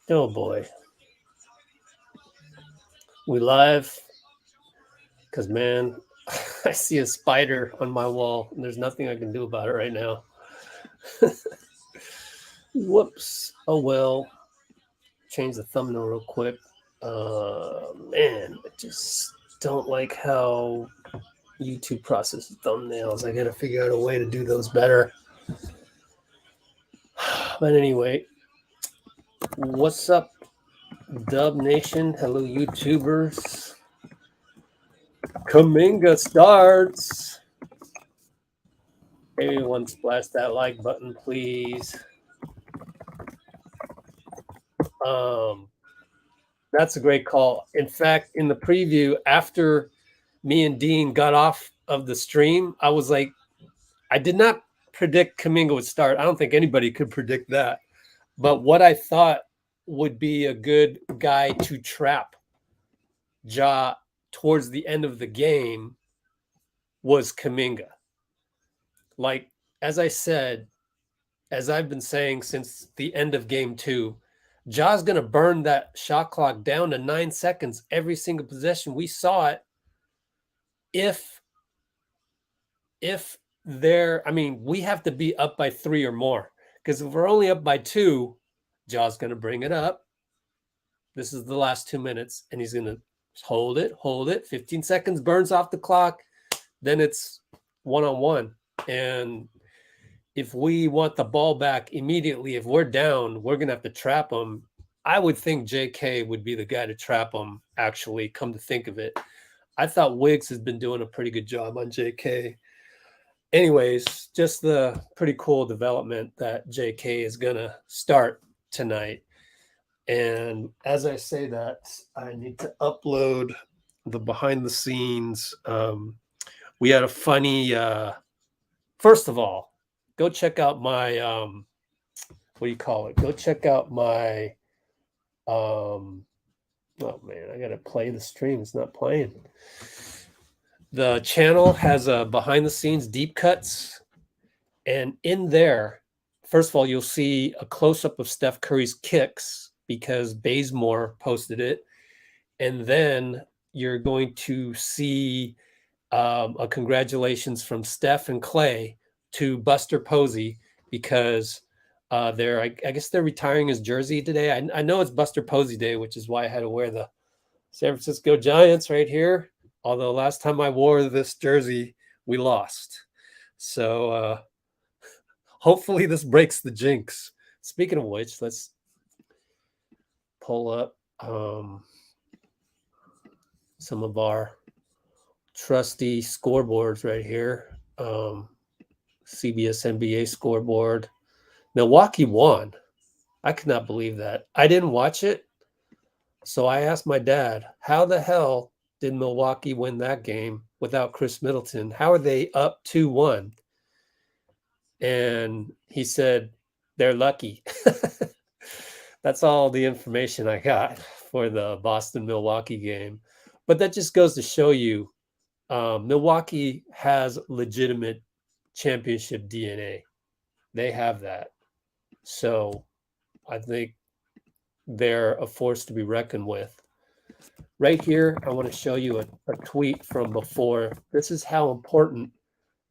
Oh boy. We live because, man, I see a spider on my wall and there's nothing I can do about it right now. Whoops. Oh well. Change the thumbnail real quick. Man, I just don't like how YouTube processes thumbnails. I gotta figure out a way to do those better. But anyway, what's up, Dub Nation? Hello, YouTubers. KUMINGA starts. Everyone splash that like button, please. That's a great call. In fact, in the preview, after me and Dean got off of the stream, I was like, I did not predict KUMINGA would start. I don't think anybody could predict that. But what I thought would be a good guy to trap Ja towards the end of the game was KUMINGA. Like, as I said, as I've been saying since the end of game 2, Ja's going to burn that shot clock down to 9 seconds every single possession. We saw it. If we have to be up by 3 or more, because if we're only up by 2, Ja's going to bring it up. This is the last 2 minutes, and he's going to hold it. 15 seconds burns off the clock. Then it's 1-on-1. And if we want the ball back immediately, if we're down, we're going to have to trap them. I would think JK would be the guy to trap them, actually, come to think of it. I thought Wiggs has been doing a pretty good job on JK. Anyways, just the pretty cool development that JK is going to start tonight. And as I say that, I need to upload the behind the scenes. We had a funny, first of all, go check out my, what do you call it? Go check out my, oh man, I got to play the stream. It's not playing. The channel has a behind the scenes deep cuts. And in there, first of all, you'll see a close up of Steph Curry's kicks because Bazemore posted it. And then you're going to see a congratulations from Steph and Clay to Buster Posey because I guess they're retiring his jersey today. I know it's Buster Posey Day, which is why I had to wear the San Francisco Giants right here. Although last time I wore this jersey, we lost. So hopefully this breaks the jinx. Speaking of which, let's pull up some of our trusty scoreboards right here. CBS NBA scoreboard. Milwaukee won. I could not believe that. I didn't watch it. So I asked my dad, how the hell did Milwaukee win that game without Chris Middleton? How are they up 2-1? And he said, they're lucky. That's all the information I got for the Boston-Milwaukee game. But that just goes to show you Milwaukee has legitimate championship DNA. They have that. So I think they're a force to be reckoned with. Right here, I want to show you a tweet from before. This is how important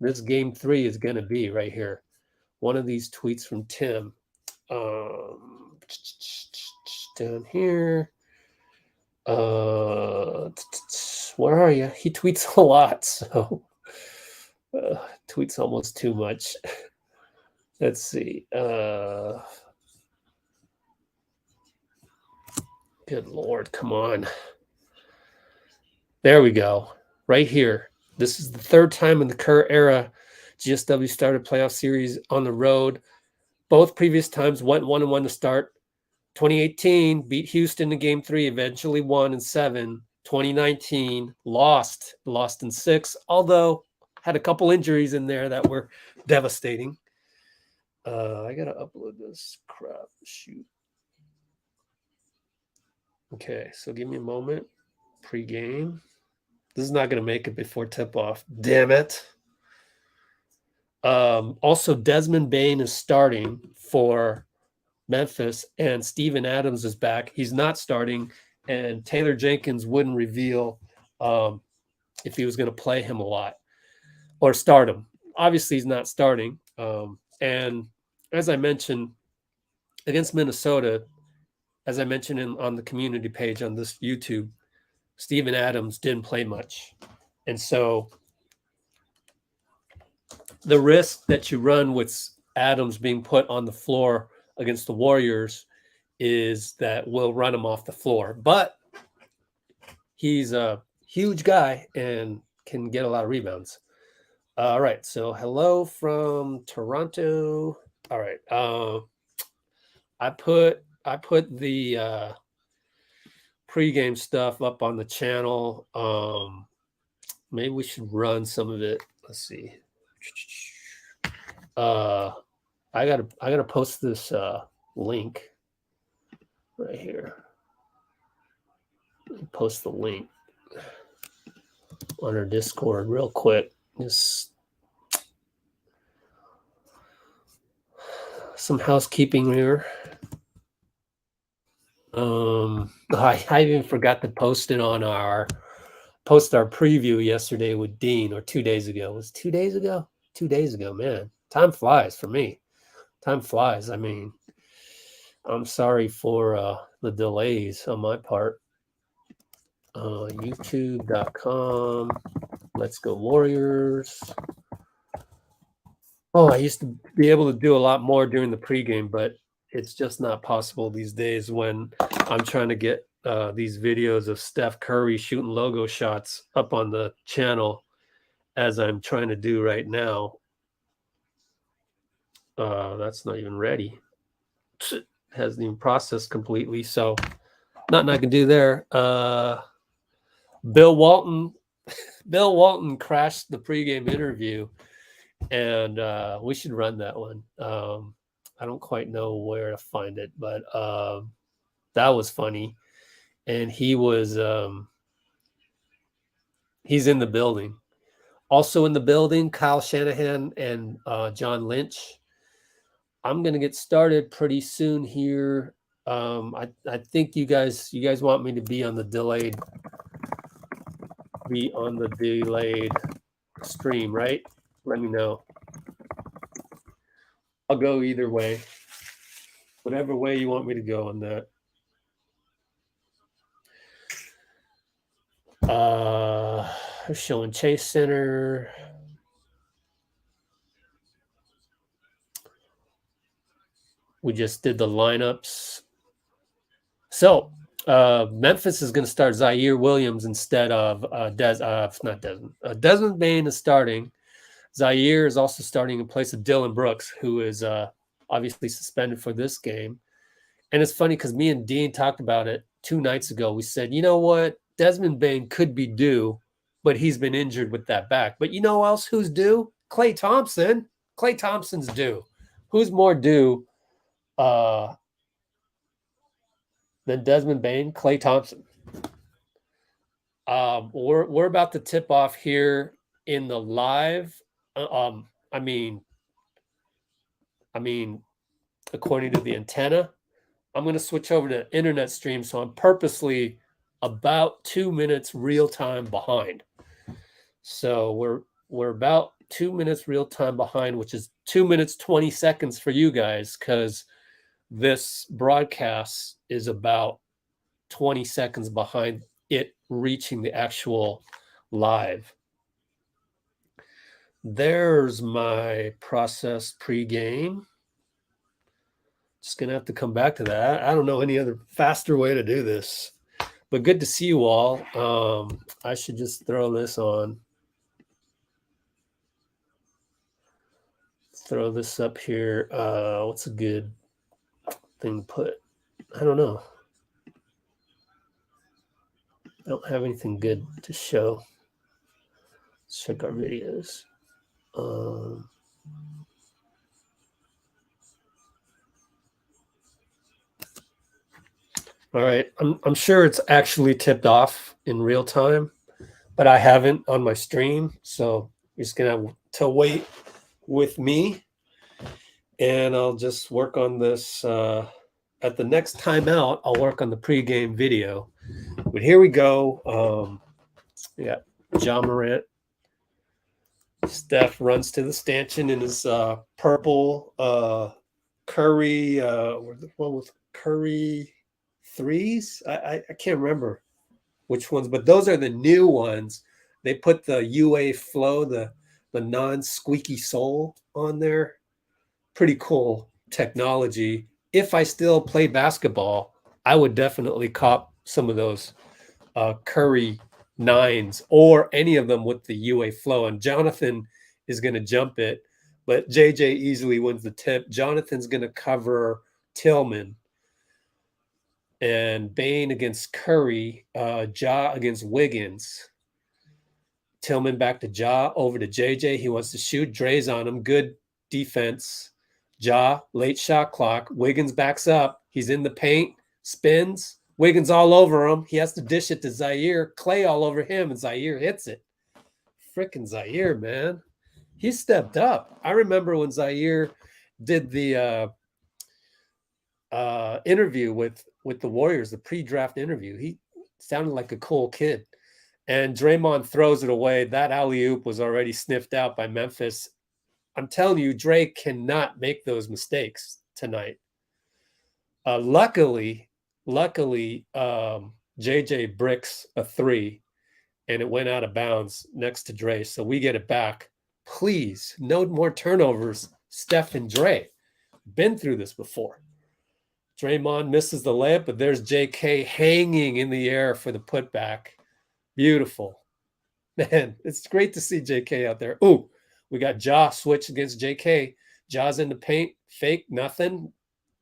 this game 3 is going to be right here. One of these tweets from Tim. Down here. Where are you? He tweets a lot, so tweets almost too much. Let's see. Good Lord, come on. There we go. Right here. This is the third time in the Kerr era GSW started playoff series on the road. Both previous times went 1-1 to start. 2018 beat Houston in game 3, eventually won in 7. 2019 lost in 6, although had a couple injuries in there that were devastating. I gotta upload this crap. Shoot. Okay, so give me a moment. Pre-game. This is not gonna make it before tip-off. Damn it. Also, Desmond Bain is starting for Memphis, and Steven Adams is back. He's not starting, and Taylor Jenkins wouldn't reveal if he was going to play him a lot or start him. Obviously, he's not starting. And as I mentioned, against Minnesota, as I mentioned on the community page on this YouTube, Steven Adams didn't play much. And so the risk that you run with Adams being put on the floor against the Warriors is that we'll run him off the floor. But he's a huge guy and can get a lot of rebounds. All right. So hello from Toronto. All right. I put the pregame stuff up on the channel. Maybe we should run some of it. Let's see. I gotta post this link right here. Post the link on our Discord real quick. Just some housekeeping here. I even forgot to post it on our preview yesterday with Dean, or 2 days ago. It was 2 days ago? 2 days ago, man. Time flies for me. Time flies. I mean, I'm sorry for the delays on my part. YouTube.com. Let's go Warriors. Oh, I used to be able to do a lot more during the pregame, but it's just not possible these days when I'm trying to get these videos of Steph Curry shooting logo shots up on the channel, as I'm trying to do right now. That's not even ready. It hasn't even processed completely, so nothing I can do there. Bill Walton crashed the pregame interview, and we should run that one. I don't quite know where to find it, but that was funny. And he was he's in the building. Also in the building, Kyle Shanahan and John Lynch. I'm gonna get started pretty soon here. I think you guys want me to be on the delayed stream, right? Let me know. I'll go either way. Whatever way you want me to go on that. Showing Chase Center. We just did the lineups. So Memphis is going to start Zaire Williams instead of Desmond Bain is starting. Zaire is also starting in place of Dylan Brooks, who is obviously suspended for this game. And it's funny because me and Dean talked about it 2 nights ago. We said, you know what? Desmond Bain could be due, but he's been injured with that back. But you know else who's due? Klay Thompson. Klay Thompson's due. Who's more due than Desmond Bain? Klay Thompson. We're about to tip off here in the live. I mean, according to the antenna, I'm going to switch over to internet stream, so I'm purposely about 2 minutes real time behind. So we're about 2 minutes real time behind, which is 2 minutes 20 seconds for you guys, because this broadcast is about 20 seconds behind it reaching the actual live. There's my process pregame. Just gonna have to come back to that. I don't know any other faster way to do this, but good to see you all. I should just throw this on. Throw this up here. What's a good thing to put? I don't know. I don't have anything good to show. Let's check our videos. All right, I'm sure it's actually tipped off in real time, but I haven't on my stream, so you're just gonna have to wait with me, and I'll just work on this. At the next timeout, I'll work on the pregame video. But here we go. Yeah, John Morant. Steph runs to the stanchion in his purple Curry. What was Curry threes? I can't remember which ones, but those are the new ones. They put the UA Flow, the non-squeaky sole on there. Pretty cool technology. If I still play basketball, I would definitely cop some of those Curry nines or any of them with the UA Flow. And Jonathan is going to jump it, but JJ easily wins the tip. Jonathan's going to cover Tillman. And Bain against Curry, Ja against Wiggins. Tillman back to Ja, over to JJ. He wants to shoot. Dre's on him. Good defense. Ja, late shot clock. Wiggins backs up. He's in the paint, spins. Wiggins all over him. He has to dish it to Zaire. Clay all over him, and Zaire hits it. Frickin' Zaire, man. He stepped up. I remember when Zaire did the interview with the Warriors, the pre-draft interview. He sounded like a cool kid. And Draymond throws it away. That alley-oop was already sniffed out by Memphis. I'm telling you, Dre cannot make those mistakes tonight. Luckily, JJ bricks a three, and it went out of bounds next to Dre. So we get it back. Please, no more turnovers, Steph and Dre. Been through this before. Draymond misses the layup, but there's JK hanging in the air for the putback. Beautiful. Man, it's great to see JK out there. Ooh, we got Ja switch against JK. Ja's in the paint. Fake, nothing.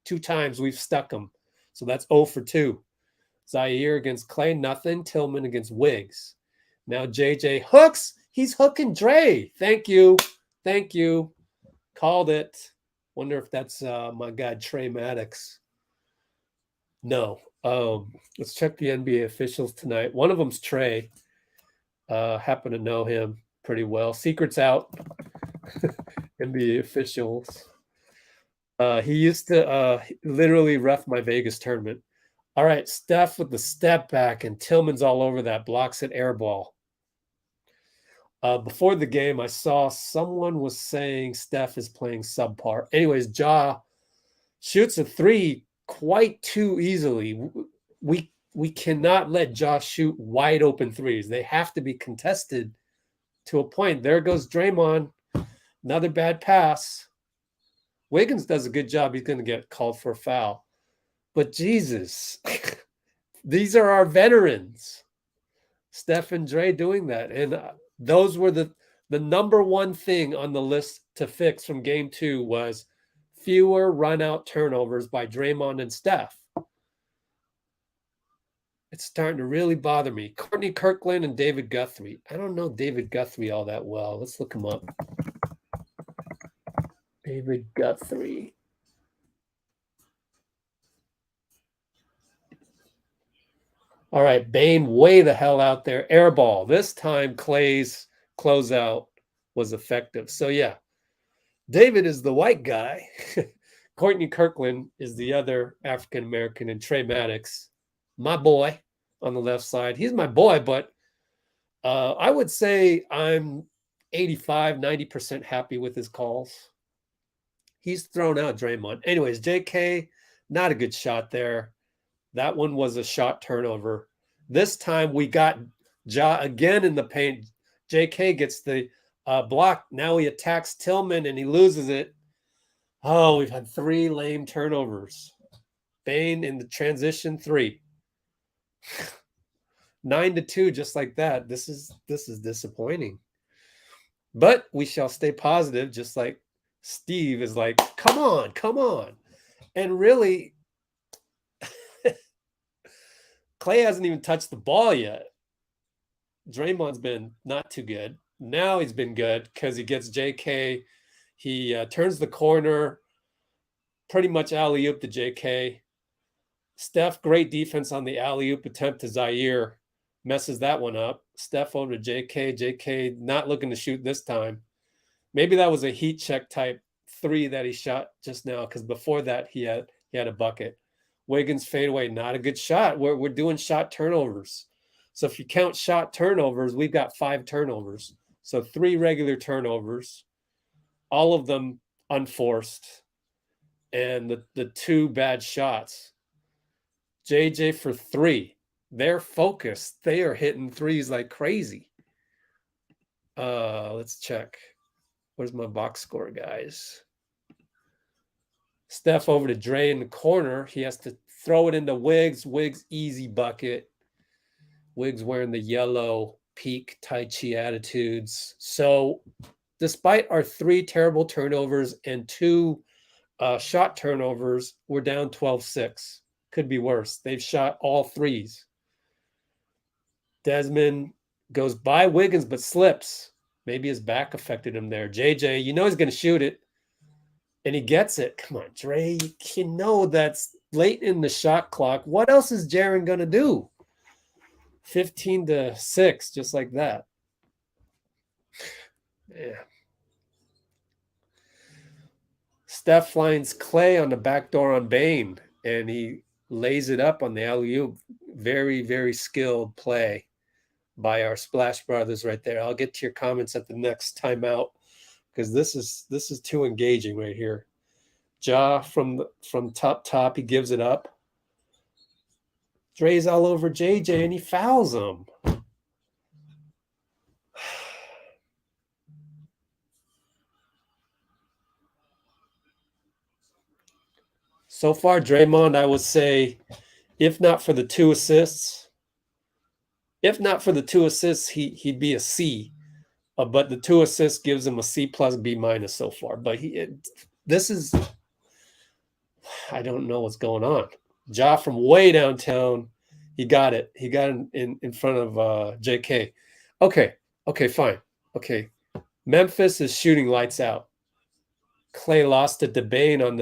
2 times we've stuck him. So that's 0 for 2. Zaire against Clay, nothing. Tillman against Wiggs. Now JJ hooks. He's hooking Dre. Thank you. Thank you. Called it. Wonder if that's my guy, Trey Maddox. No. Let's check the NBA officials tonight. One of them's Trey. Happen to know him pretty well. Secret's out. NBA officials. He used to literally ref my Vegas tournament. All right, Steph with the step back, and Tillman's all over that, blocks it, air ball. Before the game, I saw someone was saying Steph is playing subpar. Anyways, Ja shoots a three quite too easily. We cannot let Ja shoot wide open threes. They have to be contested to a point. There goes Draymond. Another bad pass. Wiggins does a good job. He's going to get called for a foul. But Jesus, these are our veterans. Steph and Dre doing that. And those were the number one thing on the list to fix from game 2 was fewer run-out turnovers by Draymond and Steph. It's starting to really bother me. Courtney Kirkland and David Guthrie. I don't know David Guthrie all that well. Let's look him up. David Guthrie. All right, Bain way the hell out there. Air ball. This time Clay's closeout was effective. So yeah, David is the white guy. Courtney Kirkland is the other African-American, and Trey Maddox, my boy on the left side. He's my boy, but I would say I'm 85, 90% happy with his calls. He's thrown out Draymond. Anyways, JK, not a good shot there. That one was a shot turnover. This time we got Ja again in the paint. JK gets the block. Now he attacks Tillman and he loses it. Oh, we've had 3 lame turnovers. Bain in the transition 3. 9-2, just like that. This is disappointing. But we shall stay positive, just like Steve is like, come on. And really, Clay hasn't even touched the ball yet. Draymond's been not too good. Now he's been good because he gets JK. He turns the corner, pretty much alley-oop to JK. Steph, great defense on the alley-oop attempt to Zaire. Messes that one up. Steph over to JK. JK not looking to shoot this time. Maybe that was a heat check type 3 that he shot just now, because before that he had a bucket. Wiggins fadeaway, not a good shot. We're doing shot turnovers. So if you count shot turnovers, we've got 5 turnovers. So 3 regular turnovers, all of them unforced, and the 2 bad shots. JJ for 3. They're focused. They are hitting threes like crazy. Let's check. Where's my box score, guys? Steph over to Dre in the corner. He has to throw it into Wiggs. Wiggs, easy bucket. Wiggs wearing the yellow peak Tai Chi attitudes. So despite our 3 terrible turnovers and 2 shot turnovers, we're down 12-6. Could be worse. They've shot all threes. Desmond goes by Wiggins but slips. Maybe his back affected him there. JJ, you know he's going to shoot it. And he gets it. Come on, Dre. You know that's late in the shot clock. What else is Jaren going to do? 15-6, just like that. Yeah. Steph finds Clay on the back door on Bane, and he lays it up on the alley-oop. Very, very skilled play by our Splash Brothers right there. I'll get to your comments at the next timeout, because this is too engaging right here. Ja from top, he gives it up. Dre's all over JJ, and he fouls him. So far, Draymond, I would say, if not for the 2 assists, he'd be a C. But the 2 assists gives him a C plus B minus so far. But I don't know what's going on. Ja from way downtown, he got it. He got it in front of JK. Okay, fine. Okay, Memphis is shooting lights out. Clay lost it to Bane on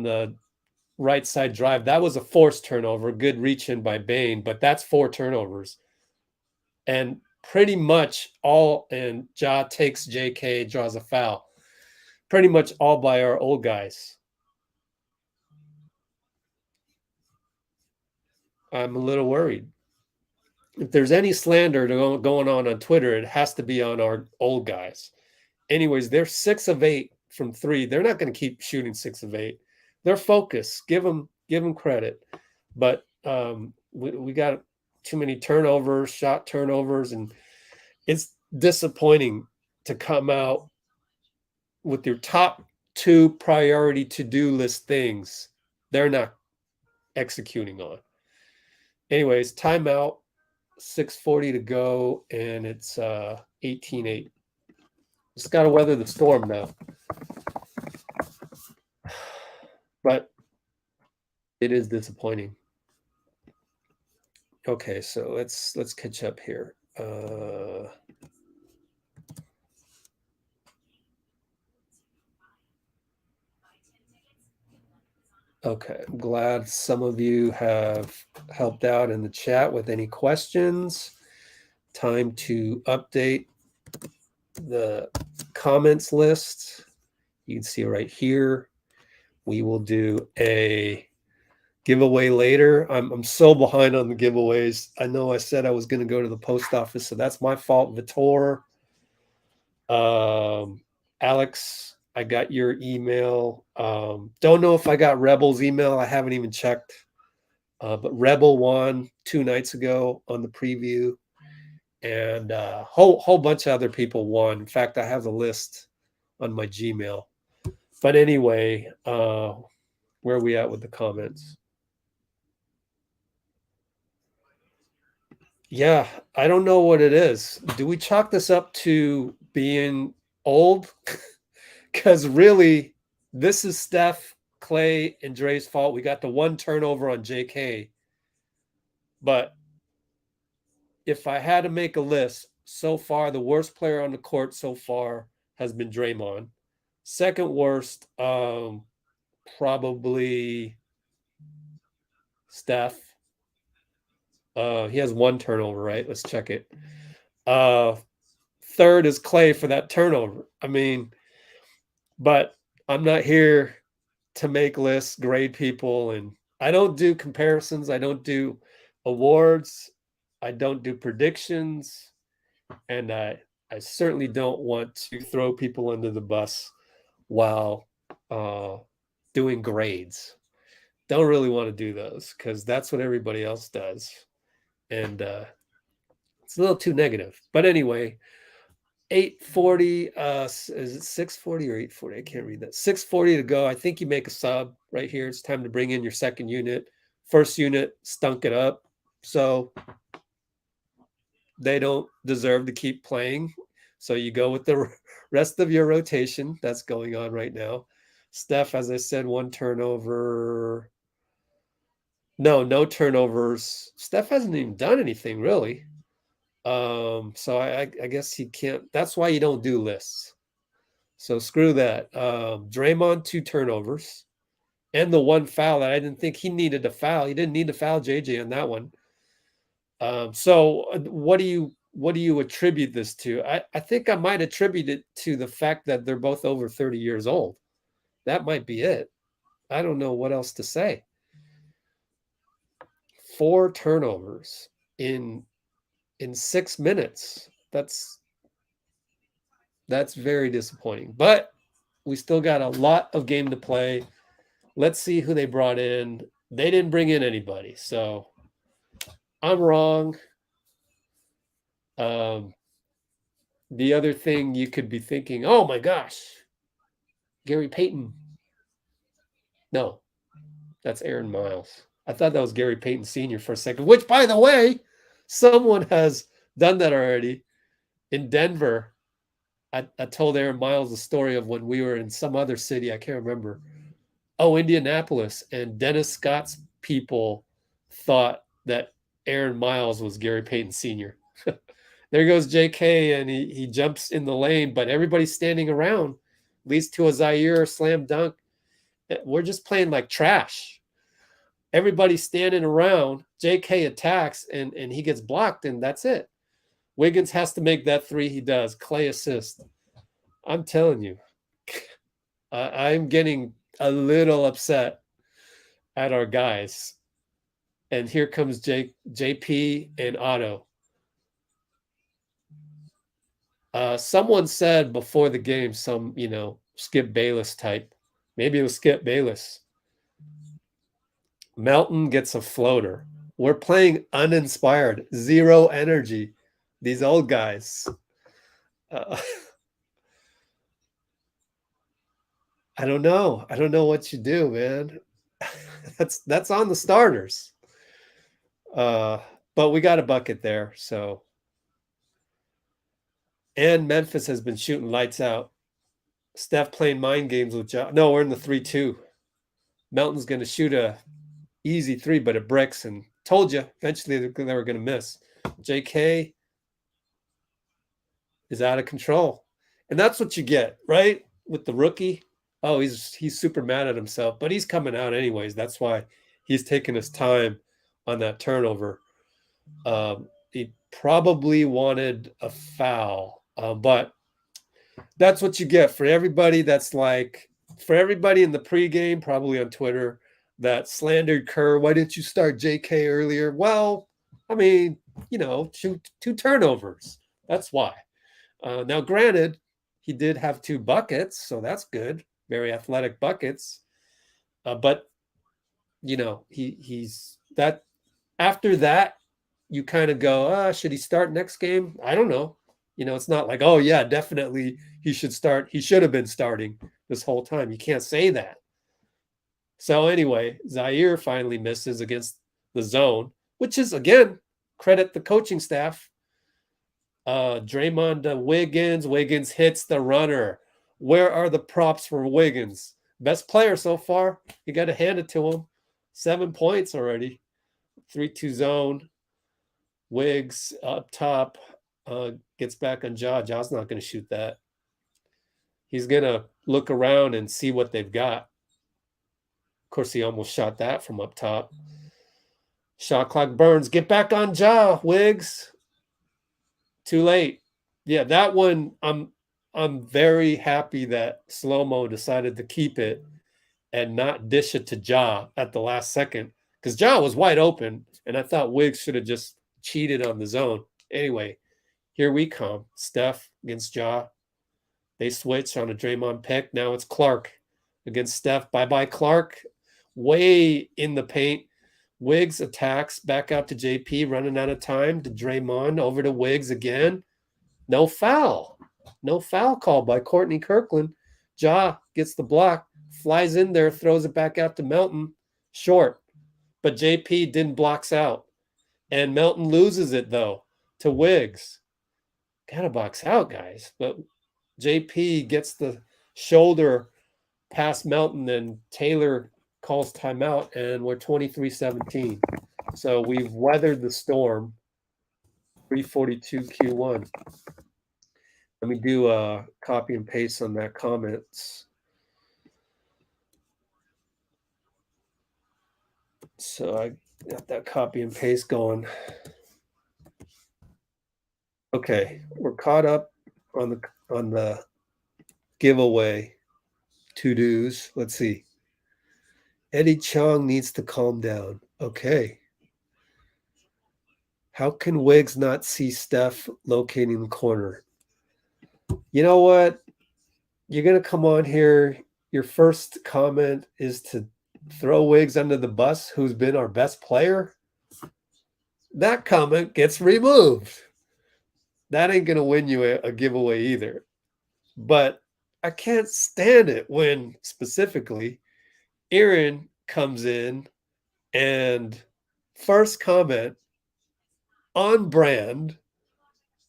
the right side drive. That was a forced turnover. Good reach in by Bane, but that's 4 turnovers. And pretty much all, and Ja takes JK, draws a foul. Pretty much all by our old guys. I'm a little worried. If there's any slander going on Twitter, it has to be on our old guys. Anyways, they're 6 of 8 from 3. They're not going to keep shooting 6 of 8. They're focused. Give them credit. But we got too many turnovers, shot turnovers, and it's disappointing to come out with your top 2 priority to-do list things they're not executing on. Anyways, timeout, 6:40 to go, and it's 18-8. Just got to weather the storm now. But it is disappointing. Okay, so let's catch up here. Okay, I'm glad some of you have helped out in the chat with any questions. Time to update the comments list. You can see right here. We will do a giveaway later. I'm so behind on the giveaways. I know I said I was going to go to the post office, so that's my fault. Vitor, Alex, I got your email. Don't know if I got Rebel's email. I haven't even checked. But Rebel won 2 nights ago on the preview, and a whole bunch of other people won. In fact, I have the list on my Gmail. But anyway, where are we at with the comments? Yeah, I don't know what it is. Do we chalk this up to being old? Because really, this is Steph, Clay, and Dre's fault. We got the 1 turnover on JK. But if I had to make a list, so far, the worst player on the court so far has been Draymond. Second worst, probably Steph. He has 1 turnover, right? Let's check it. third is Clay for that turnover. I mean, but I'm not here to make lists, grade people, and I don't do comparisons. I don't do awards. I don't do predictions, and I certainly don't want to throw people under the bus while doing grades. Don't really want to do those because that's what everybody else does, and it's a little too negative. But anyway, 8:40. Is it 6:40 or 8:40? I can't read that. 6:40 to go. I think you make a sub right here. It's time to bring in your second unit. First unit stunk it up, so they don't deserve to keep playing. So you go with the rest of your rotation that's going on right now. Steph, as I said, 1 turnover. No turnovers. Steph hasn't even done anything really. So I guess he can't. That's why you don't do lists. So screw that. Draymond 2 turnovers and the 1 foul that I didn't think he needed to foul. He didn't need to foul JJ on that one. So what do you attribute this to? I think I might attribute it to the fact that they're both over 30 years old. That might be it. I don't know what else to say. 4 turnovers in 6 minutes. That's very disappointing. But we still got a lot of game to play. Let's see who they brought in. They didn't bring in anybody, so I'm wrong. The other thing you could be thinking, oh my gosh, Gary Payton. No, that's Aaron Miles. I thought that was Gary Payton Sr. for a second, which, by the way, someone has done that already in Denver. I told Aaron Miles the story of when we were in some other city. I can't remember. Oh, Indianapolis. And Dennis Scott's people thought that Aaron Miles was Gary Payton Sr. There goes JK, and he jumps in the lane, but everybody's standing around. Leads to a Zaire slam dunk. We're just playing like trash. Everybody's standing around. JK attacks, and he gets blocked, and that's it. Wiggins has to make that 3. He does. Clay assist. I'm telling you, I'm getting a little upset at our guys. And here comes JP and Otto. Someone said before the game, some, Skip Bayless type. Maybe it was Skip Bayless. Melton gets a floater. We're playing uninspired, 0 energy. These old guys. I don't know. I don't know what you do, man. That's on the starters. But we got a bucket there, so. And Memphis has been shooting lights out. Steph playing mind games with Ja. No, we're in the 3-2. Melton's going to shoot a easy 3, but it bricks, and told you eventually they were going to miss. JK is out of control. And that's what you get, right? With the rookie. Oh, he's super mad at himself, but he's coming out anyways. That's why he's taking his time on that turnover. He probably wanted a foul, but that's what you get for everybody. That's like for everybody in the pregame, probably on Twitter, that slandered Kerr. Why didn't you start JK earlier? Well, I mean, 2 turnovers. That's why. Now, granted, he did have 2 buckets, so that's good. Very athletic buckets. But, he's that. After that, you kind of go, should he start next game? I don't know. It's not like, oh, yeah, definitely he should start. He should have been starting this whole time. You can't say that. So anyway, Zaire finally misses against the zone, which is, again, credit the coaching staff. Draymond to Wiggins. Wiggins hits the runner. Where are the props for Wiggins? Best player so far. You got to hand it to him. 7 points already. 3-2 zone. Wiggs up top. Gets back on Ja. Ja's not going to shoot that. He's going to look around and see what they've got. Of course, he almost shot that from up top. Shot clock burns. Get back on Ja, Wiggs. Too late. Yeah, that one I'm very happy that Slow-Mo decided to keep it and not dish it to Ja at the last second because Ja was wide open, and I thought Wiggs should have just cheated on the zone. Anyway, here we come. Steph against Ja. They switch on a Draymond pick. Now it's Clark against Steph. Bye-bye, Clark. Way in the paint. Wiggs attacks back out to JP, running out of time to Draymond, over to Wiggs again. No foul. No foul call by Courtney Kirkland. Ja gets the block, flies in there, throws it back out to Melton. Short. But JP didn't blocks out. And Melton loses it, though, to Wiggs. Gotta box out, guys. But JP gets the shoulder past Melton, and Taylor calls timeout, and we're 23-17. So we've weathered the storm. 342 Q1. Let me do a copy and paste on that comments. So I got that copy and paste going. Okay, we're caught up on the giveaway to-dos. Let's see. Eddie Chong needs to calm down. Okay. How can Wiggs not see Steph locating the corner? You know what? You're going to come on here. Your first comment is to throw Wiggs under the bus, who's been our best player. That comment gets removed. That ain't going to win you a giveaway either. But I can't stand it when specifically Aaron comes in and first comment on brand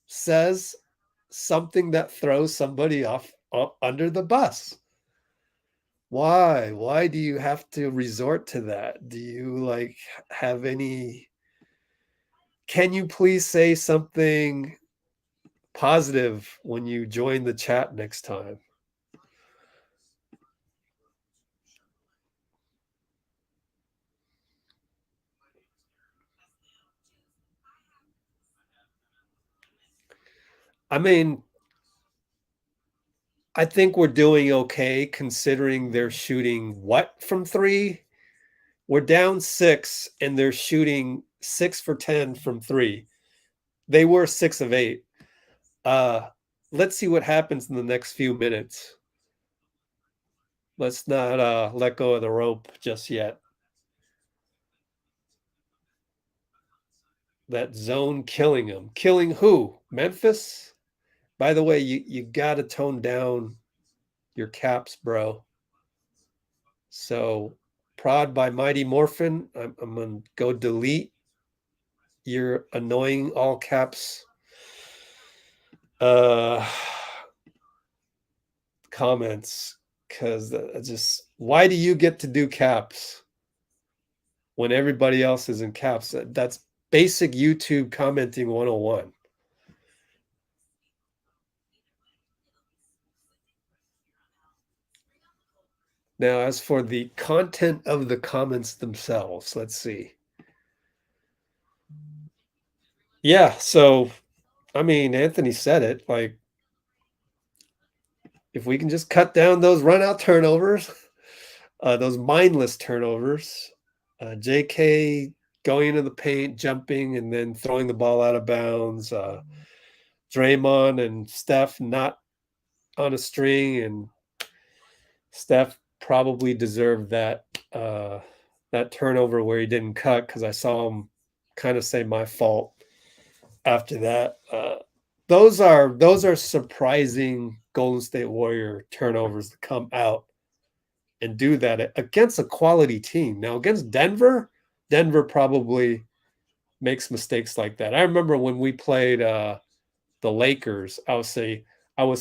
says something that throws somebody off under the bus. Why? Why do you have to resort to that? Do you like have any? Can you please say something positive when you join the chat next time? I mean, I think we're doing okay considering they're shooting what from three? We're down 6 and they're shooting 6 for 10 from 3. They were 6 of 8. Let's see what happens in the next few minutes. Let's not let go of the rope just yet. That zone killing them. Killing who? Memphis? By the way, you got to tone down your caps, bro. So, prod by Mighty Morphin. I'm going to go delete your annoying all caps comments, because just why do you get to do caps when everybody else is in caps? That's basic YouTube commenting 101. Now, as for the content of the comments themselves, let's see. Yeah, so I mean, Anthony said it, like, if we can just cut down those run out turnovers, those mindless turnovers, JK going into the paint, jumping, and then throwing the ball out of bounds, Draymond and Steph not on a string, and Steph probably deserved that that turnover where he didn't cut, because I saw him kind of say my fault after that. Those are surprising Golden State Warrior turnovers to come out and do that against a quality team. Now, against Denver probably makes mistakes like that. I remember when we played the Lakers, I was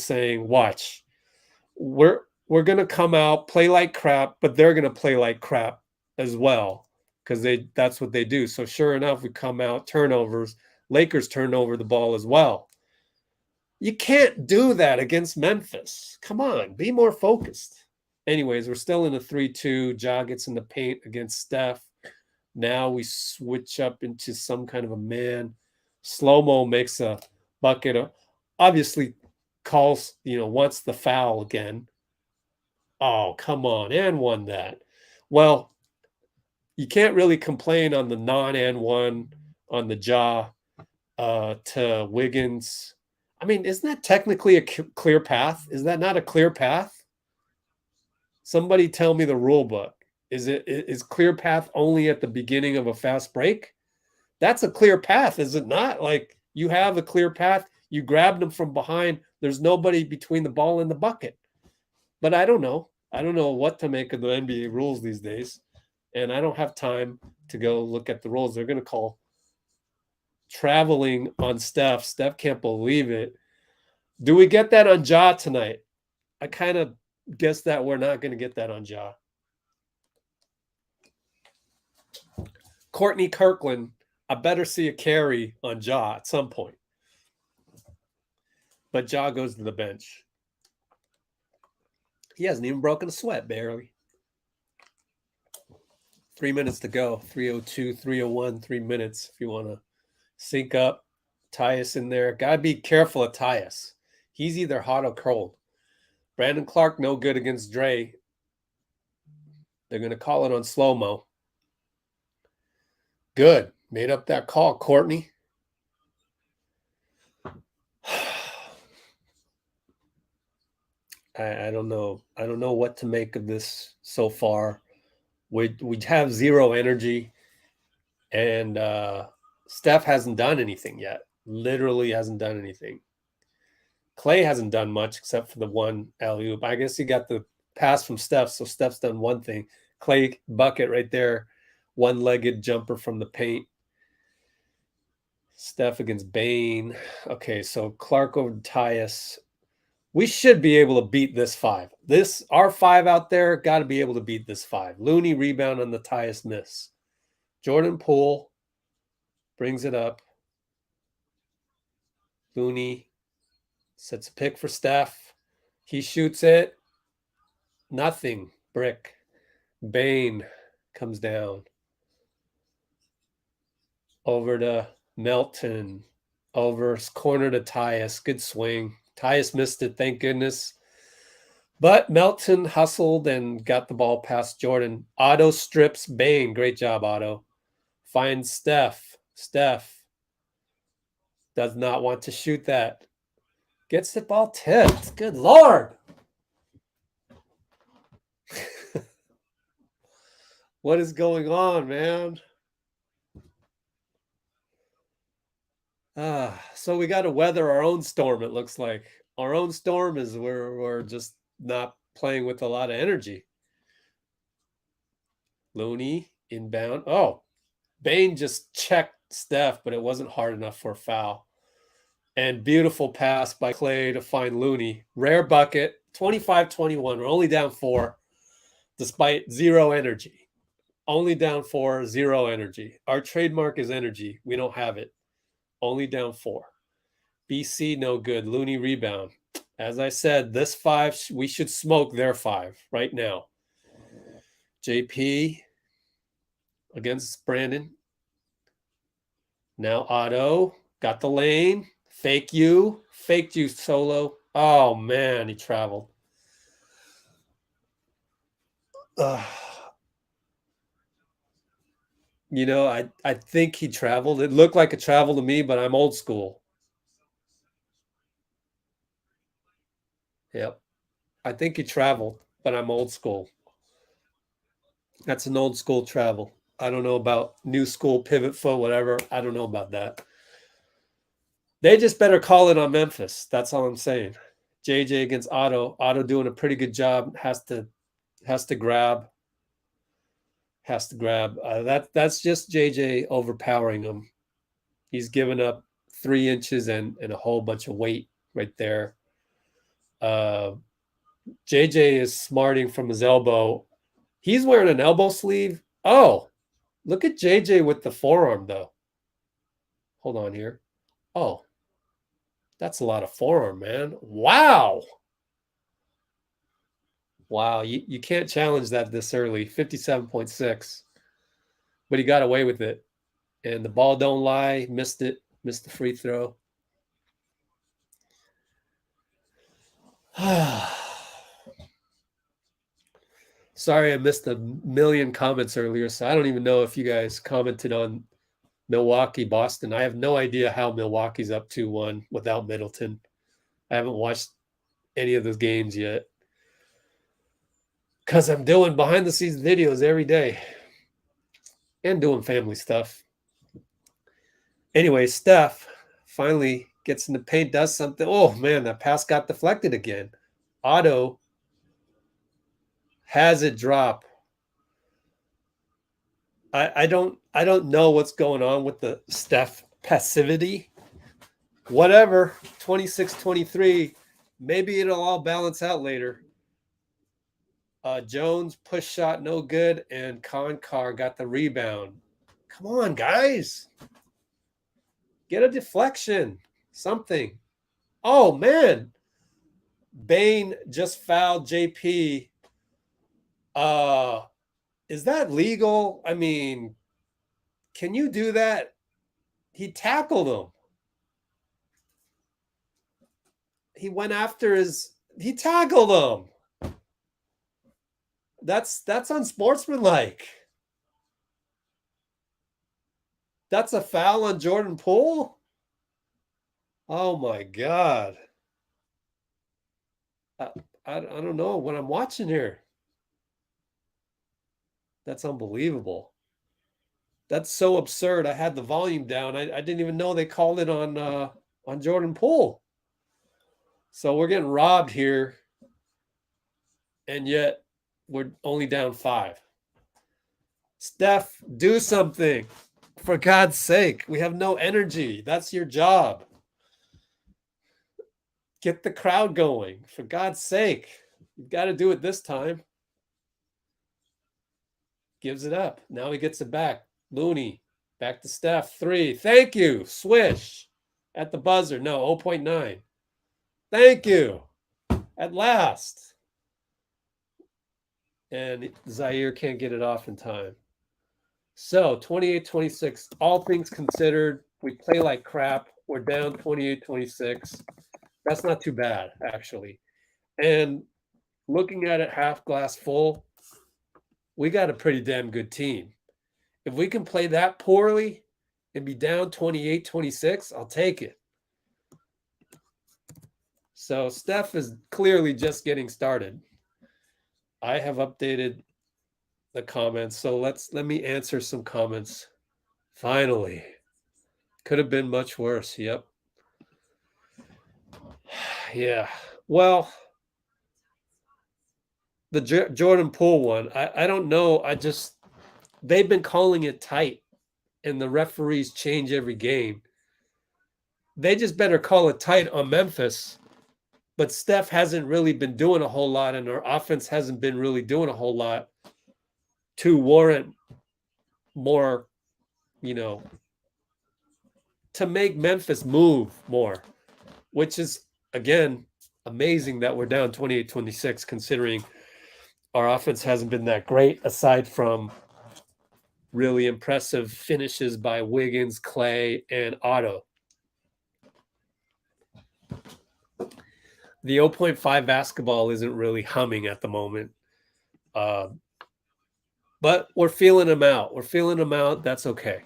saying, watch, we're going to come out, play like crap, but they're going to play like crap as well, because that's what they do. So sure enough, we come out, turnovers, Lakers turn over the ball as well. You can't do that against Memphis. Come on, be more focused. Anyways, we're still in a 3-2. Ja gets in the paint against Steph. Now we switch up into some kind of a man. Slow-Mo makes a bucket obviously calls, wants the foul again. Oh, come on, and won that. Well, you can't really complain on the non-and one on the jaw to Wiggins. I mean, isn't that technically a clear path? Is that not a clear path? Somebody tell me the rule book. Is clear path only at the beginning of a fast break? That's a clear path, is it not? Like, you have a clear path. You grabbed them from behind. There's nobody between the ball and the bucket. But I don't know. I don't know what to make of the NBA rules these days. And I don't have time to go look at the rules. They're going to call traveling on Steph. Steph can't believe it. Do we get that on Ja tonight? I kind of guess that we're not going to get that on Ja. Courtney Kirkland, I better see a carry on Ja at some point. But Ja goes to the bench. He hasn't even broken a sweat, barely. 3 minutes to go. 3:02, 3:01, 3 minutes if you want to sync up. Tyus in there. Got to be careful of Tyus. He's either hot or cold. Brandon Clark, no good against Dre. They're going to call it on slow-mo. Good. Made up that call, Courtney. I don't know. I don't know what to make of this so far. We have zero energy, and Steph hasn't done anything yet. Literally hasn't done anything. Clay hasn't done much except for the one alley-oop. I guess he got the pass from Steph, so Steph's done one thing. Clay bucket right there, one-legged jumper from the paint. Steph against Bane. Okay, so Clark over Tyus. We should be able to beat this 5. Our 5 out there got to be able to beat this 5. Looney rebound on the Tyus miss. Jordan Poole brings it up. Looney sets a pick for Steph. He shoots it. Nothing. Brick. Bane comes down. Over to Melton. Over corner to Tyus. Good swing. Tyus missed it, thank goodness. But Melton hustled and got the ball past Jordan. Otto strips Bane. Great job, Otto. Finds Steph. Steph does not want to shoot that. Gets the ball tipped. Good Lord. What is going on, man? So we got to weather our own storm, it looks like. Our own storm is where we're just not playing with a lot of energy. Looney inbound. Oh, Bane just checked Steph, but it wasn't hard enough for a foul. And beautiful pass by Clay to find Looney. Rare bucket, 25-21. We're only down 4, despite zero energy. Only down 4, zero energy. Our trademark is energy. We don't have it. Only down 4. BC, no good. Looney rebound. As I said, this 5, we should smoke their 5 right now. JP against Brandon. Now Otto. Got the lane. Faked you solo. Oh, man, he traveled. I think he traveled. It looked like a travel to me, but I'm old school. Yep. I think he traveled, but I'm old school. That's an old school travel. I don't know about new school pivot foot, whatever. I don't know about that. They just better call it on Memphis. That's all I'm saying. JJ against Otto. Otto doing a pretty good job. Has to grab. That's just JJ overpowering him. He's given up 3 inches and a whole bunch of weight right there. JJ is smarting from his elbow. He's wearing an elbow sleeve. Oh, look at JJ with the forearm, though. Hold on here. Oh, that's a lot of forearm, man. Wow. Wow, you can't challenge that this early. 57.6. But he got away with it. And the ball don't lie. Missed it. Missed the free throw. Sorry, I missed a million comments earlier, so I don't even know if you guys commented on Milwaukee, Boston. I have no idea how Milwaukee's up 2-1 without Middleton. I haven't watched any of those games yet because I'm doing behind the scenes videos every day and doing family stuff. Anyway, Steph finally gets in the paint, does something. Oh man, that pass got deflected again. Otto has it drop. I don't know what's going on with the Steph passivity. Whatever, 26-23. Maybe it'll all balance out later. Jones push shot no good, and Konkar got the rebound. Come on, guys. Get a deflection. Something. Oh man. Bain just fouled JP. Is that legal? I mean, can you do that? He tackled him. He went after he tackled him. That's unsportsmanlike. That's a foul on Jordan Poole? Oh my God. I don't know what I'm watching here. That's unbelievable. That's so absurd. I had the volume down. I didn't even know they called it on Jordan Poole. So we're getting robbed here, and yet we're only down 5. Steph, do something. For God's sake, we have no energy. That's your job. Get the crowd going. For God's sake, you've got to do it this time. Gives it up. Now he gets it back. Looney, back to Steph. 3. Thank you. Swish at the buzzer. No, 0.9. Thank you. At last. And Zaire can't get it off in time. So 28-26, all things considered, we play like crap. We're down 28-26. That's not too bad, actually. And looking at it half glass full, we got a pretty damn good team. If we can play that poorly and be down 28-26, I'll take it. So Steph is clearly just getting started. I have updated the comments, so let me answer some comments. Finally. Could have been much worse. Yep. Yeah. Well, the Jordan Poole one, I don't know. They've been calling it tight, and the referees change every game. They just better call it tight on Memphis. But Steph hasn't really been doing a whole lot, and our offense hasn't been really doing a whole lot to warrant more, to make Memphis move more, which is, again, amazing that we're down 28-26, considering our offense hasn't been that great, aside from really impressive finishes by Wiggins, Clay, and Otto. The 0.5 basketball isn't really humming at the moment. But we're feeling them out. That's okay.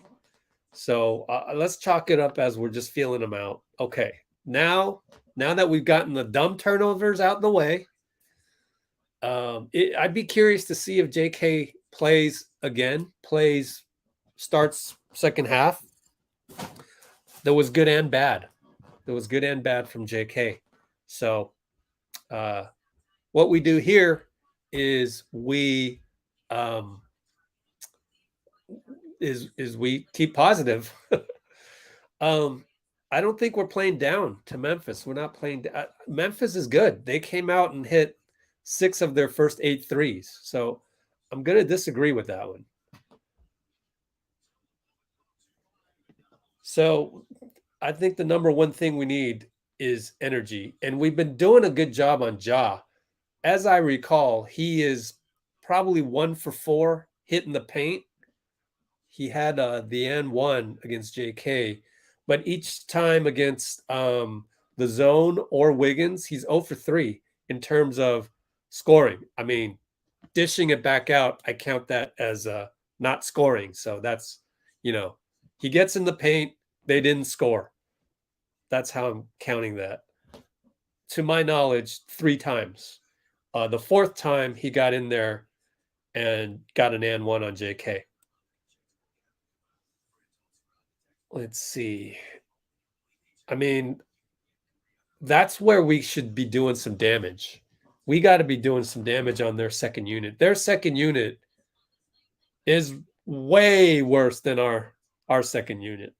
So let's chalk it up as we're just feeling them out. Okay. Now that we've gotten the dumb turnovers out of the way, I'd be curious to see if JK starts second half. There was good and bad. From JK. So what we do here is we we keep positive. I don't think we're playing down to Memphis. We're not playing. Memphis is good. They came out and hit 6 of their first 8 threes. So I'm going to disagree with that one. So I think the number one thing we need is energy. And we've been doing a good job on Ja. As I recall, he is probably 1 for 4 hitting the paint. He had the N1 against JK, but each time against the zone or Wiggins, he's 0 for 3. in terms of scoring. I mean, dishing it back out, I count that as not scoring. So that's, you know, he gets in the paint, they didn't score. That's how I'm counting that. To my knowledge, 3 times. The 4th time he got in there and got an and one on JK. Let's see. I mean, that's where we should be doing some damage. We got to be doing some damage on their second unit. Their second unit is way worse than our second unit.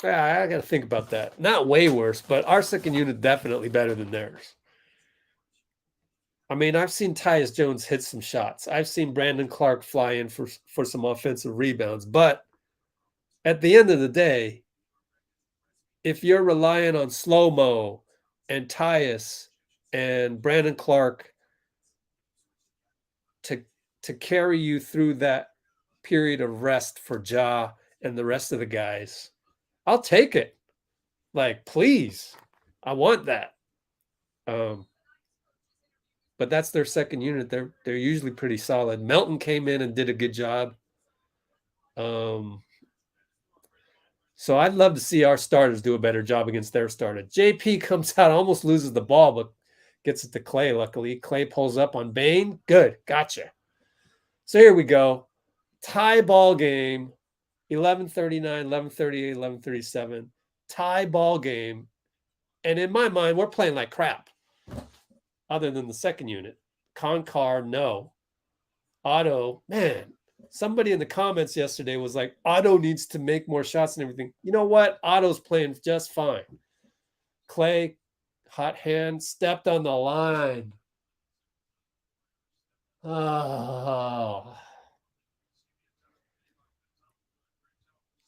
Yeah, I got to think about that. Not way worse, but our second unit definitely better than theirs. I mean, I've seen Tyus Jones hit some shots. I've seen Brandon Clark fly in for some offensive rebounds. But at the end of the day, if you're relying on slow-mo and Tyus and Brandon Clark to carry you through that period of rest for Ja and the rest of the guys, I'll take it. Like, please. I want that. But that's their second unit. They're usually pretty solid. Melton came in and did a good job. So I'd love to see our starters do a better job against their starter. JP comes out, almost loses the ball, but gets it to Clay, luckily. Clay pulls up on Bane. Good. Gotcha. So here we go. Tie ball game. 11:39, 11:38, 11:37. Tie ball game. And in my mind, we're playing like crap. Other than the second unit. Concar, no. Otto, man, somebody in the comments yesterday was like, Otto needs to make more shots and everything. You know what? Otto's playing just fine. Clay, hot hand, stepped on the line. Oh.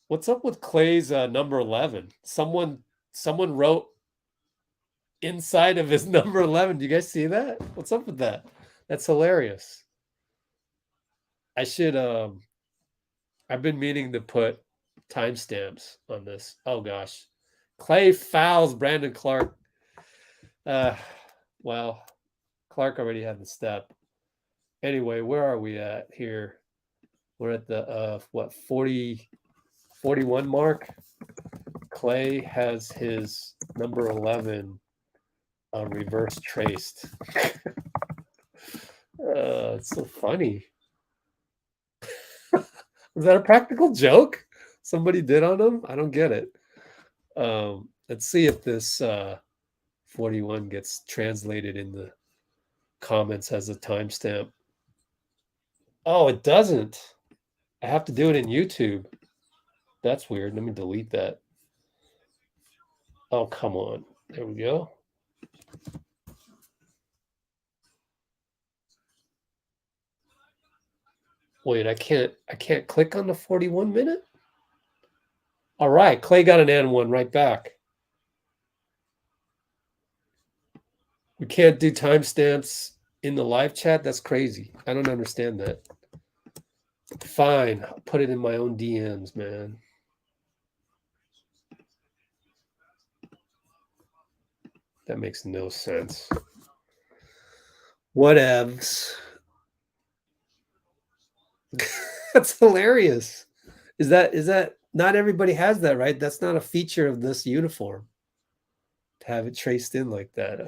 What's up with Clay's number 11? Someone wrote inside of his number 11. Do you guys see that? What's up with that? That's hilarious. I should I've been meaning to put timestamps on this. Oh gosh. Clay fouls Brandon Clark. Well, Clark already had the step. Anyway, where are we at here? We're at the 41 mark. Clay has his number 11 reverse traced. It's so funny. Was that a practical joke somebody did on him? I don't get it. Let's see if this 41 gets translated in the comments as a timestamp. Oh, it doesn't. I have to do it in YouTube. That's weird. Let me delete that. Oh, come on. There we go. Wait, I can't click on the 41 minute? All right, Clay got an and one right back. We can't do timestamps in the live chat? That's crazy. I don't understand that. Fine, I'll put it in my own DMs, man. That makes no sense. Whatevs. That's hilarious. Is that not everybody has that, right? That's not a feature of this uniform to have it traced in like that.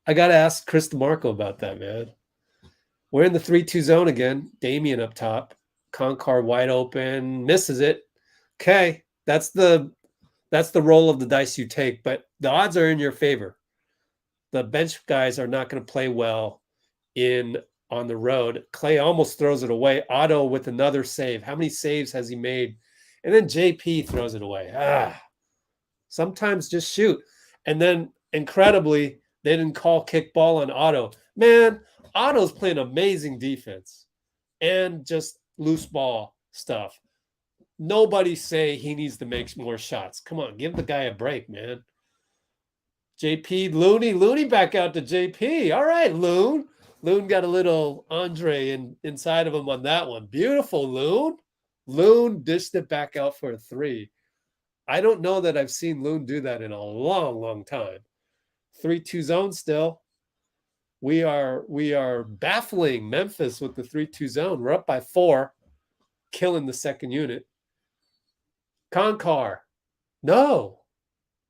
I gotta ask Chris DeMarco about that, man. We're in the 3-2 zone again. Damian up top. Concar wide open, misses it. Okay, that's the roll of the dice you take, but the odds are in your favor. The bench guys are not going to play well on the road. Clay almost throws it away. Otto with another save. How many saves has he made? And then JP throws it away. Sometimes just shoot. And then incredibly, they didn't call kickball on Otto. Man, Otto's playing amazing defense and just loose ball stuff. Nobody say he needs to make more shots. Come on, give the guy a break, man. JP, Looney back out to JP. All right, Loon got a little Andre inside of him on that one. Beautiful, Loon. Loon dished it back out for a 3. I don't know that I've seen Loon do that in a long, long time. 3-2 zone still. We are baffling Memphis with the 3-2 zone. We're up by 4, killing the second unit. Concar. No.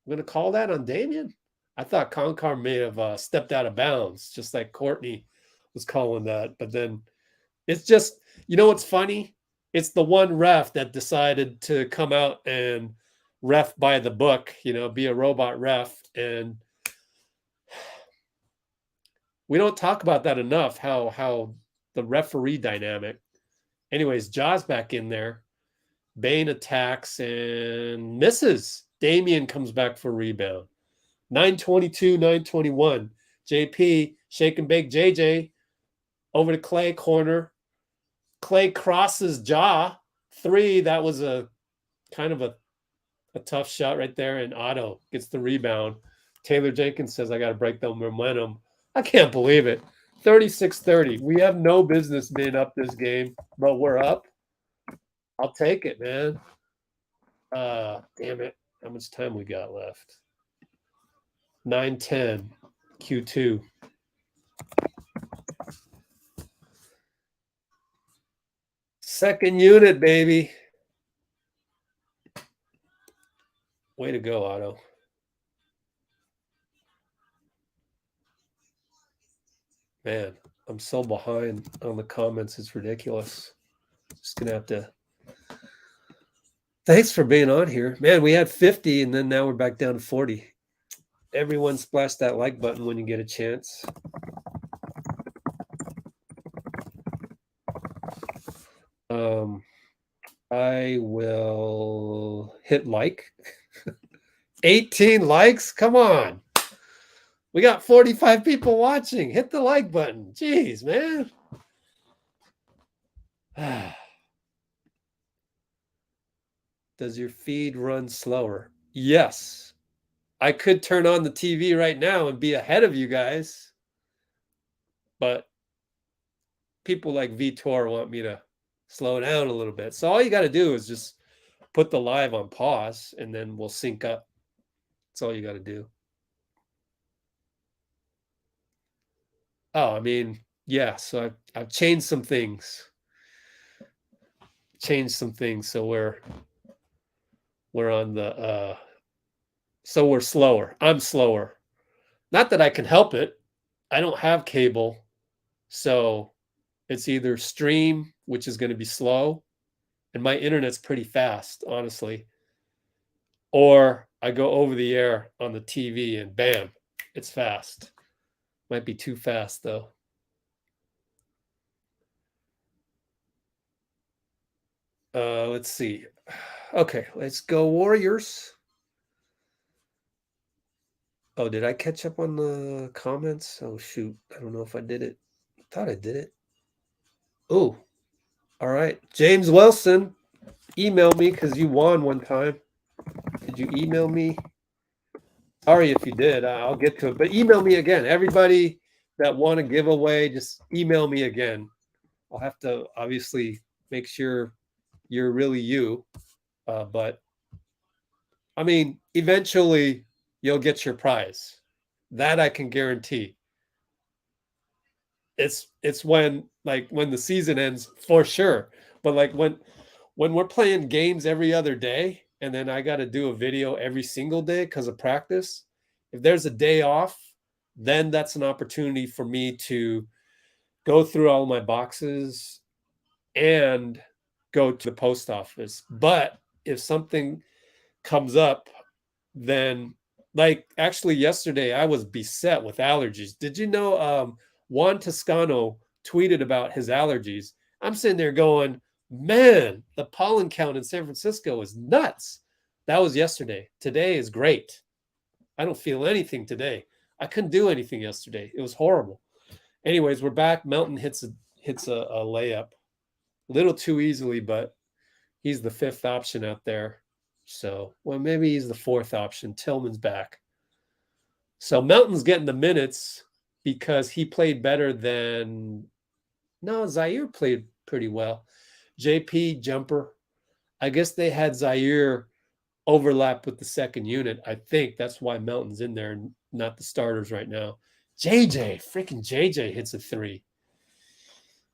I'm going to call that on Damien. I thought Concar may have stepped out of bounds, just like Courtney was calling that. But then it's just, you know what's funny? It's the one ref that decided to come out and ref by the book, be a robot ref. And we don't talk about that enough, how the referee dynamic. Anyways, Jaws back in there. Bane attacks and misses. Damien comes back for a rebound. 922, 921. JP, shake and bake JJ. Over to Clay, corner. Clay crosses Jaw. 3, that was a kind of a tough shot right there. And Otto gets the rebound. Taylor Jenkins says, I got to break the momentum. I can't believe it. 36-30. We have no business being up this game, but we're up. I'll take it, man. Damn it. How much time we got left? 9:10. Q2. Second unit, baby. Way to go, Otto. Man, I'm so behind on the comments. It's ridiculous. Just going to have to. Thanks for being on here. Man, we had 50, and then now we're back down to 40. Everyone splash that like button when you get a chance. I will hit like. 18 likes? Come on. We got 45 people watching. Hit the like button. Jeez, man. Does your feed run slower? Yes. I could turn on the TV right now and be ahead of you guys. But people like Vitor want me to slow down a little bit. So all you got to do is just put the live on pause and then we'll sync up. That's all you got to do. Oh, I mean, yeah. So I've changed some things. So we're on the so we're slower. I'm slower. Not that I can help it. I don't have cable. So it's either stream, which is going to be slow, and my internet's pretty fast, honestly, or I go over the air on the TV and bam, it's fast. Might be too fast, though. Let's see. Okay, let's go Warriors. Oh, did I catch up on the comments? Oh, shoot. I don't know if I did it. I thought I did it. Oh, all right. James Wilson, email me because you won one time. Did you email me? Sorry if you did. I'll get to it. But email me again. Everybody that won a giveaway, just email me again. I'll have to obviously make sure you're really you. But, I mean, eventually you'll get your prize. That I can guarantee. It's when the season ends for sure. But like when we're playing games every other day and then I got to do a video every single day because of practice, if there's a day off, then that's an opportunity for me to go through all my boxes and go to the post office. But if something comes up, then like actually yesterday I was beset with allergies. Did you know Juan Toscano tweeted about his allergies? I'm sitting there going, man, the pollen count in San Francisco is nuts. That was yesterday. Today is great. I don't feel anything today. I couldn't do anything yesterday. It was horrible. Anyways, we're back. Melton hits a layup. A little too easily, but he's the fifth option out there. So, well, maybe he's the fourth option. Tillman's back. So Melton's getting the minutes because he played better than... No, Zaire played pretty well. JP, jumper. I guess they had Zaire overlap with the second unit. I think that's why Melton's in there and not the starters right now. freaking JJ hits a 3.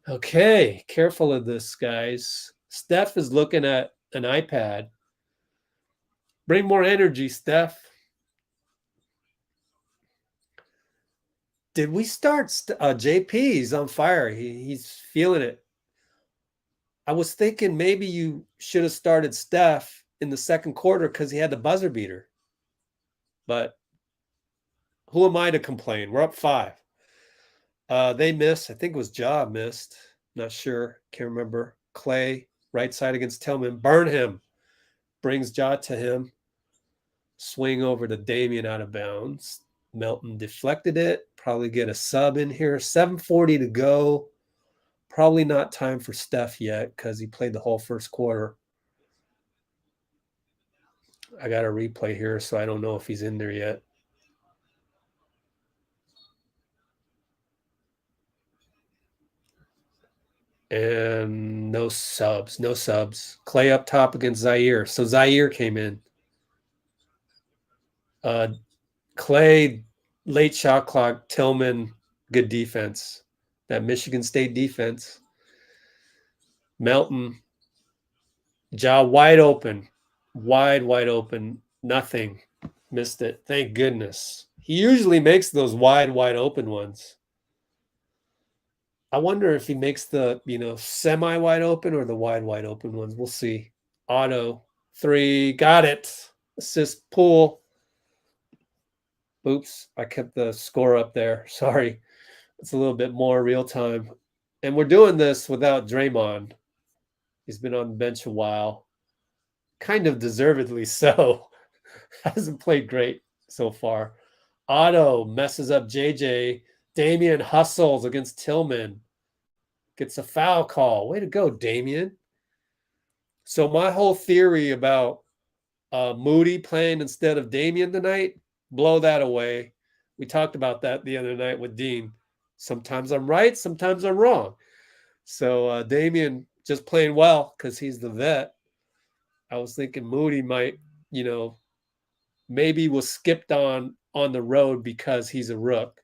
Okay, careful of this, guys. Steph is looking at an iPad. Bring more energy, Steph. Did we start? JP's on fire. He's feeling it. I was thinking maybe you should have started Steph in the second quarter because he had the buzzer beater. But who am I to complain? We're up 5. They missed. I think it was Ja missed. Not sure. Can't remember. Clay, right side against Tillman. Burn him. Brings Ja to him. Swing over to Damian out of bounds. Melton deflected it. Probably get a sub in here. 7:40 to go. Probably not time for Steph yet because he played the whole first quarter. I got a replay here, so I don't know if he's in there yet. And no subs. Clay up top against Zaire. So Zaire came in. Clay, late shot clock. Tillman, good defense. That Michigan State defense. Melton, Ja wide open. Wide open. Nothing. Missed it. Thank goodness. He usually makes those wide open ones. I wonder if he makes the, semi wide open or the wide open ones. We'll see. Otto, 3, got it. Assist Poole. Oops, I kept the score up there. Sorry. It's a little bit more real time. And we're doing this without Draymond. He's been on the bench a while. Kind of deservedly so. Hasn't played great so far. Otto messes up JJ. Damian hustles against Tillman. Gets a foul call. Way to go, Damian. So my whole theory about Moody playing instead of Damian tonight, blow that away. We talked about that the other night with Dean. Sometimes I'm right, sometimes I'm wrong. So Damian just playing well because he's the vet. I was thinking Moody might, maybe was skipped on the road because he's a rook.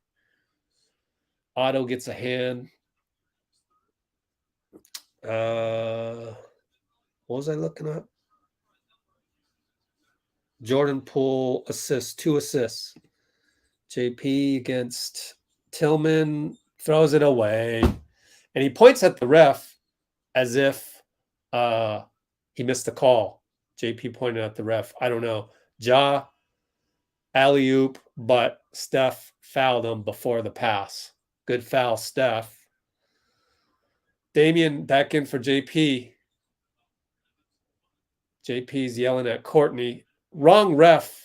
Otto gets a hand. What was I looking up? Jordan Poole assists, 2 assists. JP against Tillman, throws it away. And he points at the ref as if he missed the call. JP pointed at the ref. I don't know. Ja, alley-oop, but Steph fouled him before the pass. Good foul, Steph. Damian back in for JP. JP's yelling at Courtney. Wrong ref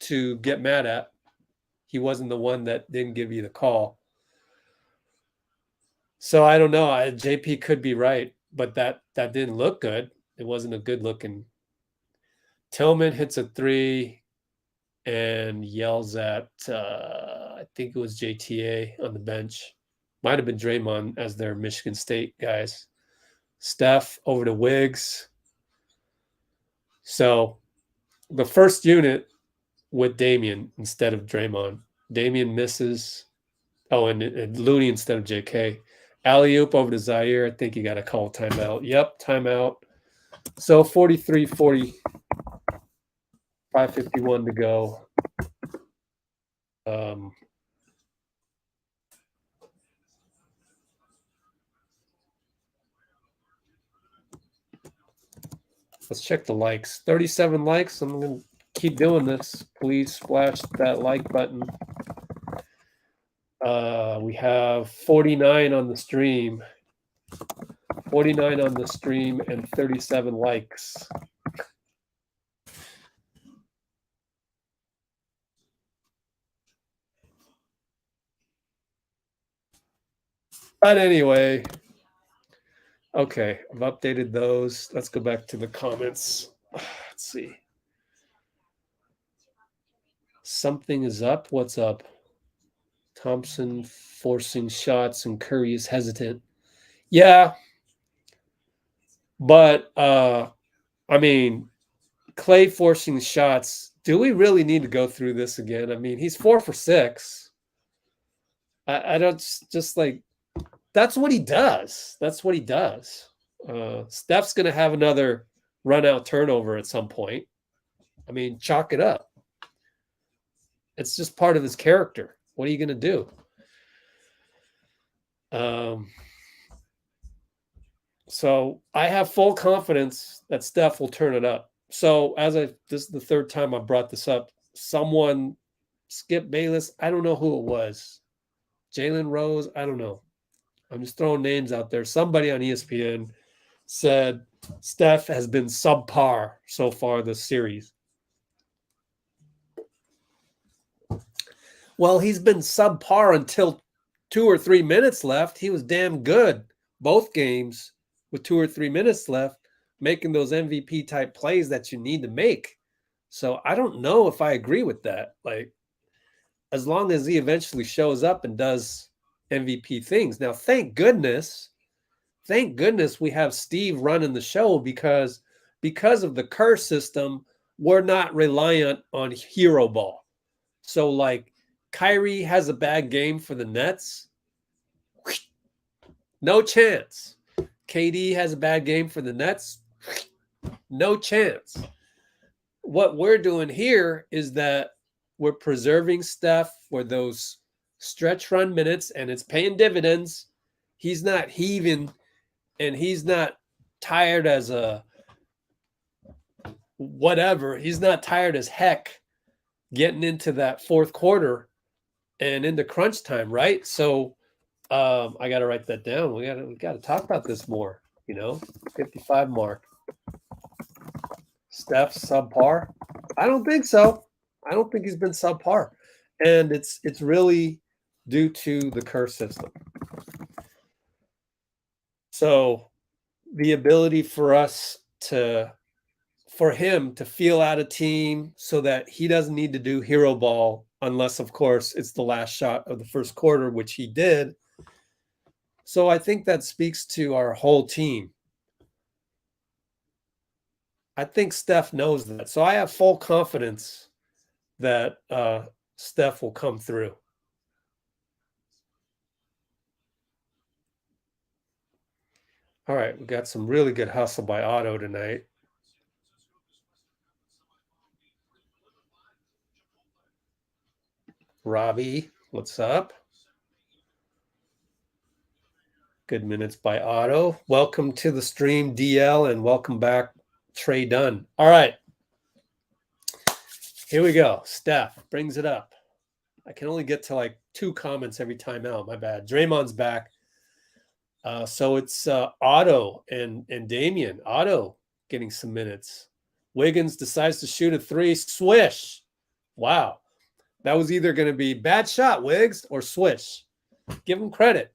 to get mad at. He wasn't the one that didn't give you the call. So I don't know. JP could be right, but that didn't look good. It wasn't a good looking. Tillman hits a 3 and yells at, I think it was JTA on the bench. Might have been Draymond as their Michigan State guys. Steph over to Wiggs. So the first unit with Damian instead of Draymond. Damian misses. Oh, and Looney instead of JK. Alley-oop over to Zaire. I think you got to call timeout. Yep, timeout. So 43-40. 5:51 to go. Let's check the likes. 37 likes. I'm going to keep doing this. Please splash that like button. We have 49 on the stream. 49 on the stream and 37 likes. But anyway, okay, I've updated those. Let's go back to the comments. Let's see. Something is up. What's up? Thompson forcing shots and Curry is hesitant. Yeah. But I mean, Clay forcing shots. Do we really need to go through this again? I mean, he's 4 for 6. I don't just like that's what he does. That's what he does. Steph's going to have another run out turnover at some point. I mean, chalk it up. It's just part of his character. What are you going to do? So I have full confidence that Steph will turn it up. So this is the third time I brought this up. Someone, Skip Bayless, I don't know who it was. Jalen Rose, I don't know. I'm just throwing names out there. Somebody on ESPN said Steph has been subpar so far this series. Well, he's been subpar until 2 or 3 minutes left. He was damn good both games with 2 or 3 minutes left, making those MVP type plays that you need to make. So I don't know if I agree with that. Like, as long as he eventually shows up and does MVP things. Now, thank goodness we have Steve running the show because of the Kerr system, we're not reliant on hero ball. So like Kyrie has a bad game for the Nets, no chance. KD has a bad game for the Nets, no chance. What we're doing here is that we're preserving Steph for those stretch run minutes, and it's paying dividends. He's not heaving, and he's not tired as a whatever. He's not tired as heck getting into that fourth quarter and into crunch time, right? So I got to write that down. We got to talk about this more. 55 mark. Steph subpar? I don't think so. I don't think he's been subpar, and it's really due to the Kerr system. So the ability for him to feel out a team so that he doesn't need to do hero ball unless, of course, it's the last shot of the first quarter, which he did. So I think that speaks to our whole team. I think Steph knows that. So I have full confidence that Steph will come through. All right, we got some really good hustle by Otto tonight. Robbie, what's up? Good minutes by Otto. Welcome to the stream, DL, and welcome back, Trey Dunn. All right. Here we go. Steph brings it up. I can only get to like 2 comments every time out. My bad. Draymond's back. So it's Otto and Damian. Otto getting some minutes. Wiggins decides to shoot a 3. Swish. Wow. That was either going to be bad shot, Wiggs, or swish. Give him credit.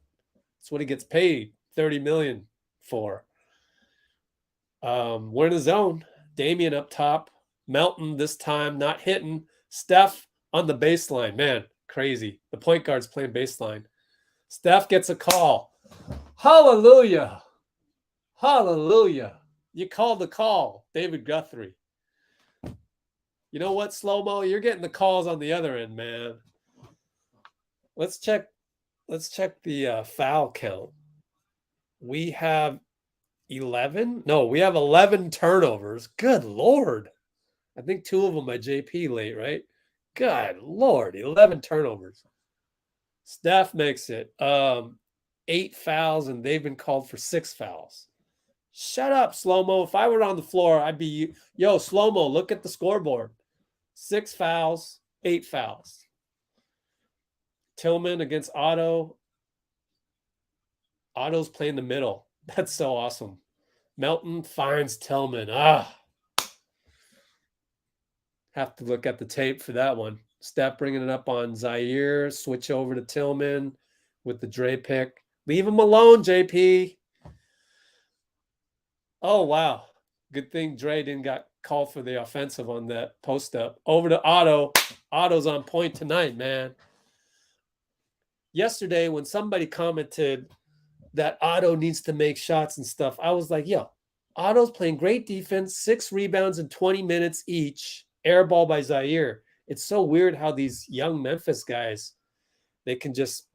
That's what he gets paid $30 million for. We're in the zone. Damian up top. Melton this time not hitting. Steph on the baseline. Man, crazy. The point guard's playing baseline. Steph gets a call. Hallelujah. Hallelujah. You called the call, David Guthrie. You know what, Slow-Mo? You're getting the calls on the other end, man. Let's check the foul count. We have 11? No, we have 11 turnovers. Good Lord. I think 2 of them by JP late, right? Good Lord, 11 turnovers. Steph makes it 8 fouls, and they've been called for 6 fouls. Shut up, Slow-Mo. If I were on the floor, I'd be, yo, Slow-Mo, look at the scoreboard. 6 fouls, 8 fouls. Tillman against Otto. Otto's playing the middle. That's so awesome. Melton finds Tillman. Have to look at the tape for that one. Steph bringing it up on Zaire. Switch over to Tillman with the Dre pick. Leave him alone, JP. Oh, wow. Good thing Dre didn't got called for the offensive on that post up. Over to Otto. Otto's on point tonight, man. Yesterday, when somebody commented that Otto needs to make shots and stuff, I was like, yo, Otto's playing great defense, 6 rebounds in 20 minutes each. Air ball by Zaire. It's so weird how these young Memphis guys, they can just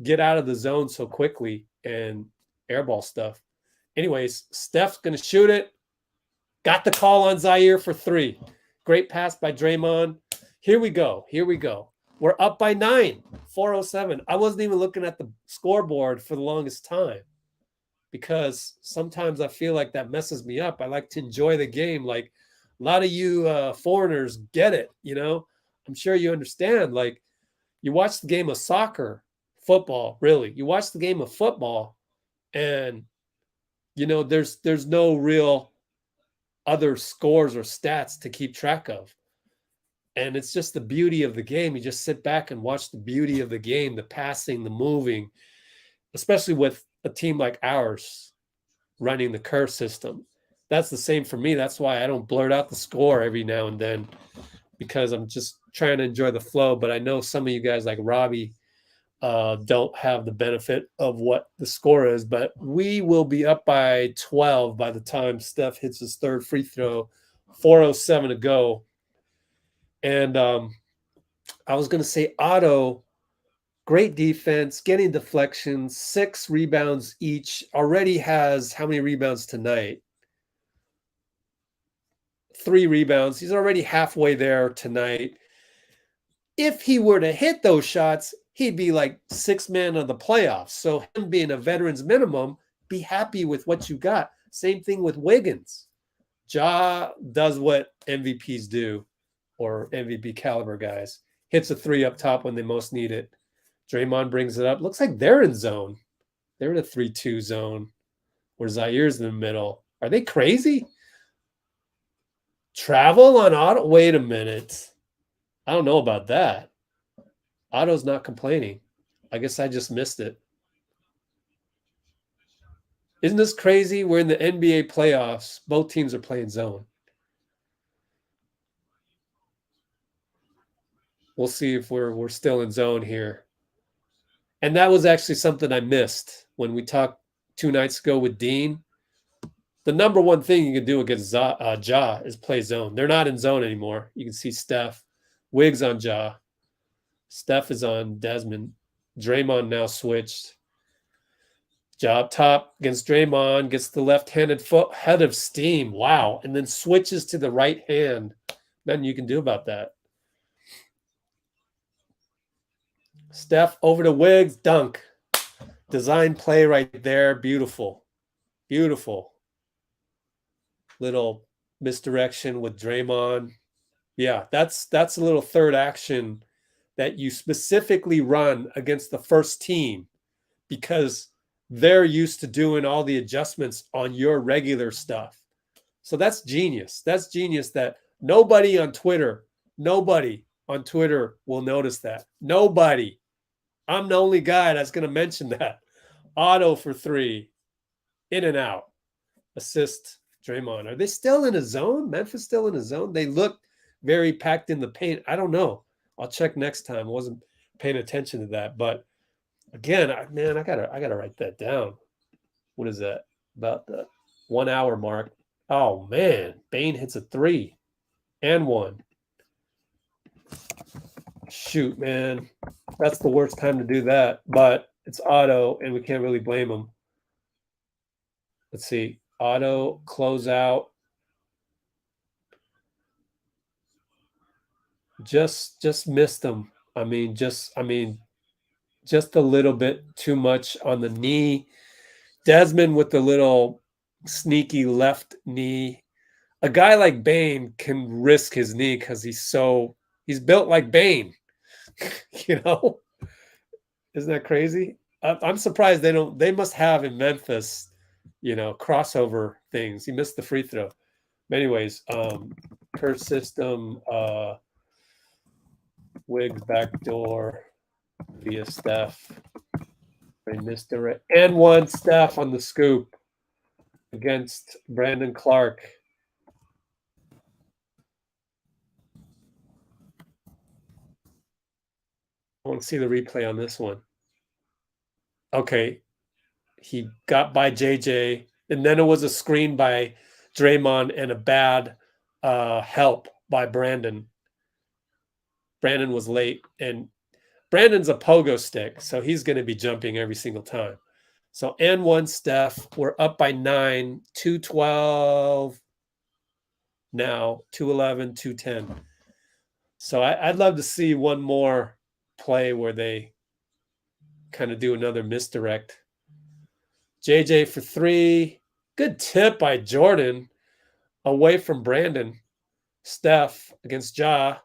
get out of the zone so quickly and airball stuff. Anyways, Steph's going to shoot it. Got the call on Zaire for 3. Great pass by Draymond. Here we go. Here we go. We're up by 9, 4:07. I wasn't even looking at the scoreboard for the longest time because sometimes I feel like that messes me up. I like to enjoy the game. Like a lot of you foreigners get it, you know? I'm sure you understand. Like you watch the game of soccer, football, really. You watch the game of football and, you know, there's no real other scores or stats to keep track of. And it's just the beauty of the game. You just sit back and watch the beauty of the game, the passing, the moving, especially with a team like ours running the curve system. That's the same for me. That's why I don't blurt out the score every now and then because I'm just trying to enjoy the flow. But I know some of you guys like Robbie don't have the benefit of what the score is, but we will be up by 12 by the time Steph hits his 3rd free throw, 4:07 to go. And I was going to say Otto, great defense, getting deflections, 6 rebounds each, already has how many rebounds tonight? 3 rebounds. He's already halfway there tonight. If he were to hit those shots, he'd be like 6th man of the playoffs. So him being a veteran's minimum, be happy with what you got. Same thing with Wiggins. Ja does what MVPs do, or MVP caliber guys. Hits a 3 up top when they most need it. Draymond brings it up. Looks like they're in zone. They're in a 3-2 zone where Zaire's in the middle. Are they crazy? Travel on Otto? Wait a minute. I don't know about that. Otto's not complaining. I guess I just missed it. Isn't this crazy? We're in the NBA playoffs. Both teams are playing zone. We'll see if we're still in zone here. And that was actually something I missed when we talked 2 nights ago with Dean. The number one thing you can do against Ja is play zone. They're not in zone anymore. You can see Steph. Wiggs on Ja. Steph is on Desmond. Draymond now switched. Ja up top against Draymond. Gets the left-handed foot head of steam. Wow. And then switches to the right hand. Nothing you can do about that. Steph over to Wiggs. Dunk. Design play right there. Beautiful. Beautiful. Little misdirection with Draymond. Yeah, that's a little third action that you specifically run against the first team because they're used to doing all the adjustments on your regular stuff. So that's genius. That's genius that nobody on Twitter will notice that. Nobody. I'm the only guy that's going to mention that. Otto for 3. In and out. Assist Draymond. Are they still in a zone? Memphis still in a zone? They look very packed in the paint. I don't know. I'll check next time. I wasn't paying attention to that. But again, I gotta write that down. What is that? About the 1 hour mark. Oh man, Bane hits a 3 and 1. Shoot, man. That's the worst time to do that. But it's Otto, and we can't really blame him. Let's see. Otto, close out. Just missed him. Just a little bit too much on the knee. Desmond with the little sneaky left knee. A guy like Bane can risk his knee because he's built like Bane. You know? Isn't that crazy? I'm surprised they must have in Memphis, crossover things. He missed the free throw. But anyways, curve system, Wiggs backdoor via Steph. They missed it. And 1 Steph on the scoop against Brandon Clark. I want to see the replay on this one. Okay. He got by JJ. And then it was a screen by Draymond and a bad help by Brandon. Brandon was late, and Brandon's a pogo stick, so he's going to be jumping every single time. So, and one, Steph. We're up by 9, 2-12 now, 2-11, 2-10. So I'd love to see one more play where they kind of do another misdirect. JJ for 3. Good tip by Jordan away from Brandon. Steph against Ja.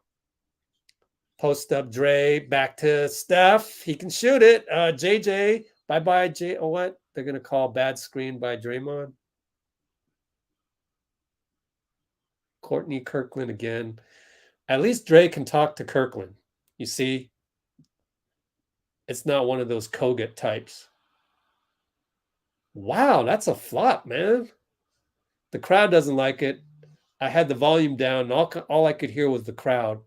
Post up Dre, back to Steph. He can shoot it. JJ, bye-bye, J. Oh, what? They're going to call bad screen by Draymond. Courtney Kirkland again. At least Dre can talk to Kirkland. You see? It's not one of those Kogut types. Wow, that's a flop, man. The crowd doesn't like it. I had the volume down, and all I could hear was the crowd.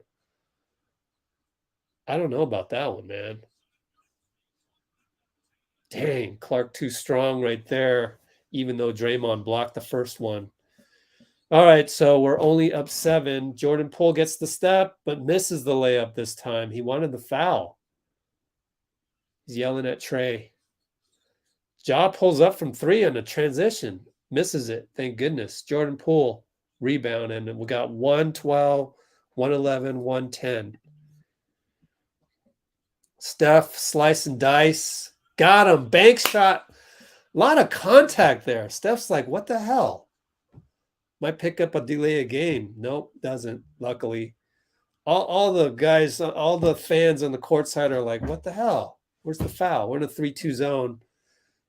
I don't know about that one, man. Dang, Clark too strong right there, even though Draymond blocked the first one. All right, so we're only up 7. Jordan Poole gets the step, but misses the layup this time. He wanted the foul. He's yelling at Trey. Ja pulls up from 3 on the transition. Misses it, thank goodness. Jordan Poole, rebound, and we got 112, 111, 110. Steph, slice and dice. Got him. Bank shot. A lot of contact there. Steph's like, what the hell? Might pick up a delay of game. Nope, doesn't, luckily. All the guys, all the fans on the court side are like, what the hell? Where's the foul? We're in a 3-2 zone.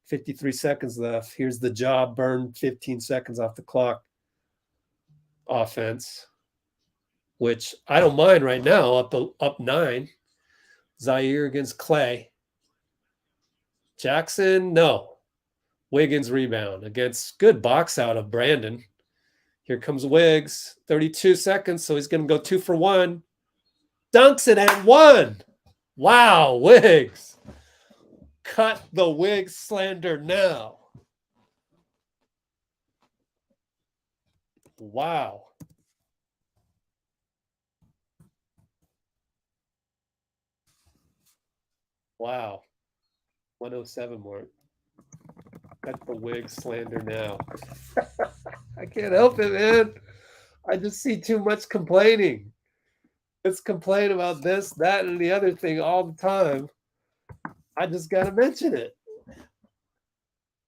53 seconds left. Here's the job. Burn 15 seconds off the clock. Offense, which I don't mind right now, up 9. Zaire against Clay. Jackson, no. Wiggins rebound against good box out of Brandon. Here comes Wiggs. 32 seconds, so he's going to go 2 for 1. Dunks it and 1. Wow, Wiggs. Cut the Wiggs slander now. Wow. Wow. 107 more. Cut the Wiggs slander now. I can't help it, man. I just see too much complaining. Let's complain about this, that, and the other thing all the time. I just got to mention it.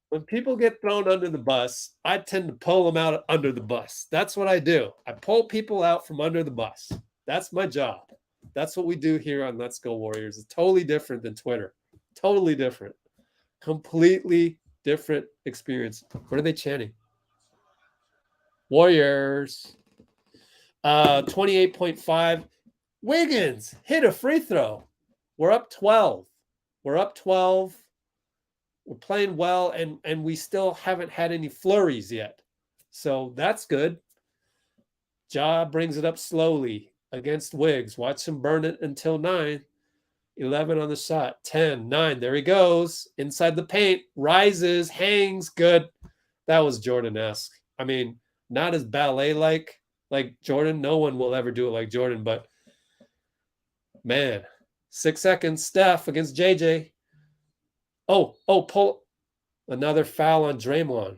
When people get thrown under the bus, I tend to pull them out under the bus. That's what I do. I pull people out from under the bus. That's my job. That's what we do here on Let's Go Warriors. It's totally different than Twitter. Totally different. Completely different experience. What are they chanting? Warriors. 28.5. Wiggins hit a free throw. We're up 12. We're up 12. We're playing well, and we still haven't had any flurries yet. So that's good. Ja brings it up slowly against Wiggs. Watch him burn it until 9. 11 on the shot. 10, 9. There he goes. Inside the paint. Rises, hangs. Good. That was Jordan-esque. I mean, not as ballet-like Jordan. No one will ever do it like Jordan, but man, 6 seconds. Steph against JJ. Pull another foul on Draymond.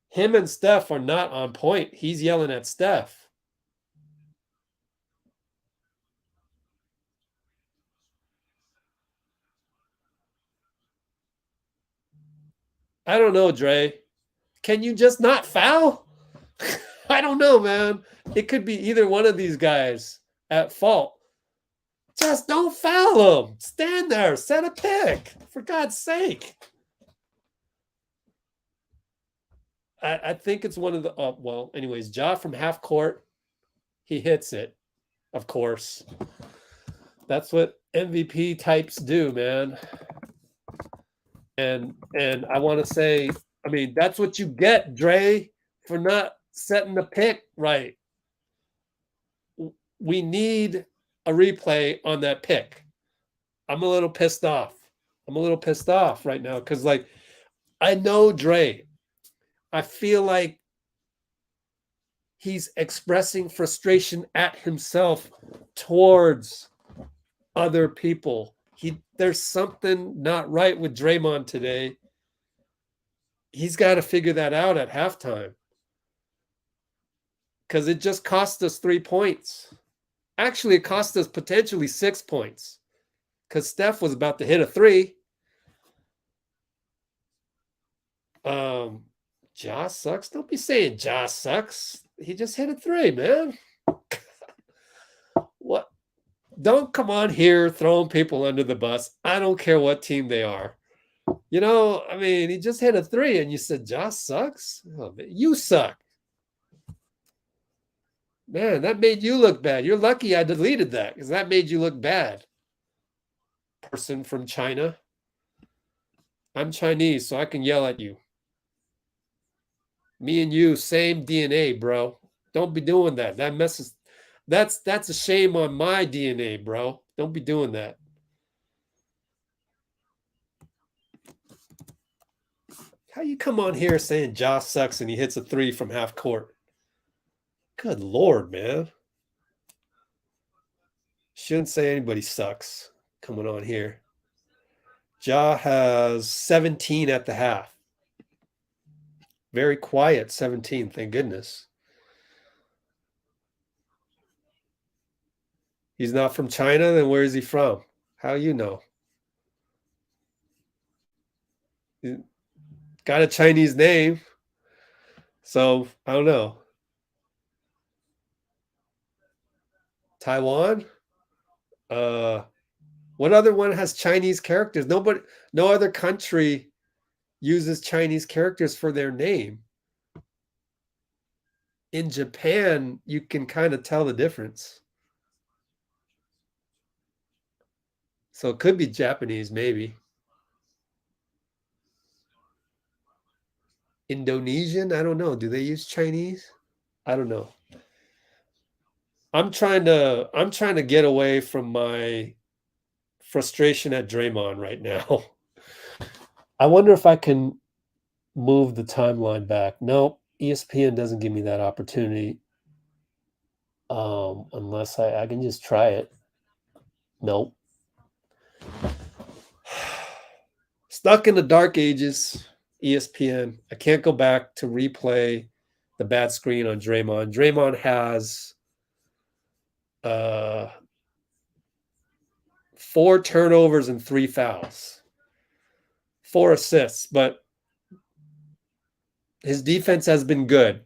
Him and Steph are not on point. He's yelling at Steph. I don't know, Dre. Can you just not foul? I don't know, man. It could be either one of these guys at fault. Just don't foul him. Stand there. Set a pick. For God's sake. I think it's one of the... anyways, Ja from half court. He hits it, of course. That's what MVP types do, man. And I want to say, I mean, that's what you get, Dre, for not setting the pick right. We need a replay on that pick. I'm a little pissed off. right now because, I know Dre. I feel like he's expressing frustration at himself towards other people. There's something not right with Draymond today. He's got to figure that out at halftime. Because it just cost us 3 points. Actually, it cost us potentially 6 points. Because Steph was about to hit a 3. Ja sucks. Don't be saying Ja sucks. He just hit a 3, man. What? Don't come on here throwing people under the bus. I don't care what team they are. You know, I mean, he just hit a 3 and you said Ja sucks? Oh, man, you suck. Man, that made you look bad. You're lucky I deleted that because that made you look bad. Person from China. I'm Chinese, so I can yell at you. Me and you, same DNA, bro. Don't be doing that. That messes. That's a shame on my DNA, bro. Don't be doing that. How you come on here saying Josh sucks and he hits a 3 from half court? Good Lord, man. Shouldn't say anybody sucks coming on here. Ja has 17 at the half. Very quiet 17, thank goodness. He's not from China, then where is he from? How you know? He's got a Chinese name. So, I don't know. Taiwan? What other one has Chinese characters? No other country uses Chinese characters for their name. In Japan, you can kind of tell the difference. So it could be Japanese, maybe. Indonesian? I don't know. Do they use Chinese? I don't know. I'm trying to get away from my frustration at Draymond right now. I wonder if I can move the timeline back. No, ESPN doesn't give me that opportunity. Unless I can just try it. Nope. Stuck in the dark ages, ESPN. I can't go back to replay the bad screen on Draymond. Draymond has 4 turnovers and 3 fouls, 4 assists, but his defense has been good,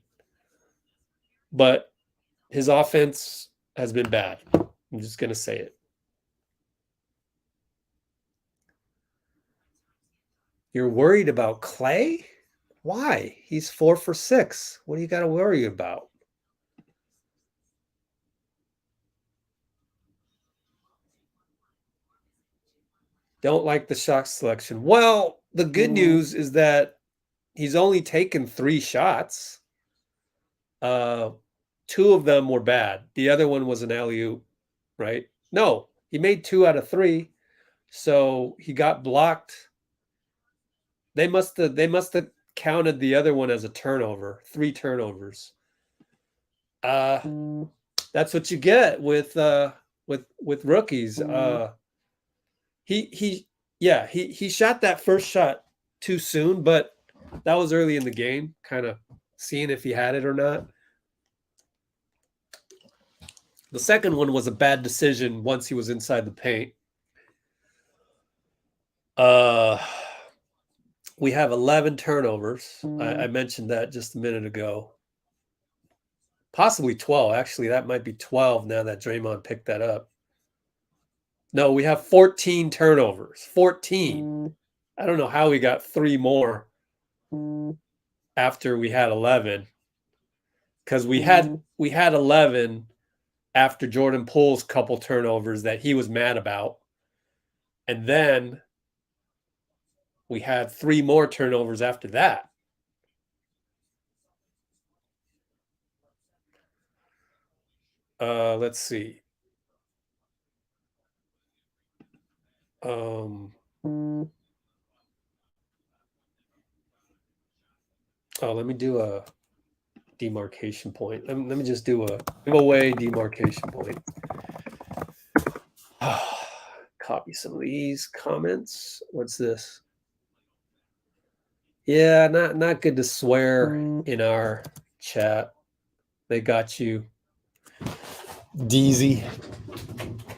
but his offense has been bad. I'm just going to say it. You're worried about Clay? Why? He's 4 for 6. What do you got to worry about? Don't like the shot selection. Well, the good news is that he's only taken 3 shots. 2 of them were bad. The other one was an alley-oop, right? No, he made 2 out of 3. So he got blocked. They must have counted the other one as a turnover, 3 turnovers. That's what you get with rookies. He shot that first shot too soon, but that was early in the game, kind of seeing if he had it or not. The second one was a bad decision once he was inside the paint. We have 11 turnovers. I mentioned that just a minute ago. Possibly 12. Actually, that might be 12 now that Draymond picked that up. No, we have 14 turnovers. 14. I don't know how we got 3 more after we had 11. Because we had 11 after Jordan Poole's couple turnovers that he was mad about. And then we had 3 more turnovers after that. Let's see. Oh, let me do a demarcation point. Let me just do a giveaway demarcation point. Copy some of these comments. What's this? Yeah, not good to swear in our chat. They got you. Deezy.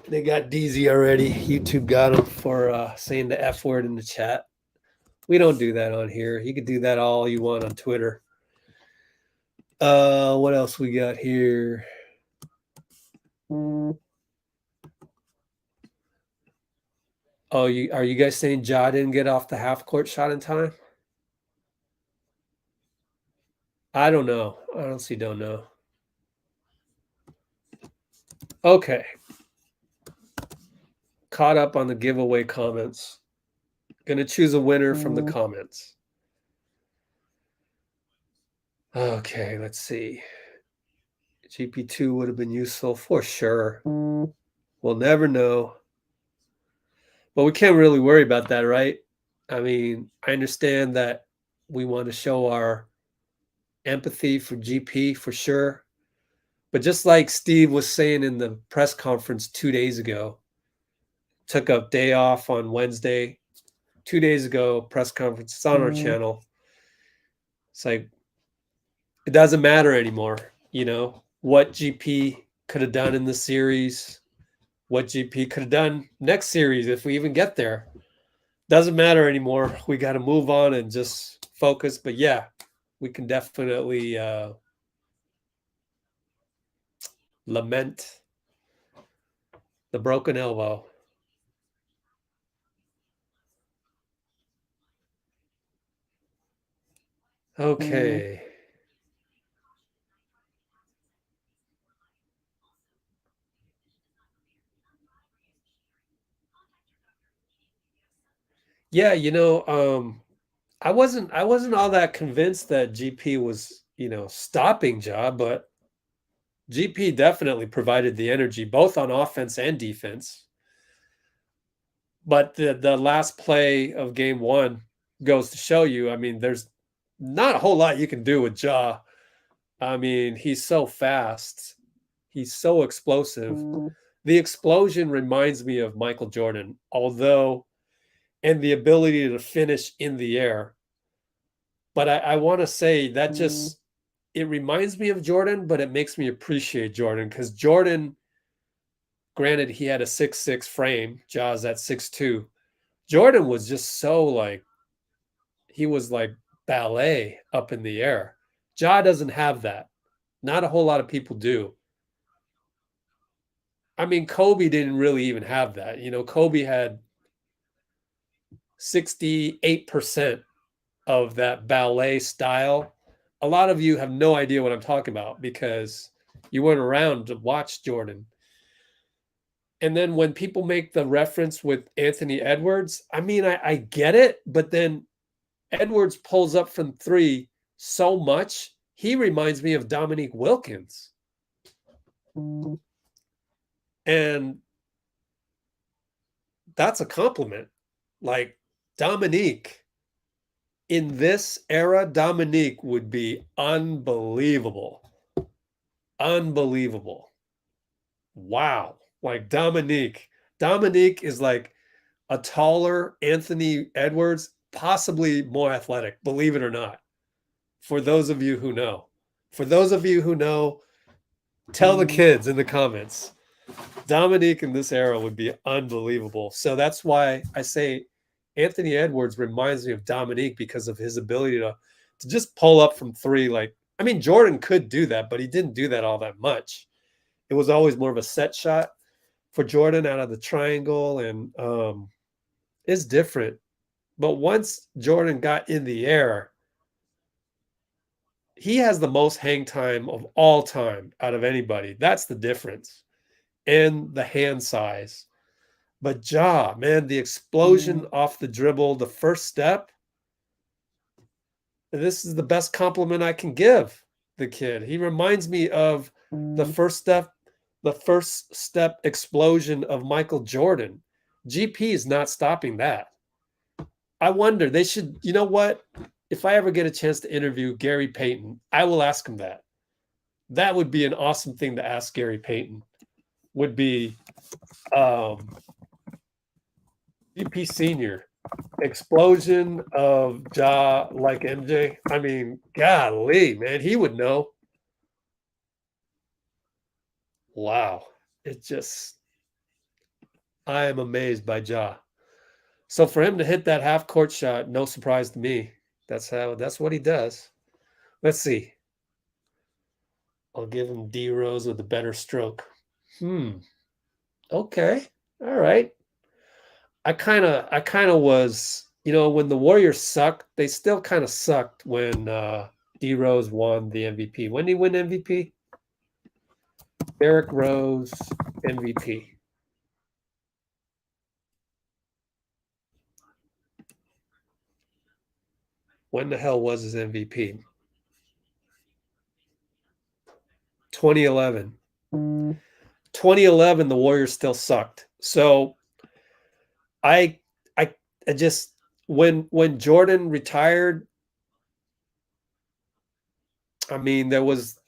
They got Deezy already. YouTube got him for saying the F word in the chat. We don't do that on here. You can do that all you want on Twitter. What else we got here? Oh, are you guys saying Ja didn't get off the half court shot in time? I don't know. I honestly don't know. Okay. Caught up on the giveaway comments. Gonna choose a winner from the comments. Okay, let's see. GP2 would have been useful for sure. We'll never know. But we can't really worry about that, right? I mean, I understand that we want to show our empathy for GP for sure. But just like Steve was saying in the press conference 2 days ago, took a day off on Wednesday. 2 days ago, press conference. It's on our channel. It's like, it doesn't matter anymore, you know, what GP could have done in the series, what GP could have done next series if we even get there. Doesn't matter anymore. We got to move on and just focus. But yeah, we can definitely lament the broken elbow. Okay. Yeah, you know, I wasn't all that convinced that GP was, you know, stopping Ja, but GP definitely provided the energy both on offense and defense. But the last play of game 1 goes to show you, I mean, there's not a whole lot you can do with Ja. I mean, he's so fast. He's so explosive. The explosion reminds me of Michael Jordan, although, and the ability to finish in the air. But I want to say that just, it reminds me of Jordan, but it makes me appreciate Jordan because Jordan, granted, he had a 6'6" frame, Ja's at 6'2". Jordan was just so like, he was like ballet up in the air. Ja doesn't have that. Not a whole lot of people do. I mean, Kobe didn't really even have that. You know, Kobe had 68% of that ballet style. A lot of you have no idea what I'm talking about because you weren't around to watch Jordan. And then when people make the reference with Anthony Edwards, I mean, I get it, but then Edwards pulls up from 3 so much, he reminds me of Dominique Wilkins. And that's a compliment. Like Dominique, in this era, Dominique would be unbelievable. Unbelievable. Wow. Like Dominique is like a taller Anthony Edwards, possibly more athletic, believe it or not. For those of you who know. For those of you who know, tell the kids in the comments. Dominique in this era would be unbelievable. So that's why I say Anthony Edwards reminds me of Dominique because of his ability to just pull up from 3. Like, I mean, Jordan could do that, but he didn't do that all that much. It was always more of a set shot for Jordan out of the triangle, and it's different. But once Jordan got in the air, he has the most hang time of all time out of anybody. That's the difference. And the hand size. But Ja, man, the explosion off the dribble, the first step, this is the best compliment I can give the kid. He reminds me of the first step explosion of Michael Jordan. GP is not stopping that. I wonder, they should, you know what? if I ever get a chance to interview Gary Payton, I will ask him that. That would be an awesome thing to ask Gary Payton. Would be VP Senior, explosion of Ja like MJ. I mean, golly, man, he would know. Wow. It just, I am amazed by Ja. So for him to hit that half court shot, no surprise to me. That's what he does. Let's see. I'll give him D Rose with a better stroke. Okay. All right. I kind of was, when the Warriors sucked, they still kind of sucked when D Rose won the MVP. When did he win MVP? Derrick Rose MVP. When the hell was his MVP? 2011. 2011, the Warriors still sucked. So I just, when Jordan retired, I mean, there was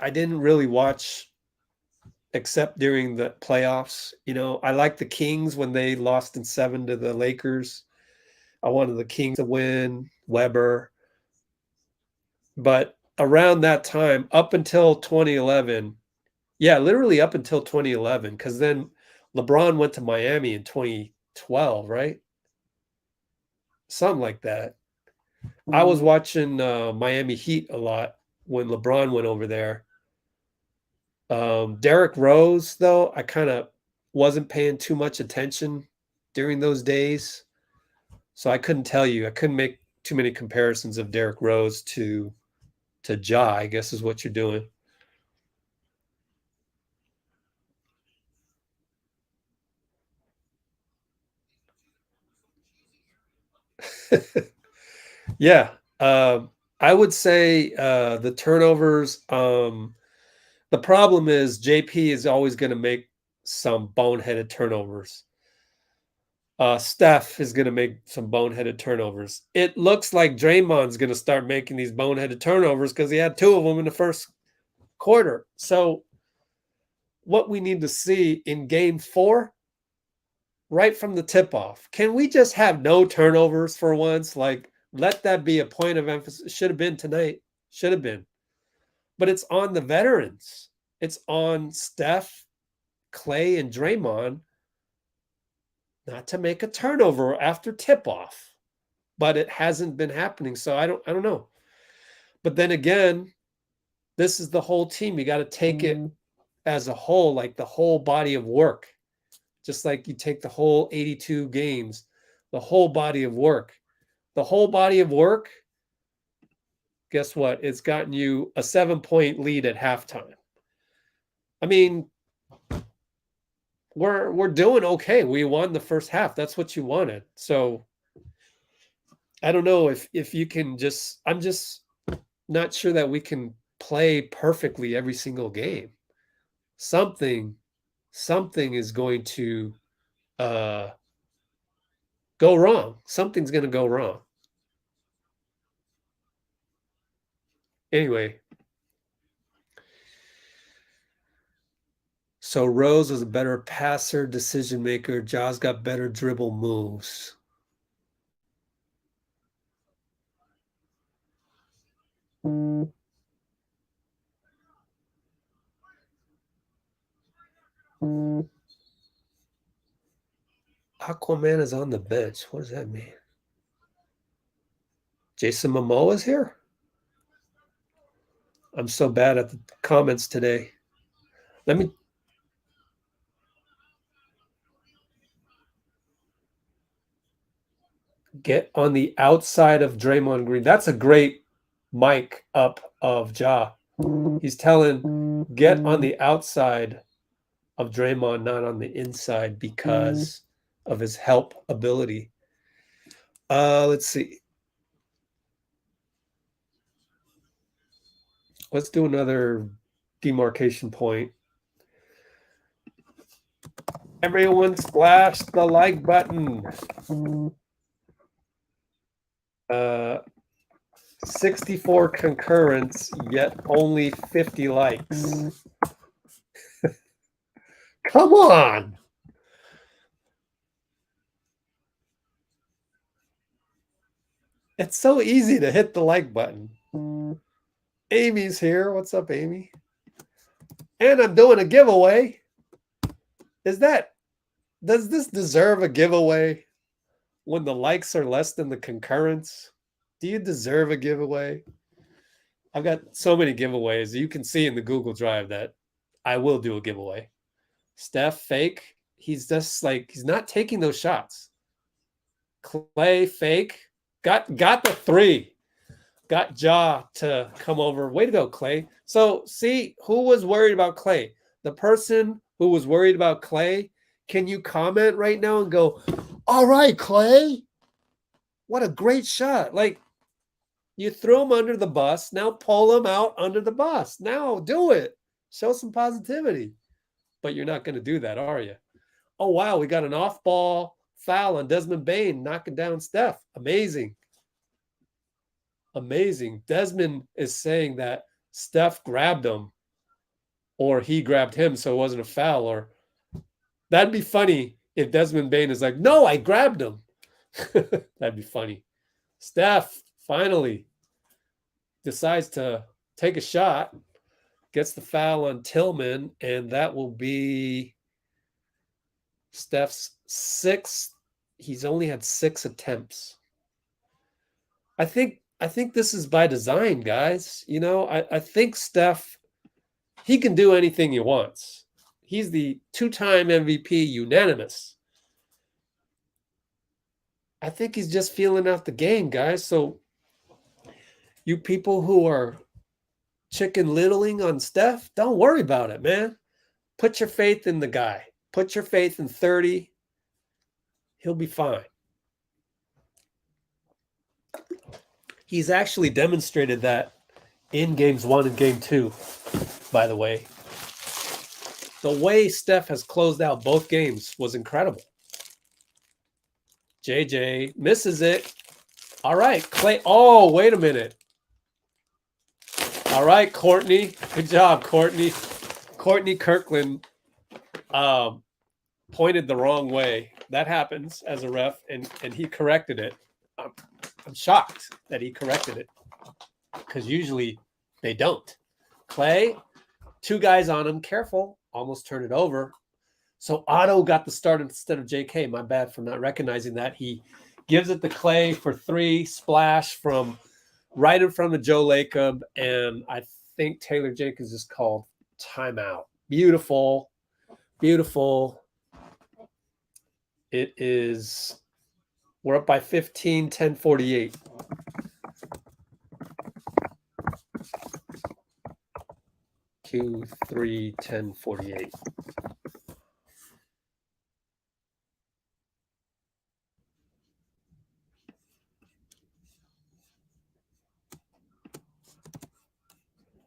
I didn't really watch except during the playoffs. I liked the Kings when they lost in 7 to the Lakers. I wanted the Kings to win, Weber. But around that time, up until 2011, yeah, literally up until 2011, because then LeBron went to Miami in 2012, right? Something like that. I was watching Miami Heat a lot when LeBron went over there. Derrick Rose, though, I kind of wasn't paying too much attention during those days. So I couldn't tell you. I couldn't make too many comparisons of Derrick Rose to Ja, I guess is what you're doing. Yeah. I would say the turnovers. The problem is JP is always going to make some boneheaded turnovers. Steph is going to make some boneheaded turnovers. It looks like Draymond's going to start making these boneheaded turnovers because he had 2 of them in the first quarter. So what we need to see in game 4, right from the tip-off, can we just have no turnovers for once? Like, let that be a point of emphasis. Should have been tonight. Should have been. But it's on the veterans. It's on Steph, Clay, and Draymond not to make a turnover after tip-off. But it hasn't been happening. So I don't know. But then again, this is the whole team. You got to take it as a whole, like the whole body of work. Just like you take the whole 82 games, the whole body of work. The whole body of work, guess what? It's gotten you a 7-point lead at halftime. I mean, we're doing okay. We won the first half. That's what you wanted. So I don't know if you can just, I'm just not sure that we can play perfectly every single game. Something is going to go wrong. Something's going to go wrong. Anyway, so Rose was a better passer, decision maker. Ja's got better dribble moves. Aquaman is on the bench. What does that mean? Jason Momoa is here? I'm so bad at the comments today. Let me get on the outside of Draymond Green. That's a great mic up of Ja. He's telling, get on the outside of Draymond, not on the inside, because of his help ability. Let's see. Let's do another demarcation point. Everyone splash the like button. 64 concurrents, yet only 50 likes. Come on. It's so easy to hit the like button. Amy's here. What's up, Amy? And I'm doing a giveaway. Does this deserve a giveaway when the likes are less than the concurrence? Do you deserve a giveaway? I've got so many giveaways. You can see in the Google Drive that I will do a giveaway. Steph, fake. He's just like, he's not taking those shots. Clay, fake. Got the 3. Got Ja to come over. Way to go, Clay. So see, who was worried about Clay? The person who was worried about Clay, can you comment right now and go, all right, Clay, what a great shot. Like, you threw him under the bus. Now pull him out under the bus. Now do it. Show some positivity. But you're not going to do that, are you? Oh, wow, we got an off-ball foul on Desmond Bane knocking down Steph. Amazing. Amazing. Desmond is saying that Steph grabbed him or he grabbed him, so it wasn't a foul. Or that'd be funny if Desmond Bane is like, no, I grabbed him. That'd be funny. Steph finally decides to take a shot, gets the foul on Tillman, and that will be Steph's 6th. He's only had 6 attempts. I think this is by design, guys. You know, I think Steph, he can do anything he wants. He's the 2-time MVP, unanimous. I think he's just feeling out the game, guys. So you people who are chicken littling on Steph, don't worry about it, man. Put your faith in the guy. Put your faith in 30. He'll be fine. He's actually demonstrated that in games 1 and game 2, by the way. The way Steph has closed out both games was incredible. JJ misses it. All right, Clay. Oh, wait a minute. All right, Courtney. Good job, Courtney. Courtney Kirkland pointed the wrong way. That happens as a ref, and he corrected it. I'm shocked that he corrected it because usually they don't. Clay, 2 guys on him. Careful. Almost turned it over. So Otto got the start instead of JK. My bad for not recognizing that. He gives it to Clay for 3, splash from right in front of Joe Lacob, and I think Taylor Jenkins is called timeout. Beautiful. Beautiful. It is, we're up by 15, 10:48. Q3, 10:48.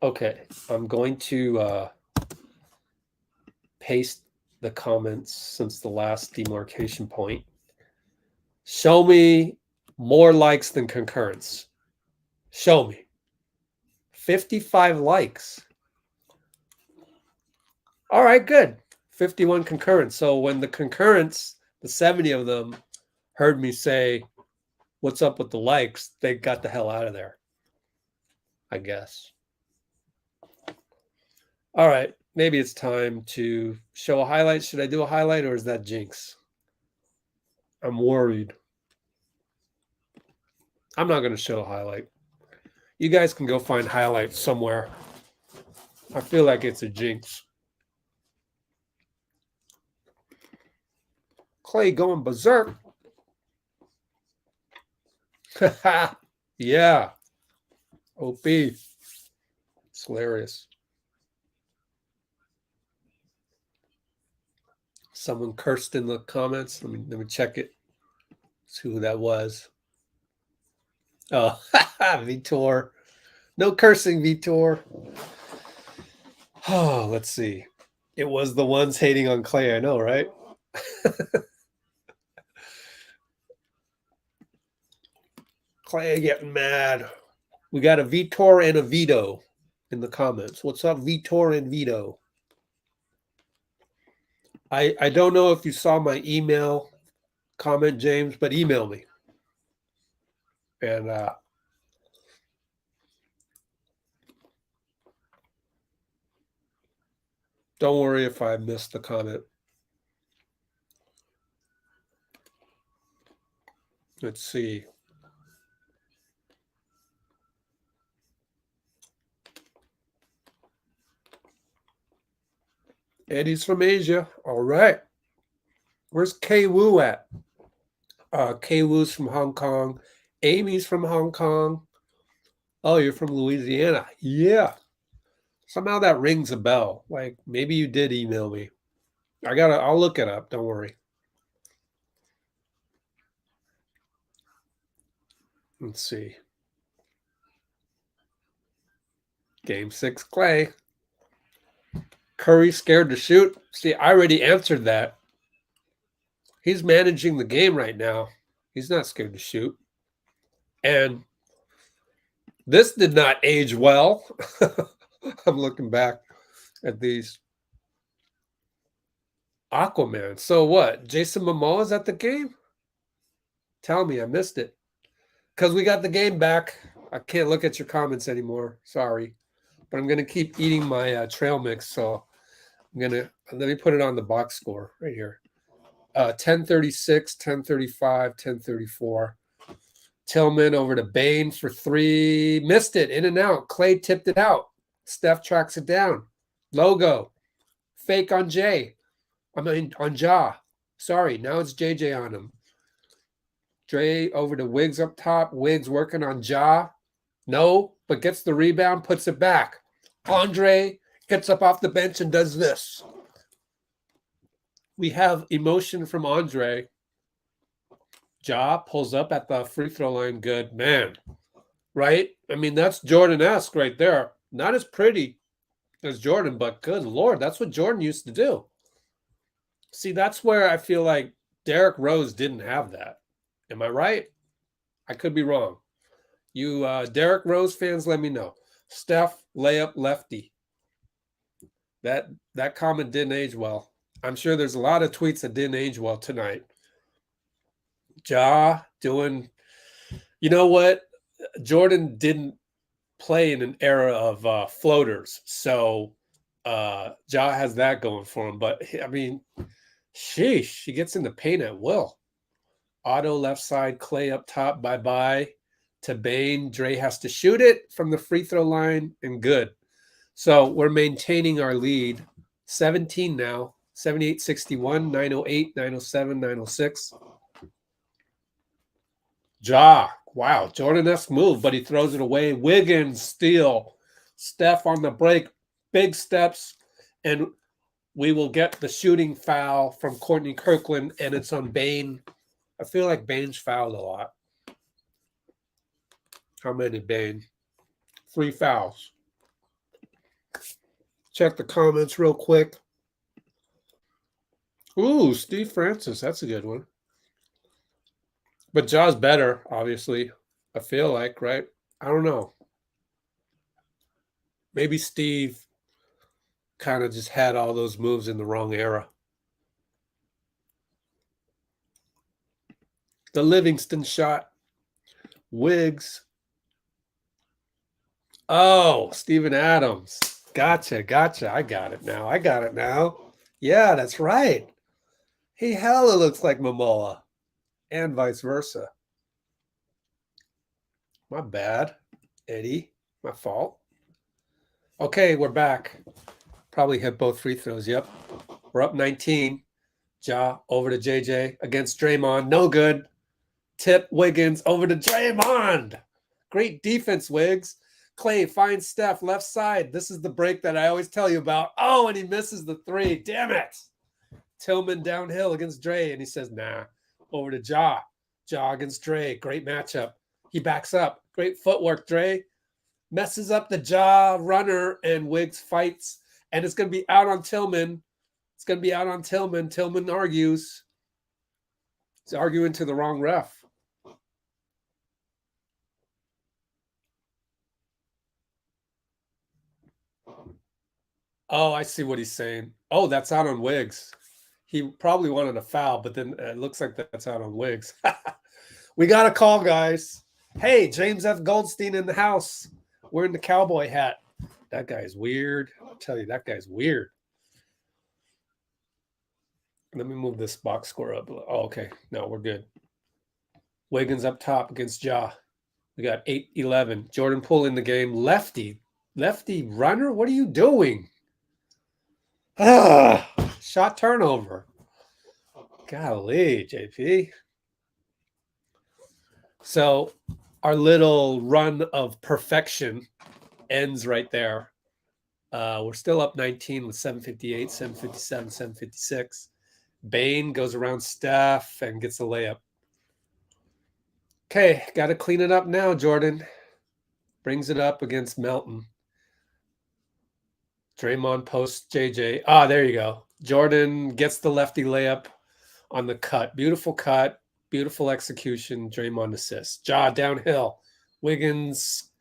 Okay, I'm going to paste the comments since the last demarcation point. Show me more likes than concurrence. Show me. 55 likes. All right, good. 51 concurrents. So when the concurrents, the 70 of them, heard me say, what's up with the likes, they got the hell out of there, I guess. All right, maybe it's time to show a highlight. Should I do a highlight or is that jinx? I'm worried. I'm not going to show a highlight. You guys can go find highlights somewhere. I feel like it's a jinx. Clay going berserk. Yeah. OP. It's hilarious. Someone cursed in the comments. Let me check it. See who that was. Oh, Vitor. No cursing, Vitor. Oh, let's see. It was the ones hating on Clay, I know, right? Clay getting mad. We got a Vitor and a Vito in the comments. What's up, Vitor and Vito? I don't know if you saw my email comment, James, but email me. And don't worry if I missed the comment. Let's see. Eddie's from Asia. All right. Where's K-Woo at? K-Woo's from Hong Kong. Amy's from Hong Kong. Oh, you're from Louisiana. Yeah. Somehow that rings a bell. Like maybe you did email me. I'll look it up. Don't worry. Let's see. Game 6, Clay. Curry scared to shoot. See, I already answered that. He's managing the game right now. He's not scared to shoot. And this did not age well. I'm looking back at these. Aquaman. So what? Jason Momoa's at the game? Tell me, I missed it. Because we got the game back. I can't look at your comments anymore. Sorry. But I'm going to keep eating my trail mix. So I'm going to, let me put it on the box score right here. 1036, 1035, 1034. Tillman over to Bain for 3. Missed it. In and out. Clay tipped it out. Steph tracks it down. Logo. Fake on Jay. I mean, on Ja. Sorry. Now it's JJ on him. Dre over to Wiggs up top. Wiggs working on Ja. No, but gets the rebound, puts it back. Andre gets up off the bench and does this. We have emotion from Andre. Ja pulls up at the free throw line. Good. Man, right? I mean, that's Jordan-esque right there. Not as pretty as Jordan, but good Lord, that's what Jordan used to do. See, that's where I feel like Derrick Rose didn't have that. Am I right? I could be wrong. You Derrick Rose fans, let me know. Steph, layup, lefty. That comment didn't age well. I'm sure there's a lot of tweets that didn't age well tonight. Ja doing, you know what? Jordan didn't play in an era of floaters. So Ja has that going for him. But, I mean, sheesh, he gets in the paint at will. Otto left side, Clay up top, bye-bye to Bain. Dre has to shoot it from the free throw line, and good. So we're maintaining our lead. 17 now, 78-61, 908, 907, 906. Ja, wow, Jordan-esque move, but he throws it away. Wiggins, steal. Steph on the break, big steps, and we will get the shooting foul from Courtney Kirkland, and it's on Bain. I feel like Bain's fouled a lot. How many, Bain? 3 fouls. Check the comments real quick. Ooh, Steve Francis. That's a good one. But Ja's better, obviously. I feel like, right? I don't know. Maybe Steve kind of just had all those moves in the wrong era. The Livingston shot. Wiggs. Oh, Steven Adams. Gotcha. I got it now. Yeah, that's right. He hella looks like Momoa. And vice versa. My bad, Eddie. My fault. Okay, we're back. Probably hit both free throws. Yep. We're up 19. Ja over to JJ against Draymond. No good. Tip Wiggins over to Draymond. Great defense, Wiggs. Clay finds Steph left side. This is the break that I always tell you about. Oh, and he misses the 3. Damn it. Tillman downhill against Dre, and he says, nah. Over to Ja. Ja against Dre. Great matchup. He backs up. Great footwork, Dre. Messes up the Ja runner, and Wiggs fights. And it's going to be out on Tillman. Tillman argues. He's arguing to the wrong ref. Oh, I see what he's saying. Oh, that's out on Wiggs. He probably wanted a foul, but then it looks like that's out on Wiggs. We got a call, guys. Hey, James F. Goldstein in the house. We're in the cowboy hat. That guy's weird. I'll tell you, that guy's weird. Let me move this box score up. Oh, okay. No, we're good. Wiggins up top against Ja. We got 8-11. Jordan Poole in the game. Lefty runner. What are you doing? Shot turnover. Golly, JP. So our little run of perfection ends right there. We're still up 19 with 7:58, 7:57, 7:56. Bain goes around Steph and gets a layup. Okay, got to clean it up now, Jordan. Brings it up against Melton. Draymond posts JJ. There you go. Jordan gets the lefty layup on the cut. Beautiful cut, beautiful execution. Draymond assists. Ja downhill. Wiggins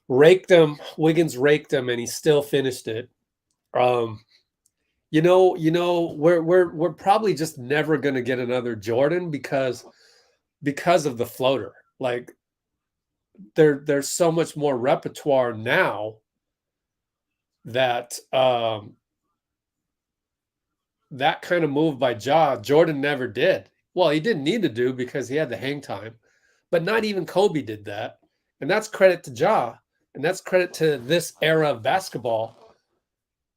raked him. And he still finished it. We're probably just never going to get another Jordan because of the floater. Like there's so much more repertoire now that that kind of move by Ja, Jordan never did. Well, he didn't need to do because he had the hang time, but not even Kobe did that. And that's credit to Ja, and that's credit to this era of basketball.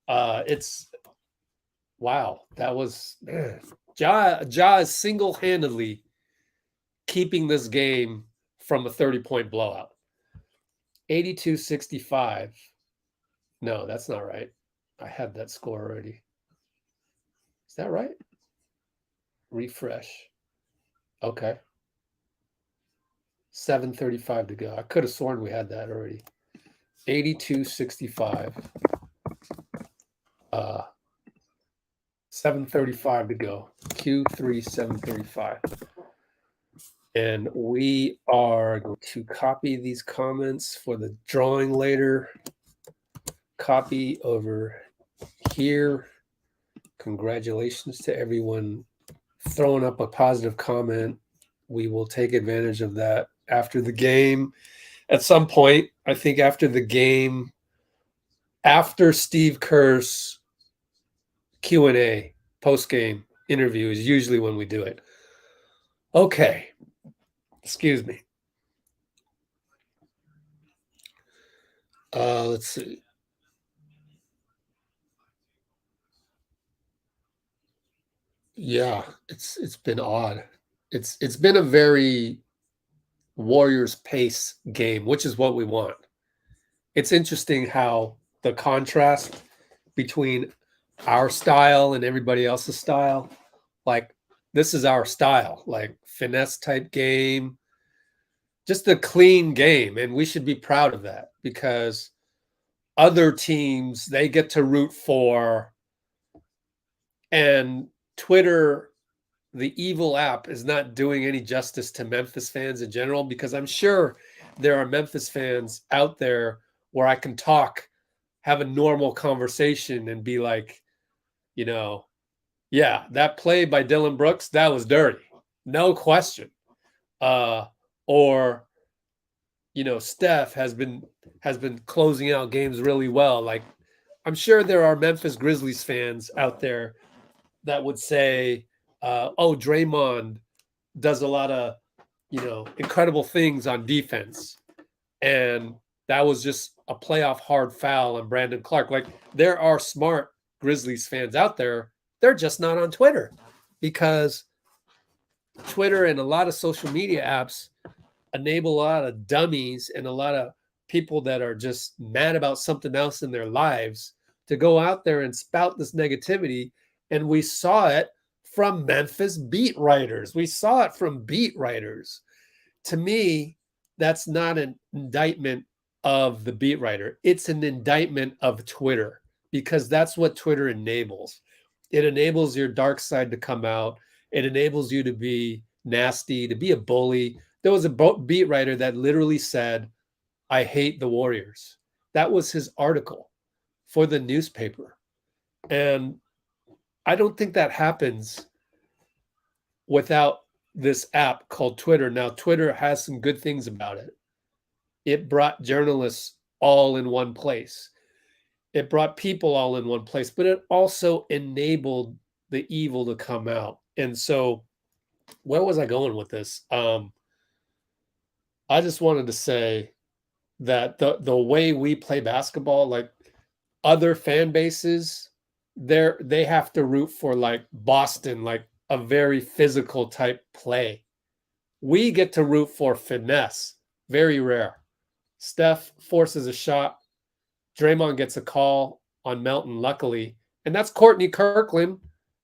It's wow, that was Ja is single-handedly keeping this game from a 30-point blowout. 82-65. No, that's not right. I had that score already. Is that right? Refresh. Okay. 7:35 to go. I could have sworn we had that already. 82-65. 7:35 to go. Q3 7:35. And we are going to copy these comments for the drawing later. Copy over here. Congratulations to everyone throwing up a positive comment. We will take advantage of that after the game. At some point, I think after the game, after Steve Kerr's Q&A, post-game interview is usually when we do it. Okay. Excuse me. Let's see. Yeah, it's been odd. It's been a very Warriors pace game, which is what we want. It's interesting how the contrast between our style and everybody else's style, like this is our style, like finesse type game, just a clean game, and we should be proud of that because other teams they get to root for, and Twitter, the evil app, is not doing any justice to Memphis fans in general, because I'm sure there are Memphis fans out there where I can talk, have a normal conversation and be like, yeah, that play by Dylan Brooks, that was dirty. No question. Or Steph has been closing out games really well. Like, I'm sure there are Memphis Grizzlies fans out there that would say, oh, Draymond does a lot of, incredible things on defense. And that was just a playoff hard foul on Brandon Clark. Like, there are smart Grizzlies fans out there. They're just not on Twitter, because Twitter and a lot of social media apps enable a lot of dummies and a lot of people that are just mad about something else in their lives to go out there and spout this negativity. And we saw it from Memphis beat writers. To me, that's not an indictment of the beat writer. It's an indictment of Twitter, because that's what Twitter enables. It enables your dark side to come out. It enables you to be nasty, to be a bully. There was a beat writer that literally said, I hate the Warriors. That was his article. for the newspaper. And I don't think that happens without this app called Twitter. Now, Twitter has some good things about it. It brought journalists all in one place. It brought people all in one place, but it also enabled the evil to come out. And so, where was I going with this? I just wanted to say that the way we play basketball, like other fan bases, they have to root for like Boston, like a very physical type play. We get to root for finesse, very rare. Steph forces a shot. Draymond gets a call on Melton, luckily, and that's Courtney Kirkland.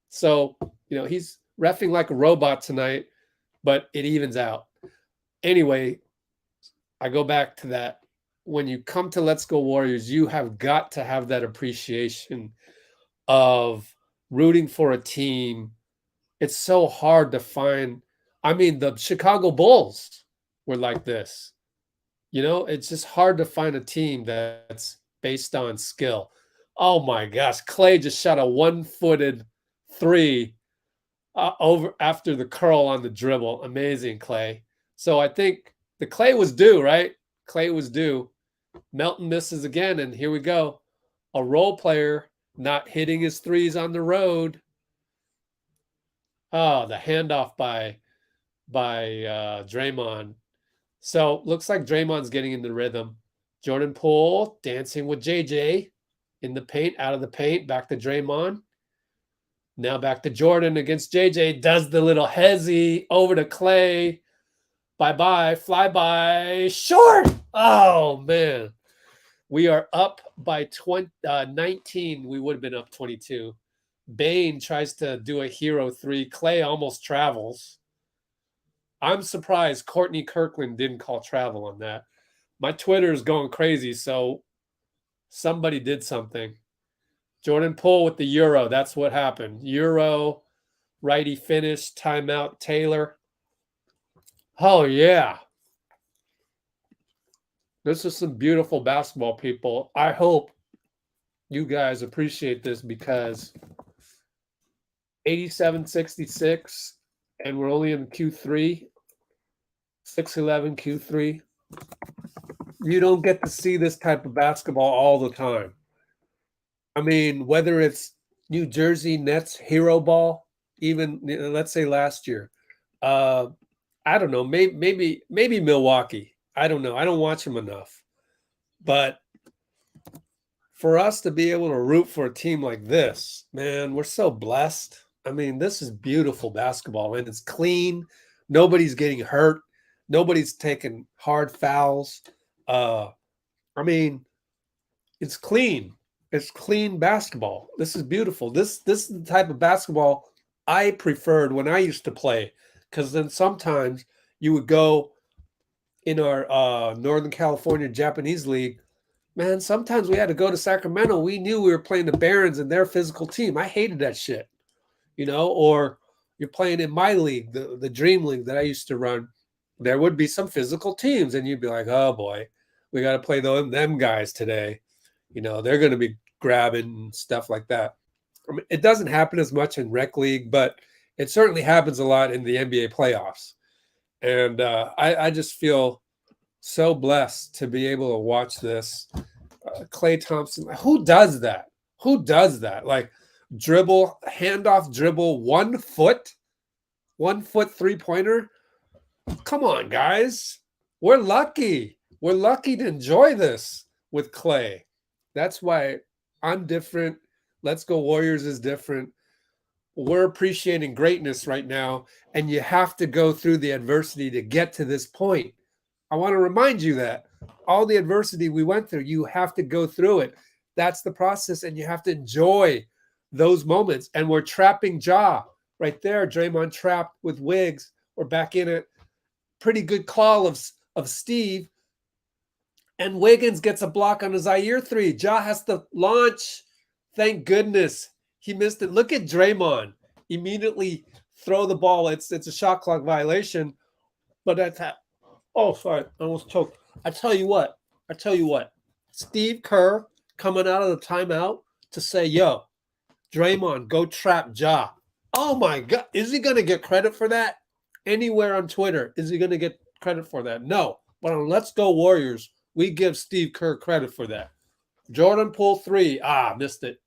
So, he's reffing like a robot tonight, but it evens out. Anyway, I go back to that. When you come to Let's Go Warriors, you have got to have that appreciation of rooting for a team. It's so hard to find. I mean, the Chicago Bulls were like this. It's just hard to find a team that's based on skill. Oh my gosh, Clay just shot a one-footed three over after the curl on the dribble. Amazing, Clay. So I think the Clay was due, right? Clay was due. Melton misses again, and here we go. A role player not hitting his threes on the road. Oh, the handoff by Draymond. So looks like Draymond's getting in the rhythm. Jordan Poole dancing with JJ in the paint, out of the paint, back to Draymond. Now back to Jordan against JJ. Does the little hezzy over to Clay. Bye-bye, fly-by, short. Oh, man. We are up by 19. We would have been up 22. Bane tries to do a hero three. Clay almost travels. I'm surprised Courtney Kirkland didn't call travel on that. My Twitter is going crazy, so somebody did something. Jordan Poole with the Euro. That's what happened. Euro, righty finish, timeout, Taylor. Oh, yeah. This is some beautiful basketball, people. I hope you guys appreciate this because 87-66, and we're only in Q3, 6-11 Q3. You don't get to see this type of basketball all the time. I mean, whether it's New Jersey Nets hero ball, even let's say last year, I don't know, maybe Milwaukee. I don't know. I don't watch them enough. But for us to be able to root for a team like this, man, we're so blessed. I mean, this is beautiful basketball, and it's clean. Nobody's getting hurt. Nobody's taking hard fouls. I mean, it's clean. It's clean basketball. This is beautiful. This is the type of basketball I preferred when I used to play, because then sometimes you would go in our Northern California Japanese League. Man, sometimes we had to go to Sacramento. We knew we were playing the Barons and their physical team. I hated that shit, or you're playing in my league, the Dream League that I used to run. There would be some physical teams, and you'd be like, oh, boy, we got to play them guys today. They're going to be grabbing and stuff like that. I mean, it doesn't happen as much in rec league, but it certainly happens a lot in the NBA playoffs. And I just feel so blessed to be able to watch this. Klay Thompson, who does that? Who does that? Like dribble, handoff dribble, 1 foot 3-pointer. Come on, guys. We're lucky. We're lucky to enjoy this with Klay. That's why I'm different. Let's Go Warriors is different. We're appreciating greatness right now, and you have to go through the adversity to get to this point. I want to remind you that all the adversity we went through, you have to go through it. That's the process, and you have to enjoy those moments. And we're trapping Ja right there. Draymond trapped with Wiggs. We're back in it. Pretty good call of Steve. And Wiggins gets a block on a Zaire three. Ja has to launch. Thank goodness he missed it. Look at Draymond. Immediately throw the ball. It's a shot clock violation. But that's oh, sorry. I almost choked. I tell you what. Steve Kerr coming out of the timeout to say, yo, Draymond, go trap Ja. Oh my God. Is he going to get credit for that? Anywhere on Twitter, is he going to get credit for that? No. But on Let's Go Warriors, we give Steve Kerr credit for that. Jordan Poole 3. Missed it.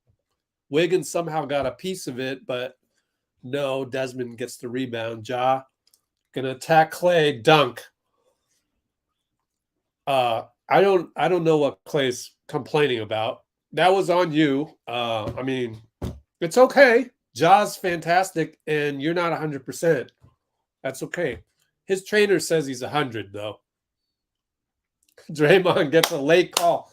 Wiggins somehow got a piece of it, but no, Desmond gets the rebound. Ja gonna attack Clay, dunk. I don't know what Clay's complaining about. That was on you. I mean, it's okay. Ja's fantastic, and you're not 100%. That's okay. His trainer says he's 100, though. Draymond gets a late call.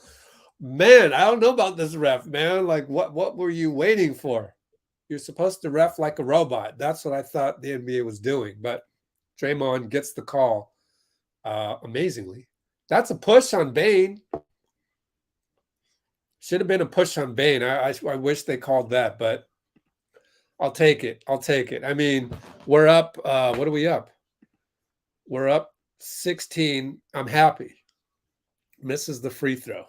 Man, I don't know about this ref, man. Like, what were you waiting for? You're supposed to ref like a robot. That's what I thought the NBA was doing. But Draymond gets the call amazingly. That's a push on Bane. Should have been a push on Bane. I wish they called that, but I'll take it. I'll take it. I mean, we're up. What are we up? We're up 16. I'm happy. Misses the free throw.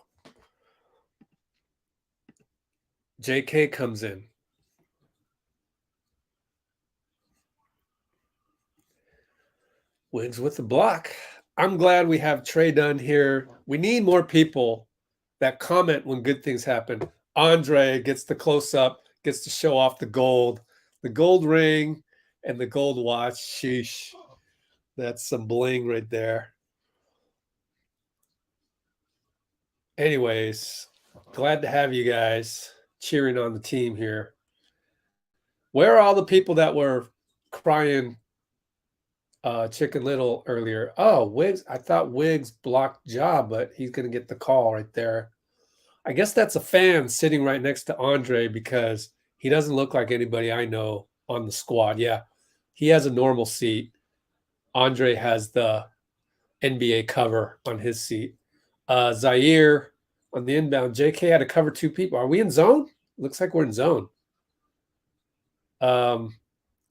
JK comes in. Wins with the block. I'm glad we have Trey Dunn here. We need more people that comment when good things happen. Andre gets the close-up, gets to show off the gold ring, and the gold watch. Sheesh. That's some bling right there. Anyways, glad to have you guys cheering on the team here. Where are all the people that were crying Chicken Little earlier? Oh, Wiggs. I thought Wiggs blocked Ja, but he's going to get the call right there. I guess that's a fan sitting right next to Andre because he doesn't look like anybody I know on the squad. Yeah, he has a normal seat. Andre has the NBA cover on his seat. Zaire on the inbound. JK had to cover 2 people. Are we in zone? Looks like we're in zone.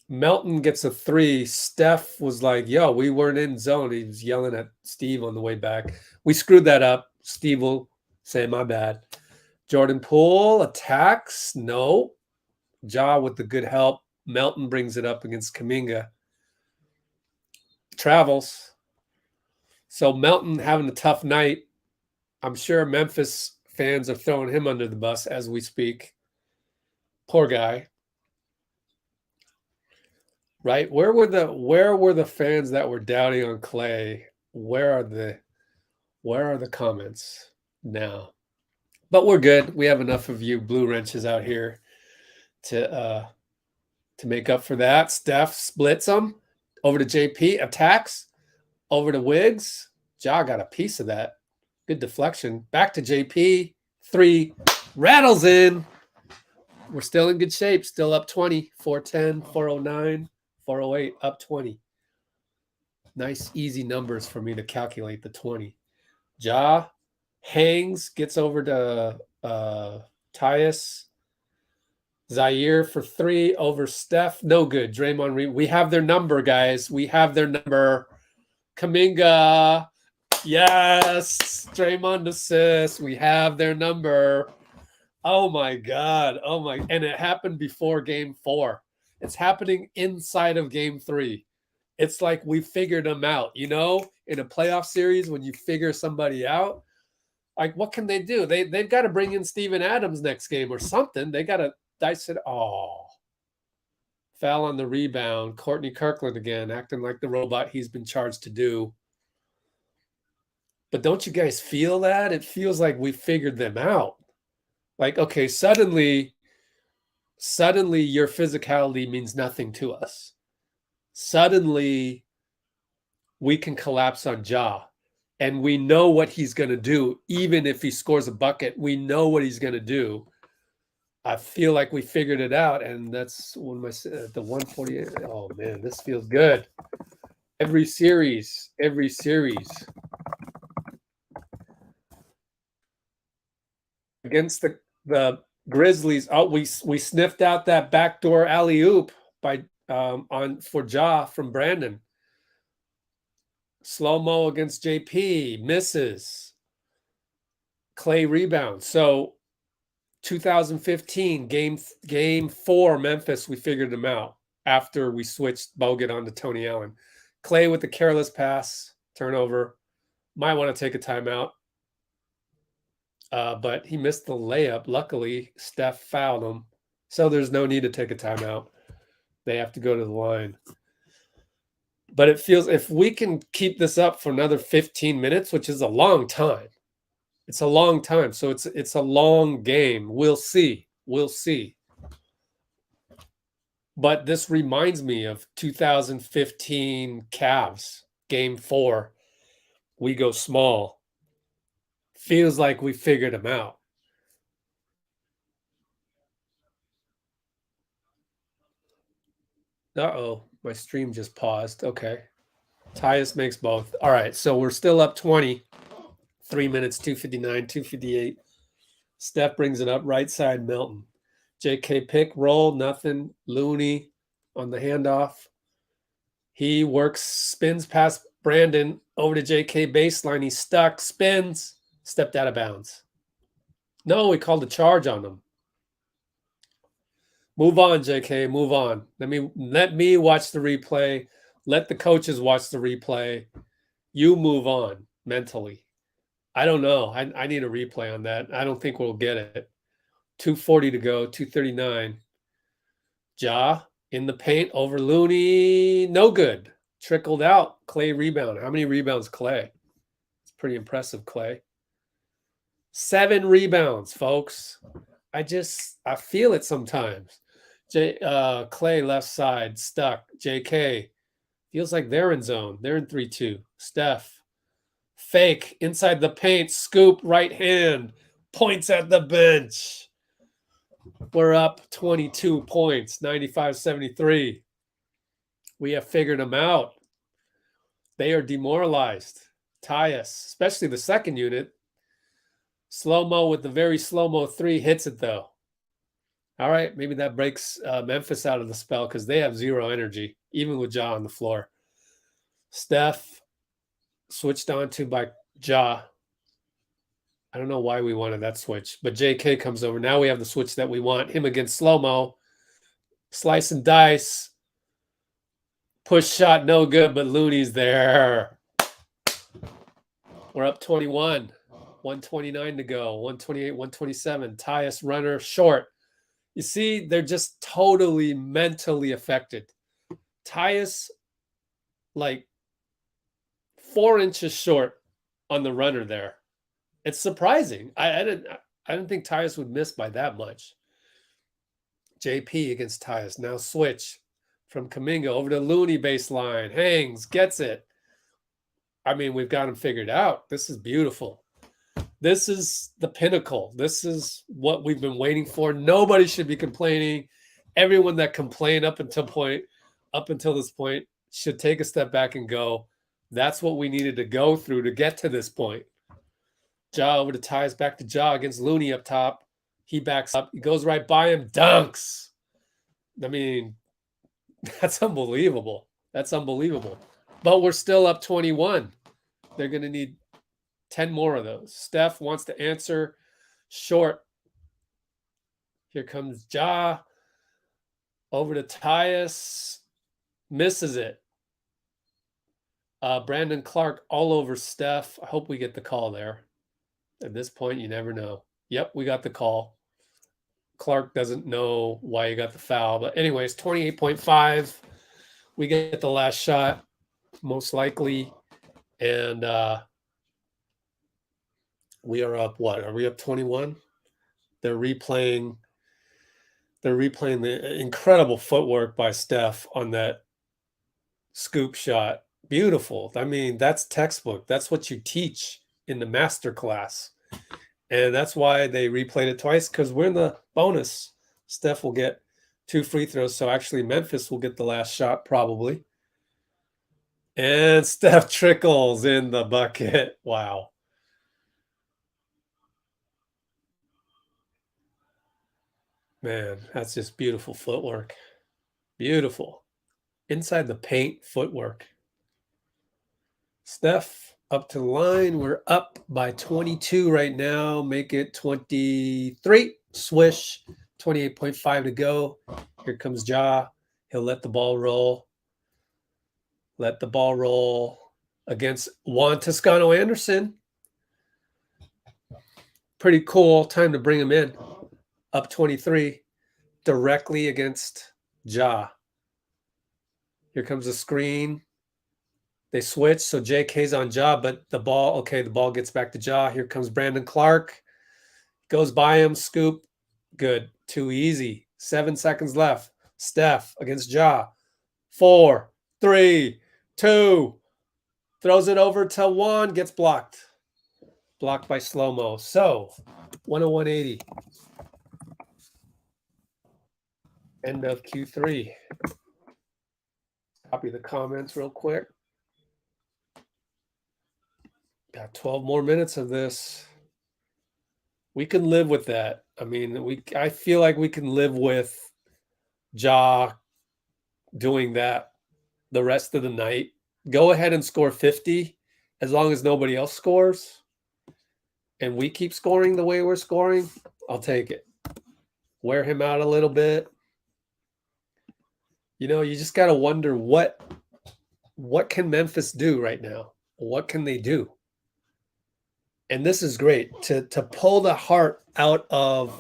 Melton gets a 3. Steph was like, yo, we weren't in zone. He was yelling at Steve on the way back. We screwed that up. Steve will say, my bad. Jordan Poole attacks. No. Ja with the good help. Melton brings it up against Kuminga. Travels. So Melton having a tough night. I'm sure Memphis fans are throwing him under the bus as we speak. Poor guy. Right? Where were the fans that were doubting on Clay? Where are the comments now? But we're good. We have enough of you blue wrenches out here to make up for that. Steph splits them over to JP, attacks over to Wiggs. Ja got a piece of that. Good deflection. Back to JP. 3 rattles in. We're still in good shape. Still up 20. 410, 409, 408, up 20. Nice, easy numbers for me to calculate the 20. Ja hangs, gets over to Tyus. Zaire for 3 over Steph. No good. Draymond, we have their number, guys. We have their number. Kuminga. Yes. Draymond assist. We have their number. Oh, my God. Oh, my. And it happened before game 4. It's happening inside of game 3. It's like we figured them out, you know, in a playoff series when you figure somebody out. Like, what can they do? They've got to bring in Steven Adams next game or something. They got to dice it. Oh, foul on the rebound. Courtney Kirkland again, acting like the robot he's been charged to do. But don't you guys feel that? It feels like we figured them out. Like, okay, suddenly your physicality means nothing to us. Suddenly we can collapse on Ja. And we know what he's going to do. Even if he scores a bucket, we know what he's going to do. I feel like we figured it out. And that's one of my, the 148. Oh, man, this feels good. Every series. Against the Grizzlies, we sniffed out that backdoor alley-oop by for Ja from Brandon. Slow-mo against JP, misses. Clay rebounds. So 2015 game 4 Memphis, we figured them out after we switched Bogut onto Tony Allen. Clay with the careless pass, turnover. Might want to take a timeout. But he missed the layup. Luckily, Steph fouled him. So there's no need to take a timeout. They have to go to the line. But it feels, if we can keep this up for another 15 minutes, which is a long time. It's a long time. So it's a long game. We'll see. We'll see. But this reminds me of 2015 Cavs, game 4. We go small. Feels like we figured them out. Uh-oh, my stream just paused. Okay. Tyus makes both. All right, so we're still up 20. 3 minutes, 2:59, 2:58. Steph brings it up right side, Milton. JK pick, roll, nothing. Looney on the handoff. He works, spins past Brandon over to JK baseline. He's stuck, spins, stepped out of bounds. No, we called a charge on him. Move on, JK, move on. Let me watch the replay. Let the coaches watch the replay. You move on mentally. I don't know. I need a replay on that. I don't think we'll get it. 2:40 to go, 2:39. Ja in the paint over Looney. No good. Trickled out. Clay rebound. How many rebounds, Clay? It's pretty impressive, Clay. 7 rebounds, folks. I feel it sometimes. Clay left side, stuck. JK feels like they're in zone. They're in 3-2. Steph, fake inside the paint, scoop, right hand, points at the bench. We're up 22 points, 95-73. We have figured them out. They are demoralized. Tyus, especially the second unit. Slow-mo with the very slow-mo 3 hits it, though. All right, maybe that breaks Memphis out of the spell because they have 0 energy, even with Ja on the floor. Steph switched on to by Ja. I don't know why we wanted that switch, but JK comes over. Now we have the switch that we want. Him against slow-mo. Slice and dice. Push shot, no good, but Looney's there. We're up 21. 129 to go. 128, 127. Tyus runner short. You see, they're just totally mentally affected. Tyus, like 4 inches short on the runner there. It's surprising. I didn't think Tyus would miss by that much. JP against Tyus. Now switch from Kuminga over to Looney baseline. Hangs, gets it. I mean, we've got him figured out. This is beautiful. This is the pinnacle. This is what we've been waiting for. Nobody should be complaining. Everyone that complained up until this point should take a step back and go, that's what we needed to go through to get to this point. Ja over to Tyus, back to Ja against Looney up top. He backs up. He goes right by him. Dunks. I mean, that's unbelievable. That's unbelievable. But we're still up 21. They're going to need 10 more of those. Steph wants to answer. Short. Here comes Ja. Over to Tyus. Misses it. Brandon Clark all over Steph. I hope we get the call there. At this point, you never know. Yep, we got the call. Clark doesn't know why he got the foul. But anyways, 28.5. We get the last shot, most likely. And we are up, what? Are we up 21? They're replaying the incredible footwork by Steph on that scoop shot. Beautiful. I mean, that's textbook. That's what you teach in the master class. And that's why they replayed it twice, because we're in the bonus. Steph will get 2 free throws. So actually Memphis will get the last shot probably. And Steph trickles in the bucket. Wow. Man, that's just beautiful footwork. Beautiful. Inside the paint footwork. Steph up to the line. We're up by 22 right now. Make it 23. Swish, 28.5 to go. Here comes Ja. He'll let the ball roll. Let the ball roll against Juan Toscano Anderson. Pretty cool. Time to bring him in. Up 23. Directly against Ja. Here comes the screen. They switch. So JK's on Ja, but the ball gets back to Ja. Here comes Brandon Clark. Goes by him. Scoop. Good. Too easy. 7 seconds left. Steph against Ja. 4, 3, 2. Throws it over to Juan. Gets blocked. Blocked by Slow-Mo. So, 101.80. End of Q3. Copy the comments real quick. Got 12 more minutes of this. We can live with that. I mean, I feel like we can live with Ja doing that the rest of the night. Go ahead and score 50 as long as nobody else scores. And we keep scoring the way we're scoring. I'll take it. Wear him out a little bit. You know, you just got to wonder what can Memphis do right now? What can they do? And this is great to pull the heart out of.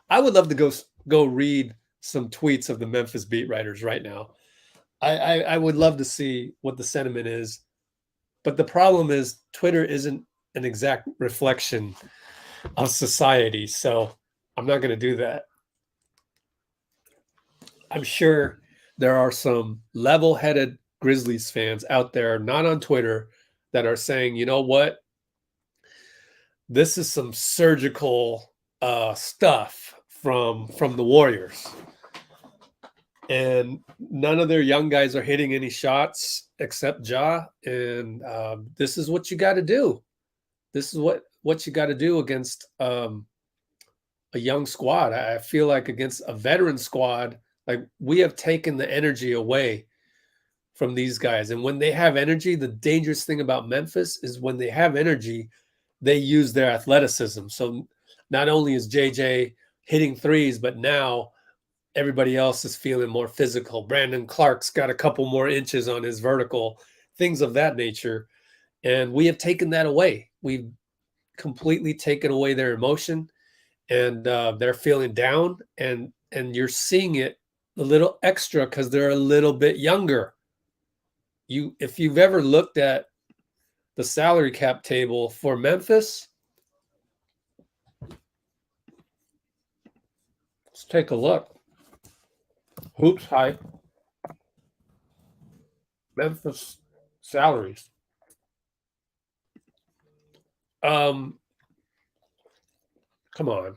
I would love to go read some tweets of the Memphis beat writers right now. I would love to see what the sentiment is. But the problem is Twitter isn't an exact reflection of society. So I'm not going to do that. I'm sure there are some level-headed Grizzlies fans out there, not on Twitter, that are saying, you know what? This is some surgical stuff from the Warriors. And none of their young guys are hitting any shots except Ja. And this is what you got to do. This is what you got to do against a young squad. I feel like against a veteran squad, like we have taken the energy away from these guys. And when they have energy, the dangerous thing about Memphis is when they have energy, they use their athleticism. So not only is JJ hitting threes, but now everybody else is feeling more physical. Brandon Clark's got a couple more inches on his vertical, things of that nature. And we have taken that away. We've completely taken away their emotion, and they're feeling down, and you're seeing it a little extra because they're a little bit younger. If you've ever looked at the salary cap table for Memphis, let's take a look. Hoops Hype, Memphis salaries. Come on.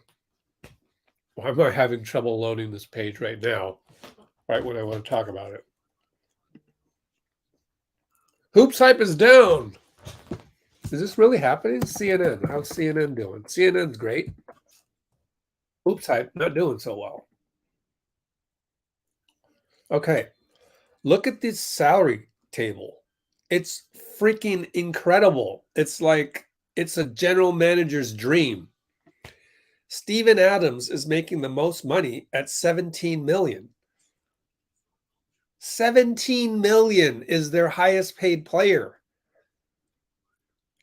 Why am I having trouble loading this page right now? Right when I want to talk about it. Hoops Hype is down. Is this really happening? CNN. How's CNN doing? CNN's great. Hoops Hype not doing so well. Okay. Look at this salary table. It's freaking incredible. It's like it's a general manager's dream. Steven Adams is making the most money at $17 million. $17 million is their highest paid player.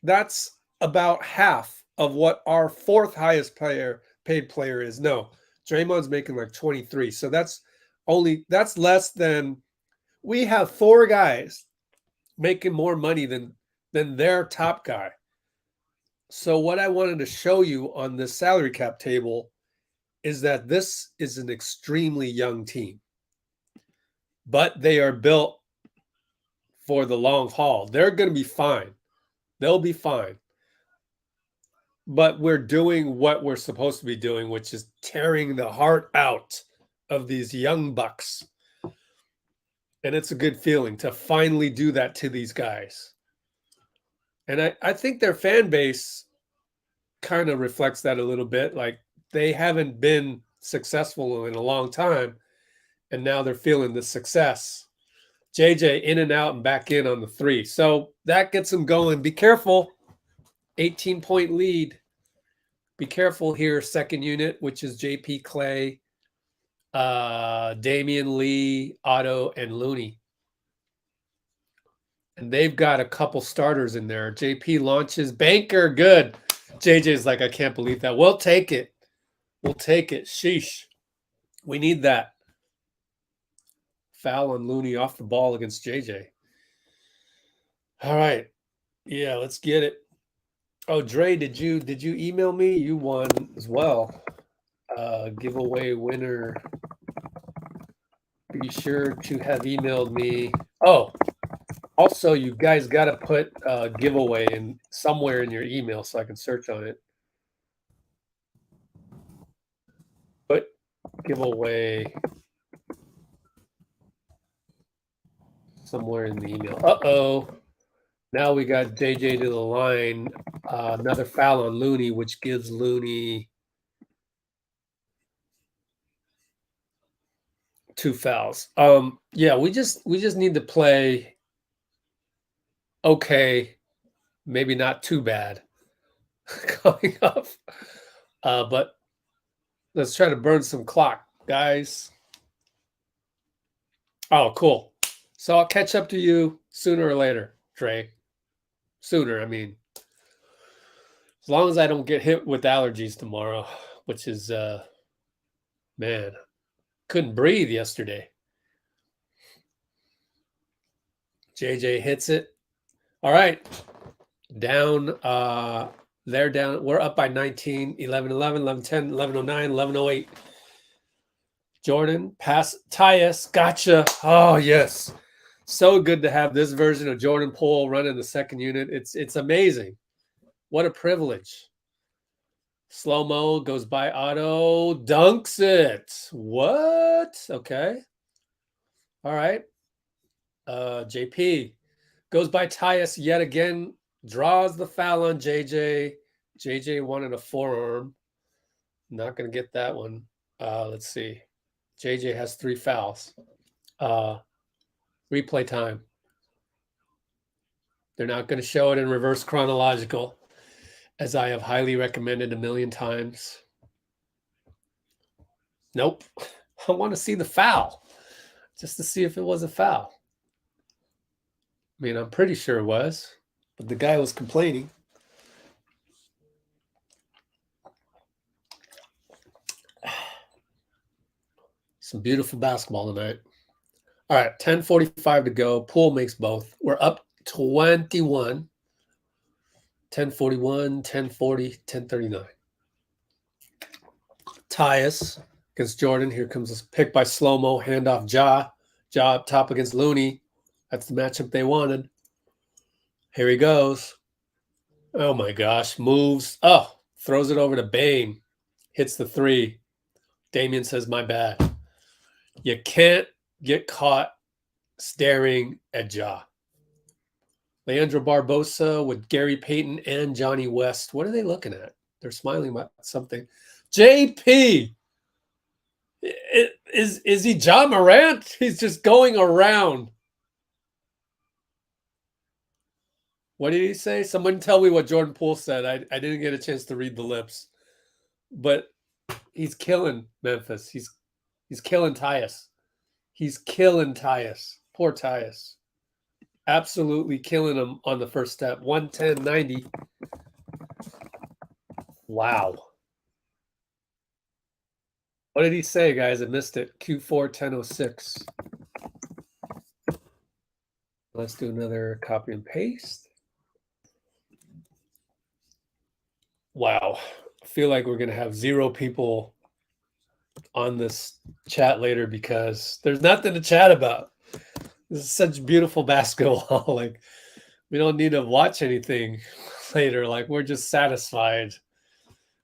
That's about half of what our fourth highest paid player is. No, Draymond's making like 23. So that's less than. We have 4 guys making more money than their top guy. So what I wanted to show you on this salary cap table is that this is an extremely young team, but they are built for the long haul. They're going to be fine. They'll be fine. But we're doing what we're supposed to be doing, which is tearing the heart out of these young bucks. And it's a good feeling to finally do that to these guys. And I think their fan base kind of reflects that a little bit. Like they haven't been successful in a long time, and now they're feeling the success. JJ in and out and back in on the 3. So that gets them going. Be careful. 18-point lead. Be careful here, second unit, which is JP Clay, Damian Lee, Otto, and Looney. And they've got a couple starters in there. JP launches Banker. Good. JJ's like, I can't believe that. We'll take it. We'll take it. Sheesh. We need that. Foul on Looney off the ball against JJ. All right. Yeah, let's get it. Oh, Dre, did you email me? You won as well. Giveaway winner. Be sure to have emailed me. Oh, also, you guys got to put giveaway in somewhere in your email so I can search on it. Put giveaway somewhere in the email. Uh-oh. Now we got JJ to the line. Another foul on Looney, which gives Looney 2 fouls. Yeah, we just need to play okay, maybe not too bad coming up. But let's try to burn some clock, guys. Oh, cool. So I'll catch up to you sooner or later, Trey. Sooner, I mean. As long as I don't get hit with allergies tomorrow, which is, man, couldn't breathe yesterday. JJ hits it. All right. Down, they're down. We're up by 19, 11, 11, 11, 10, 11, 09, 11, 08. Jordan, pass, Tyus, gotcha. Oh, yes. So good to have this version of Jordan Poole running the second unit. It's amazing. What a privilege. Slow-mo goes by Otto, dunks it. What? Okay. All right. JP goes by Tyus yet again, draws the foul on JJ. JJ wanted a forearm. Not going to get that one. Let's see. JJ has 3 fouls. Replay time. They're not going to show it in reverse chronological, as I have highly recommended a million times. Nope. I want to see the foul, just to see if it was a foul. I mean, I'm pretty sure it was, but the guy was complaining. Some beautiful basketball tonight. All right, 10:45 to go. Poole makes both. We're up 21. 10:41, 10:40, 10:39. Tyus against Jordan. Here comes this pick by Slow-mo. Handoff Ja. Ja up top against Looney. That's the matchup they wanted. Here he goes. Oh my gosh. Moves. Oh, throws it over to Bane. Hits the 3. Damian says, my bad. You can't get caught staring at Ja. Leandro Barbosa with Gary Payton and Johnny West. What are they looking at? They're smiling about something. JP! Is he John Morant? He's just going around. What did he say? Someone tell me what Jordan Poole said. I didn't get a chance to read the lips. But he's killing Memphis. He's killing Tyus. He's killing Tyus. Poor Tyus. Absolutely killing him on the first step. 110.90. Wow. What did he say, guys? I missed it. Q4 10:06. Let's do another copy and paste. Wow. I feel like we're going to have 0 people on this chat later because there's nothing to chat about. This is such beautiful basketball. Like, we don't need to watch anything later. Like, we're just satisfied.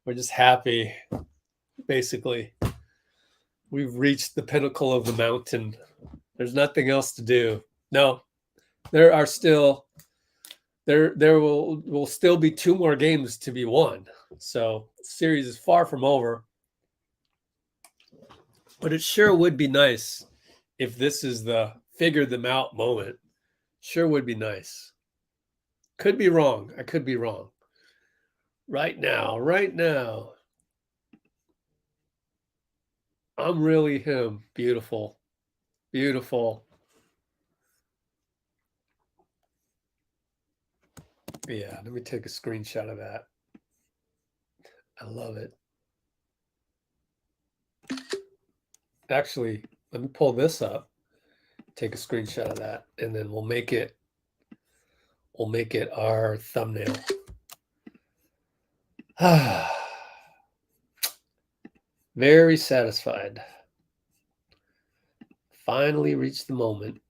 We're just happy, basically. We've reached the pinnacle of the mountain. There's nothing else to do. No, there are still there will still be 2 more games to be won. So the series is far from over. But it sure would be nice if this is the figure them out moment. Sure would be nice. Could be wrong. I could be wrong. Right now, right now. I'm really him. Beautiful. Beautiful. Yeah, let me take a screenshot of that. I love it. Actually, let me pull this up, take a screenshot of that, and then we'll make it our thumbnail. Very satisfied. Finally reached the moment.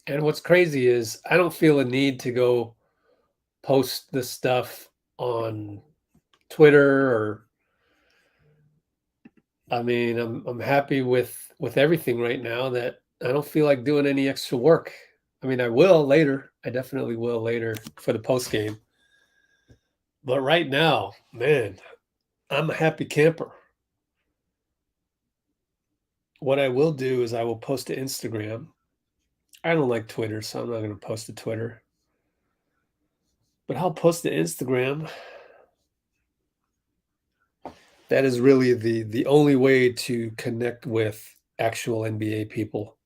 And what's crazy is I don't feel a need to go post this stuff on Twitter or I mean, I'm happy with everything right now that I don't feel like doing any extra work. I mean, I will later. I definitely will later for the post game. But right now, man, I'm a happy camper. What I will do is I will post to Instagram. I don't like Twitter, so I'm not going to post to Twitter. But I'll post to Instagram. That is really the only way to connect with actual NBA people.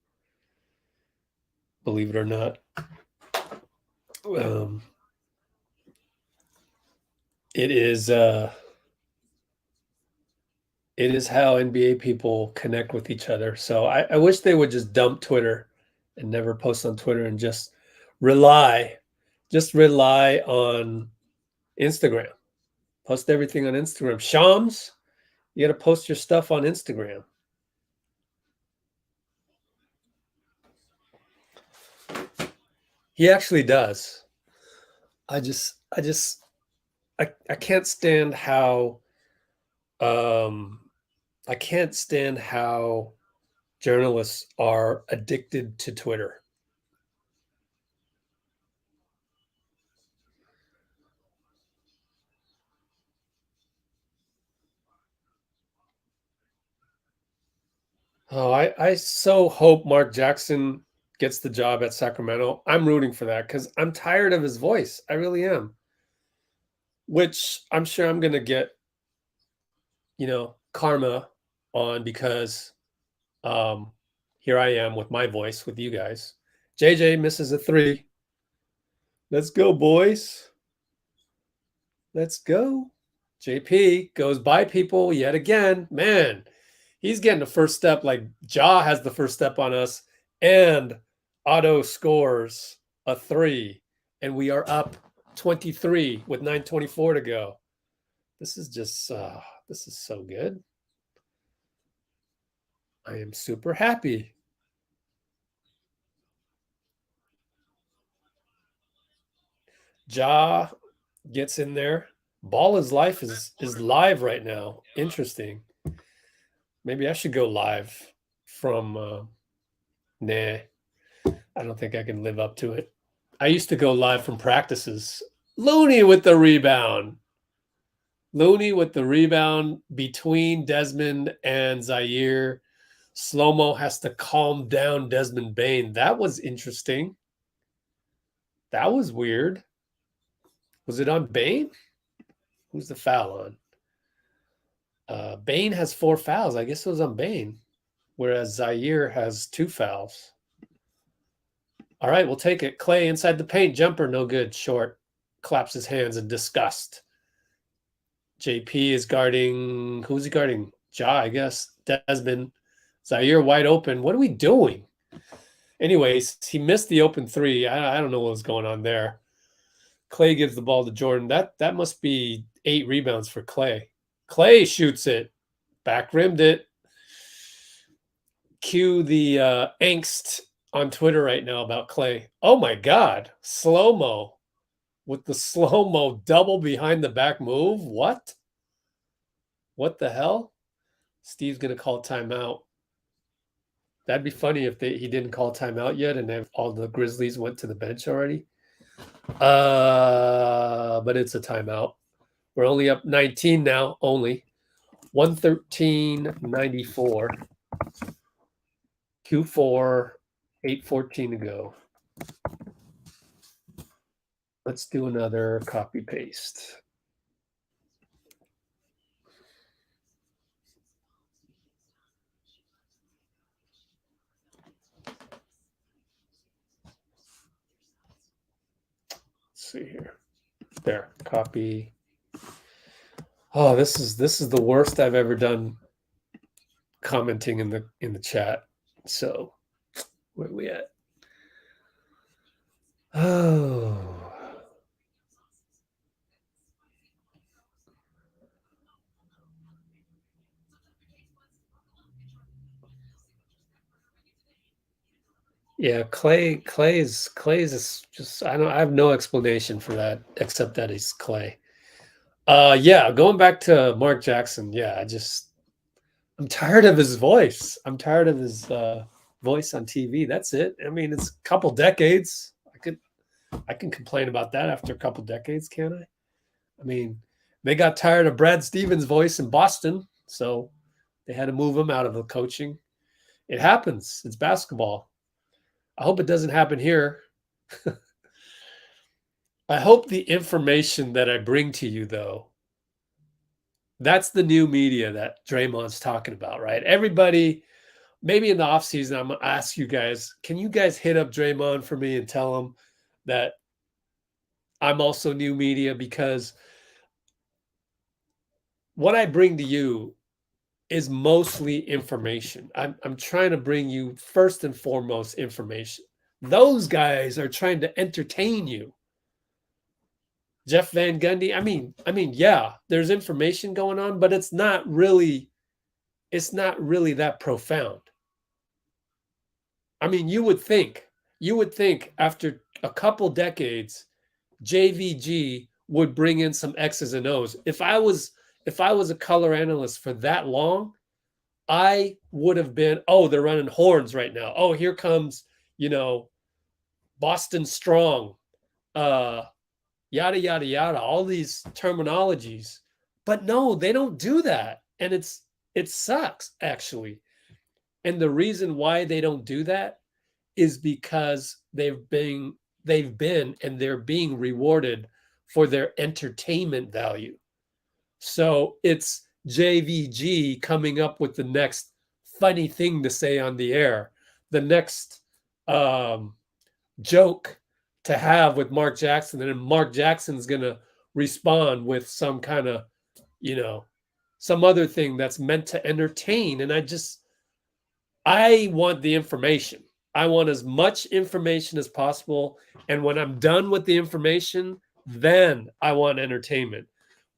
Believe it or not. It is how NBA people connect with each other. So I wish they would just dump Twitter and never post on Twitter and just rely on Instagram. Post everything on Instagram. Shams, you got to post your stuff on Instagram. He actually does. I can't stand how I can't stand how journalists are addicted to Twitter. Oh, I so hope Mark Jackson gets the job at Sacramento. I'm rooting for that because I'm tired of his voice. I really am. Which I'm sure I'm gonna get, karma on because here I am with my voice with you guys. JJ misses a three. Let's go, boys. Let's go. JP goes by people yet again. Man, he's getting the first step like Ja has the first step on us, and Otto scores a three, and we are up 23 with 9:24 to go. This is just this is so good. I am super happy. Ja gets in there. Ball is life is live right now. Interesting. Maybe I should go live from nah. I don't think I can live up to it. I used to go live from practices. Looney with the rebound. Looney with the rebound between Desmond and Zaire. Slow-mo has to calm down Desmond Bain. That was interesting. That was weird. Was it on Bain? Who's the foul on? Bain has 4 fouls. I guess it was on Bain, whereas Zaire has 2 fouls. All right, we'll take it. Clay inside the paint. Jumper, no good. Short. Claps his hands in disgust. JP is guarding. Who's he guarding? Ja, I guess. Desmond. Zaire wide open. What are we doing? Anyways, he missed the open three. I don't know what was going on there. Clay gives the ball to Jordan. That must be 8 rebounds for Clay. Clay shoots it. Back rimmed it. Cue the angst on Twitter right now about Clay. Oh my God. Slow-mo. With the slow-mo double behind the back move. What? What the hell? Steve's going to call timeout. That'd be funny if he didn't call timeout yet and if all the Grizzlies went to the bench already. But it's a timeout. We're only up 19 now, only. 113.94. Q4, 8:14 to go. Let's do another copy paste. Let's see here. There, copy. Oh, this is the worst I've ever done commenting in the chat. So where are we at? Oh. Yeah, Clay's is just I have no explanation for that except that he's Clay. Yeah, going back to Mark Jackson, yeah, I'm tired of his voice. I'm tired of his voice on TV. That's it. I mean, it's a couple decades. I can complain about that after a couple decades, can I? I mean, they got tired of Brad Stevens' voice in Boston, so they had to move him out of the coaching. It happens. It's basketball. I hope it doesn't happen here. I hope the information that I bring to you, though, that's the new media that Draymond's talking about, right? Everybody, maybe in the offseason, I'm going to ask you guys, can you guys hit up Draymond for me and tell him that I'm also new media? Because what I bring to you is mostly information. I'm trying to bring you first and foremost information. Those guys are trying to entertain you. Jeff Van Gundy, yeah, there's information going on, but it's not really that profound. I mean, you would think after a couple decades, JVG would bring in some X's and O's. If I was a color analyst for that long, I would have been, oh, they're running horns right now. Oh, here comes, Boston Strong, yada, yada, yada, all these terminologies. But no, they don't do that. And it sucks, actually. And the reason why they don't do that is because they've been and they're being rewarded for their entertainment value. So it's JVG coming up with the next funny thing to say on the air, the next joke to have with Mark Jackson, and then Mark Jackson's going to respond with some kind of, some other thing that's meant to entertain. And I want the information. I want as much information as possible. And when I'm done with the information, then I want entertainment.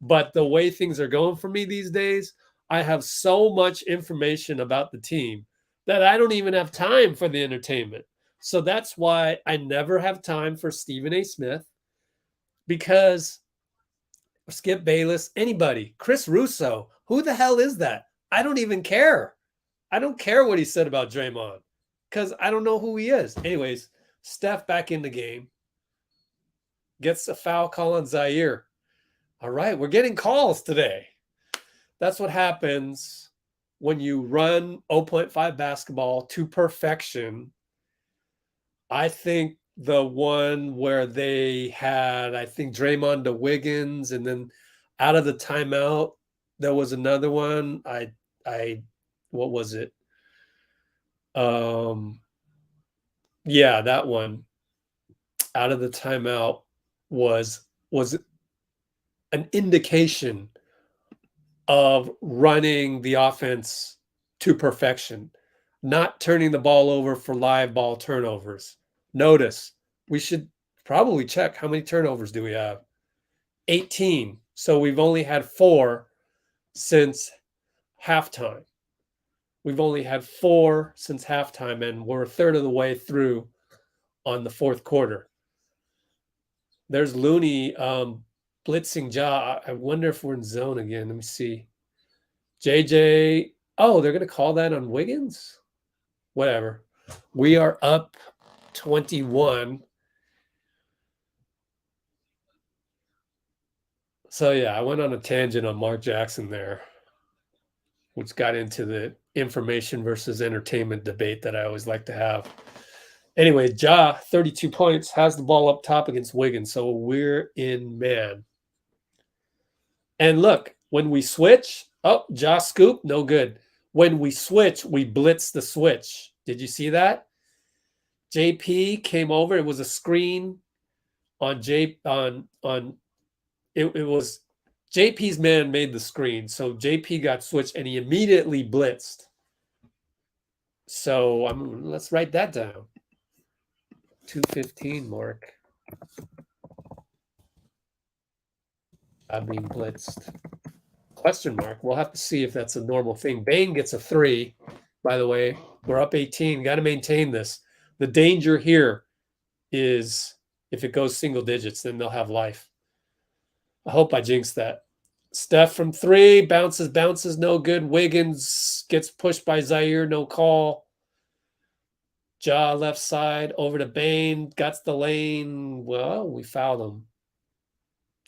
But the way things are going for me these days, I have so much information about the team that I don't even have time for the entertainment. So that's why I never have time for Stephen A. Smith, because Skip Bayless, anybody, Chris Russo, who the hell is that? I don't even care. I don't care what he said about Draymond because I don't know who he is. Anyways, Steph back in the game, gets a foul call on Zaire. All right, we're getting calls today. That's what happens when you run 0.5 basketball to perfection. I think the one where they had, I think, Draymond to Wiggins, and then out of the timeout, there was another one. What was it? Yeah, that one out of the timeout was an indication of running the offense to perfection, not turning the ball over for live ball turnovers. Notice, we should probably check how many turnovers do we have? 18. So we've only had 4 since halftime. We've only had 4 since halftime, and we're a third of the way through on the fourth quarter. There's Looney blitzing Ja. I wonder if we're in zone again. Let me see. JJ. Oh, they're going to call that on Wiggins? Whatever. We are up 21. So, yeah, I went on a tangent on Mark Jackson there, which got into the information versus entertainment debate that I always like to have. Anyway, Ja, 32 points, has the ball up top against Wiggins. So we're in man. And look, when we switch, oh, Ja scoop, no good. When we switch, we blitz the switch. Did you see that? JP came over. It was a screen on it was JP's man made the screen. So JP got switched and he immediately blitzed. So let's write that down. 215 mark. I'm being blitzed. Question mark. We'll have to see if that's a normal thing. Bain gets a 3. By the way, we're up 18. Got to maintain this. The danger here is if it goes single digits, then they'll have life. I hope I jinxed that. Steph from 3, bounces, no good. Wiggins gets pushed by Zaire, no call. Ja left side, over to Bain, got the lane. Well, we fouled him.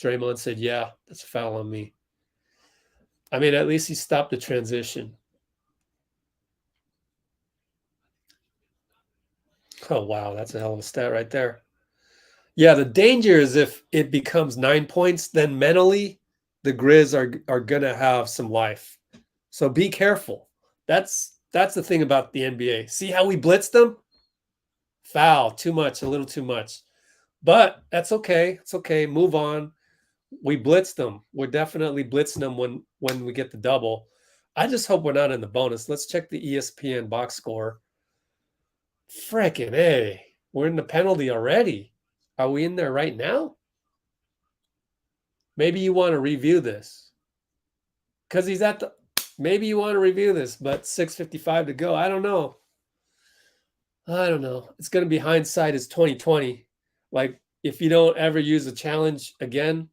Draymond said, yeah, that's a foul on me. I mean, at least he stopped the transition. Oh, wow, that's a hell of a stat right there. Yeah, the danger is if it becomes 9 points, then mentally the Grizz are going to have some life. So be careful. That's the thing about the NBA. See how we blitzed them? Foul, too much, a little too much. But that's okay. It's okay. Move on. We blitzed them. We're definitely blitzing them when we get the double. I just hope we're not in the bonus. Let's check the ESPN box score. Frickin' A. We're in the penalty already. Are we in there right now? Maybe you want to review this. Because he's at the... Maybe you want to review this, but 6:55 to go. I don't know. It's going to be hindsight is 2020. Like, if you don't ever use a challenge again,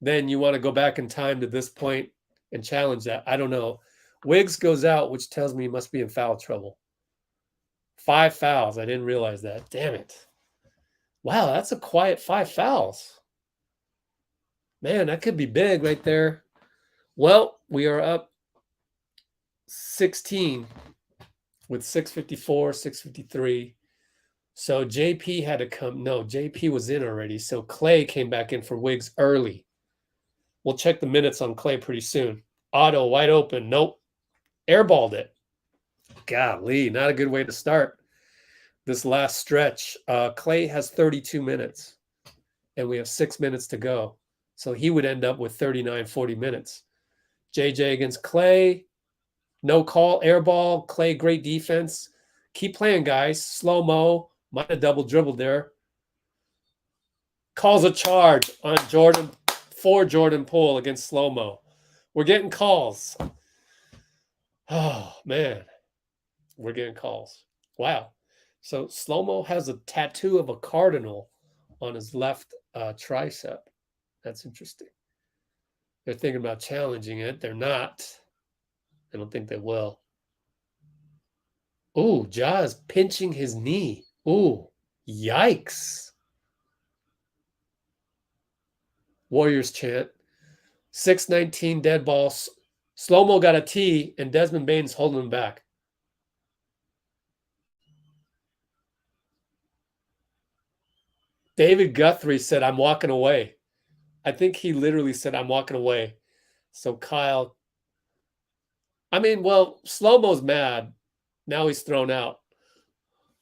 then you want to go back in time to this point and challenge that. I don't know. Wiggs goes out, which tells me he must be in foul trouble. 5 fouls. I didn't realize that. Damn it. Wow, that's a quiet 5 fouls. Man, that could be big right there. Well, we are up 16 with 6:54, 6:53. So JP had to come. No, JP was in already. So Clay came back in for Wiggs early. We'll check the minutes on Clay pretty soon. Otto, wide open. Nope. Airballed it. Golly, not a good way to start this last stretch. Clay has 32 minutes, and we have 6 minutes to go. So he would end up with 39, 40 minutes. JJ against Clay. No call, airball. Clay, great defense. Keep playing, guys. Slow-mo. Might have double dribbled there. Calls a charge on Jordan Poole against slow-mo. We're getting calls. Oh, man. We're getting calls. Wow. So slow-mo has a tattoo of a cardinal on his left tricep. That's interesting. They're thinking about challenging it. They're not. I don't think they will. Ooh, Ja is pinching his knee. Ooh, yikes. Warriors chant. 6:19 dead balls. Slow-mo got a T, and Desmond Bane's holding him back. David Guthrie said, I'm walking away. I think he literally said, I'm walking away. So Kyle, I mean, well, Slow-mo's mad. Now he's thrown out.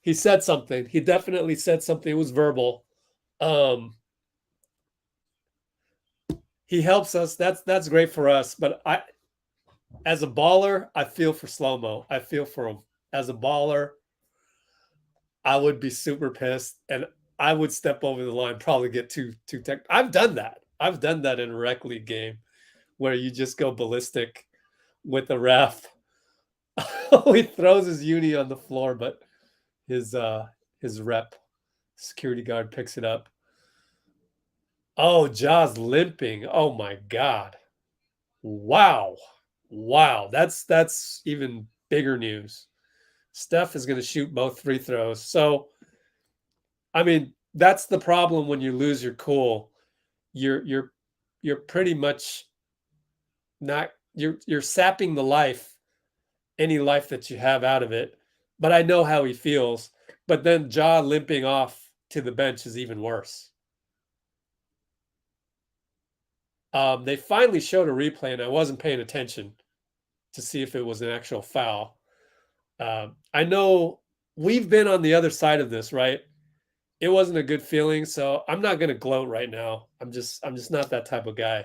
He said something. He definitely said something. It was verbal. He helps us. That's great for us. But as a baller, I feel for Slow-mo. I feel for him. As a baller, I would be super pissed, and I would step over the line, probably get too tech. I've done that. I've done that in a rec league game where you just go ballistic with the ref. He throws his uni on the floor, but his rep security guard picks it up. Oh, Ja's limping. Oh my God. Wow. That's even bigger news. Steph is going to shoot both free throws. So, I mean, that's the problem when you lose your cool. You're pretty much not you're sapping the life, any life that you have out of it. But I know how he feels. But then Ja limping off to the bench is even worse. They finally showed a replay, and I wasn't paying attention to see if it was an actual foul. I know we've been on the other side of this, right? It wasn't a good feeling, so I'm not going to gloat right now. I'm just not that type of guy.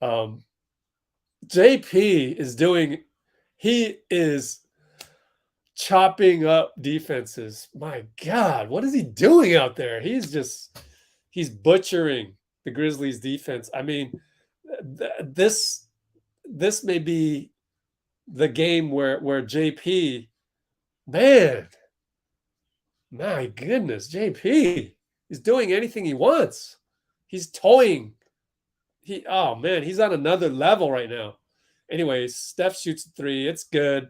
JP is doing, he is chopping up defenses. My God, what is he doing out there? He's butchering the Grizzlies defense. I mean, this may be the game where JP, man, my goodness, JP is doing anything he wants. He's toying. Oh man, he's on another level right now. Anyways, Steph shoots a three. It's good.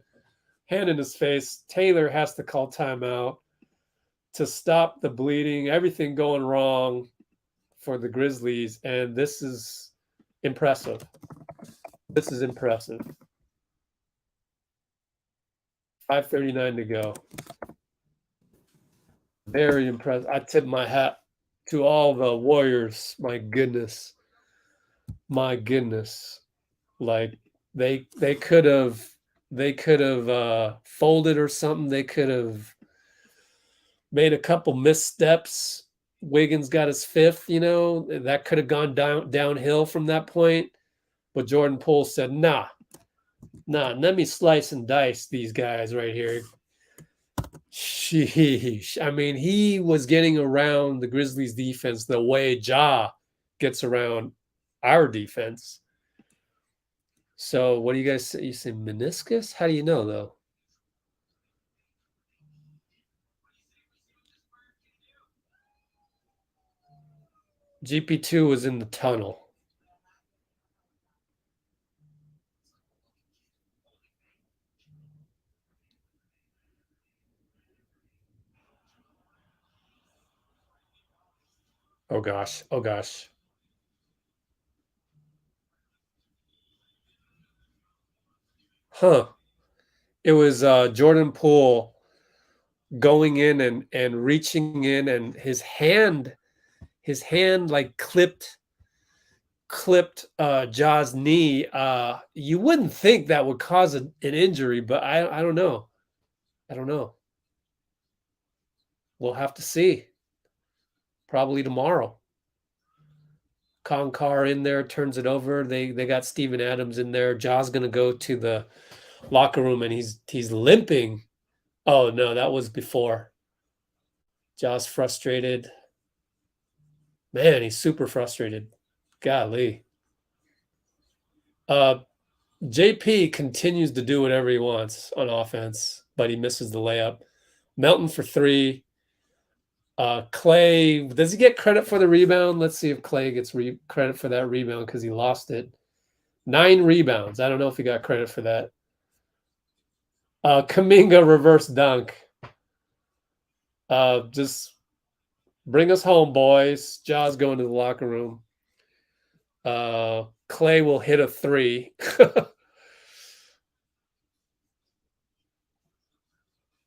Hand in his face. Taylor has to call timeout to stop the bleeding. Everything going wrong for the Grizzlies, and this is impressive. This is impressive. 5:39 to go. Very impressive. I tip my hat to all the Warriors. My goodness. My goodness. Like they could have folded or something. They could have made a couple missteps. Wiggins got his fifth, that could have gone downhill from that point. But Jordan Poole said, nah, let me slice and dice these guys right here. Sheesh. I mean, he was getting around the Grizzlies defense the way Ja gets around our defense. So what do you guys say? You say meniscus? How do you know, though? GP2 was in the tunnel. Oh, gosh. Oh, gosh. Huh. It was Jordan Poole going in and reaching in, and his hand like clipped Ja's knee. You wouldn't think that would cause an injury, but I don't know. I don't know. We'll have to see. Probably tomorrow. Konkar in there, turns it over. They got Steven Adams in there. Ja's gonna go to the locker room, and he's limping. Oh no, that was before. Ja's frustrated. Man, he's super frustrated. Golly. JP continues to do whatever he wants on offense, but he misses the layup. Melton for three. Clay, does he get credit for the rebound? Let's see if Clay gets credit for that rebound because he lost it. 9 rebounds. I don't know if he got credit for that. Kuminga reverse dunk. Just bring us home, boys. Ja's going to the locker room. Clay will hit a 3.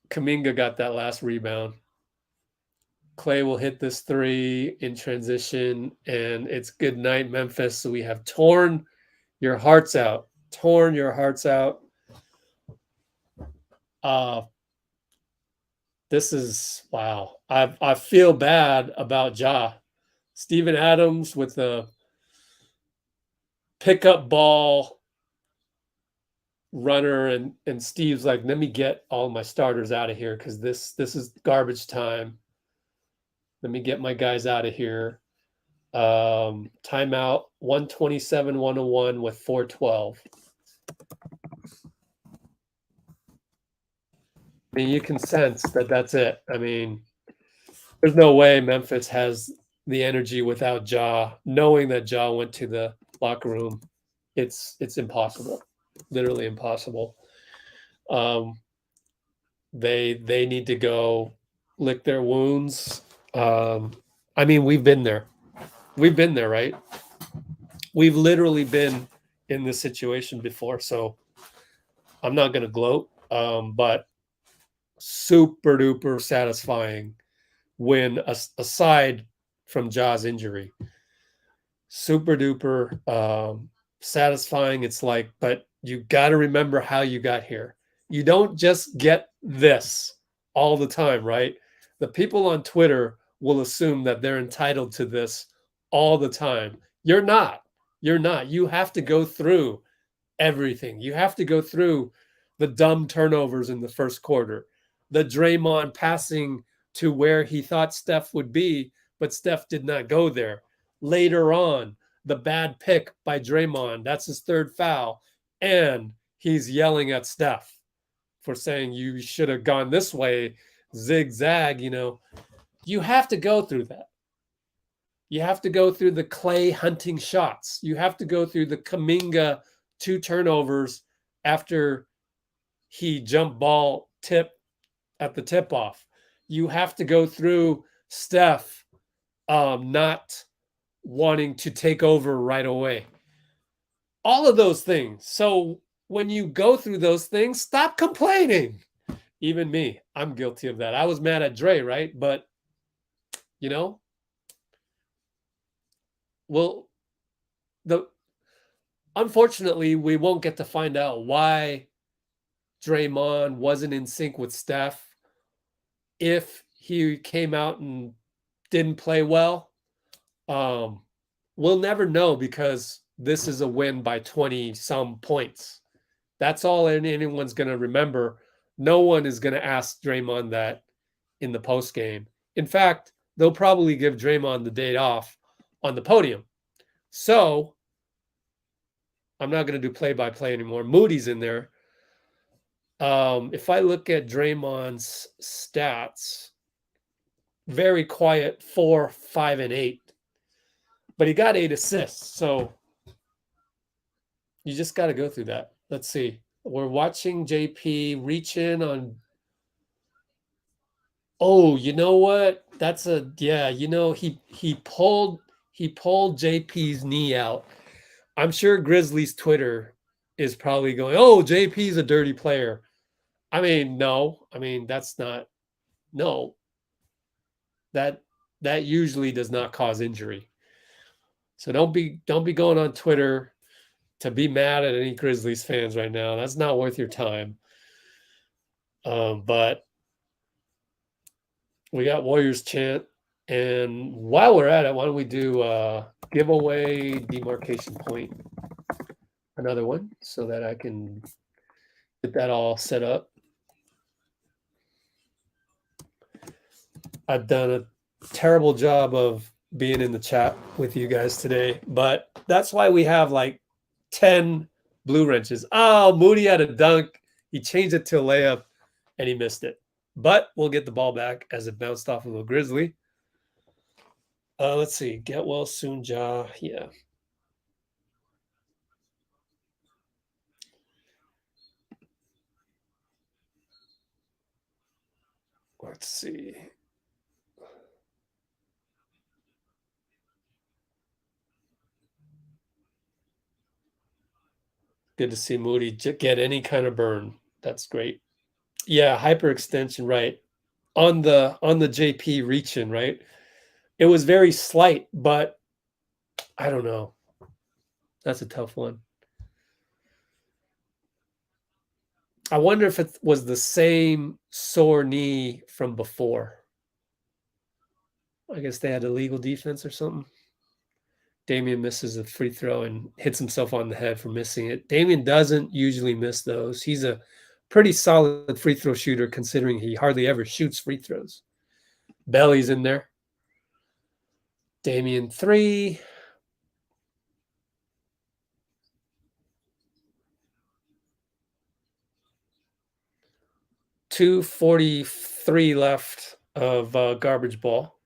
Kuminga got that last rebound. Clay will hit this 3 in transition, and it's good night, Memphis. So we have torn your hearts out. Torn your hearts out. This is wow. I feel bad about Ja. Steven Adams with the pickup ball runner, and Steve's like, let me get all my starters out of here because this is garbage time. Let me get my guys out of here. Timeout 127-101 with 4:12. I mean, you can sense that that's it. I mean, there's no way Memphis has the energy without Ja. Knowing that Ja went to the locker room, it's impossible, literally impossible. They need to go lick their wounds. I mean, we've been there. We've been there, right? We've literally been in this situation before, so I'm not going to gloat. But super duper satisfying win aside from Ja's injury. Super duper satisfying. It's like, but you got to remember how you got here. You don't just get this all the time, right? The people on Twitter will assume that they're entitled to this all the time. You're not. You're not. You have to go through everything. You have to go through the dumb turnovers in the first quarter, the Draymond passing to where he thought Steph would be, but Steph did not go there. Later on, the bad pick by Draymond, that's his third foul, and he's yelling at Steph for saying you should have gone this way, zigzag, You have to go through that. You have to go through the Clay hunting shots. You have to go through the Kuminga 2 turnovers after he jump ball tip at the tip off. You have to go through Steph not wanting to take over right away. All of those things. So when you go through those things, stop complaining. Even me, I'm guilty of that. I was mad at Dre, right? But, well, unfortunately, we won't get to find out why Draymond wasn't in sync with Steph if he came out and didn't play well. We'll never know because this is a win by 20 some points. That's all anyone's going to remember. No one is going to ask Draymond that in the post game. In fact, they'll probably give Draymond the day off on the podium. So I'm not going to do play-by-play anymore. Moody's in there. If I look at Draymond's stats, very quiet 4, 5, and 8. But he got 8 assists. So you just got to go through that. Let's see. We're watching JP reach in on. Oh, you know what? That's he pulled JP's knee out. I'm sure Grizzlies Twitter is probably going, "Oh, JP's a dirty player." I mean, no. I mean, that's not no. That usually does not cause injury. So don't be going on Twitter to be mad at any Grizzlies fans right now. That's not worth your time. But we got Warriors chant. And while we're at it, why don't we do giveaway demarcation point? Another one so that I can get that all set up. I've done a terrible job of being in the chat with you guys today, but that's why we have like 10 blue wrenches. Oh, Moody had a dunk. He changed it to a layup and he missed it. But we'll get the ball back as it bounced off of a Grizzly. Let's see. Get well soon, Ja. Yeah. Let's see. Good to see Moody get any kind of burn. That's great. Yeah, hyperextension, right. On the JP reach-in, right? It was very slight, but I don't know. That's a tough one. I wonder if it was the same sore knee from before. I guess they had illegal defense or something. Damian misses a free throw and hits himself on the head for missing it. Damian doesn't usually miss those. He's a pretty solid free throw shooter considering he hardly ever shoots free throws. Belly's in there. Damian 3. .243 left of garbage ball.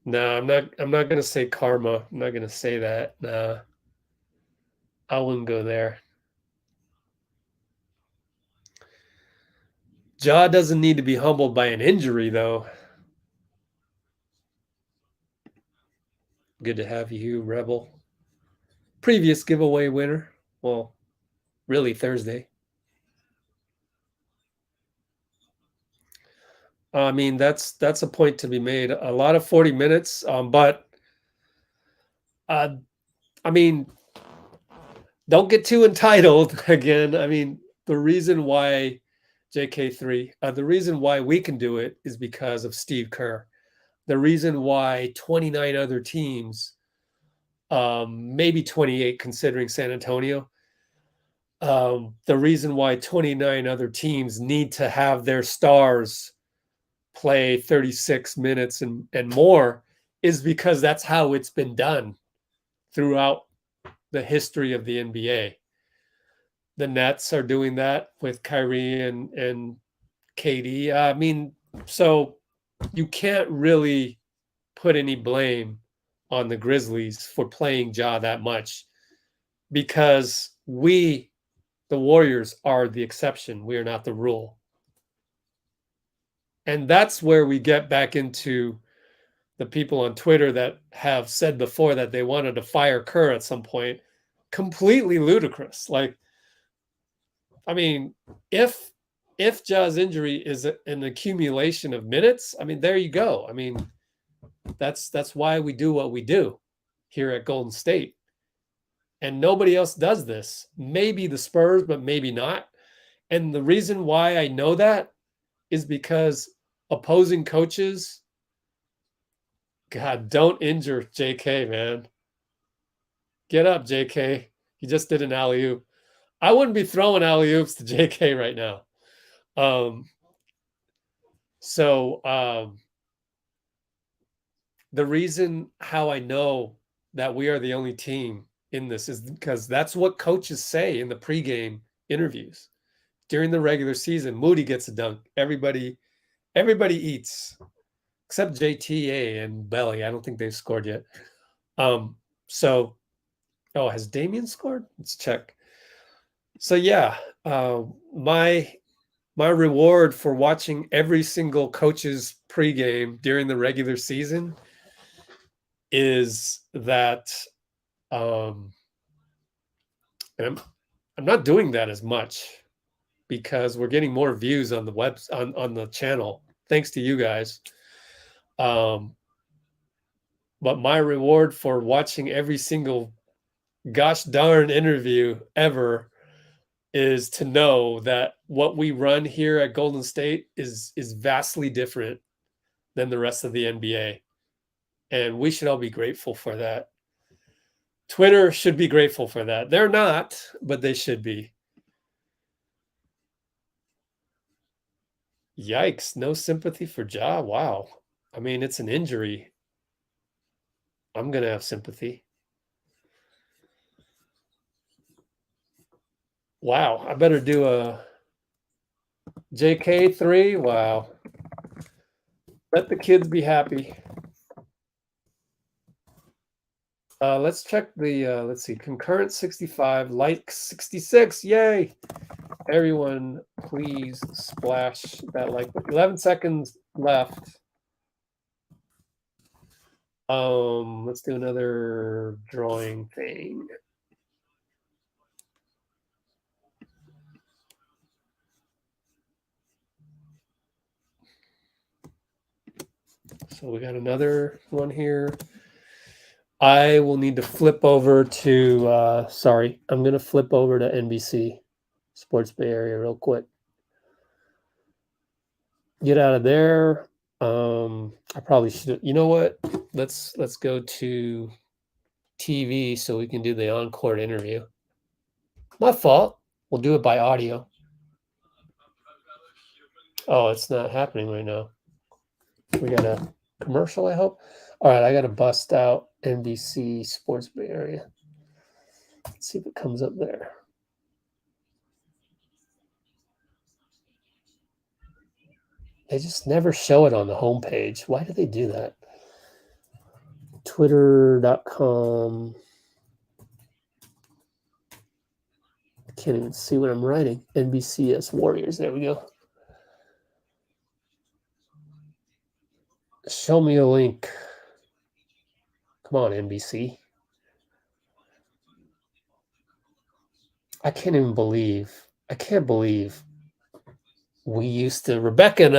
No, I'm not gonna say karma. I'm not gonna say that. Nah. I wouldn't go there. Ja doesn't need to be humbled by an injury, though. Good to have you, Rebel. Previous giveaway winner. Well, really Thursday. I mean, that's a point to be made. A lot of 40 minutes, but I mean, don't get too entitled again. I mean, the reason why JK3, the reason why we can do it is because of Steve Kerr. The reason why 29 other teams, maybe 28 considering San Antonio, the reason why 29 other teams need to have their stars play 36 minutes and more is because that's how it's been done throughout the history of the NBA. The Nets are doing that with Kyrie and KD. I mean, so you can't really put any blame on the Grizzlies for playing Ja that much because we, the Warriors, are the exception. We are not the rule. And that's where we get back into the people on Twitter that have said before that they wanted to fire Kerr at some point. Completely ludicrous. Like, I mean, if Ja's injury is an accumulation of minutes, I mean, there you go. I mean, that's why we do what we do here at Golden State. And nobody else does this. Maybe the Spurs, but maybe not. And the reason why I know that is because opposing coaches, God, don't injure JK, man. Get up, JK. He just did an alley-oop. I wouldn't be throwing alley-oops to JK right now. The reason how I know that we are the only team in this is because that's what coaches say in the pregame interviews. During the regular season, Moody gets a dunk. Everybody eats, except JTA and Belly. I don't think they've scored yet. Has Damian scored? Let's check. So yeah, my reward for watching every single coach's pregame during the regular season is that and I'm not doing that as much because we're getting more views on the web on the channel thanks to you guys. But my reward for watching every single gosh darn interview ever is to know that what we run here at Golden State is vastly different than the rest of the NBA. And we should all be grateful for that. Twitter should be grateful for that. They're not, but they should be. Yikes, no sympathy for Ja. Wow. I mean, it's an injury. I'm going to have sympathy. Wow, I better do a JK3. Wow. Let the kids be happy. Let's check the, let's see, concurrent 65, like 66. Yay. Everyone, please splash that like. 11 seconds left. Let's do another drawing thing. So we got another one here. I will need to flip over to, I'm going to flip over to NBC Sports Bay Area real quick. Get out of there. I probably should, you know what? Let's go to TV so we can do the on-court interview. My fault. We'll do it by audio. Oh, it's not happening right now. We got a commercial, I hope. All right, I got to bust out NBC Sports Bay Area. Let's see if it comes up there. They just never show it on the homepage. Why do they do that? Twitter.com. I can't even see what I'm writing. NBCS Warriors. There we go. Show me a link. Come on, NBC. I can't believe we used to, Rebecca and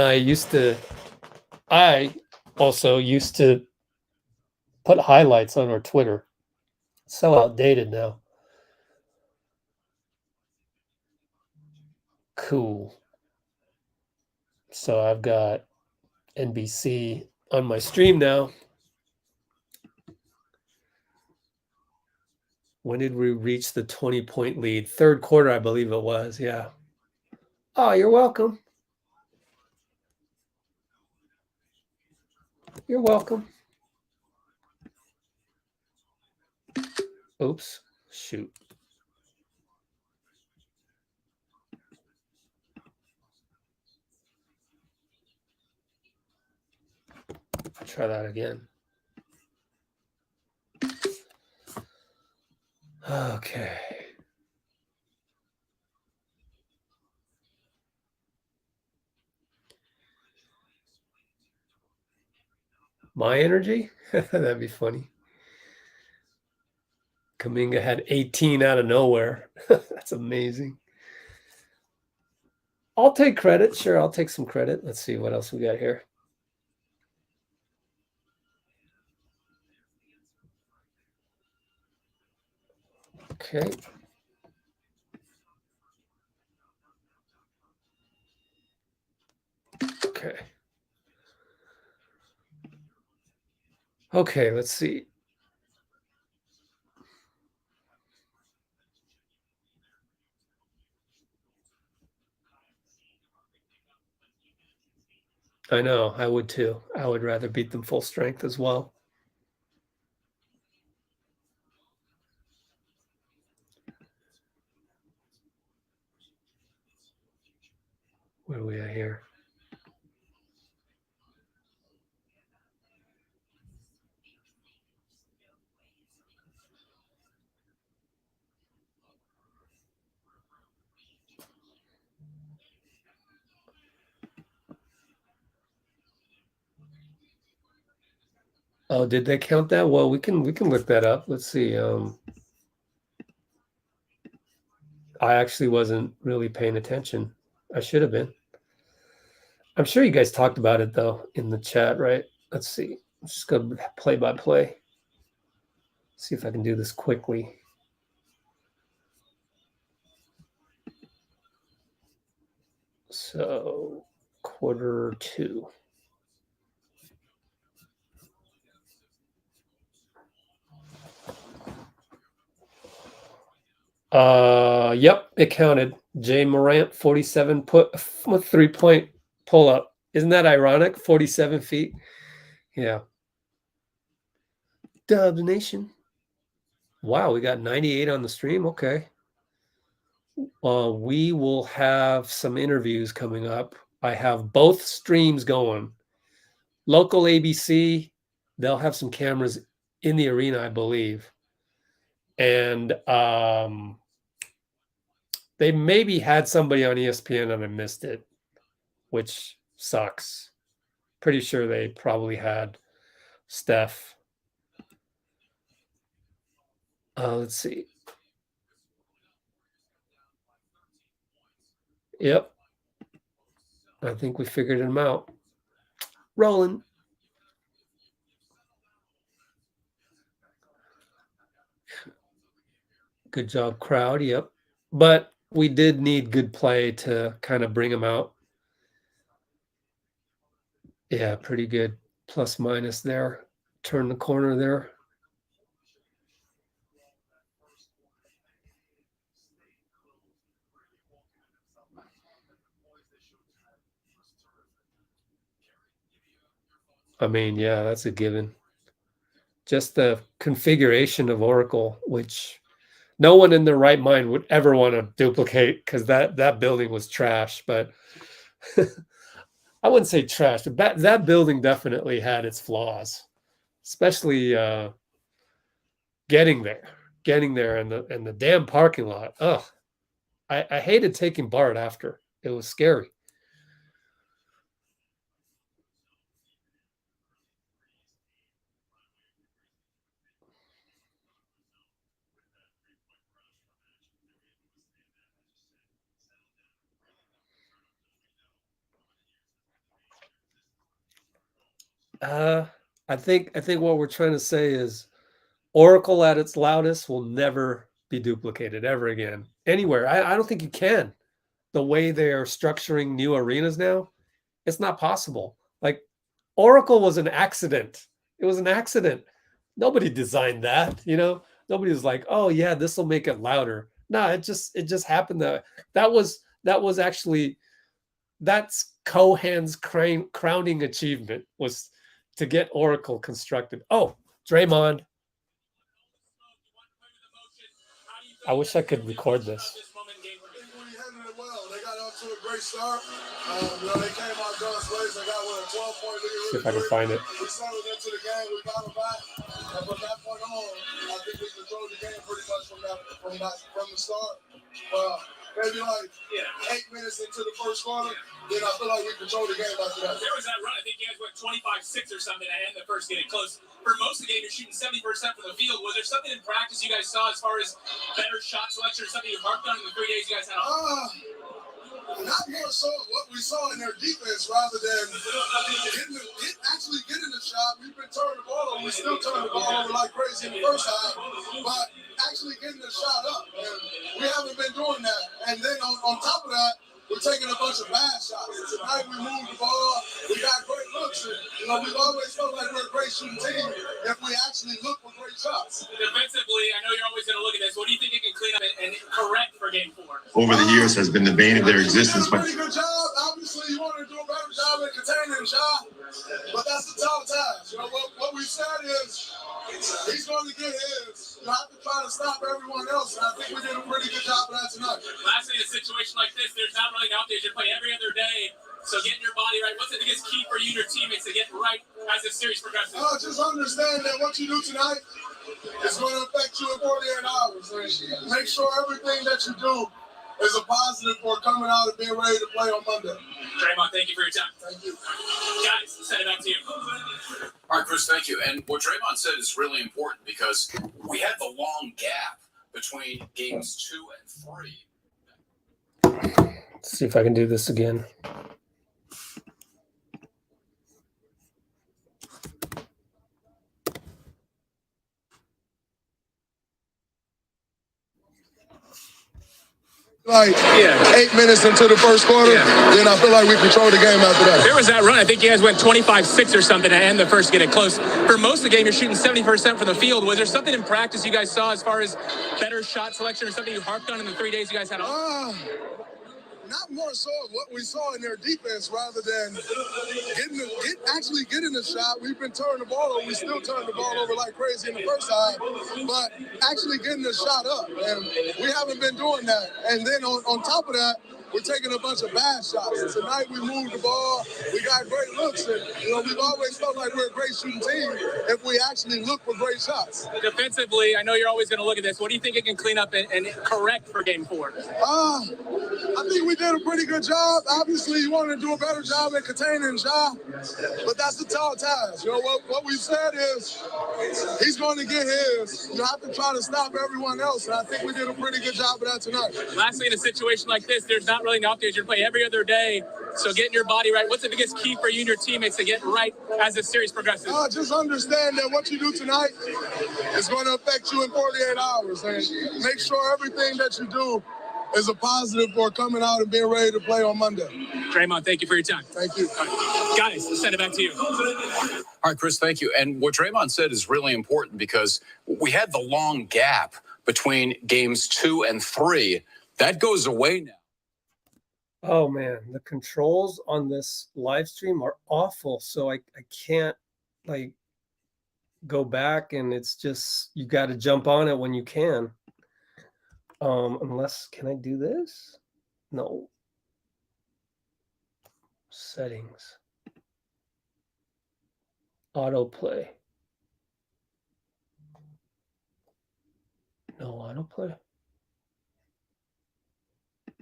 I also used to put highlights on our Twitter. So outdated now. Cool. So I've got NBC on my stream now. When did we reach the 20-point lead? Third quarter, I believe it was. Yeah. Oh, you're welcome. You're welcome. Oops. Shoot. Try that again. Okay. My energy? That'd be funny. Kuminga had 18 out of nowhere. That's amazing. I'll take credit. Sure, I'll take some credit. Let's see what else we got here. Okay. Okay. Okay, let's see. I know, I would too. I would rather beat them full strength as well. Where are we at here? Oh, did they count that? Well, we can look that up. Let's see. I actually wasn't really paying attention. I should have been. I'm sure you guys talked about it though in the chat, right? Let's see. Let's just go play by play. See if I can do this quickly. So, quarter two. Yep, it counted. Jay Morant, 47 put 3-point pull up. Isn't that ironic? 47 feet. Yeah. Dubs Nation. Wow, we got 98 on the stream. Okay. We will have some interviews coming up. I have both streams going. Local ABC, they'll have some cameras in the arena, I believe. And they maybe had somebody on ESPN and I missed it, which sucks. Pretty sure they probably had Steph. Let's see. Yep. I think we figured him out. Rolling. Good job, crowd. Yep. But we did need good play to kind of bring him out. Yeah, pretty good. Plus minus there. Turn the corner there. I mean, yeah, that's a given. Just the configuration of Oracle, which no one in their right mind would ever want to duplicate because that building was trash. But I wouldn't say trash, but that building definitely had its flaws, especially getting there and the damn parking lot. Ugh, I hated taking BART after. It was scary. I think what we're trying to say is Oracle at its loudest will never be duplicated ever again anywhere. I don't think you can. The way they are structuring new arenas now, it's not possible. Like Oracle was an accident. It was an accident. Nobody designed that, you know. Nobody was like, "Oh yeah, this will make it louder." No, it just happened that was actually that's Cohan's crowning achievement was to get Oracle constructed. Oh, Draymond. I wish I could record this. Well, they got off to a great start. They came out guns blazing. They got with a 12-point lead. See if I can find it. We settled into the game. We got them back. And from that point on, I think we controlled the game pretty much from the start. Maybe like 8 minutes into the first quarter, then I feel like we controlled the game after that. There was that run. I think you guys went 25-6 or something to end the first getting close. For most of the game, you're shooting 70% from the field. Was there something in practice you guys saw as far as better shot selection or something you harped on in the 3 days you guys had off? Not more so what we saw in their defense rather than actually getting the shot. We've been turning the ball over. We still turn the ball over like crazy in the first half, but actually getting the shot up. And we haven't been doing that. And then on top of that, we're taking a bunch of bad shots. Tonight we moved the ball. We got great looks. And, we've always felt like we're a great shooting team if we actually look for great shots. Defensively, I know you're always going to look at this. What do you think it can clean up and correct for Game 4? Over the years has been the bane of their existence. We did a pretty good job. Obviously, you want to do a better job at containing shot, but that's the tough task. What we said is he's going to get his. You have to try to stop everyone else, and I think we did a pretty good job of that tonight. Lastly, in a situation like this, there's not really an outage. You play every other day, so getting your body right. What's the biggest key for you and your teammates to get right as this series progresses? Just understand that what you do tonight is going to affect you in 48 hours. And make sure everything that you do is a positive for coming out and being ready to play on Monday. Draymond, thank you for your time. Thank you. Guys, send it back to you. All right, Chris, thank you. And what Draymond said is really important because we had the long gap between games 2 and 3. Let's see if I can do this again. Like 8 minutes into the first quarter, then I feel like we controlled the game after that. There was that run. I think you guys went 25-6 or something to end the first getting close. For most of the game, you're shooting 70% from the field. Was there something in practice you guys saw as far as better shot selection or something you harped on in the 3 days you guys had off? Not more so what we saw in their defense rather than actually getting the shot. We've been turning the ball over. We still turn the ball over like crazy in the first half, but actually getting the shot up. And we haven't been doing that. And then on top of that, we're taking a bunch of bad shots. Tonight we moved the ball. We got great looks. And, we've always felt like we're a great shooting team if we actually look for great shots. Defensively, I know you're always going to look at this. What do you think it can clean up and correct for Game 4? I think we did a pretty good job. Obviously, you want to do a better job at containing Ja, but that's the tall task. What we said is he's going to get his. You have to try to stop everyone else, and I think we did a pretty good job of that tonight. Lastly, in a situation like this, there's not really an off days. You're playing every other day, so getting your body right. What's the biggest key for you and your teammates to get right as this series progresses? Just understand that what you do tonight is going to affect you in 48 hours, and make sure everything that you do is a positive for coming out and being ready to play on Monday. Draymond, thank you for your time. Thank you. Guys, let's send it back to you. All right, Chris, thank you. And what Draymond said is really important because we had the long gap between games 2 and 3. That goes away now. Oh man, the controls on this live stream are awful. So I can't go back, and it's just you got to jump on it when you can. Unless, can I do this? No. Settings. Autoplay. No autoplay.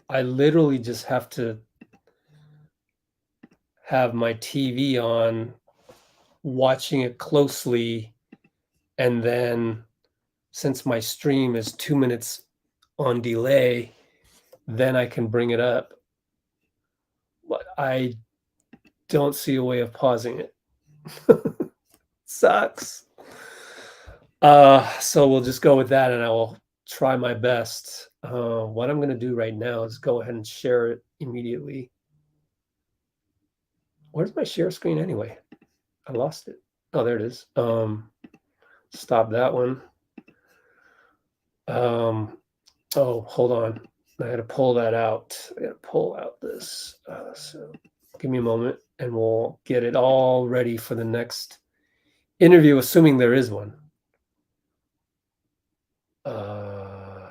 I literally just have to have my TV on, watching it closely, and then since my stream is 2 minutes on delay, then I can bring it up. But I don't see a way of pausing it. sucks. So we'll just go with that, and I will try my best. What I'm going to do right now is go ahead and share it immediately. Where's my share screen anyway? I lost it. Oh, there it is. Stop that one. Oh, hold on. I had to pull that out. I got to pull out this. So give me a moment, and we'll get it all ready for the next interview, assuming there is one.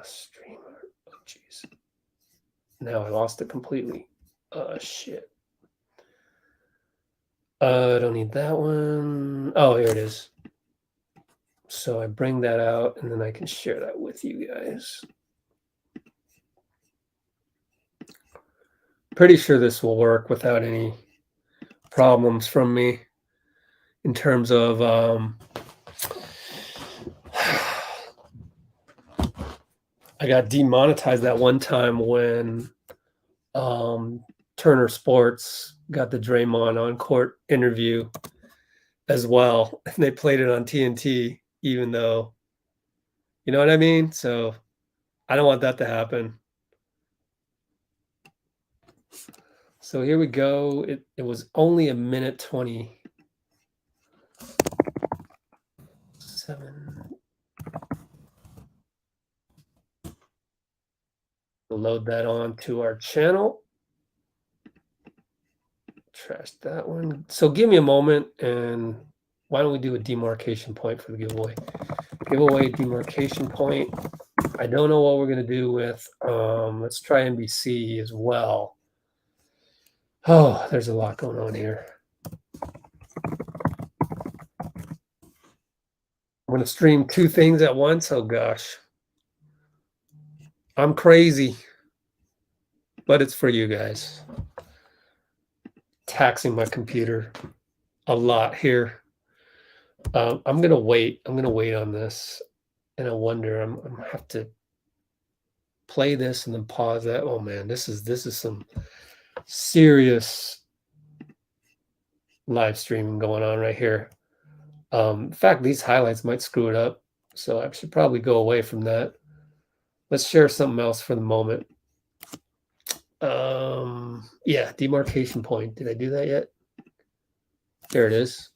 Streamer. Oh, jeez. Now I lost it completely. Shit. I don't need that one. Oh, here it is. So I bring that out, and then I can share that with you guys. Pretty sure this will work without any problems from me in terms of I got demonetized that one time when Turner Sports got the Draymond on court interview as well, and they played it on TNT, even though, you know what I mean? So I don't want that to happen. So here we go. It was only a minute 27. We'll load that on to our channel. Trash that one. So give me a moment, and why don't we do a demarcation point for the giveaway? Giveaway demarcation point. I don't know what we're going to do with, let's try NBC as well. Oh, there's a lot going on here. I'm going to stream two things at once. Oh, gosh. I'm crazy, but it's for you guys. Taxing my computer a lot here. I'm going to wait. I'm going to wait on this. And I wonder, I'm going to have to play this and then pause that. Oh, man, this is some serious live streaming going on right here. In fact, these highlights might screw it up, so I should probably go away from that. Let's share something else for the moment. Yeah, demarcation point. Did I do that yet? There it is.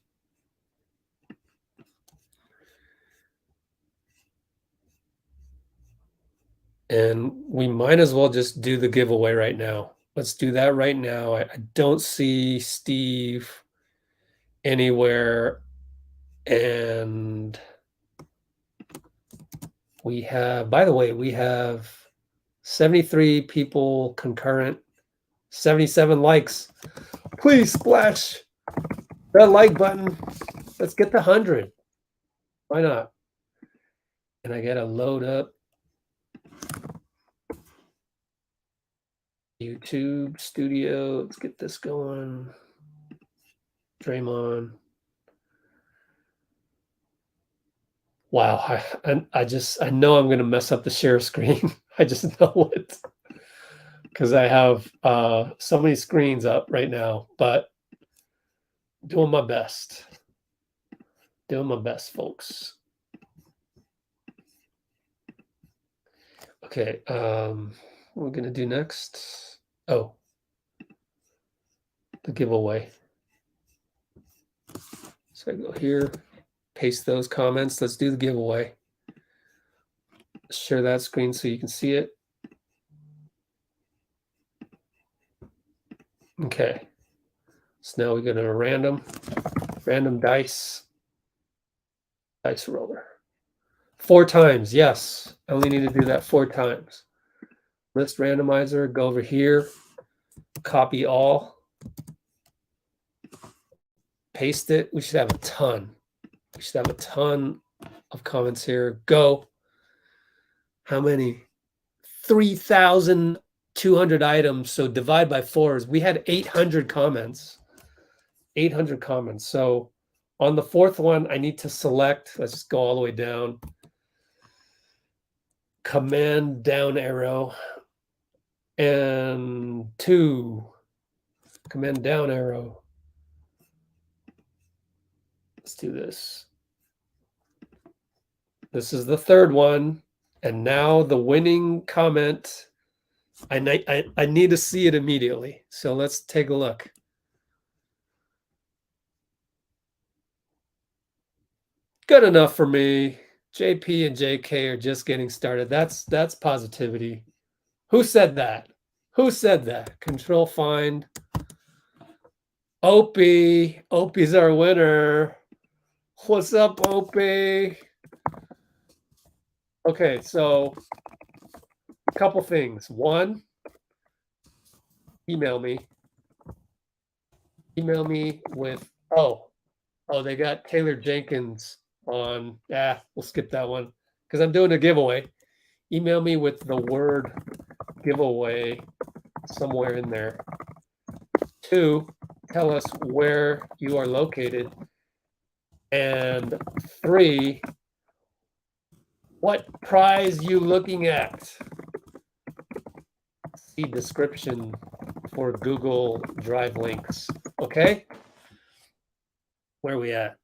And we might as well just do the giveaway right now. Let's do that right now. I don't see Steve anywhere. And we have, by the way, we have 73 people concurrent, 77 likes. Please splash that like button. Let's get the 100. Why not? And I got to load up YouTube Studio. Let's get this going. Draymond. Wow, I know I'm going to mess up the share screen. I just know it because I have so many screens up right now, but doing my best. Doing my best, folks. Okay, what we're going to do next. Oh, the giveaway. So I go here, paste those comments. Let's do the giveaway. Share that screen so you can see it. Okay. So now we go to a random dice roller. 4 times, yes. I only need to do that 4 times. List randomizer, go over here, copy all, paste it. We should have a ton. We should have a ton of comments here. Go. How many? 3,200 items. So divide by 4. We had 800 comments. 800 comments. So on the 4th one, I need to select. Let's just go all the way down. Command down arrow. And 2. Command down arrow. Let's do this. This is the third one. And now the winning comment. I need to see it immediately. So let's take a look. Good enough for me. JP and JK are just getting started. That's positivity. Who said that? Who said that? Control find. Opie. Opie's our winner. What's up, Opie? Okay, so a couple things. One, email me. Email me with, oh, they got Taylor Jenkins on. We'll skip that one because I'm doing a giveaway. Email me with the word giveaway somewhere in there. 2, tell us where you are located. And 3, what prize you looking at? See description for Google Drive links. Okay? Where are we at?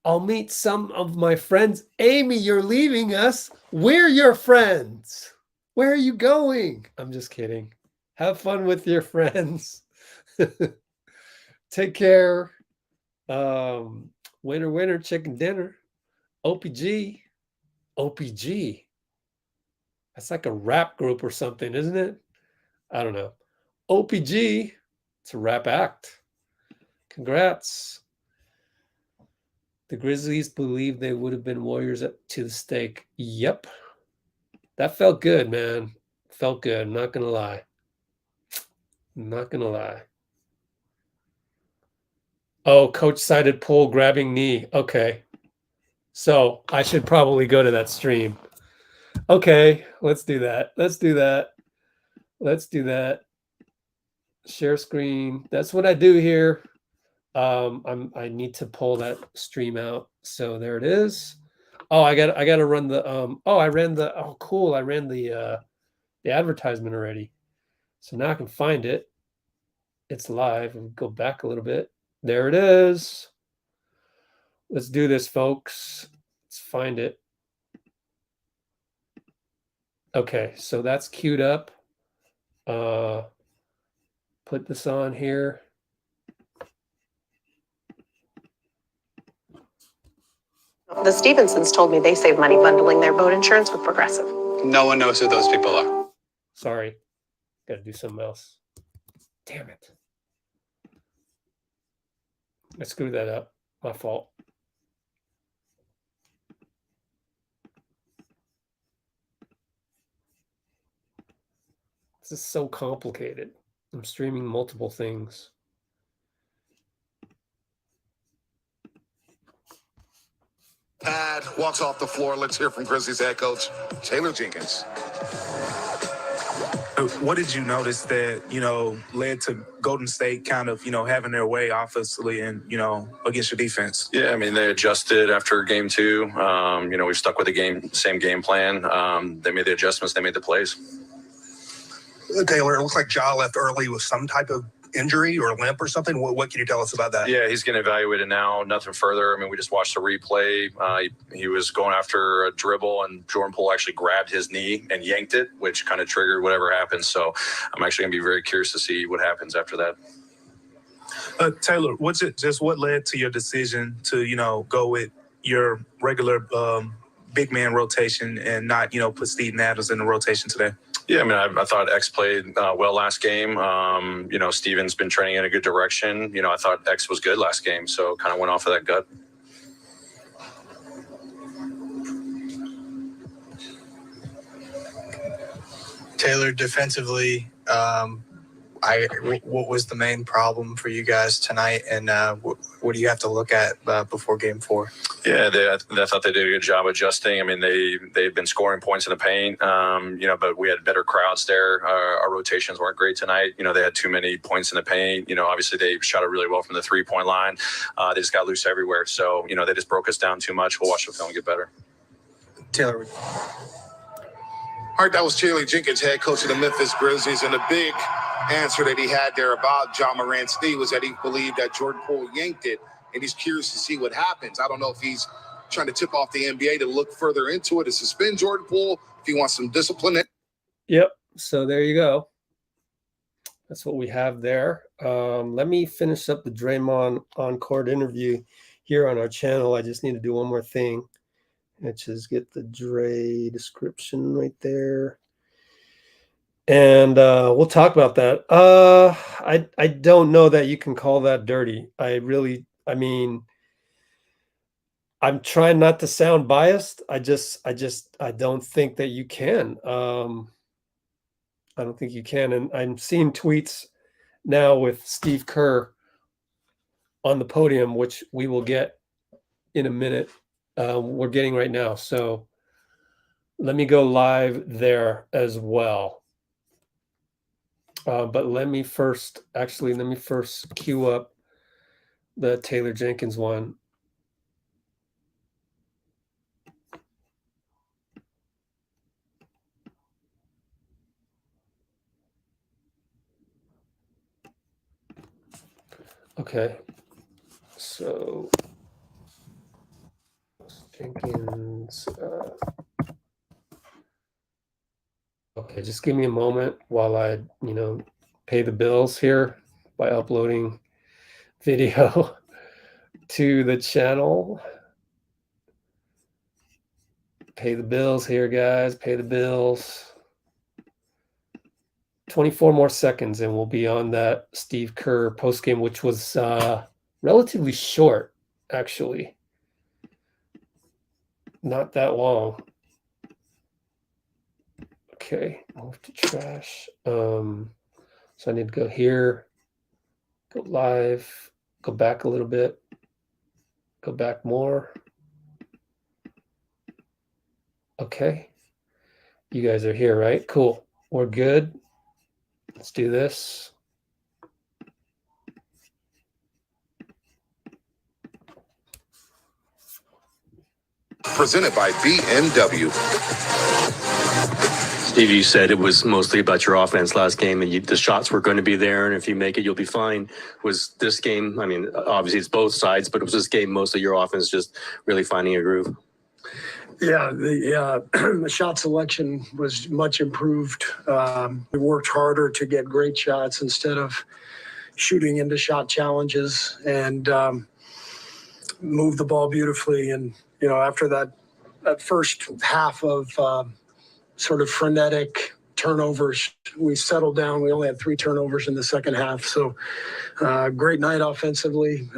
I'll meet some of my friends. Amy, you're leaving us. We're your friends. Where are you going? I'm just kidding. Have fun with your friends. Take care. Winner, winner, chicken dinner. OPG. OPG. That's like a rap group or something, isn't it? I don't know. OPG. It's a rap act. Congrats. The Grizzlies believe they would have been Warriors up to the stake. Yep. That felt good, man. Felt good. I'm not going to lie. I'm not going to lie. Oh, coach cited pull grabbing knee. Okay. So I should probably go to that stream. Okay. Let's do that. Let's do that. Let's do that. Share screen. That's what I do here. I need to pull that stream out. So there it is. Oh, I got to run the cool. I ran the advertisement already. So now I can find it. It's live. We'll go back a little bit. There it is. Let's do this, folks. Let's find it. Okay, so that's queued up. Put this on here. The Stevensons told me they save money bundling their boat insurance with Progressive. No one knows who those people are. Sorry. Got to do something else. Damn it. I screwed that up. My fault. This is so complicated. I'm streaming multiple things. Pad walks off the floor. Let's hear from Grizzlies head coach Taylor Jenkins. What did you notice that, led to Golden State kind of, having their way offensively and, against your defense? Yeah, I mean, they adjusted after game 2. We stuck with the same game plan. They made the adjustments. They made the plays. Taylor, it looks like Ja left early with some type of injury or limp or something. What can you tell us about that? Yeah, he's getting evaluated now. Nothing further. I mean, we just watched the replay. He was going after a dribble, and Jordan Poole actually grabbed his knee and yanked it, which kind of triggered whatever happened. So I'm actually going to be very curious to see what happens after that. Taylor, what led to your decision to, go with your regular big man rotation and not, put Steven Adams in the rotation today? Yeah, I mean, I thought X played well last game. Steven's been training in a good direction. I thought X was good last game, so kind of went off of that gut. Taylor, defensively, what was the main problem for you guys tonight, and what do you have to look at before game 4? Yeah, I thought they did a good job adjusting. I mean, they've been scoring points in the paint, but we had better crowds there. Our rotations weren't great tonight. They had too many points in the paint. Obviously they shot it really well from the 3-point line. They just got loose everywhere. So, they just broke us down too much. We'll watch the film get better. Taylor. All right, that was Taylor Jenkins, head coach of the Memphis Grizzlies, and a big answer that he had there about John Morant's knee was that he believed that Jordan Poole yanked it, and he's curious to see what happens. I don't know if he's trying to tip off the NBA to look further into it, to suspend Jordan Poole, if he wants some discipline. Yep. So there you go. That's what we have there. Let me finish up the Draymond on-court interview here on our channel. I just need to do one more thing, which is get the Dre description right there. And we'll talk about that. I don't know that you can call that dirty. I mean, I'm trying not to sound biased. I don't think that you can. I don't think you can. And I'm seeing tweets now with Steve Kerr on the podium, which we will get in a minute. We're getting right now. So let me go live there as well. But let me first queue up the Taylor Jenkins one. Okay, so Jenkins. Okay, just give me a moment while I, pay the bills here by uploading video to the channel. Pay the bills here, guys. Pay the bills. 24 more seconds and we'll be on that Steve Kerr postgame, which was relatively short, actually. Not that long. Okay, move to trash. So I need to go here, go live, go back a little bit, go back more. Okay, you guys are here, right? Cool, we're good. Let's do this. Presented by BMW. Steve, you said it was mostly about your offense last game, and the shots were going to be there, and if you make it, you'll be fine. Was this game, I mean, obviously it's both sides, but was this game mostly your offense just really finding a groove? Yeah, the shot selection was much improved. We worked harder to get great shots instead of shooting into shot challenges, and moved the ball beautifully. And, after that first half of sort of frenetic turnovers, we settled down. We only had 3 turnovers in the second half. So great night offensively,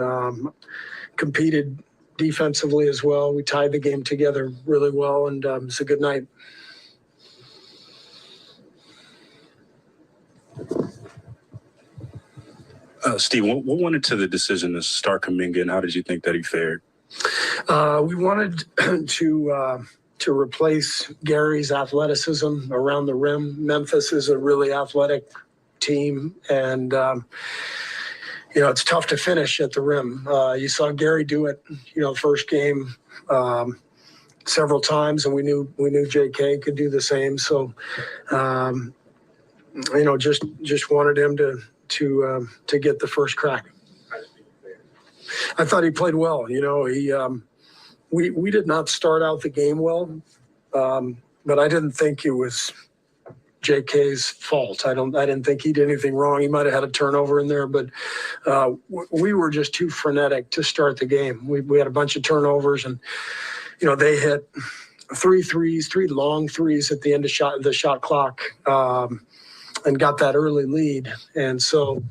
competed defensively as well. We tied the game together really well, and it's a good night. Steve, what went into the decision to start KUMINGA, and how did you think that he fared? We wanted to replace Gary's athleticism around the rim. Memphis is a really athletic team, and it's tough to finish at the rim. You saw Gary do it, first game several times, and we knew JK could do the same. So, just wanted him to get the first crack. I thought he played well. We did not start out the game well, but I didn't think it was JK's fault. I didn't think he did anything wrong. He might have had a turnover in there, but we were just too frenetic to start the game. We had a bunch of turnovers, and they hit 3 threes, 3 long threes at the end of the shot clock, and got that early lead. And so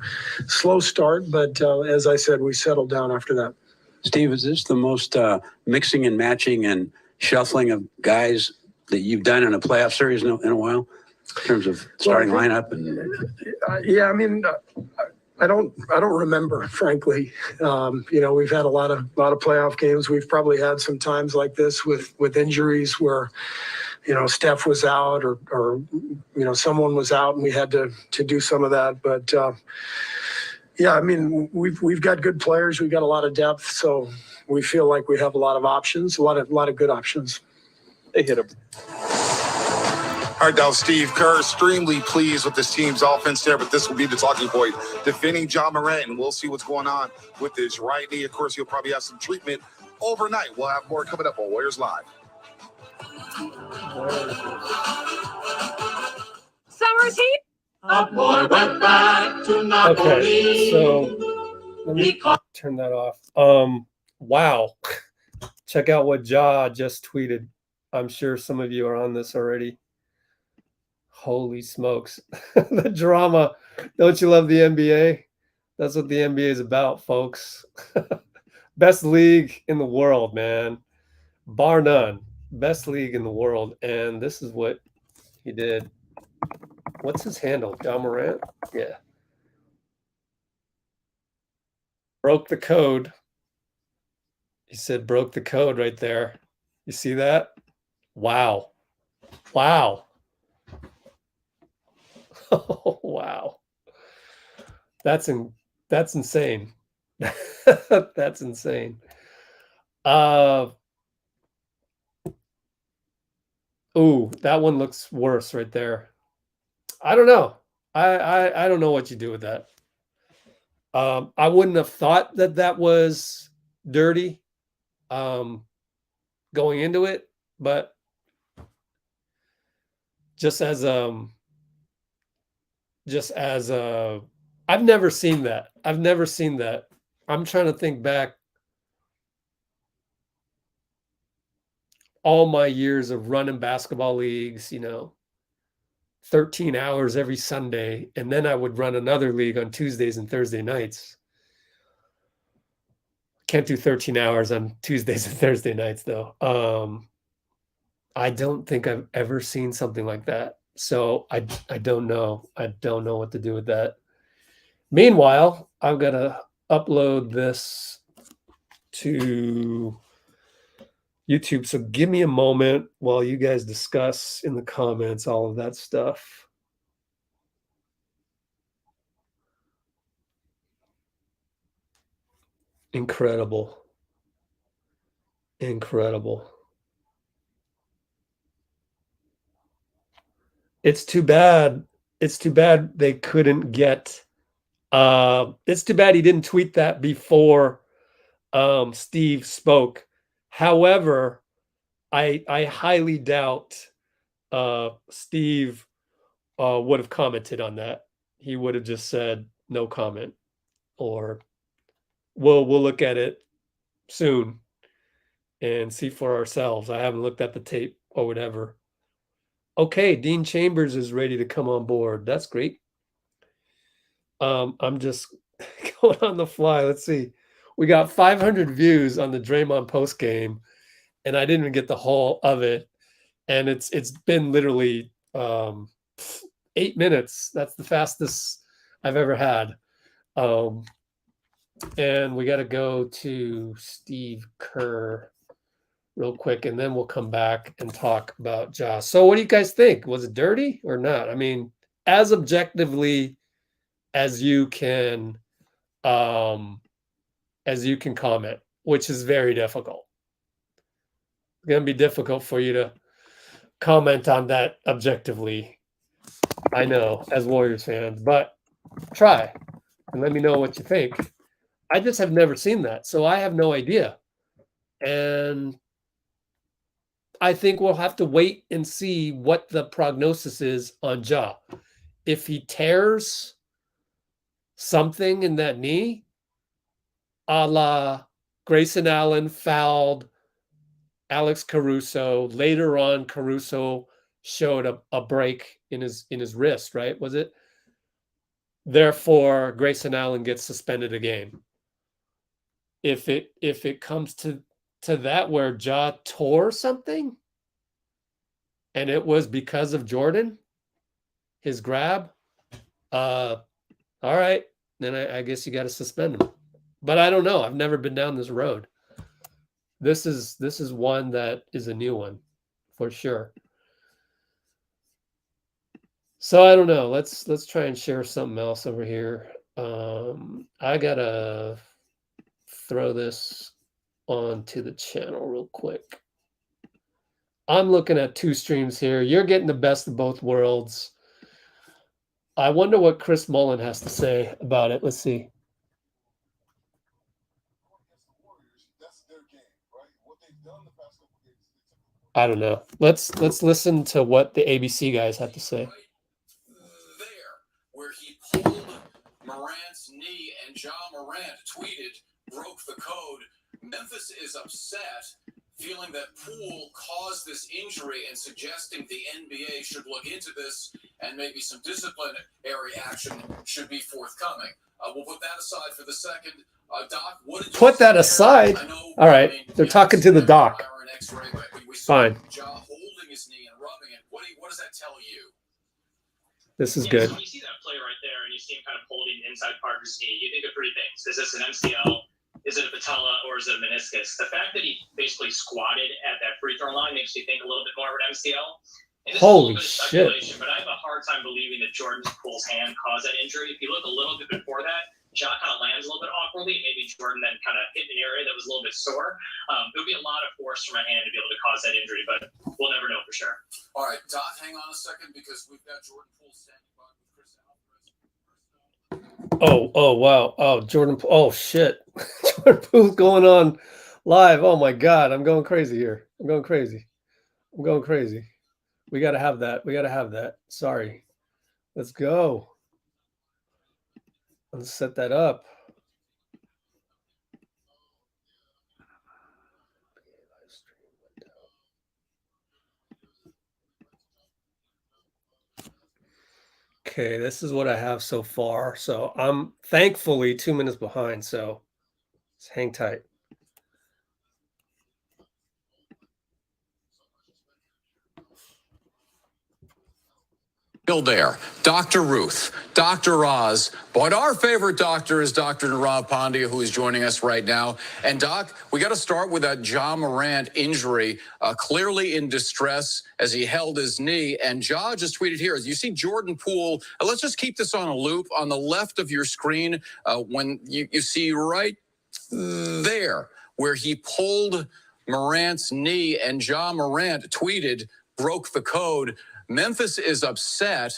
slow start, but as I said, we settled down after that. Steve, is this the most mixing and matching and shuffling of guys that you've done in a playoff series in a while, in terms of starting lineup? And yeah, I mean, I don't remember, frankly. We've had a lot of playoff games. We've probably had some times like this with injuries where Steph was out or someone was out, and we had to do some of that. But yeah, I mean, we've got good players. We've got a lot of depth, so we feel like we have a lot of options, a lot of good options. They hit him. All right, now Steve Kerr, extremely pleased with this team's offense there, but this will be the talking point. Defending John Morant, and we'll see what's going on with his right knee. Of course, he'll probably have some treatment overnight. We'll have more coming up on Warriors Live. Summer's heat. A boy went back to Napoli. Okay, so let me turn that off. Wow. Check out what Ja just tweeted. I'm sure some of you are on this already. Holy smokes. The drama. Don't you love the NBA? That's what the NBA is about, folks. Best league in the world, man. Bar none. Best league in the world. And this is what he did. What's his handle? John Morant? Yeah. Broke the code. He said broke the code right there. You see that? Wow. Wow. Oh, wow. That's insane. That's insane. Ooh, that one looks worse right there. I don't know. I don't know what you do with that. I wouldn't have thought that that was dirty going into it, but just as I've never seen that. I've never seen that. I'm trying to think back all my years of running basketball leagues, 13 hours every Sunday, and then I would run another league on Tuesdays and Thursday nights. Can't do 13 hours on Tuesdays and Thursday nights, though. I don't think I've ever seen something like that. So I don't know. I don't know what to do with that. Meanwhile, I've got to upload this to YouTube. So give me a moment while you guys discuss in the comments all of that stuff. Incredible. Incredible. It's too bad. It's too bad they couldn't get it's too bad he didn't tweet that before Steve spoke. However, I highly doubt Steve would have commented on that. He would have just said no comment, or we'll look at it soon and see for ourselves. I haven't looked at the tape or whatever. Okay, Dean Chambers is ready to come on board. That's great. I'm just going on the fly. Let's see. We got 500 views on the Draymond post game, and I didn't even get the whole of it. And it's been literally 8 minutes. That's the fastest I've ever had. And we got to go to Steve Kerr real quick, and then we'll come back and talk about Ja. So what do you guys think? Was it dirty or not? I mean, as objectively as you can comment, which is very difficult. It's going to be difficult for you to comment on that objectively, I know, as Warriors fans, but try and let me know what you think. I just have never seen that, so I have no idea. And I think we'll have to wait and see what the prognosis is on Ja. If he tears something in that knee, a la Grayson Allen fouled Alex Caruso. Later on, Caruso showed a break in his wrist, right? Was it? Therefore, Grayson Allen gets suspended a game. If it comes to that where Ja tore something and it was because of Jordan, his grab, all right, then I guess you got to suspend him. But I don't know. I've never been down this road. This is one that is a new one for sure. So I don't know. Let's try and share something else over here. I gotta throw this onto the channel real quick. I'm looking at 2 streams here. You're getting the best of both worlds. I wonder what Chris Mullen has to say about it. Let's see. I don't know. Let's listen to what the ABC guys have to say. There, where he pulled Morant's knee and Ja Morant tweeted, broke the code. Memphis is upset, feeling that Poole caused this injury and suggesting the NBA should look into this and maybe some disciplinary action should be forthcoming. We'll put that aside for the second. Doc, what did you Put that aside. All right, they're talking to the doc. Fine. Ja holding his knee and rubbing it. What does that tell you? This is good. So when you see that play right there and you see him kind of holding the inside part of his knee, you think of 3 things. Is this an MCL? Is it a patella, or is it a meniscus? The fact that he basically squatted at that free throw line makes you think a little bit more of an MCL. And this Holy is a little bit of shit. speculation, but I have a hard time believing that Jordan Poole's hand caused that injury. If you look a little bit before that, Ja kind of lands a little bit awkwardly, and maybe Jordan then kind of hit an area that was a little bit sore. It would be a lot of force from a hand to be able to cause that injury, but we'll never know for sure. All right, Doc, hang on a second because we've got Jordan Poole standing by with Chris Alvarez. Oh, wow. Oh, Jordan. Oh, shit. Jordan Poole's going on live. Oh, my God. I'm going crazy here. I'm going crazy. We got to have that. Sorry. Let's go. Let's set that up. Okay, this is what I have so far. So I'm thankfully 2 minutes behind. So let's hang tight. There, Dr. Ruth, Dr. Oz, but our favorite doctor is Dr. Nirav Pandya, who is joining us right now. And Doc, we got to start with that Ja Morant injury, clearly in distress as he held his knee. And Ja just tweeted here, as you see Jordan Poole, let's just keep this on a loop on the left of your screen when you see right there where he pulled Morant's knee and Ja Morant tweeted, broke the code. Memphis is upset,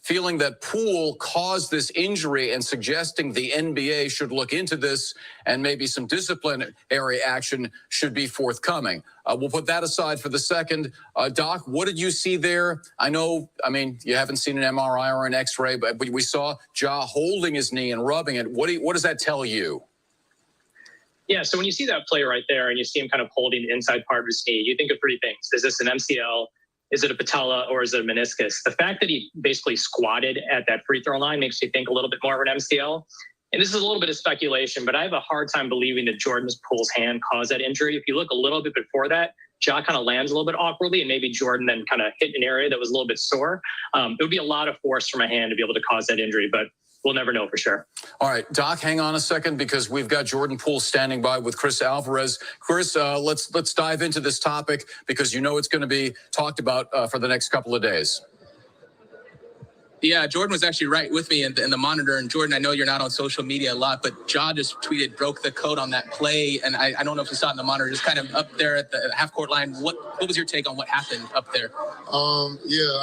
feeling that Poole caused this injury and suggesting the NBA should look into this and maybe some disciplinary action should be forthcoming. We'll put that aside for the second. Doc, what did you see there? I mean, you haven't seen an MRI or an X-ray, but we saw Ja holding his knee and rubbing it. What does that tell you? Yeah, so when you see that play right there and you see him kind of holding the inside part of his knee, you think of 3 things. Is this an MCL? Is it a patella, or is it a meniscus? The fact that he basically squatted at that free throw line makes you think a little bit more of an MCL. And this is a little bit of speculation, but I have a hard time believing that Jordan Poole's hand caused that injury. If you look a little bit before that, Ja kind of lands a little bit awkwardly, and maybe Jordan then kind of hit an area that was a little bit sore. It would be a lot of force from a hand to be able to cause that injury, but we'll never know for sure. All right, Doc, hang on a second because we've got Jordan Poole standing by with Chris Alvarez. Chris, let's dive into this topic because you know it's going to be talked about for the next couple of days. Yeah, Jordan was actually right with me in the monitor. And Jordan, I know you're not on social media a lot, but Ja just tweeted, broke the code on that play. And I don't know if you saw it in the monitor, just kind of up there at the half court line. What was your take on what happened up there? Yeah,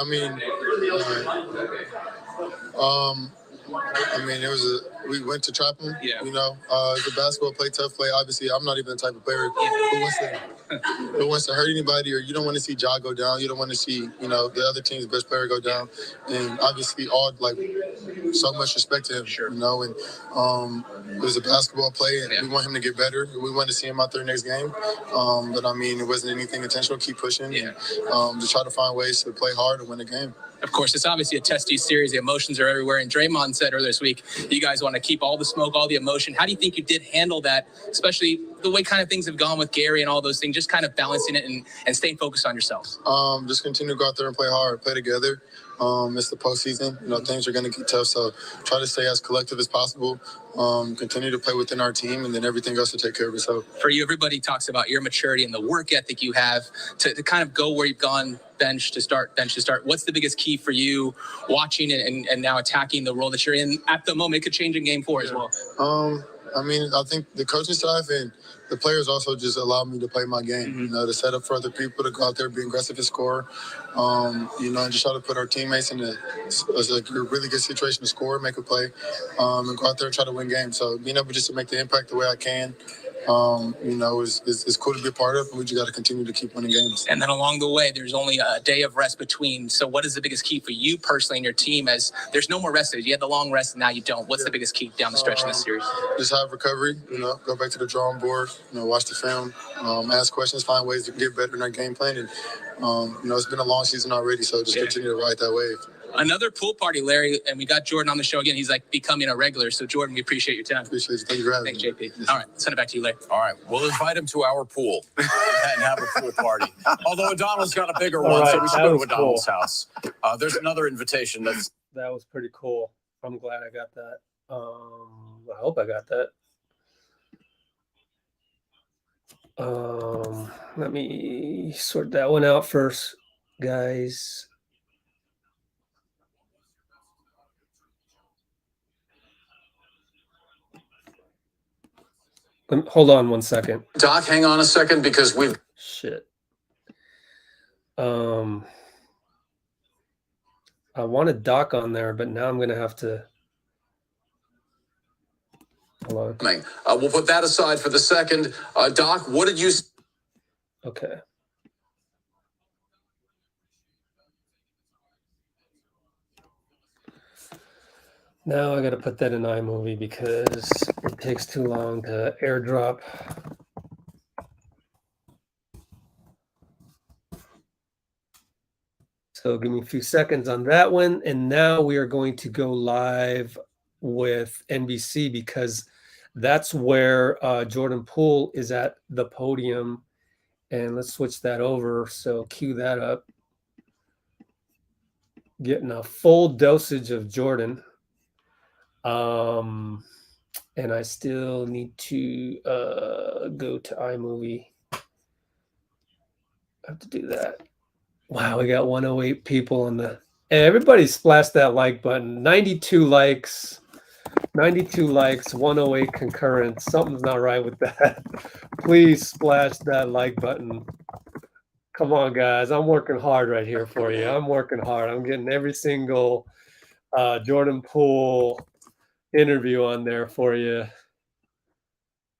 it was we went to trap him. Yeah. It's a basketball play, tough play. Obviously, I'm not even the type of player who wants to hurt anybody, or you don't want to see Ja go down. You don't want to see, the other team's best player go down. And obviously, so much respect to him, sure. And it was a basketball play, and we want him to get better. We want to see him out there next game. But it wasn't anything intentional. Keep pushing, and to try to find ways to play hard and win the game. Of course, it's obviously a testy series. The emotions are everywhere. And Draymond said earlier this week, you guys want to keep all the smoke, all the emotion. How do you think you did handle that, especially the way kind of things have gone with Gary and all those things, just kind of balancing it and staying focused on yourselves? Just continue to go out there and play hard, play together. It's the postseason. Things are going to get tough. So try to stay as collective as possible. Continue to play within our team, and then everything else will take care of itself. For you, everybody talks about your maturity and the work ethic you have to kind of go where you've gone bench to start. What's the biggest key for you watching and now attacking the role that you're in at the moment? It could change in game 4 as well. I mean, I think the coaching staff and the players also just allow me to play my game, you know, to set up for other people to go out there, be aggressive and score, you know, and just try to put our teammates in a really good situation to score, make a play, and go out there and try to win games. So being able just to make the impact the way I can, you know, is cool to be a part of, and we just got to continue to keep winning games. And then along the way, there's only a day of rest between. So what is the biggest key for you personally and your team as there's no more rest days? You had the long rest and now you don't. What's the biggest key down the stretch in this series? Just have recovery, you know, go back to the drawing board, you know, watch the film, ask questions, find ways to get better in our game plan. And, you know, it's been a long season already, so just continue to ride that wave. Another pool party, Larry, and we got Jordan on the show again. He's like becoming a regular. So, Jordan, we appreciate your time. Appreciate it. Thank you for having me. Thanks, JP. Yes. All right, send it back to you, Larry. All right, we'll invite him to our pool and have a pool party. Although O'Donnell's got a bigger one, so we should go to O'Donnell's house. There's another invitation. That was pretty cool. I'm glad I got that. I hope I got that. Let me sort that one out first, guys. Hold on one second. Doc, hang on a second because we've shit. I wanted Doc on there, but now I'm gonna have to. Hold on. We'll put that aside for the second. Doc, what did you? Okay. Now I got to put that in iMovie because it takes too long to airdrop. So give me a few seconds on that one. And now we are going to go live with NBC because that's where Jordan Poole is at the podium. And let's switch that over. So cue that up. Getting a full dosage of Jordan. And I still need to go to iMovie. I have to do that. Wow, we got 108 people on the. And everybody splashed that like button. 92 likes, 108 concurrent. Something's not right with that. Please splash that like button. Come on, guys. I'm working hard right here for you. I'm working hard. I'm getting every single Jordan Poole interview on there for you.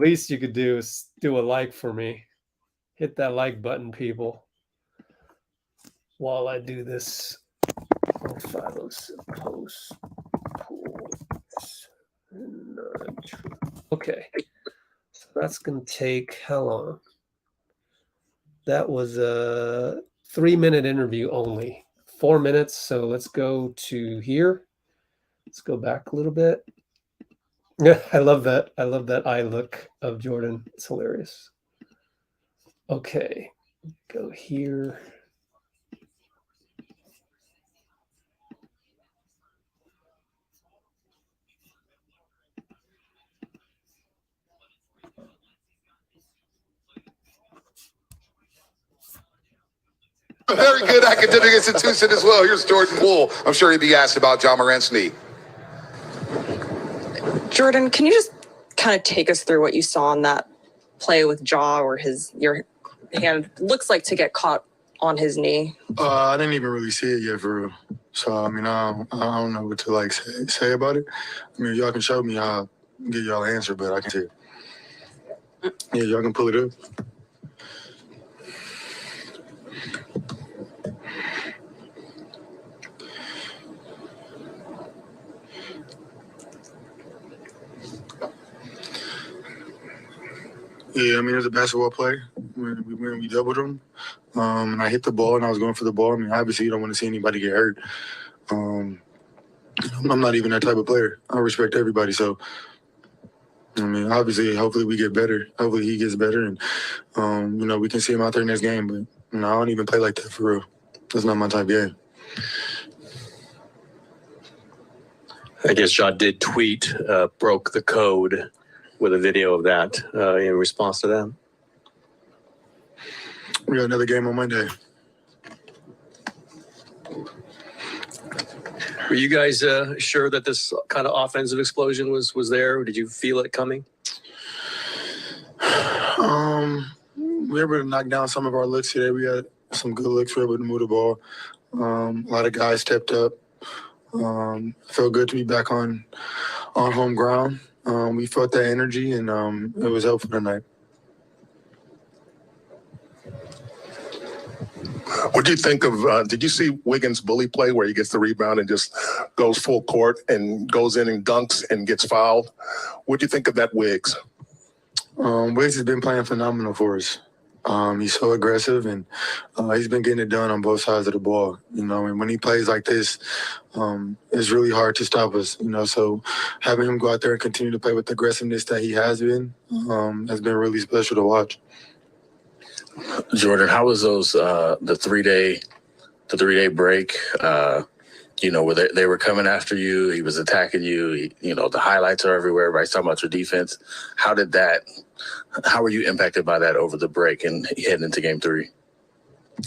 Least you could do is do a like for me. Hit that like button, people. While I do this, post. Okay, so that's gonna take how long? That was a 3-minute interview only, 4 minutes. So let's go to here. Let's go back a little bit. Yeah, I love that. I love that eye look of Jordan. It's hilarious. Okay, go here. A very good academic institution as well. Here's Jordan Poole. I'm sure he'd be asked about John Morant's knee. Jordan, can you just kind of take us through what you saw on that play with Ja, or your hand looks like to get caught on his knee? I didn't even really see it yet, for real. So I mean, I don't know what to like say about it. I mean, y'all can show me, I'll give y'all an answer, but I can see it. Yeah, y'all can pull it up. Yeah, I mean, as a basketball player, when we doubled him, and I hit the ball and I was going for the ball. I mean, obviously you don't want to see anybody get hurt. I'm not even that type of player. I respect everybody. So, I mean, obviously, hopefully we get better. Hopefully he gets better, and you know, we can see him out there next game. But you know, I don't even play like that, for real. That's not my type of game. I guess Ja did tweet, broke the code with a video of that in response to that. We got another game on Monday. Were you guys sure that this kind of offensive explosion was there? Or did you feel it coming? We were able to knock down some of our looks today. We had some good looks. We were able to move the ball. A lot of guys stepped up. Felt good to be back on home ground. We felt that energy, and it was helpful tonight. What do you think of, did you see Wiggins' bully play where he gets the rebound and just goes full court and goes in and dunks and gets fouled? What do you think of that, Wiggs? Wiggs has been playing phenomenal for us. He's so aggressive, and he's been getting it done on both sides of the ball. And when he plays like this, it's really hard to stop us. So having him go out there and continue to play with the aggressiveness that he has been really special to watch. Jordan, how was those the 3-day break? Where they were coming after you, he was attacking you. The highlights are everywhere. Everybody's talking about your defense. How were you impacted by that over the break and heading into Game 3?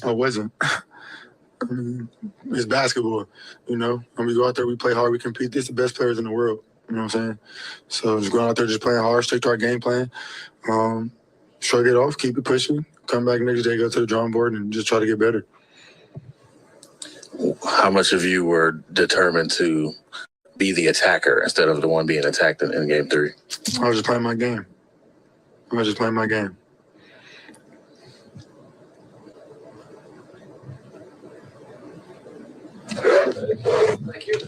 I wasn't. It's basketball, and we go out there, we play hard, we compete. This is the best players in the world. You know what I'm saying? So just going out there, just playing hard, stick to our game plan. Shrug it off, keep it pushing, come back next day, go to the drawing board, and just try to get better. How much of you were determined to be the attacker instead of the one being attacked in Game 3? I was just playing my game. Thank you.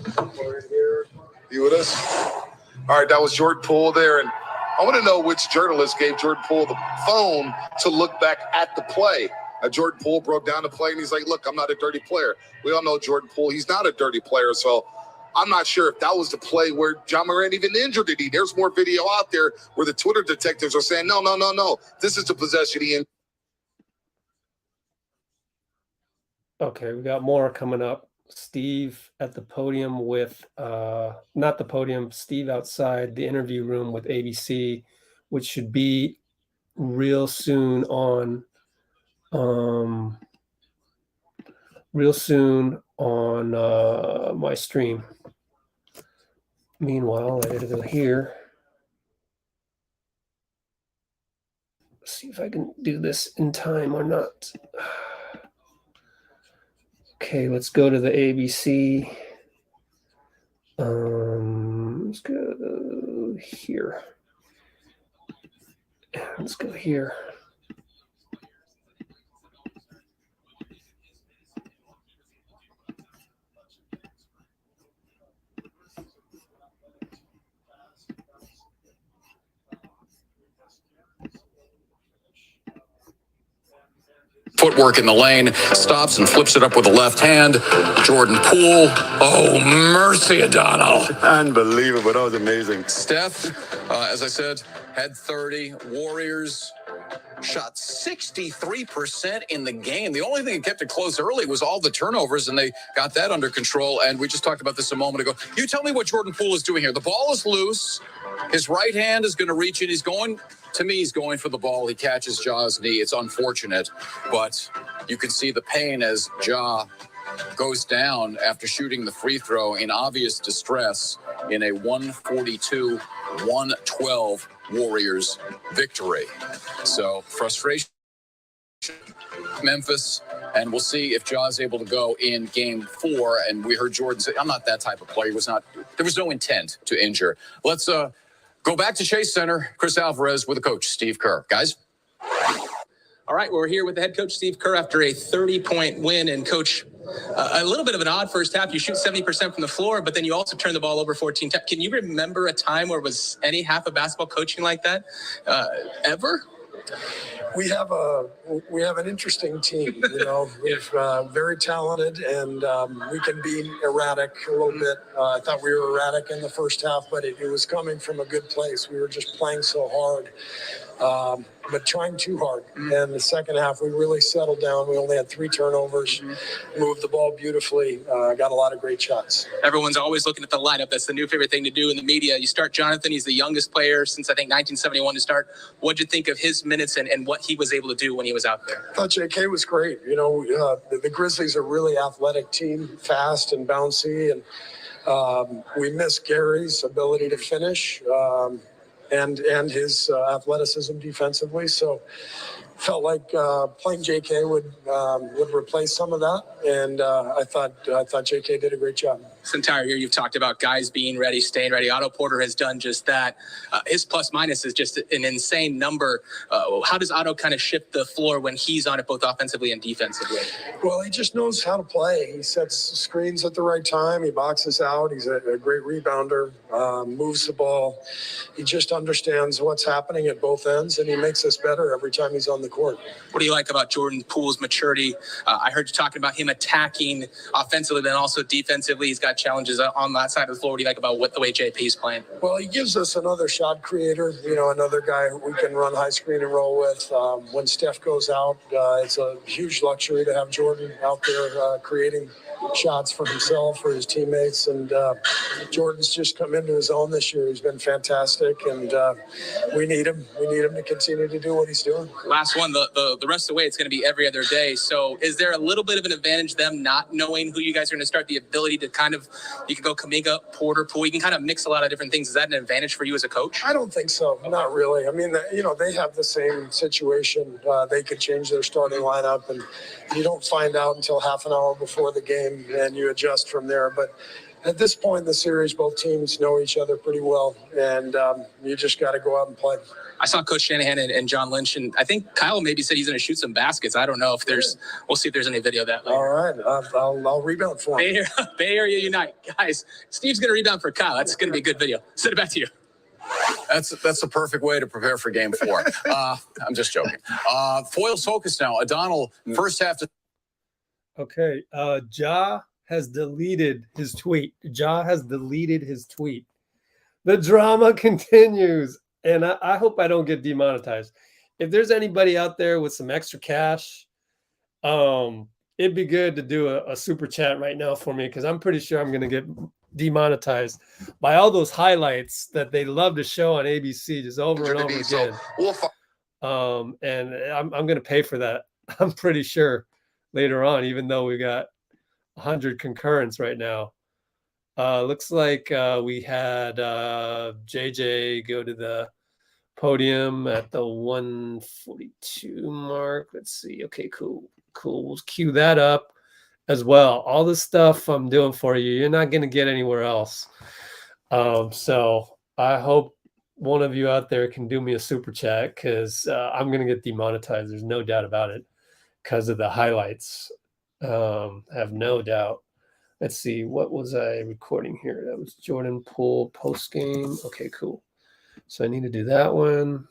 You with us? All right, that was Jordan Poole there, and I want to know which journalist gave Jordan Poole the phone to look back at the play. Jordan Poole broke down the play, and he's like, look, I'm not a dirty player. We all know Jordan Poole. He's not a dirty player, so I'm not sure if that was the play where John Morant even injured it. There's more video out there where the Twitter detectives are saying, no. This is the possession he in. Okay, we got more coming up. Steve at the podium with, not the podium, Steve outside the interview room with ABC, which should be real soon on my stream. Meanwhile, I gotta go here. Let's see if I can do this in time or not. Okay, let's go to the ABC. Let's go here. Let's go here. Footwork in the lane, stops and flips it up with the left hand. Jordan Poole. Oh, mercy, O'Donnell. Unbelievable. That was amazing. Steph, as I said, had 30. Warriors shot 63% in the game. The only thing that kept it close early was all the turnovers, and they got that under control. And we just talked about this a moment ago. You tell me what Jordan Poole is doing here. The ball is loose. His right hand is going to reach it. He's going for the ball. He catches Ja's knee. It's unfortunate, but you can see the pain as Ja goes down after shooting the free throw in obvious distress in a 142-112 Warriors victory. So frustration, Memphis, and we'll see if Ja's able to go in Game 4. And we heard Jordan say, I'm not that type of player. There was no intent to injure. Let's go back to Chase Center. Chris Alvarez with the coach, Steve Kerr. Guys. All right, we're here with the head coach, Steve Kerr, after a 30-point win. And, Coach, a little bit of an odd first half. You shoot 70% from the floor, but then you also turn the ball over 14 times. Can you remember a time where it was any half of basketball coaching like that ever? We have an interesting team. We're very talented, and we can be erratic a little bit. I thought we were erratic in the first half, but it was coming from a good place. We were just playing so hard, but trying too hard. And the second half, we really settled down. We only had 3 turnovers, moved the ball beautifully, got a lot of great shots. Everyone's always looking at the lineup. That's the new favorite thing to do in the media. You start Jonathan. He's the youngest player since, I think, 1971 to start. What'd you think of his minutes and what he was able to do when he was out there? I thought JK was great. The Grizzlies are a really athletic team, fast and bouncy, and we miss Gary's ability to finish. and his athleticism defensively. So felt like playing JK would replace some of that, and I thought JK did a great job. This entire year, you've talked about guys being ready, staying ready. Otto Porter has done just that. His plus minus is just an insane number. How does Otto kind of shift the floor when he's on it, both offensively and defensively? Well, he just knows how to play. He sets screens at the right time. He boxes out. He's a great rebounder, moves the ball. He just understands what's happening at both ends, and he makes us better every time he's on the court. What do you like about Jordan Poole's maturity? I heard you talking about him attacking offensively, then also defensively. He's got challenges on that side of the floor. What do you like about the way JP's playing? Well, he gives us another shot creator, another guy who we can run high screen and roll with. When Steph goes out, it's a huge luxury to have Jordan out there creating shots for himself, for his teammates. And Jordan's just come into his own this year. He's been fantastic, and we need him. We need him to continue to do what he's doing. Last one, the rest of the way, it's going to be every other day. So is there a little bit of an advantage, them not knowing who you guys are going to start, the ability to kind of, you can go Kuminga, Porter, Poole, you can kind of mix a lot of different things. Is that an advantage for you as a coach? I don't think so. Not really. I mean, they have the same situation. They could change their starting lineup, and you don't find out until half an hour before the game, and you adjust from there. But at this point in the series, both teams know each other pretty well, and you just got to go out and play. I saw Coach Shanahan and John Lynch, and I think Kyle maybe said he's going to shoot some baskets. I don't know if we'll see if there's any video of that later. All right. I'll rebound for him. Bay Area Unite. Guys, Steve's going to rebound for Kyle. That's going to be a good video. Send it back to you. That's the perfect way to prepare for game 4. I'm just joking. Foils focus now. O'Donnell, first half. Okay. Ja has deleted his tweet. Ja has deleted his tweet. The drama continues. And I hope I don't get demonetized. If there's anybody out there with some extra cash, it'd be good to do a super chat right now for me, because I'm pretty sure I'm going to get demonetized by all those highlights that they love to show on ABC just over and over again. And I'm going to pay for that. I'm pretty sure later on, even though we got 100 concurrents right now. Looks like we had JJ go to the podium at the 142 mark. Let's see. Okay, cool. We'll cue that up as well. All the stuff I'm doing for you, you're not going to get anywhere else. So I hope one of you out there can do me a super chat, because I'm going to get demonetized. There's no doubt about it, because of the highlights. Have no doubt. Let's see, what was I recording here? That was Jordan Poole post game. Okay, cool. So I need to do that one.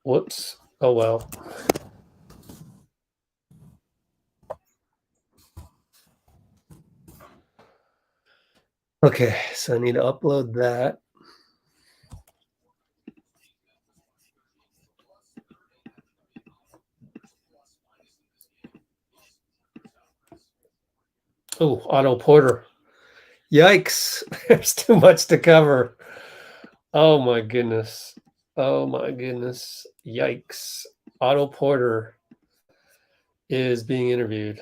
Whoops. Oh, well. Okay, so I need to upload that. Oh, Otto Porter. Yikes. There's too much to cover. Oh, my goodness. Oh, my goodness. Yikes. Otto Porter is being interviewed.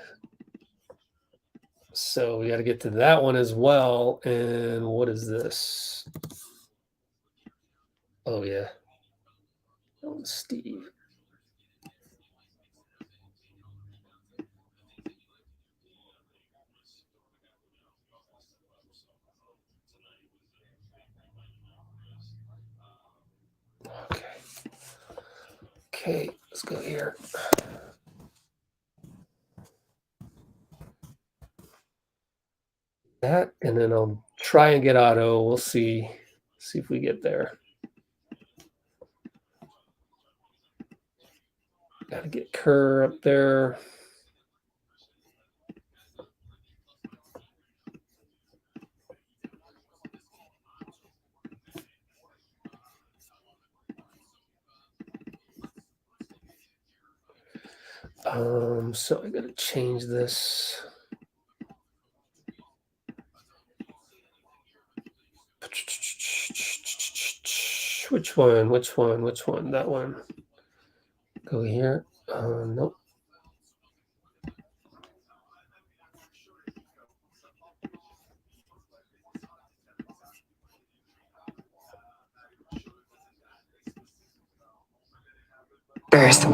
So we got to get to that one as well. And what is this? Oh, yeah. Oh, Steve. Okay, let's go here. That, and then I'll try and get Otto. We'll see if we get there. Gotta get Kerr up there. So I gotta change this. Which one? Which one? Which one? That one. Go here. Nope. Bears.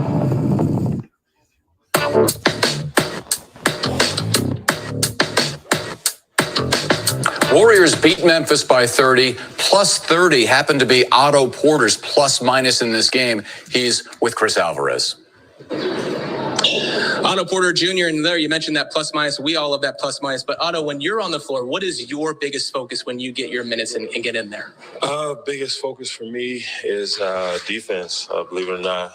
Warriors beat Memphis by 30. Plus 30 happened to be Otto Porter's plus minus in this game. He's with Chris Alvarez. Otto Porter Jr. in there, you mentioned that plus minus. We all love that plus minus. But Otto, when you're on the floor, what is your biggest focus when you get your minutes and get in there? Biggest focus for me is defense, believe it or not.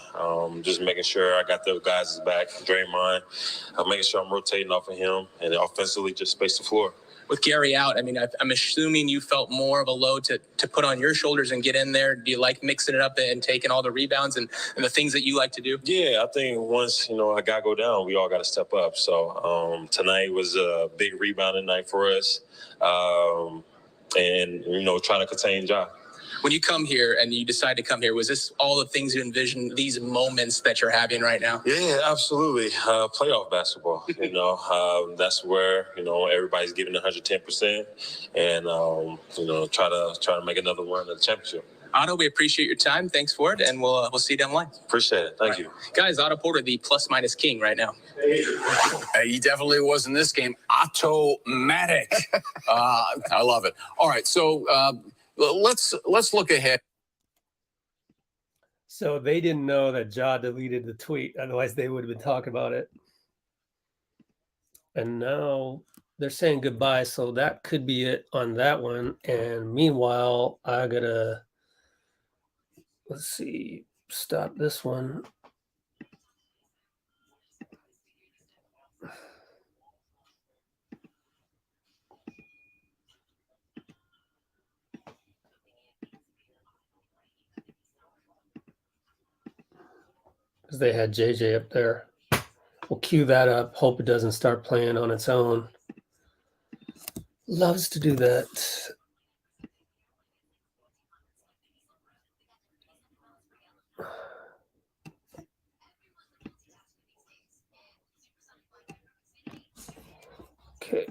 Just making sure I got the guys' back, Draymond. Making sure I'm rotating off of him and offensively just space the floor. With Gary out, I mean, I'm assuming you felt more of a load to put on your shoulders and get in there. Do you like mixing it up and taking all the rebounds and the things that you like to do? Yeah, I think once, a guy go down, we all got to step up. So tonight was a big rebounding night for us. And trying to contain Ja. When you come here and you decide to come here, was this all the things you envisioned, these moments that you're having right now? Yeah, absolutely. Playoff basketball, that's where, everybody's giving 110% and, try to make another run at the championship. Otto, we appreciate your time. Thanks for it, and we'll see you down the line. Appreciate it. Thank you. Guys, Otto Porter, the plus-minus king right now. He definitely was in this game. Automatic. I love it. All right, so let's look ahead. So they didn't know that Ja deleted the tweet. Otherwise, they would have been talking about it. And now they're saying goodbye. So that could be it on that one. And meanwhile, I gotta, let's see, stop this one. Because they had JJ up there. We'll cue that up. Hope it doesn't start playing on its own. Loves to do that. Okay.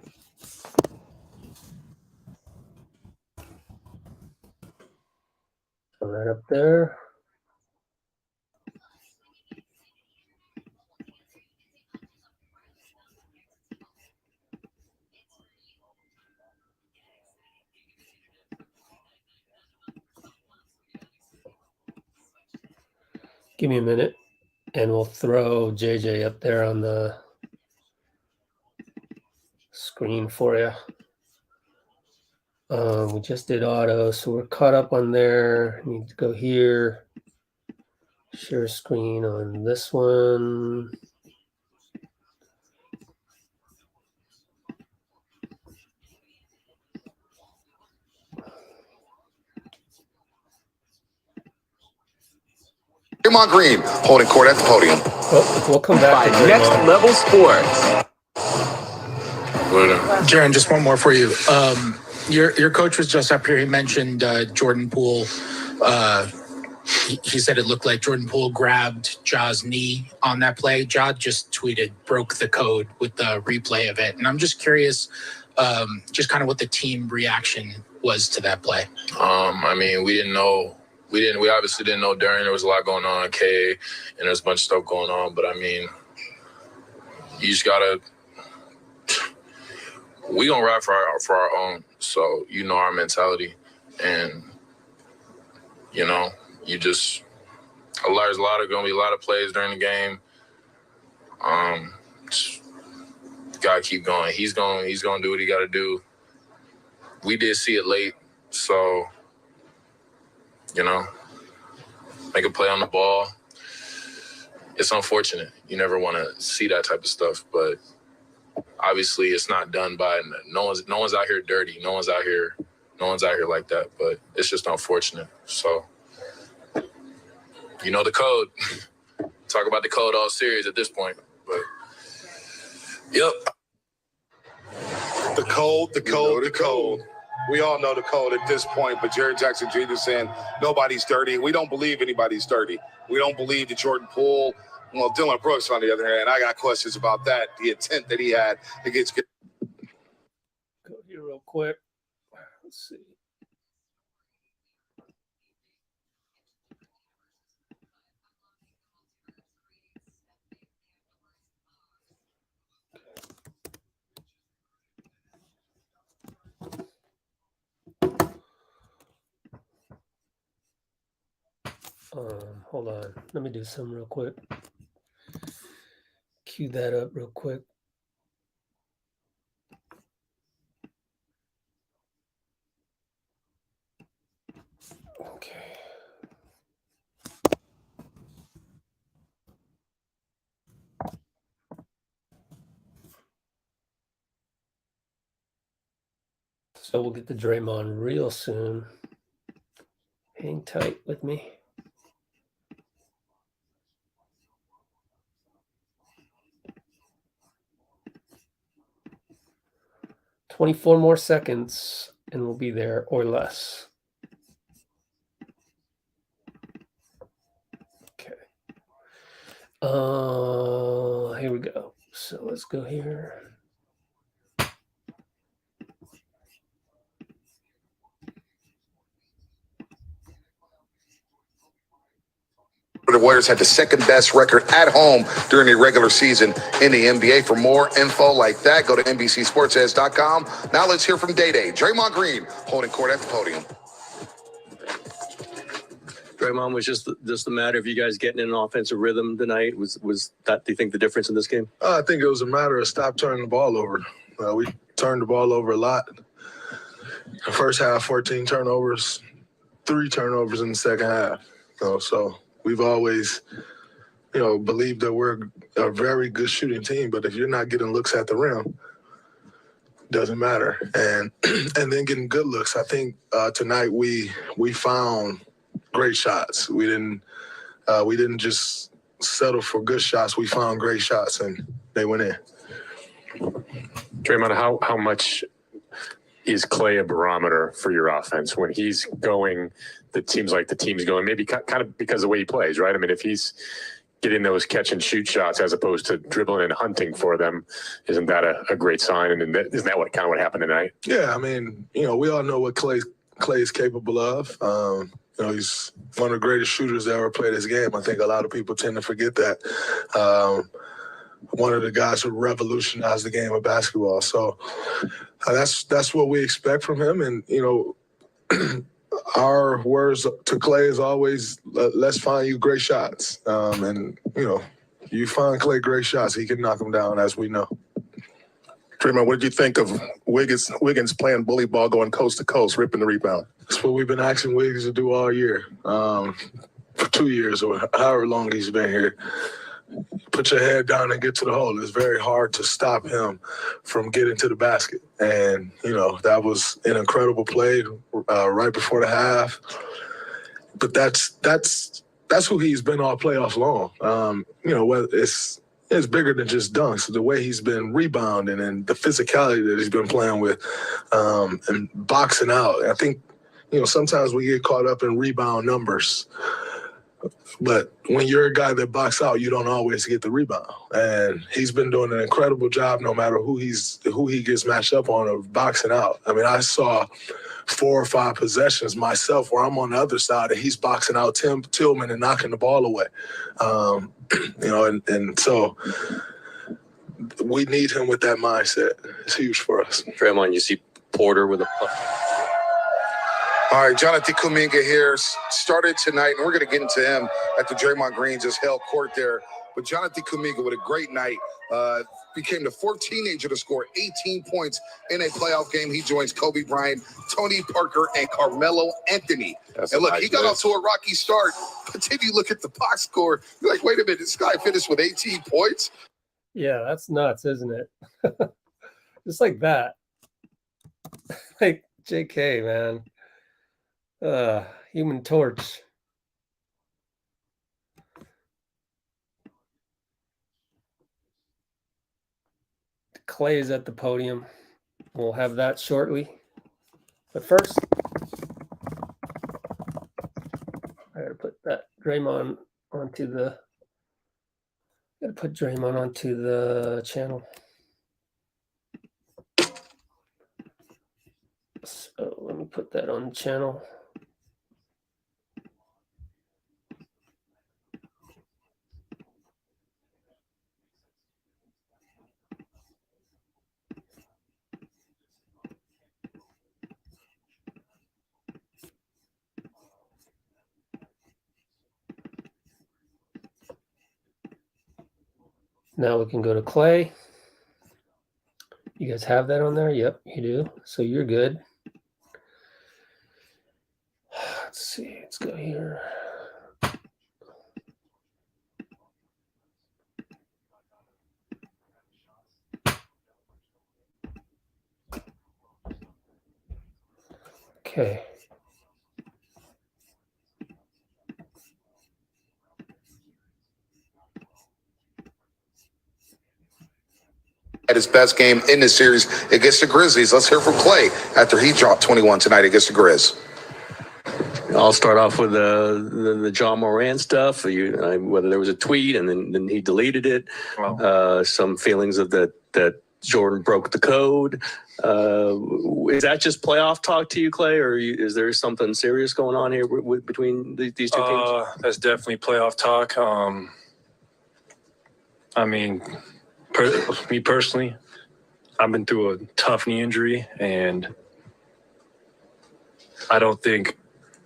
So right up there. Give me a minute and we'll throw JJ up there on the screen for you. We just did auto, so we're caught up on there. Need to go here. Share screen on this one. Draymond Green holding court at the podium. Oh, we'll come back to Next Level Sports. Jaron, just one more for you. Your coach was just up here. He mentioned Jordan Poole. He said it looked like Jordan Poole grabbed Ja's knee on that play. Ja just tweeted, broke the code with the replay of it. And I'm just curious, just kind of what the team reaction was to that play. I mean, we didn't know. We obviously didn't know during. There was a lot going on, K, and there's a bunch of stuff going on. But I mean, you just gotta. We gonna ride for our own. So our mentality, and you just. There's gonna be a lot of plays during the game. Just gotta keep going. He's gonna do what he gotta do. We did see it late, so. Make a play on the ball. It's unfortunate. You never want to see that type of stuff, but obviously it's not done by no one's out here dirty. No one's out here like that, but it's just unfortunate. So the code. Talk about the code all series at this point. But yep. The code. We all know the code at this point, but Jared Jackson Jr. saying nobody's dirty. We don't believe anybody's dirty. We don't believe that Jordan Poole. Well, Dylan Brooks, on the other hand, I got questions about that. The intent that he had against. Go here real quick. Let's see. Hold on. Let me do something real quick. Cue that up real quick. Okay. So we'll get the Draymond real soon. Hang tight with me. "24 more seconds and we'll be there or less." Okay. Here we go. So let's go here. The Warriors had the second best record at home during the regular season in the NBA. For more info like that, go to NBCSportsEdge.com. Now let's hear from Day-Day. Draymond Green holding court at the podium. Draymond, was just the matter of you guys getting in an offensive rhythm tonight? Was that, do you think, the difference in this game? I think it was a matter of stop turning the ball over. We turned the ball over a lot. The first half, 14 turnovers, 3 turnovers in the second half. So we've always, believed that we're a very good shooting team, but if you're not getting looks at the rim, it doesn't matter. And then getting good looks. I think tonight we found great shots. We didn't just settle for good shots. We found great shots and they went in. Draymond, how much is Clay a barometer for your offense when he's going? It seems like the team's going, maybe kind of because of the way he plays, right? I mean, if he's getting those catch and shoot shots as opposed to dribbling and hunting for them, isn't that a great sign? And isn't that what happened tonight? Yeah, I mean, we all know what Clay is capable of. He's one of the greatest shooters that ever played this game. I think a lot of people tend to forget that. One of the guys who revolutionized the game of basketball. So that's what we expect from him. And, our words to Clay is always, let's find you great shots. And you find Clay great shots, he can knock them down, as we know. Draymond, what did you think of Wiggins playing bully ball, going coast to coast, ripping the rebound? That's what we've been asking Wiggins to do all year, for 2 years or however long he's been here. Put your head down and get to the hole. It's very hard to stop him from getting to the basket. And, that was an incredible play right before the half. But that's who he's been all playoffs long. It's bigger than just dunks. The way he's been rebounding and the physicality that he's been playing with and boxing out. I think, sometimes we get caught up in rebound numbers. But when you're a guy that boxes out, you don't always get the rebound. And he's been doing an incredible job no matter who he gets matched up on of boxing out. I mean, I saw 4 or 5 possessions myself where I'm on the other side and he's boxing out Tim Tillman and knocking the ball away. And so we need him with that mindset. It's huge for us. Draymond, you see Porter with a puck. All right, Jonathan Kuminga here, started tonight, and we're going to get into him after Draymond Green just held court there. But Jonathan Kuminga with a great night, became the 4th teenager to score 18 points in a playoff game. He joins Kobe Bryant, Tony Parker, and Carmelo Anthony. And look, he got off to a rocky start, but then you look at the box score, you're like, wait a minute, this guy finished with 18 points? Yeah, that's nuts, isn't it? Just like that. Like JK, man. Human Torch. Clay is at the podium. We'll have that shortly. But first, I gotta put that Draymond onto the. Gotta put Draymond onto the channel. So let me put that on the channel. Now we can go to Clay. You guys have that on there? Yep, you do. So you're good. Let's see. Let's go here. Okay. At his best game in this series against the Grizzlies. Let's hear from Clay after he dropped 21 tonight against the Grizz. I'll start off with the John Moran stuff. Whether there was a tweet and then he deleted it. Wow. Some feelings of that Jordan broke the code. Is that just playoff talk to you, Clay, or is there something serious going on here between these two teams? That's definitely playoff talk. I mean, me personally, I've been through a tough knee injury, and I don't think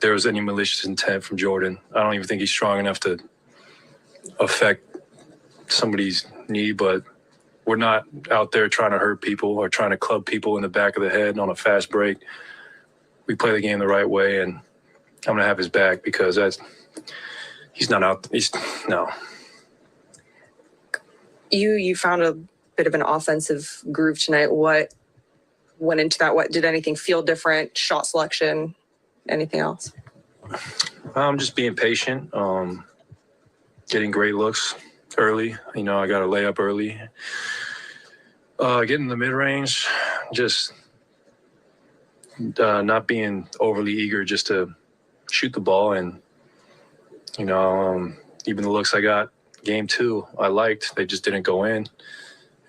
there was any malicious intent from Jordan. I don't even think he's strong enough to affect somebody's knee, but we're not out there trying to hurt people or trying to club people in the back of the head on a fast break. We play the game the right way, and I'm going to have his back because he's not out. No. You found a bit of an offensive groove tonight. What went into that? What did anything feel different? Shot selection, anything else? I'm just being patient, getting great looks early. I got a layup early. Getting the mid-range, just not being overly eager just to shoot the ball. And, even the looks I got game 2, I liked. They just didn't go in.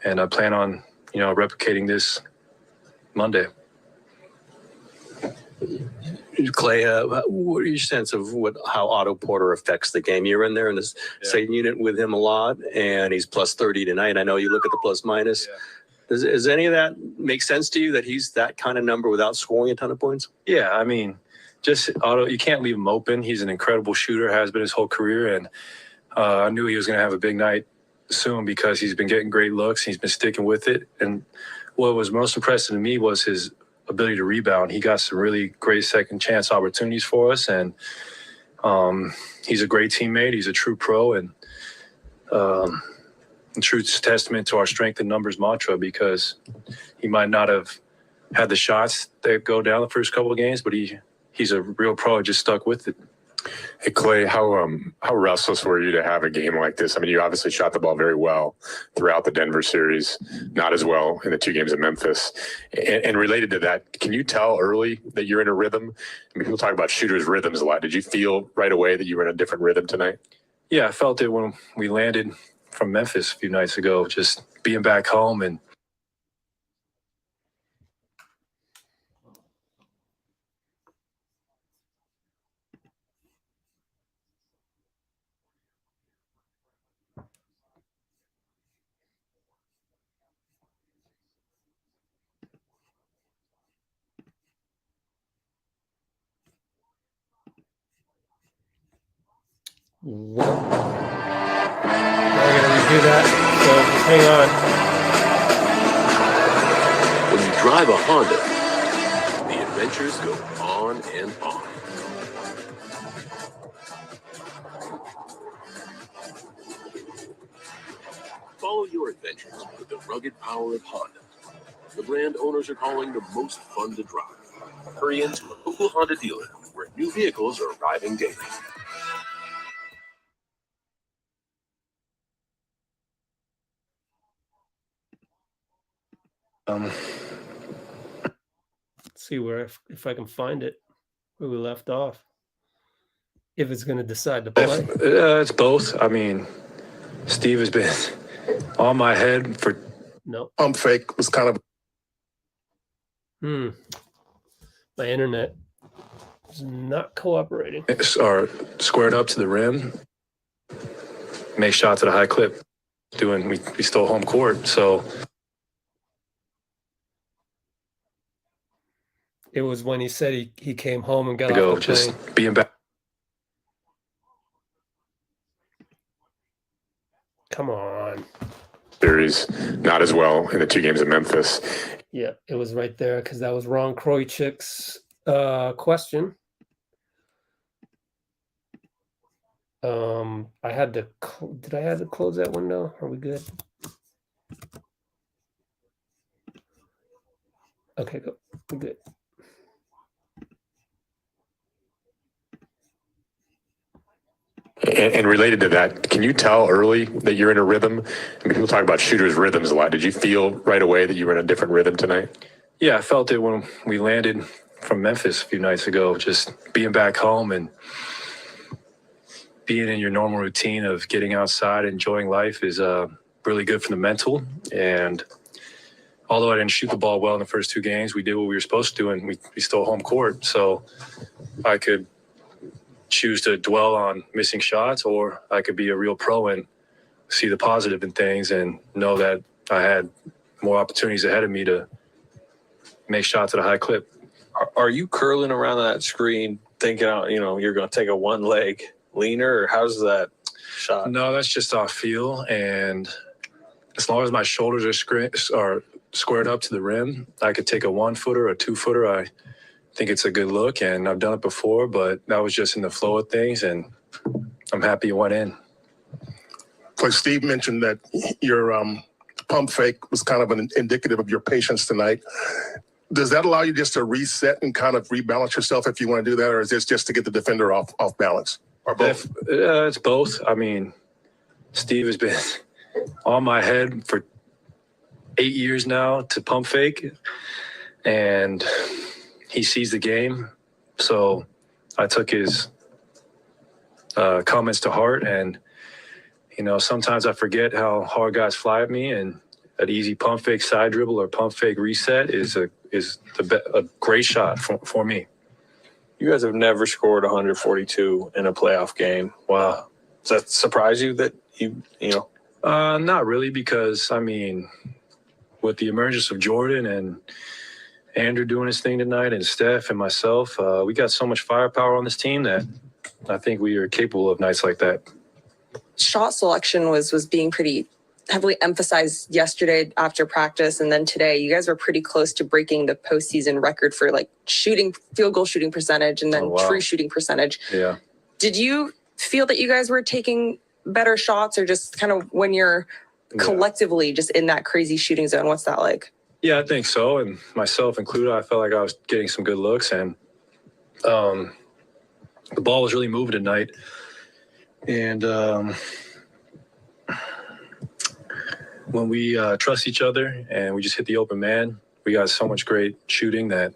And I plan on, replicating this Monday. Clay, what are your sense of how Otto Porter affects the game? You're in there in this same unit with him a lot, and he's plus 30 tonight. I know you look at the plus minus. Yeah. Does any of that make sense to you, that he's that kind of number without scoring a ton of points? Yeah, I mean, just Otto, you can't leave him open. He's an incredible shooter, has been his whole career, and I knew he was going to have a big night soon because he's been getting great looks. He's been sticking with it. And what was most impressive to me was his ability to rebound. He got some really great second chance opportunities for us. And he's a great teammate. He's a true pro and a true testament to our strength in numbers mantra, because he might not have had the shots that go down the first couple of games, but he's a real pro, just stuck with it. Hey, Clay, how restless were you to have a game like this? I mean, you obviously shot the ball very well throughout the Denver series, not as well in the 2 games in Memphis. And related to that, can you tell early that you're in a rhythm? I mean, people talk about shooters' rhythms a lot. Did you feel right away that you were in a different rhythm tonight? Yeah, I felt it when we landed from Memphis a few nights ago, just being back home and We're gonna redo that, so just hang on. When you drive a Honda, the adventures go on and on. Follow your adventures with the rugged power of Honda, the brand owners are calling the most fun to drive. Hurry into a local Honda dealer where new vehicles are arriving daily. Let's see where if I can find it where we left off. If it's going to decide to play. It's both. I mean, Steve has been on my head for. No. Pump fake was kind of. My internet is not cooperating. Or squared up to the rim, make shots at a high clip. We stole home court, so. It was when he said he came home and got off the just plane. being back. Come on. Series, not as well in the 2 games in Memphis. Yeah, it was right there because that was Ron Kroichik's question. I had to. Did I have to close that window? Are we good? Okay, go. We're good. And related to that, can you tell early that you're in a rhythm? I mean, people talk about shooters' rhythms a lot. Did you feel right away that you were in a different rhythm tonight? Yeah, I felt it when we landed from Memphis a few nights ago. Just being back home and being in your normal routine of getting outside, enjoying life is really good for the mental. And although I didn't shoot the ball well in the first 2 games, we did what we were supposed to do, and we stole home court. So I could choose to dwell on missing shots, or I could be a real pro and see the positive in things and know that I had more opportunities ahead of me to make shots at a high clip. Are you curling around that screen thinking, you're going to take a one leg leaner, or how's that shot? No, that's just off feel. And as long as my shoulders are squared up to the rim, I could take a 1-footer or 2-footer. I think it's a good look, and I've done it before, but that was just in the flow of things, and I'm happy it went in. Like Steve mentioned that your pump fake was kind of an indicative of your patience tonight. Does that allow you just to reset and kind of rebalance yourself if you want to do that, or is this just to get the defender off balance, or both? It's both. I mean, Steve has been on my head for 8 years now to pump fake, and he sees the game. So I took his comments to heart, and sometimes I forget how hard guys fly at me, and an easy pump fake side dribble or pump fake reset is a great shot for me. You guys have never scored 142 in a playoff game. Wow. Does that surprise you that you know? Not really, because I mean, with the emergence of Jordan and Andrew doing his thing tonight, and Steph and myself, we got so much firepower on this team that I think we are capable of nights like that. Shot selection was being pretty heavily emphasized yesterday after practice, and then today you guys were pretty close to breaking the postseason record for like field goal shooting percentage and then true shooting percentage. Yeah. Did you feel that you guys were taking better shots, or just kind of when you're collectively just in that crazy shooting zone? What's that like? Yeah, I think so. And myself included, I felt like I was getting some good looks, and the ball was really moving tonight. And when we trust each other and we just hit the open man, we got so much great shooting that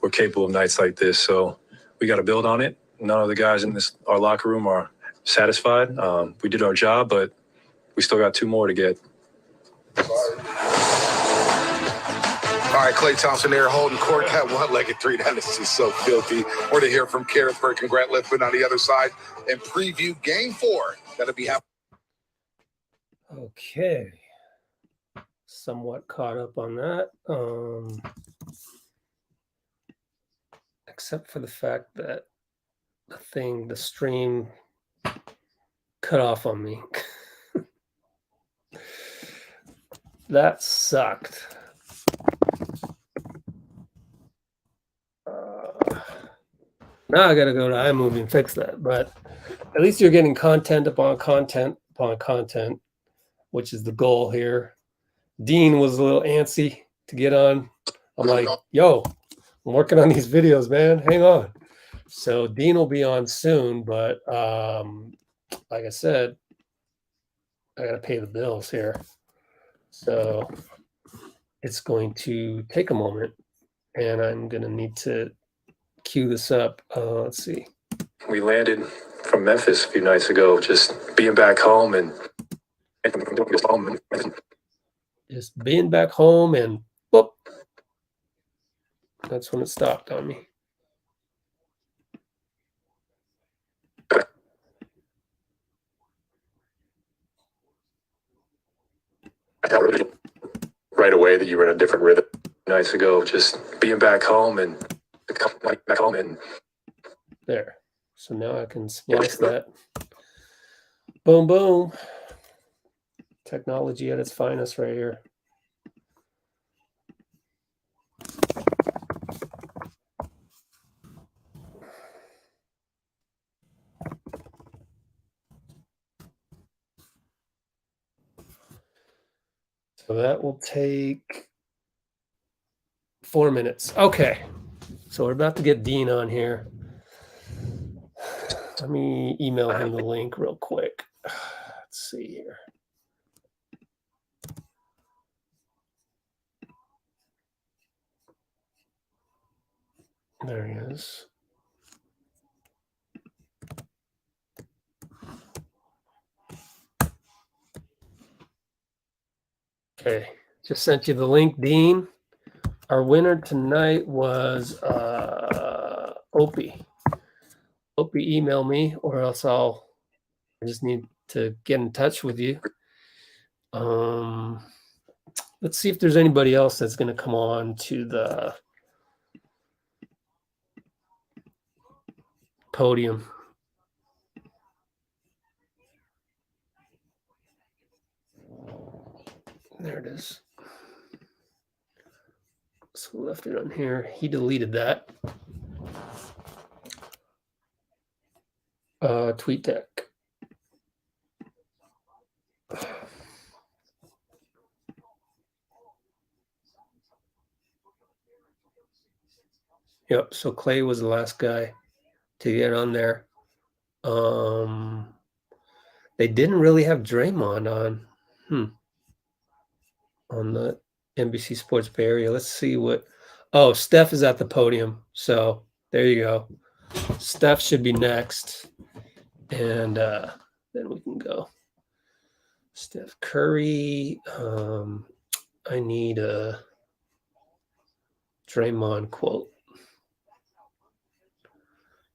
we're capable of nights like this. So we got to build on it. None of the guys in our locker room are satisfied. We did our job, but we still got 2 more to get. All right, Klay Thompson there holding court. That one-legged three, that is just so filthy. We're to hear from Kareth Burke and Grant Lithman on the other side and preview Game 4. That'll be happening. Okay. Somewhat caught up on that. Except for the fact that the stream cut off on me. That sucked. Now I got to go to iMovie and fix that. But at least you're getting content upon content upon content, which is the goal here. Dean was a little antsy to get on. I'm like, yo, I'm working on these videos, man. Hang on. So Dean will be on soon, but like I said, I got to pay the bills here. So it's going to take a moment, and I'm going to need to cue this up. Let's see. We landed from Memphis a few nights ago, just being back home and Just being back home, and boop. That's when it stopped on me. right away that you were in a different rhythm. Nights ago, just being back home and there. So now I can splice that. Boom, boom. Technology at its finest right here. So that will take 4 minutes. Okay. So we're about to get Dean on here. Let me email him the link real quick. Let's see here. There he is. Okay, just sent you the link, Dean. Our winner tonight was Opie. Opie, email me, or else I just need to get in touch with you. Let's see if there's anybody else that's going to come on to the podium. There it is. So we left it on here. He deleted that. Tweet deck. Yep. So Clay was the last guy to get on there. They didn't really have Draymond on. On the NBC Sports Bay Area. Let's see what. Oh, Steph is at the podium. So there you go. Steph should be next. And then we can go. Steph Curry. I need a Draymond quote.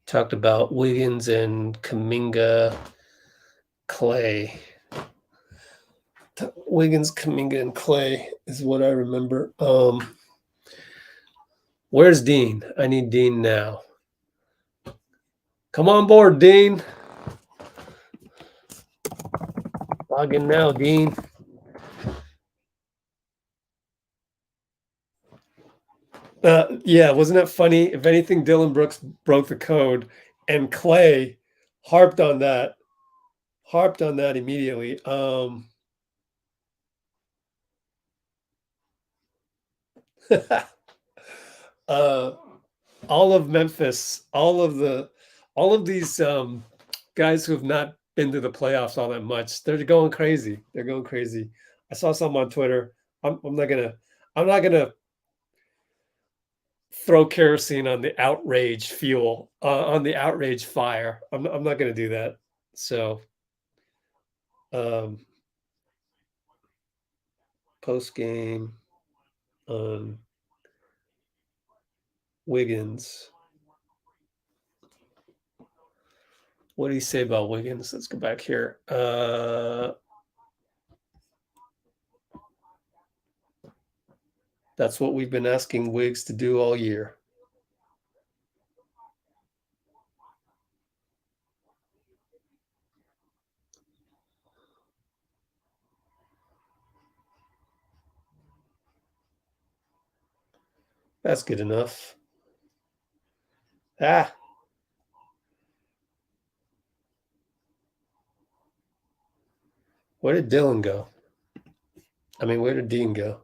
Talked about Wiggins and Kuminga, Clay. Wiggins, Kuminga, and Clay is what I remember. Where's Dean? I need Dean now. Come on board, Dean. Log in now, Dean. Yeah, wasn't that funny? If anything, Dylan Brooks broke the code, and Clay harped on that immediately. All of Memphis, all of these guys who have not been to the playoffs all that much, they're going crazy. They're going crazy. I saw something on Twitter. I'm not gonna throw kerosene on the outrage fuel, on the outrage fire. I'm not gonna do that. So, post game on Wiggins. What do you say about Wiggins? Let's go back here. That's what we've been asking Wiggs to do all year. That's good enough. Ah. Where did Dylan go? I mean, where did Dean go?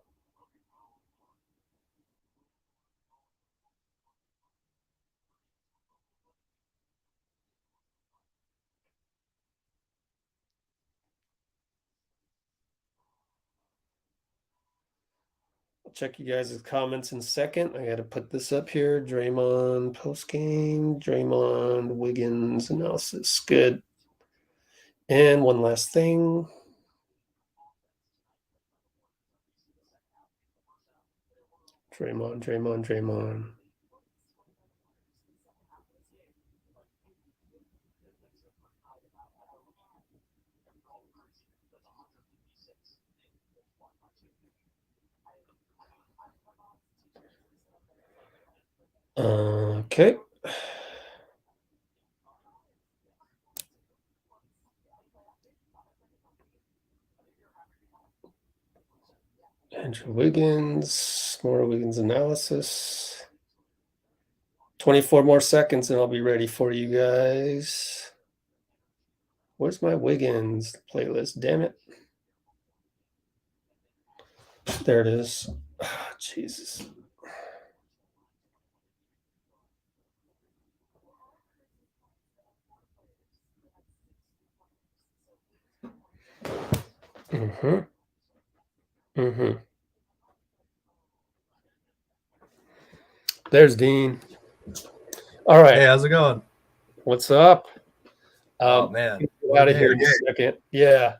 check you guys' comments in a second. I got to put this up here. Draymond post-game. Draymond Wiggins analysis. Good. And one last thing. Draymond. Okay. Andrew Wiggins, more Wiggins analysis. 24 more seconds and I'll be ready for you guys. Where's my Wiggins playlist? Damn it. There it is. Oh, Jesus. There's Dean. All right. Hey, how's it going? What's up? Oh man, Get out of here in a second. Yeah,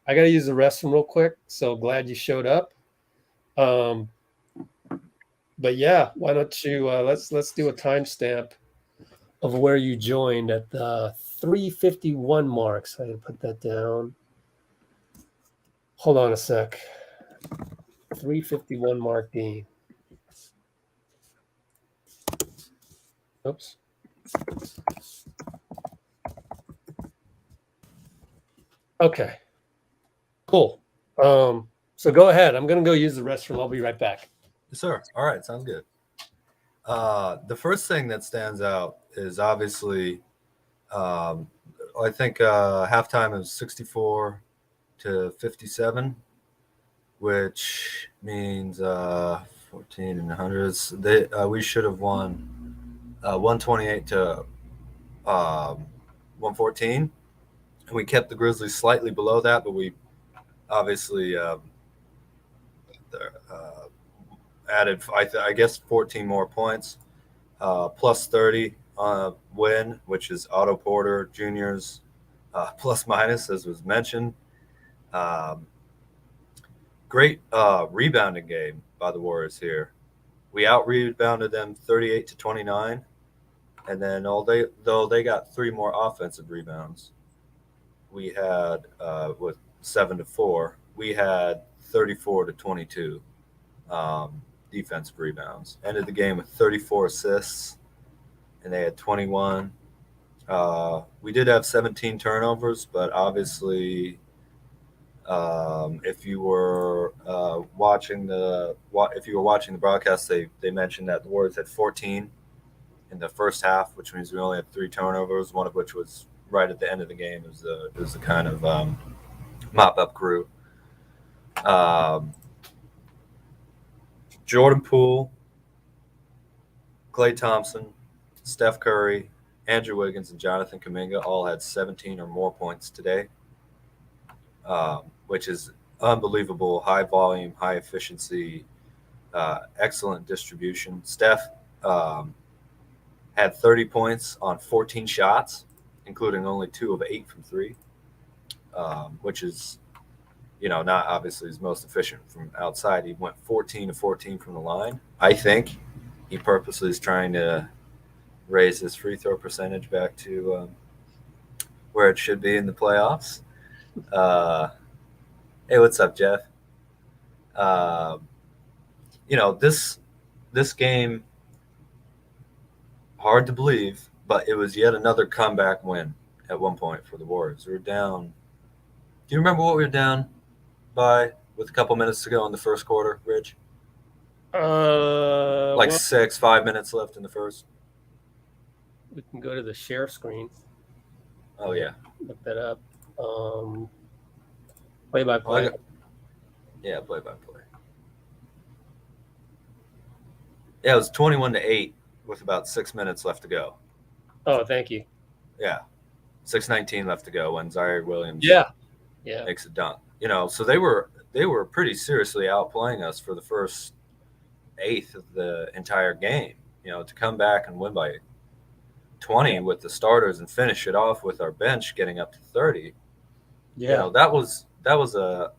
I got to use the restroom real quick. So glad you showed up. But yeah, why don't you let's do a timestamp of where you joined at the 3:51 mark. So I had to put that down. Hold on a sec. 3:51 mark, Dean. Oops. Okay. Cool. So go ahead. I'm going to go use the restroom. I'll be right back. Yes, sir. All right, sounds good. The first thing that stands out is obviously, I think halftime is 64-57, which means 14 in the hundreds. We should have won 128-114, and we kept the Grizzlies slightly below that, but we obviously added, I guess, 14 more points, plus 30 win, which is Otto Porter Jr.'s plus minus, as was mentioned. Great rebounding game by the Warriors here. We out-rebounded them 38-29, and then though they got 3 more offensive rebounds, we had with 7-4, we had 34-22 defensive rebounds. Ended the game with 34 assists, and they had 21. We did have 17 turnovers, but obviously, if you were watching the broadcast, they mentioned that the Warriors had 14 in the first half, which means we only had 3 turnovers, one of which was right at the end of the game. It was the kind of mop-up crew. Jordan Poole, Klay Thompson, Steph Curry, Andrew Wiggins, and Jonathan Kuminga all had 17 or more points today, which is unbelievable. High volume, high efficiency, excellent distribution. Steph had 30 points on 14 shots, including only 2 of 8 from 3, which is, not obviously his most efficient from outside. He went 14-14 from the line. I think he purposely is trying to raise his free throw percentage back to where it should be in the playoffs. Hey, what's up, Jeff? This game, hard to believe, but it was yet another comeback win at one point for the Warriors. We were down. Do you remember what we were down by with a couple minutes to go in the first quarter, Rich? 5 minutes left in the first. We can go to the share screen. Oh, yeah. Look that up. Play-by-play. Yeah, play-by-play. Yeah, it was 21-8 with about 6 minutes left to go. Oh, thank you. Yeah. 6:19 left to go when Zaire Williams makes a dunk. So they were pretty seriously outplaying us for the first eighth of the entire game. You know, to come back and win by 20 with the starters and finish it off with our bench getting up to 30. Yeah, You know, that was a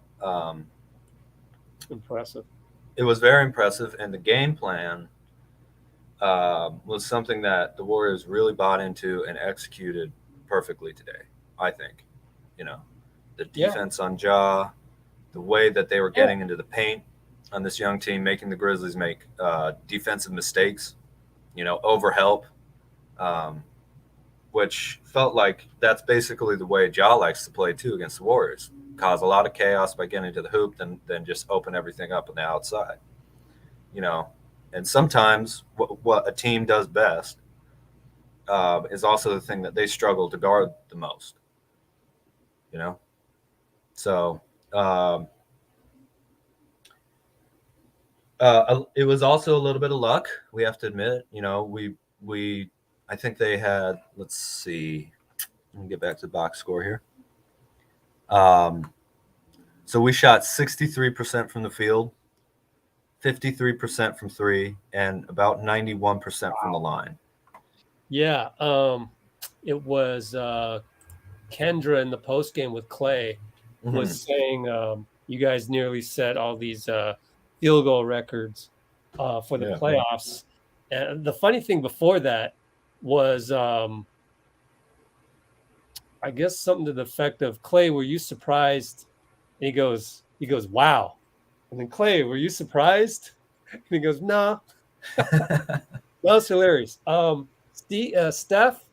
impressive. it was very impressive, and the game plan was something that the Warriors really bought into and executed perfectly today. I think, you know, the defense on Ja, the way that they were getting into the paint on this young team, making the Grizzlies make defensive mistakes, you know, overhelp, which felt like that's basically the way Ja likes to play too against the Warriors. Cause a lot of chaos by getting to the hoop, then just open everything up on the outside, you know. And sometimes what a team does best is also the thing that they struggle to guard the most, you know. So it was also a little bit of luck, we have to admit. You know, I think they had, let's see, let me get back to the box score here. So we shot 63% from the field, 53% from three, and about 91% from the line. Yeah, it was Kendra in the post game with Clay was saying you guys nearly set all these field goal records for the playoffs. And the funny thing before that was, I guess something to the effect of, Clay, were you surprised? And he goes, wow. And then, Clay, were you surprised? And he goes, nah. That was hilarious. Steph,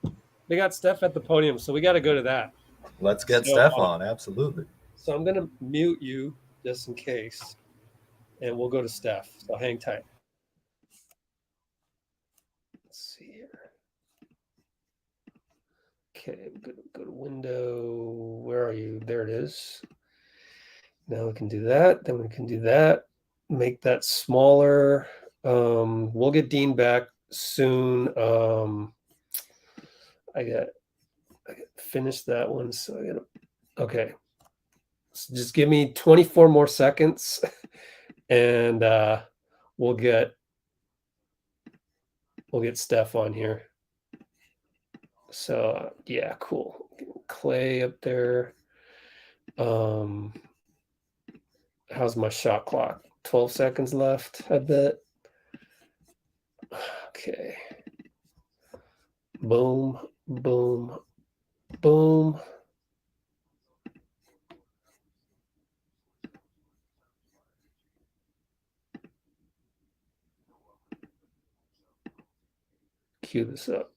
they got Steph at the podium, so we got to go to that. Let's get Steph on, absolutely. So I'm going to mute you just in case, and we'll go to Steph. So hang tight. Let's see here. Okay, go to window. Where are you? There it is. Now we can do that. Then we can do that. Make that smaller. We'll get Dean back soon. I got finish that one. So I got to, okay. So just give me 24 more seconds and we'll get Steph on here. So yeah, cool. Clay up there. How's my shot clock? 12 seconds left, I bet. Okay. Boom, boom, boom. Cue this up.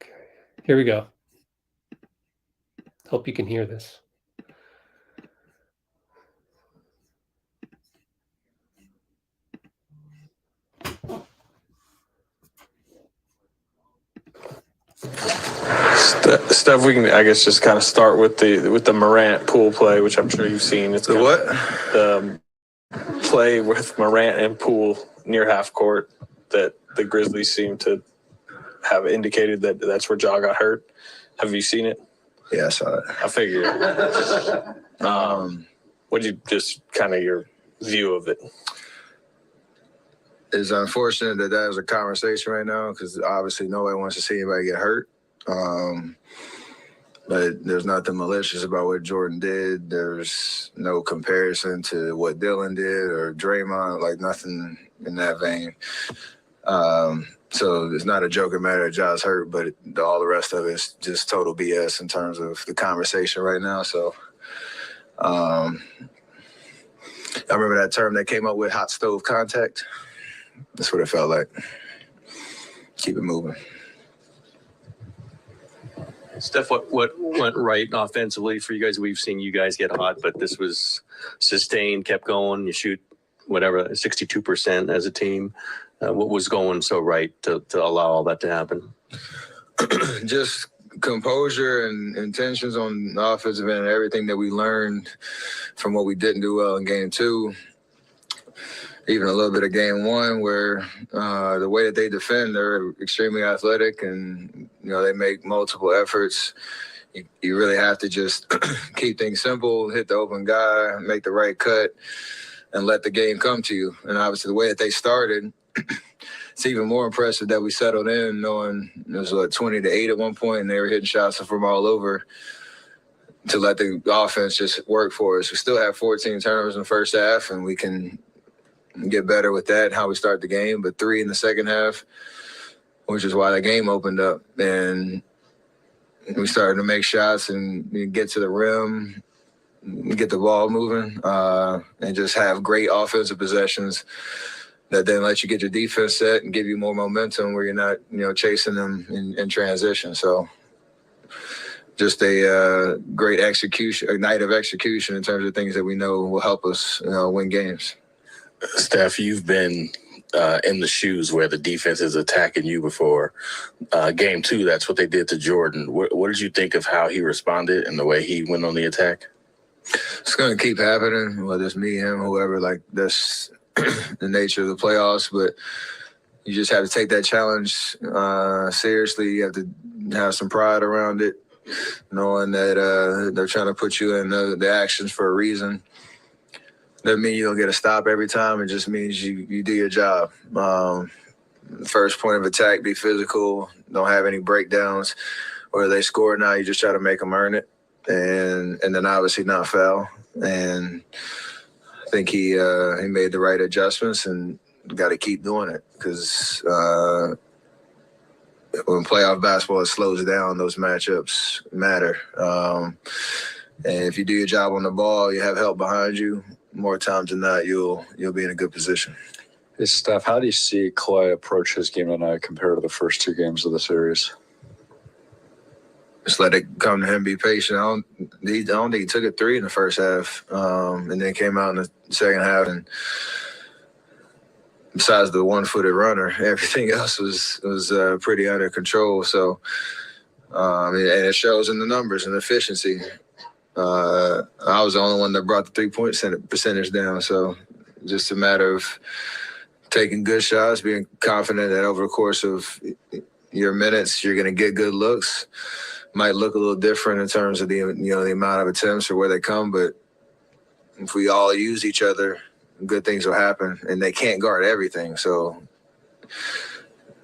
Okay, here we go. Hope you can hear this. Steph, we can, I guess, just kind of start with the Morant pool play, which I'm sure you've seen. It's the what? The play with Morant and Poole near half court that the Grizzlies seem to have indicated that's where Ja got hurt. Have you seen it? Yeah, I saw it. I figured. What you just kind of your view of it? It's unfortunate that was a conversation right now because obviously nobody wants to see anybody get hurt. But there's nothing malicious about what Jordan did. There's no comparison to what Dylan did or Draymond, like nothing in that vein. So it's not a joking matter that Ja's hurt, but all the rest of it is just total BS in terms of the conversation right now. So I remember that term they came up with, hot stove contact. That's what it felt like. Keep it moving. Steph, what went right offensively for you guys? We've seen you guys get hot, but this was sustained, kept going. You shoot whatever 62% as a team. What was going so right to allow all that to happen? Just composure and intentions on the offensive end. Everything that we learned from what we didn't do well in game two. even a little bit of game one where the way that they defend, they're extremely athletic and, they make multiple efforts. You really have to just keep things simple, hit the open guy, make the right cut, and let the game come to you. And obviously the way that they started, it's even more impressive that we settled in knowing it was 20-8 at one point and they were hitting shots from all over to let the offense just work for us. We still have 14 turnovers in the first half, and we can get better with that, how we start the game, but 3 in the second half, which is why the game opened up. And we started to make shots and get to the rim, get the ball moving, and just have great offensive possessions that then let you get your defense set and give you more momentum where you're not, chasing them in transition. So just a great execution, a night of execution in terms of things that we know will help us, win games. Steph, you've been in the shoes where the defense is attacking you before. Game 2, that's what they did to Jordan. What did you think of how he responded and the way he went on the attack? It's going to keep happening, whether it's me, him, whoever. Like, that's the nature of the playoffs. But you just have to take that challenge seriously. You have to have some pride around it, knowing that they're trying to put you in the actions for a reason. Doesn't mean you don't get a stop every time. It just means you do your job. First point of attack, be physical. Don't have any breakdowns. Whether they score or not, you just try to make them earn it. And then obviously not foul. And I think he made the right adjustments and got to keep doing it because when playoff basketball, it slows down. Those matchups matter. And if you do your job on the ball, you have help behind you. More times than not, you'll be in a good position. Hey, Steph, how do you see Clay approach his game tonight compared to the first 2 games of the series? Just let it come to him, be patient. I don't think he took a 3 in the first half, and then came out in the second half. And besides the one-footed runner, everything else was pretty under control. So, and it shows in the numbers and efficiency. I was the only one that brought the 3-point percentage down. So just a matter of taking good shots, being confident that over the course of your minutes, you're going to get good looks. Might look a little different in terms of the amount of attempts or where they come, but if we all use each other, good things will happen, and they can't guard everything. So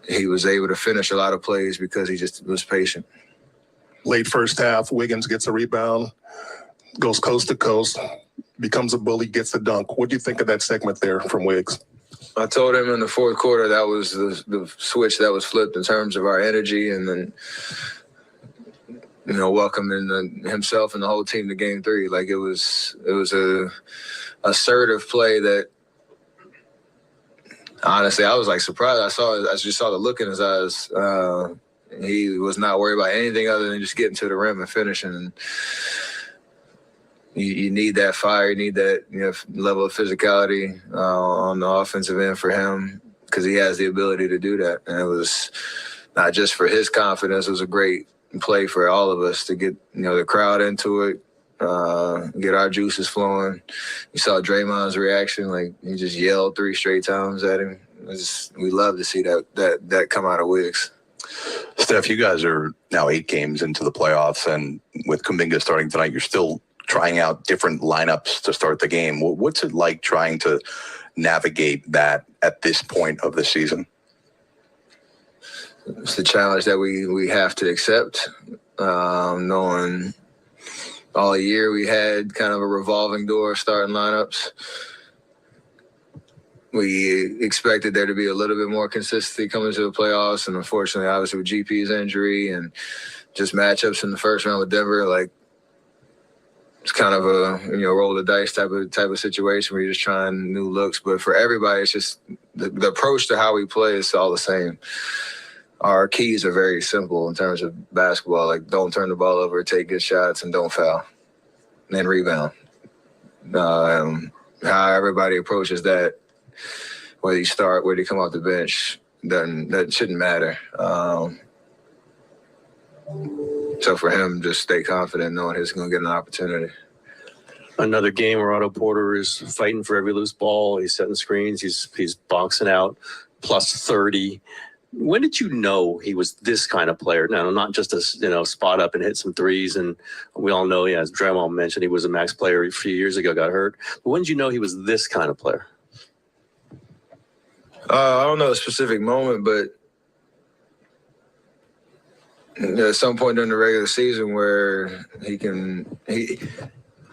he was able to finish a lot of plays because he just was patient. Late first half, Wiggins gets a rebound, goes coast to coast, becomes a bully, gets a dunk. What do you think of that segment there from Wiggs? I told him in the fourth quarter that was the switch that was flipped in terms of our energy, and then welcoming himself and the whole team to Game 3. Like it was a assertive play that honestly I was like surprised. I just saw the look in his eyes. He was not worried about anything other than just getting to the rim and finishing. And you need that fire, you need that level of physicality on the offensive end for him because he has the ability to do that. And it was not just for his confidence; it was a great play for all of us to get the crowd into it, get our juices flowing. You saw Draymond's reaction; like he just yelled 3 straight times at him. We love to see that come out of Wiggs. Steph, you guys are now 8 games into the playoffs, and with Kuminga starting tonight, you're still trying out different lineups to start the game. What's it like trying to navigate that at this point of the season? It's the challenge that we have to accept, knowing all year we had kind of a revolving door of starting lineups. We expected there to be a little bit more consistency coming to the playoffs, and unfortunately, obviously with GP's injury and just matchups in the first round with Denver, like it's kind of a roll the dice type of situation where you're just trying new looks. But for everybody, it's just the approach to how we play is all the same. Our keys are very simple in terms of basketball, like don't turn the ball over, take good shots, and don't foul, and then rebound. How everybody approaches that, whether you start, whether you come off the bench, that shouldn't matter. So for him, just stay confident knowing he's going to get an opportunity. another game where Otto Porter is fighting for every loose ball. He's setting screens. He's boxing out plus 30. When did you know he was this kind of player? Now, not just a spot up and hit some threes. And we all know, as Draymond mentioned, he was a max player a few years ago, got hurt. But when did you know he was this kind of player? I don't know a specific moment, but at some point during the regular season where he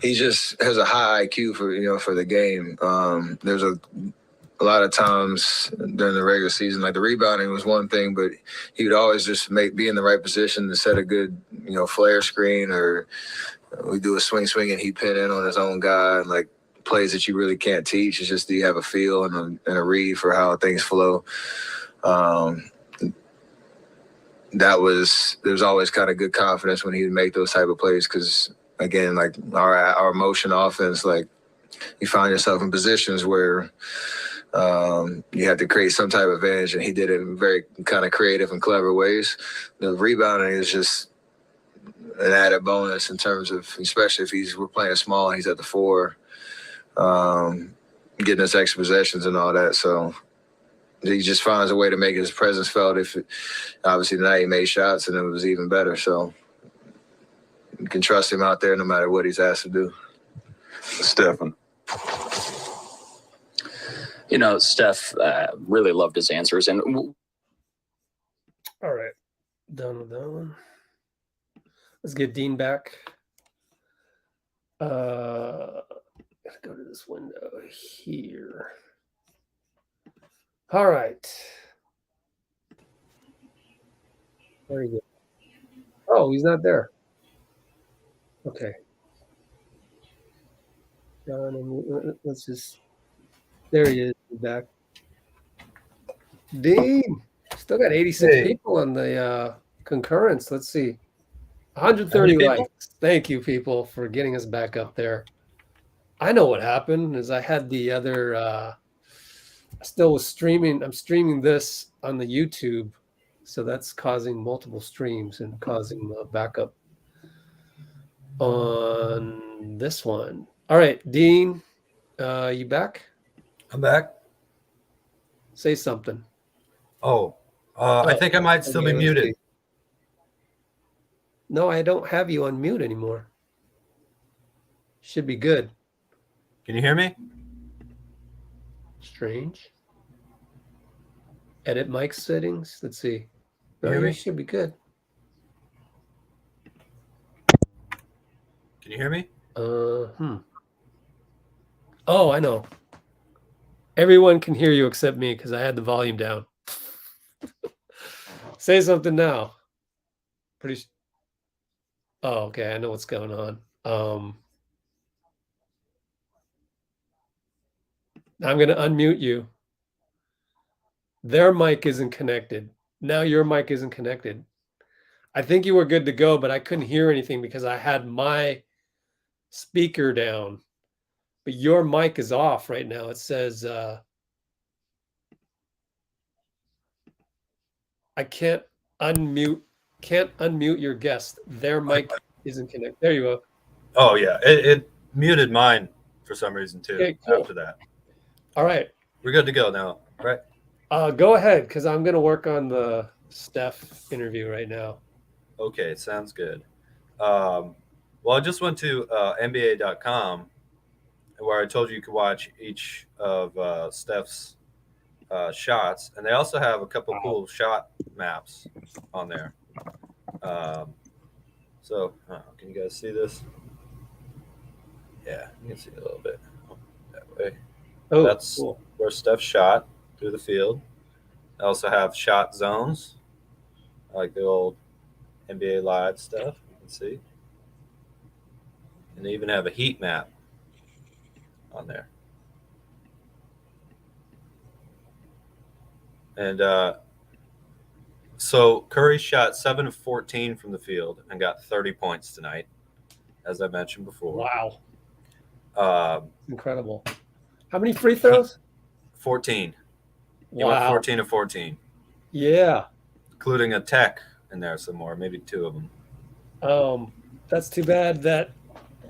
just has a high IQ for the game. There's a lot of times during the regular season, like the rebounding was one thing, but he would always just be in the right position to set a good, flare screen, or we do a swing and he pin in on his own guy, like plays that you really can't teach. It's just, do you have a feel and a read for how things flow? There's always kind of good confidence when he would make those type of plays, because again, like our motion offense, like you find yourself in positions where you have to create some type of advantage, and he did it in very kind of creative and clever ways. The rebounding is just an added bonus in terms of, especially if we're playing small and he's at the 4, getting us extra possessions and all that. So he just finds a way to make his presence felt. Obviously tonight he made shots and it was even better. So you can trust him out there no matter what he's asked to do. Stefan. Steph, really loved his answers. And all right, done with that one. Let's get Dean back. Gotta go to this window here. All right. Very good. Oh, he's not there. Okay. Let's just. There he is. He's back. Dean, still got 86 people on the concurrence. Let's see. 130 likes. Thank you, people, for getting us back up there. I know what happened is I had the other I still was streaming. I'm streaming this on the YouTube, so that's causing multiple streams and causing a backup on this one. All right, Dean, you back? I'm back. Say something. I think I might still be muted. No, I don't have you on mute anymore. Should be good. Can you hear me? Strange. Edit mic settings. Let's see. No, Hear me? you should be good. Can you hear me? Oh, I know. Everyone can hear you except me because I had the volume down. Say something now. Oh, okay. I know what's going on. I'm going to unmute you. Their mic isn't connected. Now your mic isn't connected. I think you were good to go, but I couldn't hear anything because I had my speaker down. But your mic is off right now. It says I can't unmute your guest. Their mic isn't connected. There you go. Oh yeah, it muted mine for some reason too. Okay, cool. After that, all right, we're good to go now, right? Go ahead, because I'm going to work on the Steph interview right now. Okay, sounds good. Well, I just went to NBA.com, where I told you could watch each of Steph's shots, and they also have a couple cool shot maps on there. So, can you guys see this? Yeah, you can see it a little bit that way. Oh, that's cool. Where Steph shot through the field. I also have shot zones, like the old NBA Live stuff. You can see, and they even have a heat map on there. And so Curry shot 7 of 14 from the field and got 30 points tonight, as I mentioned before. Wow. Incredible. How many free throws? 14. He Wow. went 14 of 14. Yeah. Including a tech in there some more, maybe 2 of them. That's too bad that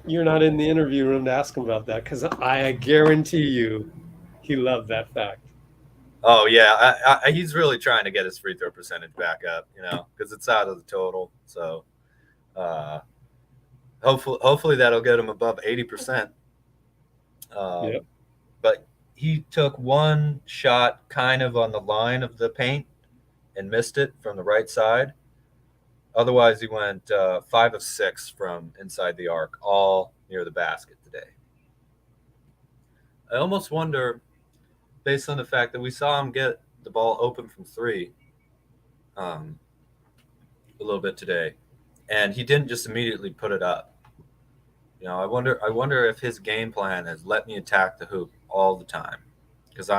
you're not in the interview room to ask him about that, because I guarantee you he loved that fact. Oh yeah, he's really trying to get his free throw percentage back up, because it's out of the total. So hopefully that'll get him above 80%. Yep. But he took one shot kind of on the line of the paint and missed it from the right side. Otherwise, he went 5 of 6 from inside the arc, all near the basket today. I almost wonder, based on the fact that we saw him get the ball open from 3 a little bit today, and he didn't just immediately put it up. I wonder if his game plan is let me attack the hoop all the time, because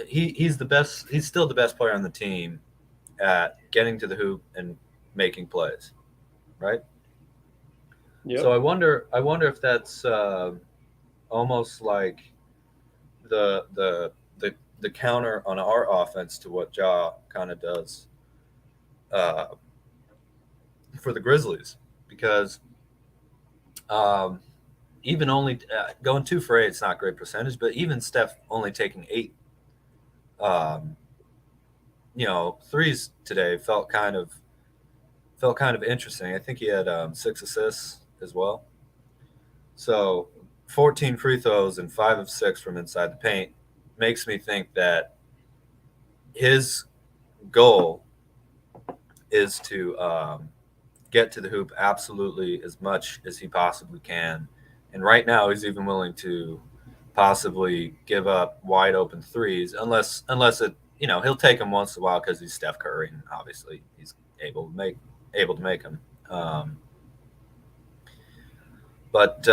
he's the best. He's still the best player on the team at getting to the hoop and making plays, right? Yep. So I wonder if that's almost like the counter on our offense to what Ja kind of does for the Grizzlies, because even only going 2 for 8, it's not great percentage, but even Steph only taking 8 threes today felt kind of interesting. I think he had 6 assists as well. So 14 free throws and 5 of 6 from inside the paint makes me think that his goal is to get to the hoop absolutely as much as he possibly can. And right now he's even willing to possibly give up wide open threes unless it, he'll take them once in a while because he's Steph Curry and obviously he's able to make them. But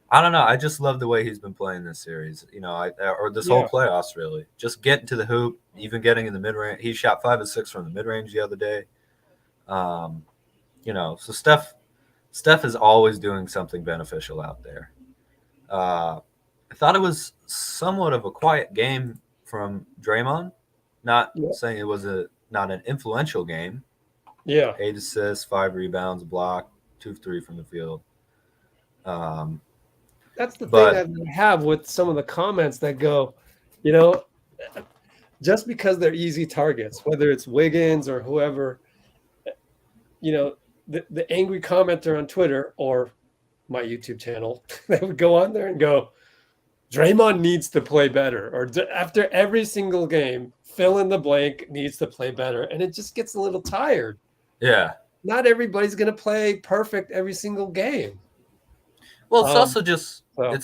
I don't know. I just love the way he's been playing this series, or this whole playoffs, really. Just getting to the hoop, even getting in the mid-range. He shot 5 of 6 from the mid-range the other day. So Steph is always doing something beneficial out there. I thought it was somewhat of a quiet game from Draymond. Not saying it was not an influential game. Yeah. 8 assists, 5 rebounds, a block, 2 of 3 from the field. That's the thing I have with some of the comments that go, just because they're easy targets, whether it's Wiggins or whoever, the angry commenter on Twitter or my YouTube channel, they would go on there and go, Draymond needs to play better, or after every single game, fill in the blank needs to play better. And it just gets a little tired. Yeah. Not everybody's going to play perfect every single game. Well, it's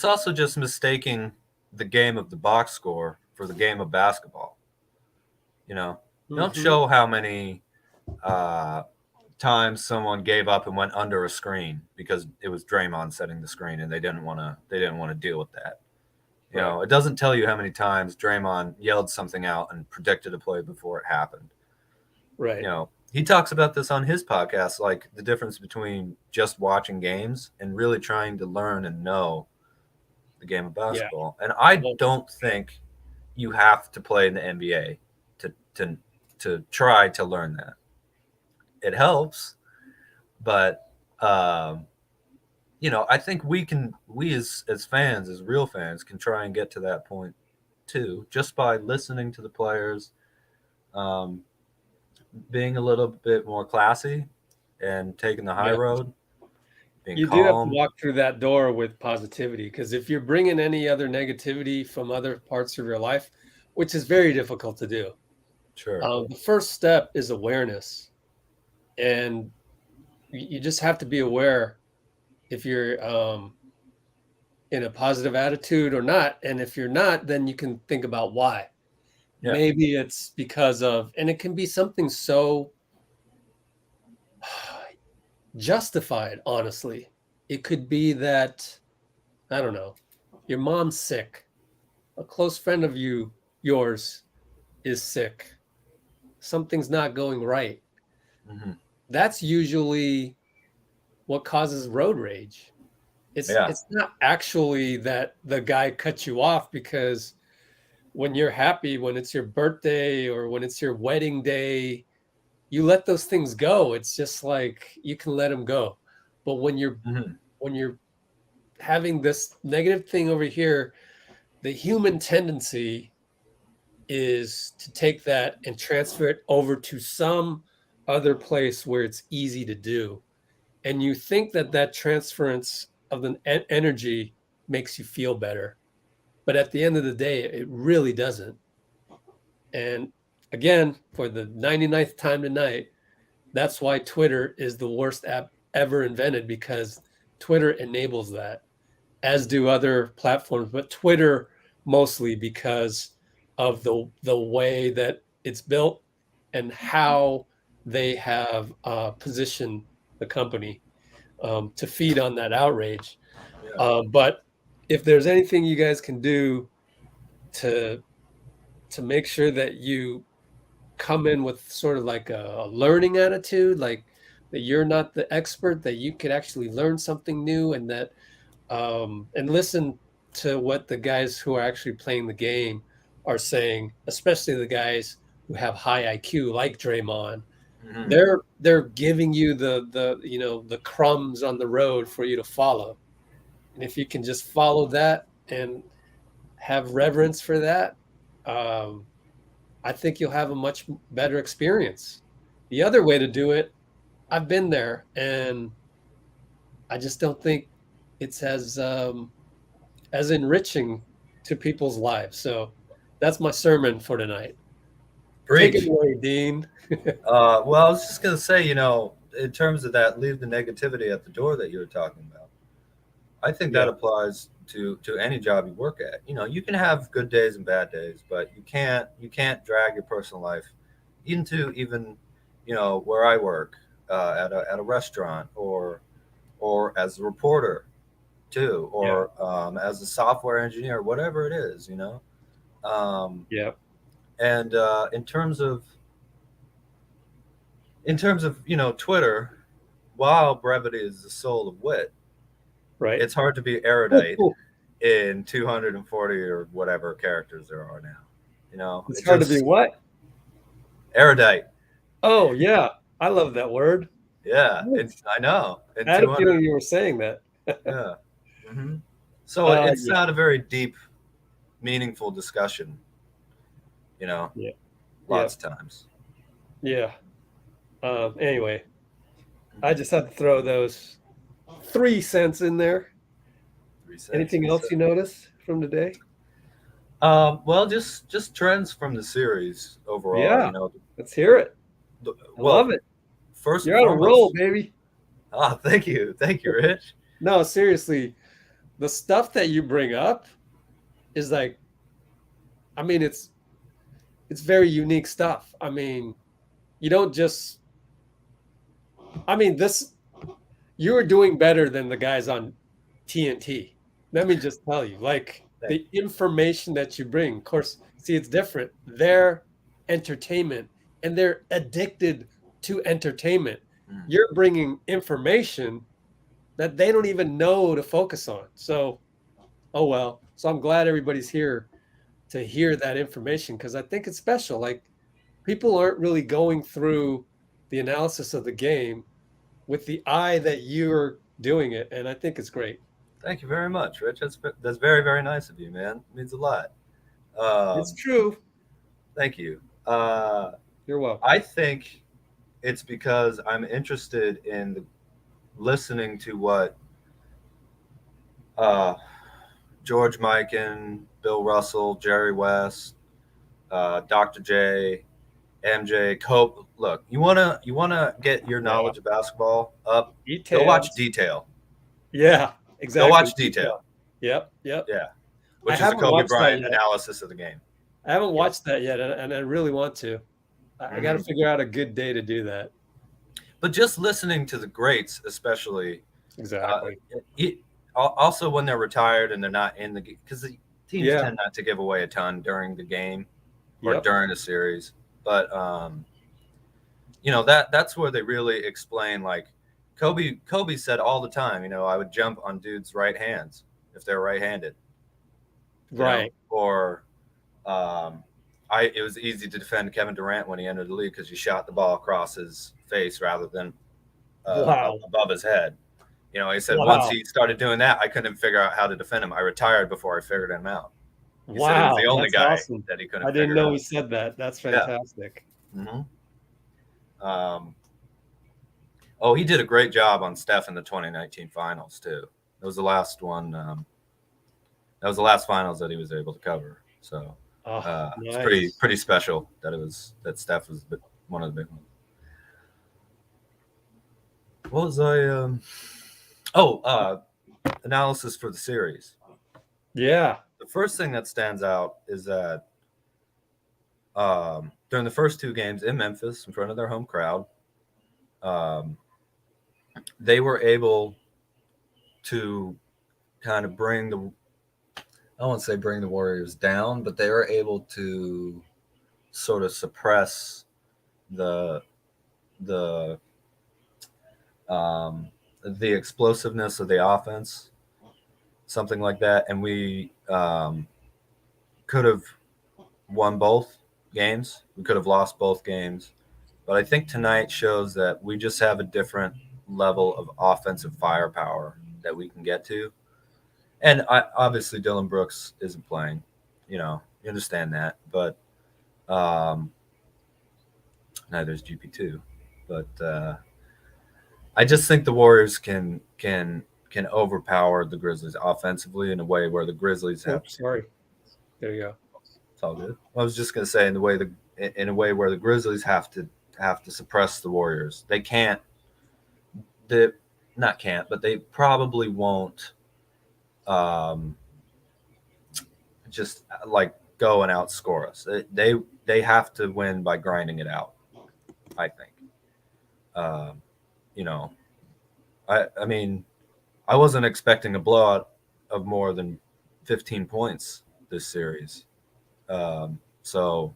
also just mistaking the game of the box score for the game of basketball. Don't show how many times someone gave up and went under a screen because it was Draymond setting the screen and they didn't want to deal with that. It doesn't tell you how many times Draymond yelled something out and predicted a play before it happened. Right. He talks about this on his podcast, like the difference between just watching games and really trying to learn and know the game of basketball. Yeah. And I don't think you have to play in the NBA to try to learn that. It helps, but I think we as fans, as real fans, can try and get to that point too, just by listening to the players, being a little bit more classy and taking the high road. You do have to walk through that door with positivity, because if you're bringing any other negativity from other parts of your life, which is very difficult to do. Sure. The first step is awareness, and you just have to be aware if you're in a positive attitude or not. And if you're not, then you can think about why. Yeah. Maybe it's because of, and it can be something so justified, honestly. It could be that, I don't know, your mom's sick. A close friend of yours is sick. Something's not going right. Mm-hmm. That's usually what causes road rage. It's not actually that the guy cut you off, because when you're happy, when it's your birthday or when it's your wedding day, you let those things go. It's just like you can let them go. But when you're having this negative thing over here, the human tendency is to take that and transfer it over to some other place where it's easy to do. And you think that that transference of an energy makes you feel better. But at the end of the day, it really doesn't. And again, for the 99th time tonight, that's why Twitter is the worst app ever invented, because Twitter enables that, as do other platforms, but Twitter mostly because of the way that it's built and how they have positioned the company to feed on that outrage. But if there's anything you guys can do to make sure that you come in with sort of like a learning attitude, like that you're not the expert, that you could actually learn something new, and that and listen to what the guys who are actually playing the game are saying, especially the guys who have high IQ like Draymond. They're giving you the crumbs on the road for you to follow. And if you can just follow that and have reverence for that, I think you'll have a much better experience. The other way to do it, I've been there, and I just don't think it's as enriching to people's lives. So that's my sermon for tonight. Preach. Take it away, Dean. Well, I was just going to say, in terms of that, leave the negativity at the door that you were talking about. I think that applies to any job you work at. You can have good days and bad days, but you can't drag your personal life into even where I work at a restaurant or as a reporter too, or as a software engineer, whatever it is. And in terms of Twitter, while brevity is the soul of wit, right, it's hard to be erudite in 240 or whatever characters there are now. It's hard to be what? Erudite. Oh yeah, I love that word. Yeah, I know. I had a feeling you were saying that. Yeah. So it's not a very deep, meaningful discussion. Lots of times. Yeah. Anyway, I just had to throw those 3 cents in there. 3 cents. Anything else you noticed from today? Well, just trends from the series overall. Yeah. Let's hear it. I love it. First, you're on a roll, baby. Thank you, Rich. No, seriously, the stuff that you bring up is like, it's very unique stuff. You don't just. You were doing better than the guys on TNT. Let me just tell you, the information that you bring. Of course, see, it's different. They're entertainment, and they're addicted to entertainment. You're bringing information that they don't even know to focus on. So, oh well. So I'm glad everybody's here to hear that information, because I think it's special. Like, people aren't really going through the analysis of the game with the eye that you're doing it, and I think it's great. Thank you very much, Rich. That's very, very nice of you, man. It means a lot. It's true. Thank you. You're welcome. I think it's because I'm interested in listening to what George Mikan, Bill Russell, Jerry West, Dr. J, MJ, Cope. Look, you wanna get your knowledge of basketball up. Details. Go watch Detail. Yeah, exactly. Go watch Detail. Yep. Yeah. Which is a Kobe Bryant analysis of the game. I haven't watched that yet, and I really want to. I got to figure out a good day to do that. But just listening to the greats, especially. Exactly. Also, when they're retired and they're not in the game, because the teams tend not to give away a ton during the game or during a series. But that's where they really explain. Like Kobe said all the time, I would jump on dudes' right hands if they're right-handed. Right. Or it was easy to defend Kevin Durant when he entered the league because he shot the ball across his face rather than above his head. You know, he said Wow. once he started doing that, I couldn't figure out how to defend him. I retired before I figured him out. He said he was the only that's guy awesome. that he couldn't I didn't figure know out. he said that. That's Yeah. fantastic. Oh, he did a great job on Steph in the 2019 finals too. That was the last one. That was the last finals that he was able to cover. So it's pretty special that Steph was one of the big ones. What was analysis for the series. Yeah. The first thing that stands out is that during the first 2 games in Memphis in front of their home crowd, they were able to kind of I don't want to say bring the Warriors down, but they were able to sort of suppress the explosiveness of the offense, something like that. And we could have won both games. We could have lost both games. But I think tonight shows that we just have a different level of offensive firepower that we can get to. And obviously Dylan Brooks isn't playing. You know, you understand that. But neither is GP2. But I just think the Warriors can overpower the Grizzlies offensively in a way where the Grizzlies have. Sorry. There you go. It's all good. I was just going to say in a way where the Grizzlies have to suppress the Warriors. They can't. But they probably won't. Just like go and outscore us. They have to win by grinding it out, I think. You know, I mean, I wasn't expecting a blowout of more than 15 points this series. So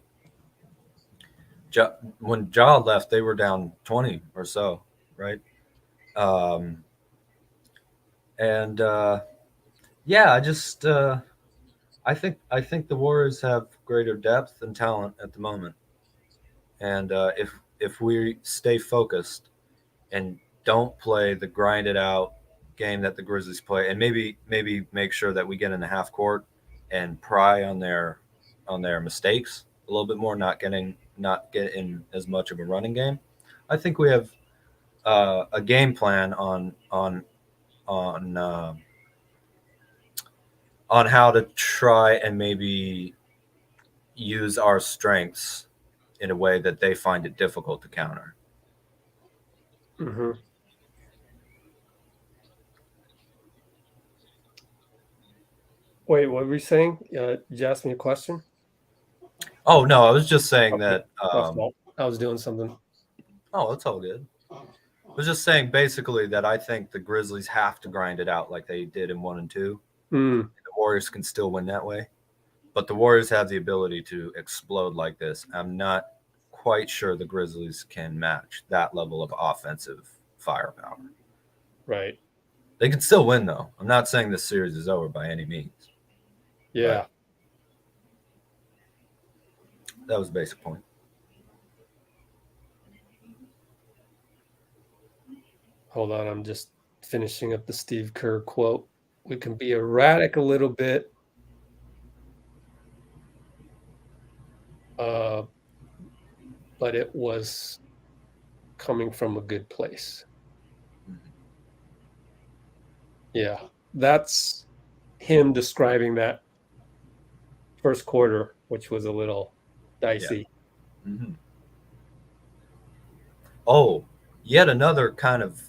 when Ja left, they were down 20 or so, right? I think the Warriors have greater depth and talent at the moment, and if we stay focused and don't play the grinded out game that the Grizzlies play, and maybe make sure that we get in the half court and pry on their mistakes a little bit more, not get in as much of a running game. I think we have a game plan on how to try and maybe use our strengths in a way that they find it difficult to counter. Mm-hmm. Wait, what were you saying? You asked me a question? Oh, no, I was just saying that. I was doing something. Oh, that's all good. I was just saying basically that I think the Grizzlies have to grind it out like they did in 1 and 2. The Warriors can still win that way. But the Warriors have the ability to explode like this. I'm not quite sure the Grizzlies can match that level of offensive firepower. Right. They can still win, though. I'm not saying this series is over by any means. Yeah. But that was the basic point. Hold on, I'm just finishing up the Steve Kerr quote. We can be erratic a little bit, but it was coming from a good place. Yeah, that's him describing that first quarter, which was a little dicey. Yeah. Mm-hmm. Oh, yet another kind of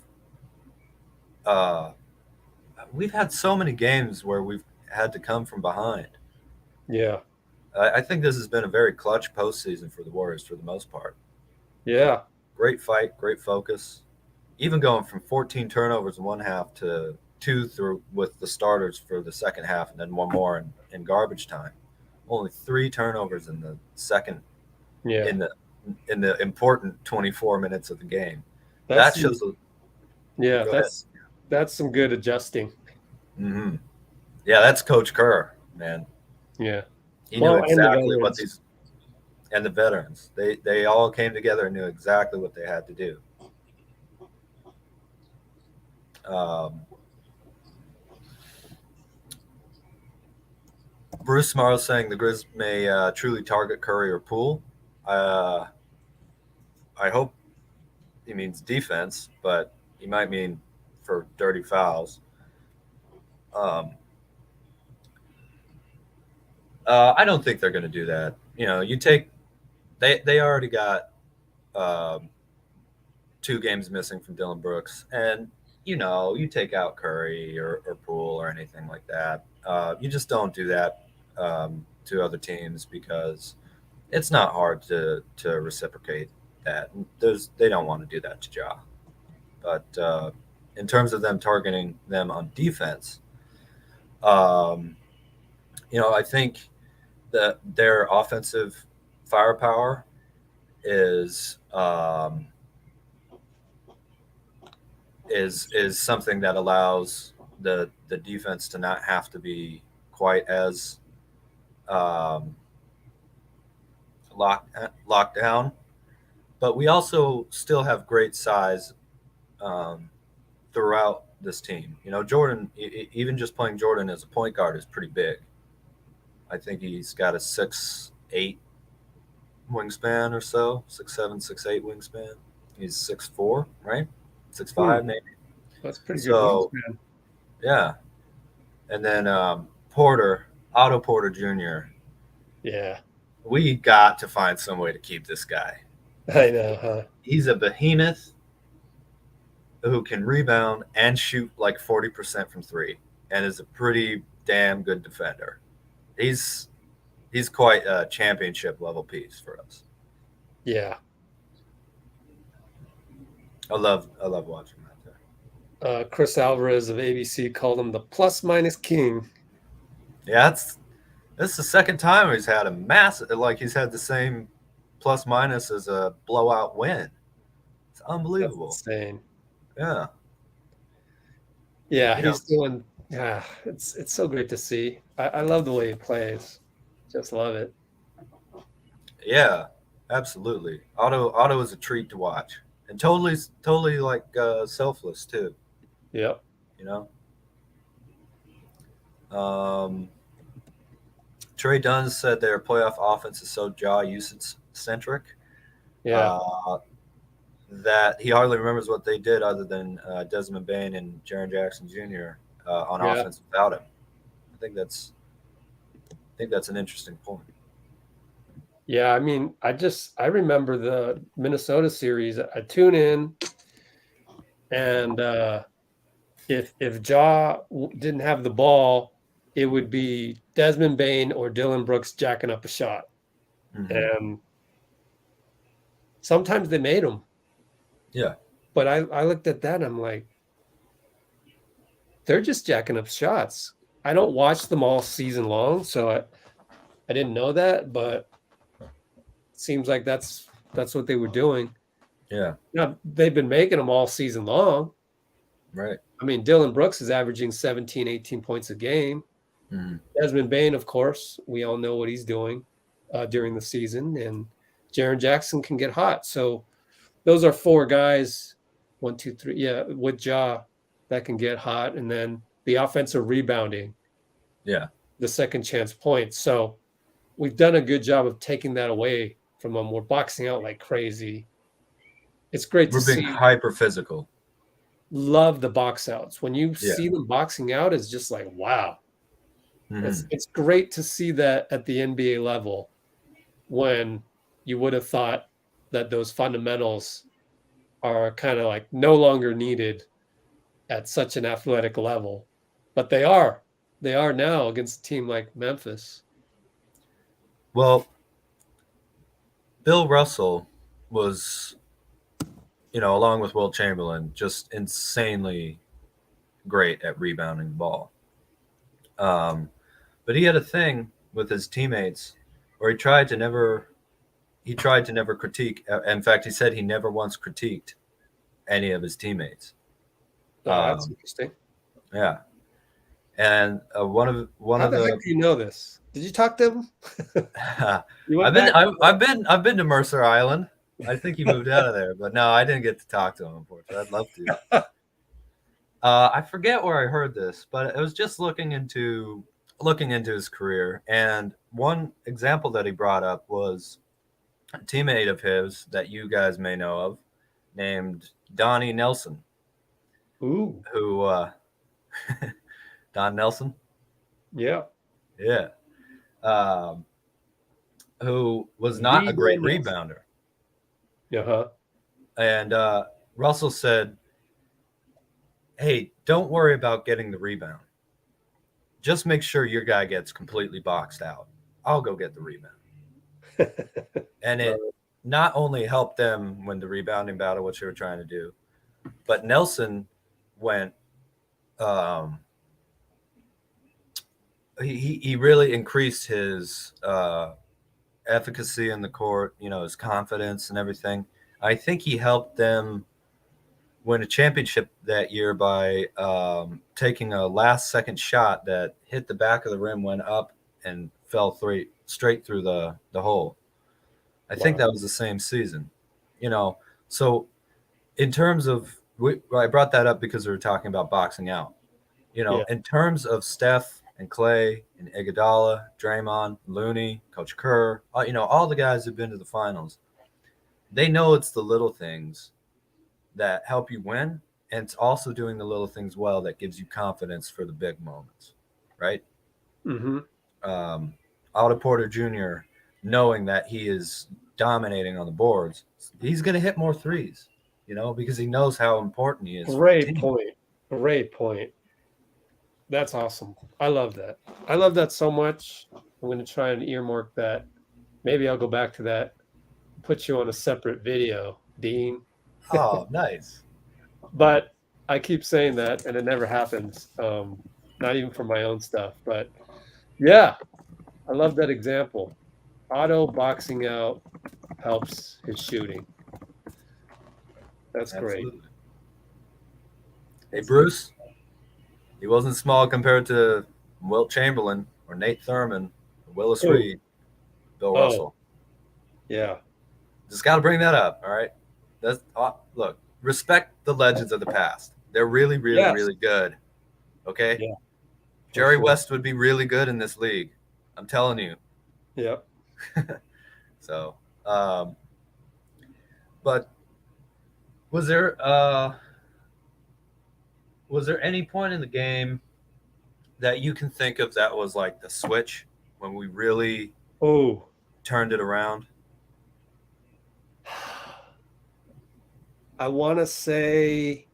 we've had so many games where we've had to come from behind. Yeah. I think this has been a very clutch postseason for the Warriors for the most part. Yeah. Great fight, great focus. Even going from 14 turnovers in one half to 2 through with the starters for the second half and then 1 more in garbage time. Only 3 turnovers in the second. Yeah. In the important 24 minutes of the game. That's that shows. Yeah, that's some good adjusting. Mm-hmm. Yeah, that's Coach Kerr, man. Yeah. He knew exactly what these and the veterans. They all came together and knew exactly what they had to do. Bruce Morrow saying the Grizz may truly target Curry or Poole. I hope he means defense, but he might mean for dirty fouls. I don't think they're going to do that. You know, they already got 2 games missing from Dylan Brooks, and you take out Curry or Poole or anything like that. You just don't do that to other teams because it's not hard to reciprocate that. They don't want to do that to Ja. But in terms of them targeting them on defense, I think that their offensive firepower is something that allows the defense to not have to be quite as locked down. But we also still have great size throughout this team. Jordan, even just playing Jordan as a point guard is pretty big. I think he's got a 6'8" wingspan or so, 6'7", 6'8" wingspan. He's 6'4", right? 6'5", maybe. That's pretty good wingspan. Yeah. And then Otto Porter Jr. Yeah. We got to find some way to keep this guy. I know, huh? He's a behemoth who can rebound and shoot like 40% from 3 and is a pretty damn good defender. He's quite a championship level piece for us. Yeah. I love watching that there. Chris Alvarez of ABC called him the plus-minus king. Yeah, this is the second time he's had he's had the same plus-minus as a blowout win. It's unbelievable. That's insane. Yeah. Yeah, he's doing. Yeah, it's so great to see. I love the way he plays. Just love it. Yeah, absolutely. Otto is a treat to watch, and totally like selfless too. Yep. Trey Dunn said their playoff offense is so jaw usage centric. Yeah. That he hardly remembers what they did other than Desmond Bain and Jaren Jackson Jr. On offense without him. I think that's an interesting point. Yeah, I mean, I remember the Minnesota series. I tune in, and if Ja didn't have the ball, it would be Desmond Bain or Dylan Brooks jacking up a shot, and sometimes they made them. Yeah, but I looked at that and I'm like, they're just jacking up shots. I don't watch them all season long, so I didn't know that, but it seems like that's what they were doing. Yeah. Now, they've been making them all season long. Right. I mean, Dylan Brooks is averaging 17, 18 points a game. Desmond Bain, of course, we all know what he's doing during the season, and Jaren Jackson can get hot. So those are 4 guys, 1, 2, 3, with Ja that can get hot, and then the offensive rebounding. Yeah. The second chance points. So we've done a good job of taking that away from them. We're boxing out like crazy. It's great to see. We're being hyper physical. Love the box outs. When you see them boxing out, it's just like, wow. It's great to see that at the NBA level when you would have thought that those fundamentals are kind of like no longer needed at such an athletic level. But they are. They are now against a team like Memphis. Well, Bill Russell was, along with Will Chamberlain, just insanely great at rebounding the ball. But he had a thing with his teammates where he tried to never critique. In fact, he said he never once critiqued any of his teammates. That's interesting. Yeah. And one of How the heck do you know this? Did you talk to him? I've been to Mercer Island. I think he moved out of there, but no, I didn't get to talk to him. Unfortunately, I'd love I forget where I heard this, but it was just looking into his career, and one example that he brought up was a teammate of his that you guys may know of, named Donnie Nelson. Ooh, who Don Nelson? yeah. Yeah. Who was not a great rebounder. Uh-huh. And Russell said, hey, don't worry about getting the rebound. Just make sure your guy gets completely boxed out. I'll go get the rebound. And it not only helped them win the rebounding battle, which they were trying to do, but Nelson went he really increased his efficacy in the court, his confidence and everything. I think he helped them win a championship that year by taking a last-second shot that hit the back of the rim, went up, and fell straight through the hole. I think that was the same season. So in terms of I brought that up because we were talking about boxing out. In terms of Steph and Clay and Iguodala, Draymond, Looney, Coach Kerr, all the guys who've been to the finals, they know it's the little things that help you win, and it's also doing the little things well that gives you confidence for the big moments, right? Mm-hmm. Otto Porter Jr., knowing that he is dominating on the boards, he's going to hit more threes, because he knows how important he is. Great point. That's awesome. I love that. I love that so much. I'm going to try and earmark that. Maybe I'll go back to that. Put you on a separate video, Dean. Oh, nice. But I keep saying that, and it never happens. Not even for my own stuff. But yeah, I love that example. Auto boxing out helps his shooting. That's Absolutely great. Hey, Bruce. He wasn't small compared to Wilt Chamberlain or Nate Thurman or Willis Reed, Bill Russell. Yeah. Just got to bring that up, all right? Look, respect the legends of the past. They're really, really, really good, okay? Yeah. Jerry West would be really good in this league. I'm telling you. Yep. So, but was there any point in the game that you can think of that was like the switch when we really turned it around? I want to say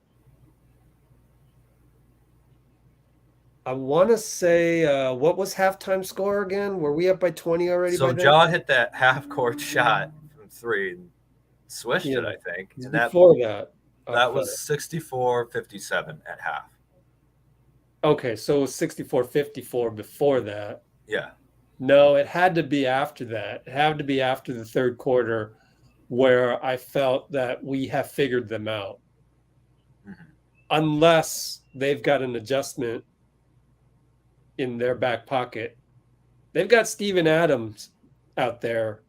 what was halftime score again? Were we up by 20 already? So by then? Ja hit that half-court shot from three and swished it, I think. And before that was 64-57 at half. Okay, so it was 64-54 before that. Yeah. No, it had to be after that. It had to be after the third quarter where I felt that we have figured them out. Mm-hmm. Unless they've got an adjustment in their back pocket. They've got Steven Adams out there.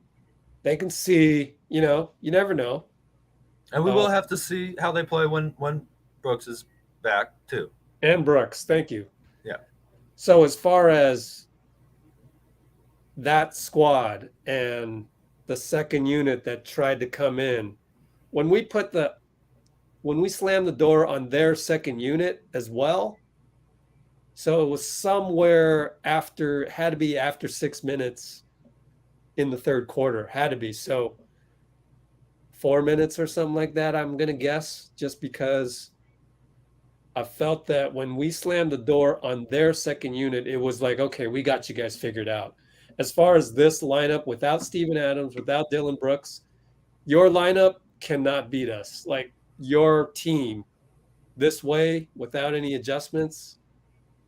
They can see, you never know. And we will have to see how they play when Brooks is back too. And Brooks, thank you. Yeah. So as far as that squad and the second unit that tried to come in, when we slammed the door on their second unit as well, so it was somewhere had to be after 6 minutes in the third quarter, had to be. So 4 minutes or something like that, I'm going to guess, just because I felt that when we slammed the door on their second unit, it was like, okay, we got you guys figured out. As far as this lineup, without Steven Adams, without Dylan Brooks, your lineup cannot beat us. Like your team this way, without any adjustments,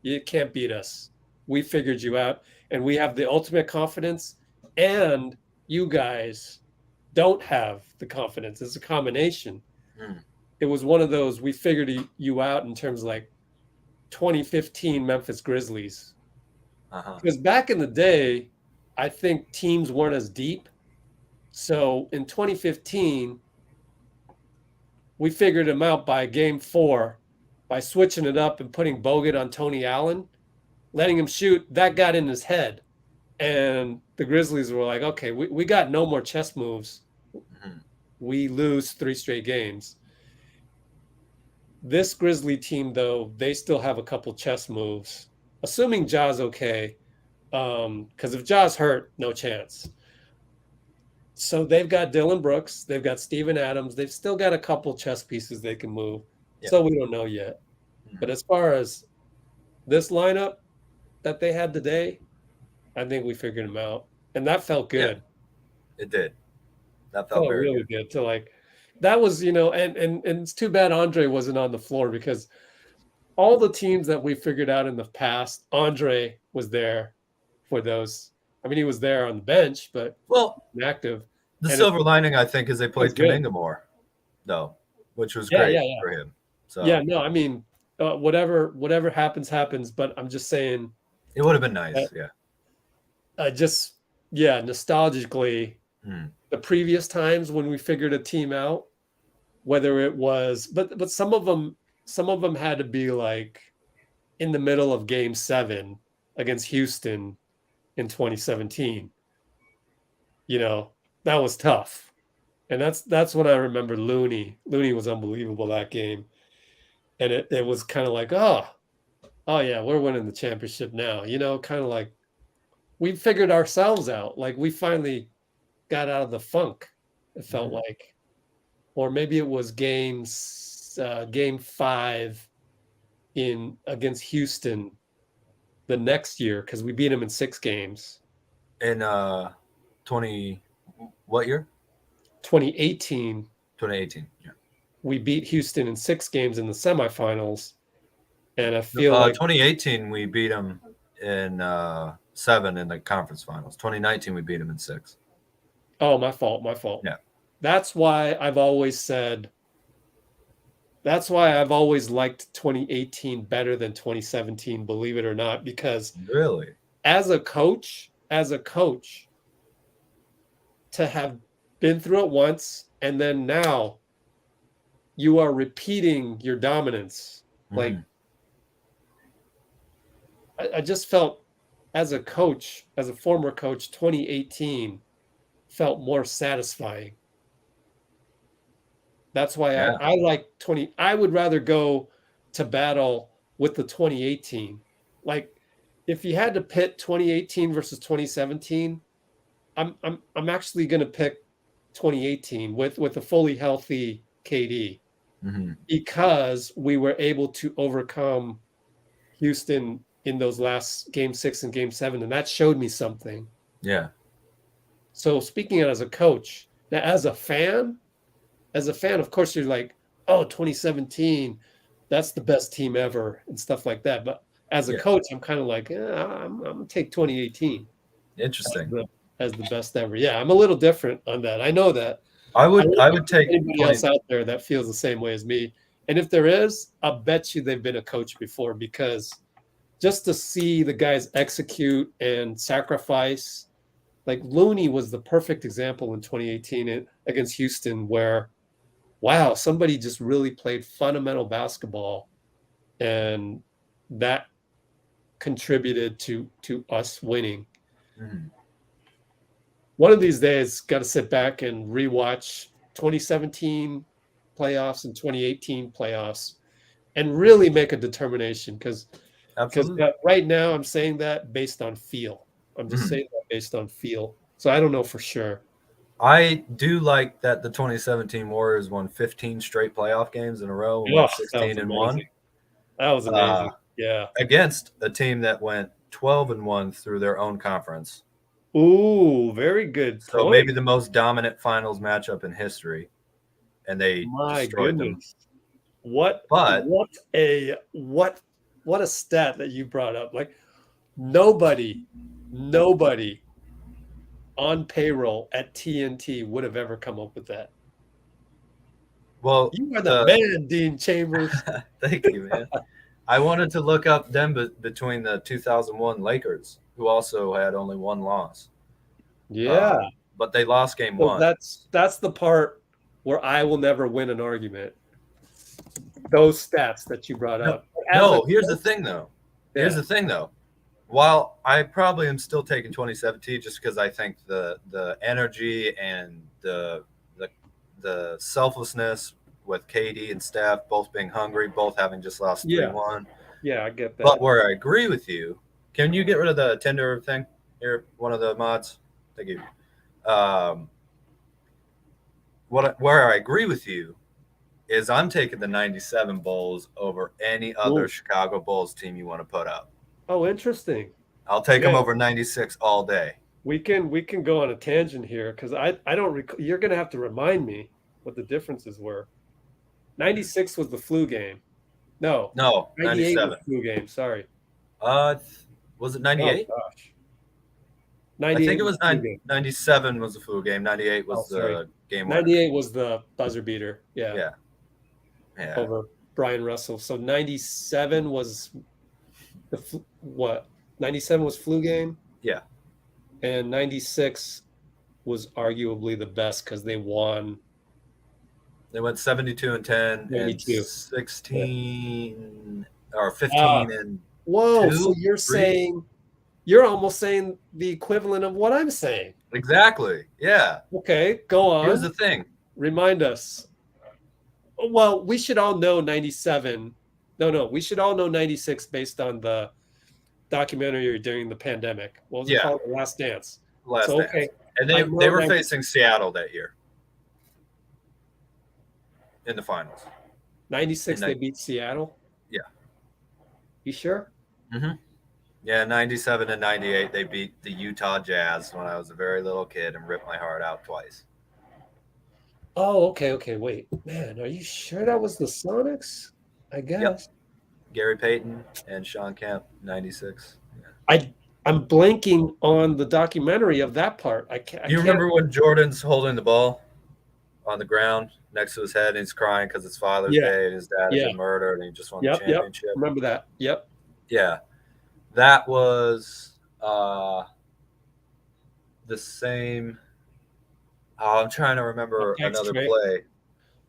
you can't beat us. We figured you out, and we have the ultimate confidence, and you guys don't have the confidence. It's a combination. It was one of those, we figured you out in terms of like 2015 Memphis Grizzlies. Because back in the day, I think teams weren't as deep. So in 2015, we figured them out by game 4 by switching it up and putting Bogut on Tony Allen, letting him shoot, that got in his head. And the Grizzlies were like, okay, we got no more chess moves. We lose 3 straight games. This Grizzly team, though, they still have a couple chess moves, assuming Ja's okay. Because if Ja's hurt, no chance. So they've got Dylan Brooks, they've got Steven Adams, they've still got a couple chess pieces they can move. Yeah. So we don't know yet. But as far as this lineup that they had today, I think we figured them out. And that felt good. Yeah, it did. That felt very really good. To like, that was, and it's too bad Andre wasn't on the floor, because all the teams that we figured out in the past, Andre was there for those. I mean, he was there on the bench, but inactive. The And silver lining, I think, is they played good. Kuminga more, though, which was great for him. So Yeah, no, I mean, whatever happens. But I'm just saying, it would have been nice. Nostalgically, the previous times when we figured a team out, whether it was, but some of them had to be like in the middle of Game 7 against Houston in 2017. That was tough. And that's when I remember Looney. Looney was unbelievable that game. And it was kind of like, oh yeah, we're winning the championship now. Kind of like we figured ourselves out. Like we finally got out of the funk, it felt like. Or maybe it was game 5 against Houston the next year, because we beat them in 6 games. In 20, what year? 2018. 2018, yeah. We beat Houston in 6 games in the semifinals. And I feel like 2018, we beat them in 7 in the conference finals. 2019, we beat them in 6. Oh, my fault. Yeah. That's why I've always liked 2018 better than 2017, believe it or not, because really, as a coach, to have been through it once and then now you are repeating your dominance. Like I just felt as a coach, as a former coach, 2018 felt more satisfying. That's why I like 20. I would rather go to battle with the 2018. Like if you had to pit 2018 versus 2017, I'm actually going to pick 2018 with a fully healthy KD, because we were able to overcome Houston in those last Game 6 and Game 7, and that showed me something. Yeah. So speaking as a coach, now as a fan, of course, you're like, oh, 2017, that's the best team ever and stuff like that. But as a coach, I'm kind of like, I'm going to take 2018. Interesting. As the best ever. Yeah, I'm a little different on that. I know that. I would take anybody else out there that feels the same way as me. And if there is, I'll bet you they've been a coach before, because just to see the guys execute and sacrifice, like Looney was the perfect example in 2018 against Houston, where, wow, somebody just really played fundamental basketball, and that contributed to us winning. One of these days, got to sit back and rewatch 2017 playoffs and 2018 playoffs and really make a determination, because right now I'm saying that based on feel. I'm just saying that based on feel. So I don't know for sure. I do like that the 2017 Warriors won 15 straight playoff games in a row and went 16-1. That was amazing. Yeah. Against a team that went 12-1 through their own conference. Ooh, very good. So point. Maybe the most dominant finals matchup in history, and they destroyed them. What a stat that you brought up. Like nobody on payroll at TNT would have ever come up with that. Well, you are the man, Dean Chambers. Thank you, man. I wanted to look up them between the 2001 Lakers, who also had only one loss. Yeah. But they lost game 1. That's the part where I will never win an argument. those stats that you brought up. No, here's the thing though. Here's the thing though. While I probably am still taking 2017 just because I think the energy and the selflessness with KD and Steph both being hungry, both having just lost 3-1. Yeah, I get that. But where I agree with you, can you get rid of the Tinder thing here? One of the mods. Thank you. Where I agree with you is I'm taking the 97 Bulls over any other Chicago Bulls team you want to put up. Oh, interesting. I'll take them over 96 all day. We can go on a tangent here because I don't you're gonna have to remind me what the differences were. 96 was the flu game. No, 98 was the flu game. Sorry. Was it 98? Oh, gosh. 98 I think it was 97 was the flu game. 98 was the game winner. 98 was the buzzer beater. Yeah. Yeah. Over Brian Russell. So 97 was the what? 97 was flu game. Yeah. And 96 was arguably the best because they won. They went 72-10 and 16 or 15 and whoa! 2, So you're 3. saying you're almost saying the equivalent of what I'm saying. Exactly. Yeah. Okay, go on. Here's the thing. Remind us. Well, we should all know 97. No, we should all know 96 based on the documentary during the pandemic. What was it called? The Last Dance. Last Dance. Okay. And they were facing Seattle that year in the finals. 96, they beat Seattle? Yeah. You sure? Mm-hmm. Yeah, 97 and 98, they beat the Utah Jazz when I was a very little kid and ripped my heart out twice. Oh, okay. Wait, man, are you sure that was the Sonics? I guess. Yep. Gary Payton and Sean Kemp, 96. Yeah. I'm blanking on the documentary of that part. You remember when Jordan's holding the ball on the ground next to his head and he's crying because it's Father's Day and his dad has been murdered and he just won the championship? Remember that. Yep. Yeah. That was the same. I'm trying to remember another play.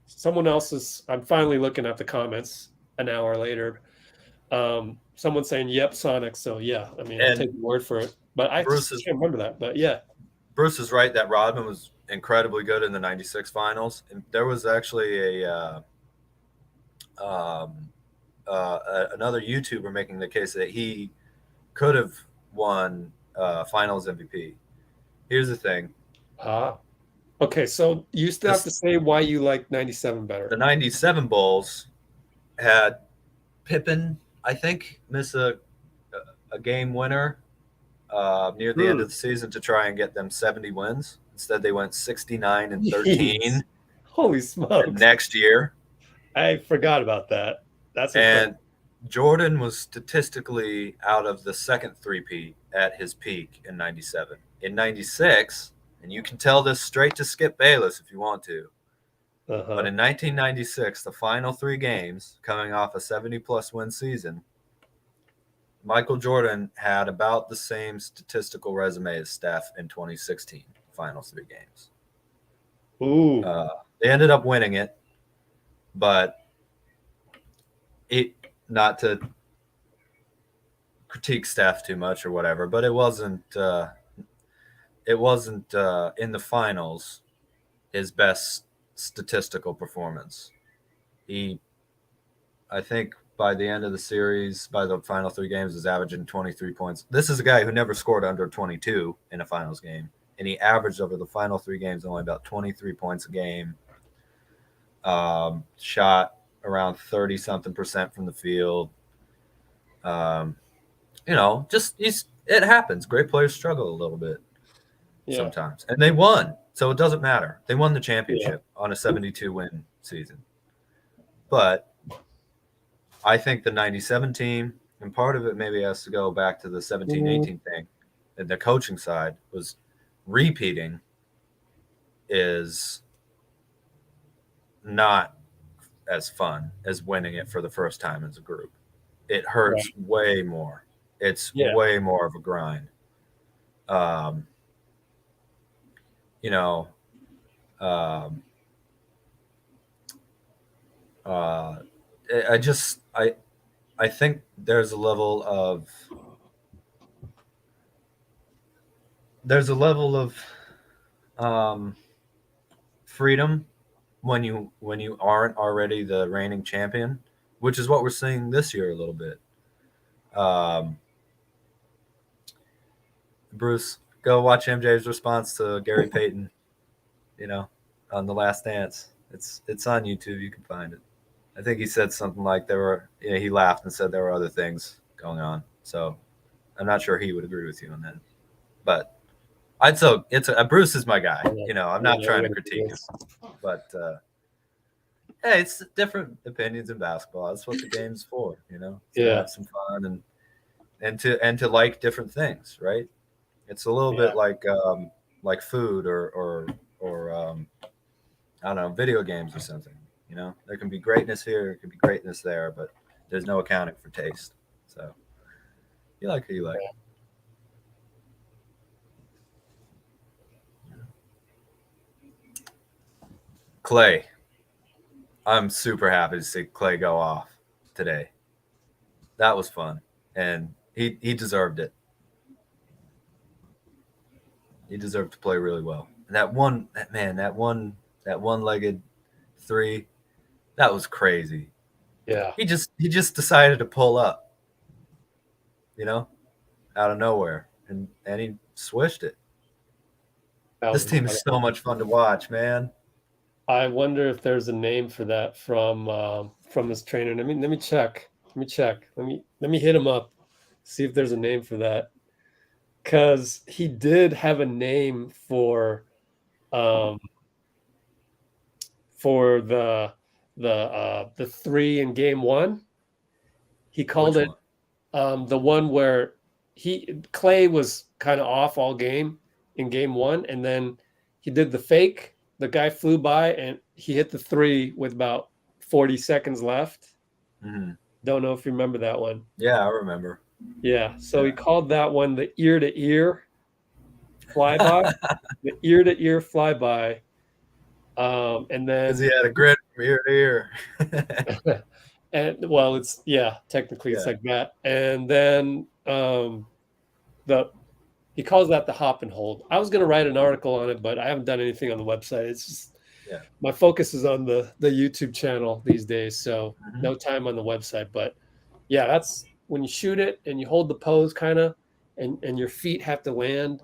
Someone else's. I'm finally looking at the comments an hour later. Someone saying, "Yep, Sonic." So yeah, I mean, I'll take the word for it. But I just can't remember that. But yeah, Bruce is right that Rodman was incredibly good in the '96 finals. And there was actually another YouTuber making the case that he could have won Finals MVP. Here's the thing. Okay, so you still have to say why you like 97 better. The 97 Bulls had Pippen, I think, miss a game winner near the end of the season to try and get them 70 wins. Instead, they went 69 and 13. Jeez. Holy smokes! Next year, I forgot about that. And Jordan was statistically out of the second three-peat at his peak in 97. In 96, and you can tell this straight to Skip Bayless if you want to, but in 1996, the final 3 games, coming off a 70-plus win season, Michael Jordan had about the same statistical resume as Steph in 2016, final 3 games. Ooh. They ended up winning it, but not to critique Steph too much or whatever, but it wasn't in the finals his best statistical performance. I think by the end of the series, by the final 3 games, is averaging 23 points. This is a guy who never scored under 22 in a finals game, and he averaged over the final 3 games only about 23 points a game. Shot around 30-something% from the field. It happens. Great players struggle a little bit sometimes, and they won, so it doesn't matter. They won the championship on a 72-win season. But I think the 97 team, and part of it maybe has to go back to the 17-18 thing, and the coaching side was repeating is not as fun as winning it for the first time as a group. It hurts way more. It's way more of a grind. I think there's a level of freedom when you aren't already the reigning champion, which is what we're seeing this year a little bit. Bruce, go watch MJ's response to Gary Payton, on The Last Dance. It's on YouTube. You can find it. I think he said something like he laughed and said there were other things going on. So I'm not sure he would agree with you on that. But Bruce is my guy. I'm not trying to critique him. But hey, it's different opinions in basketball. That's what the game's for, to have some fun and to like different things, right? It's a little bit like food or I don't know, video games or something. There can be greatness here, there can be greatness there, but there's no accounting for taste. So you like who you like. Clay. I'm super happy to see Clay go off today. That was fun. And he deserved it. He deserved to play really well. And that one-legged three, that was crazy. Yeah. He just decided to pull up, out of nowhere. And he swished it. This team is so much fun to watch, man. I wonder if there's a name for that from his trainer. Let me check. Let me hit him up, see if there's a name for that. Because he did have a name for the three in game one. He called it the one where Clay was kind of off all game in game one, and then he did the fake. The guy flew by and he hit the three with about 40 seconds left. Mm-hmm. Don't know if you remember that one. Yeah, I remember. Yeah, so he called that one the ear-to-ear flyby. The ear-to-ear flyby. And then... Because he had a grid from ear to ear. And, well, it's... Yeah, technically it's like that. And then he calls that the hop and hold. I was going to write an article on it, but I haven't done anything on the website. It's just... Yeah. My focus is on the YouTube channel these days, so no time on the website. But, yeah, that's... When you shoot it and you hold the pose kind of, and your feet have to land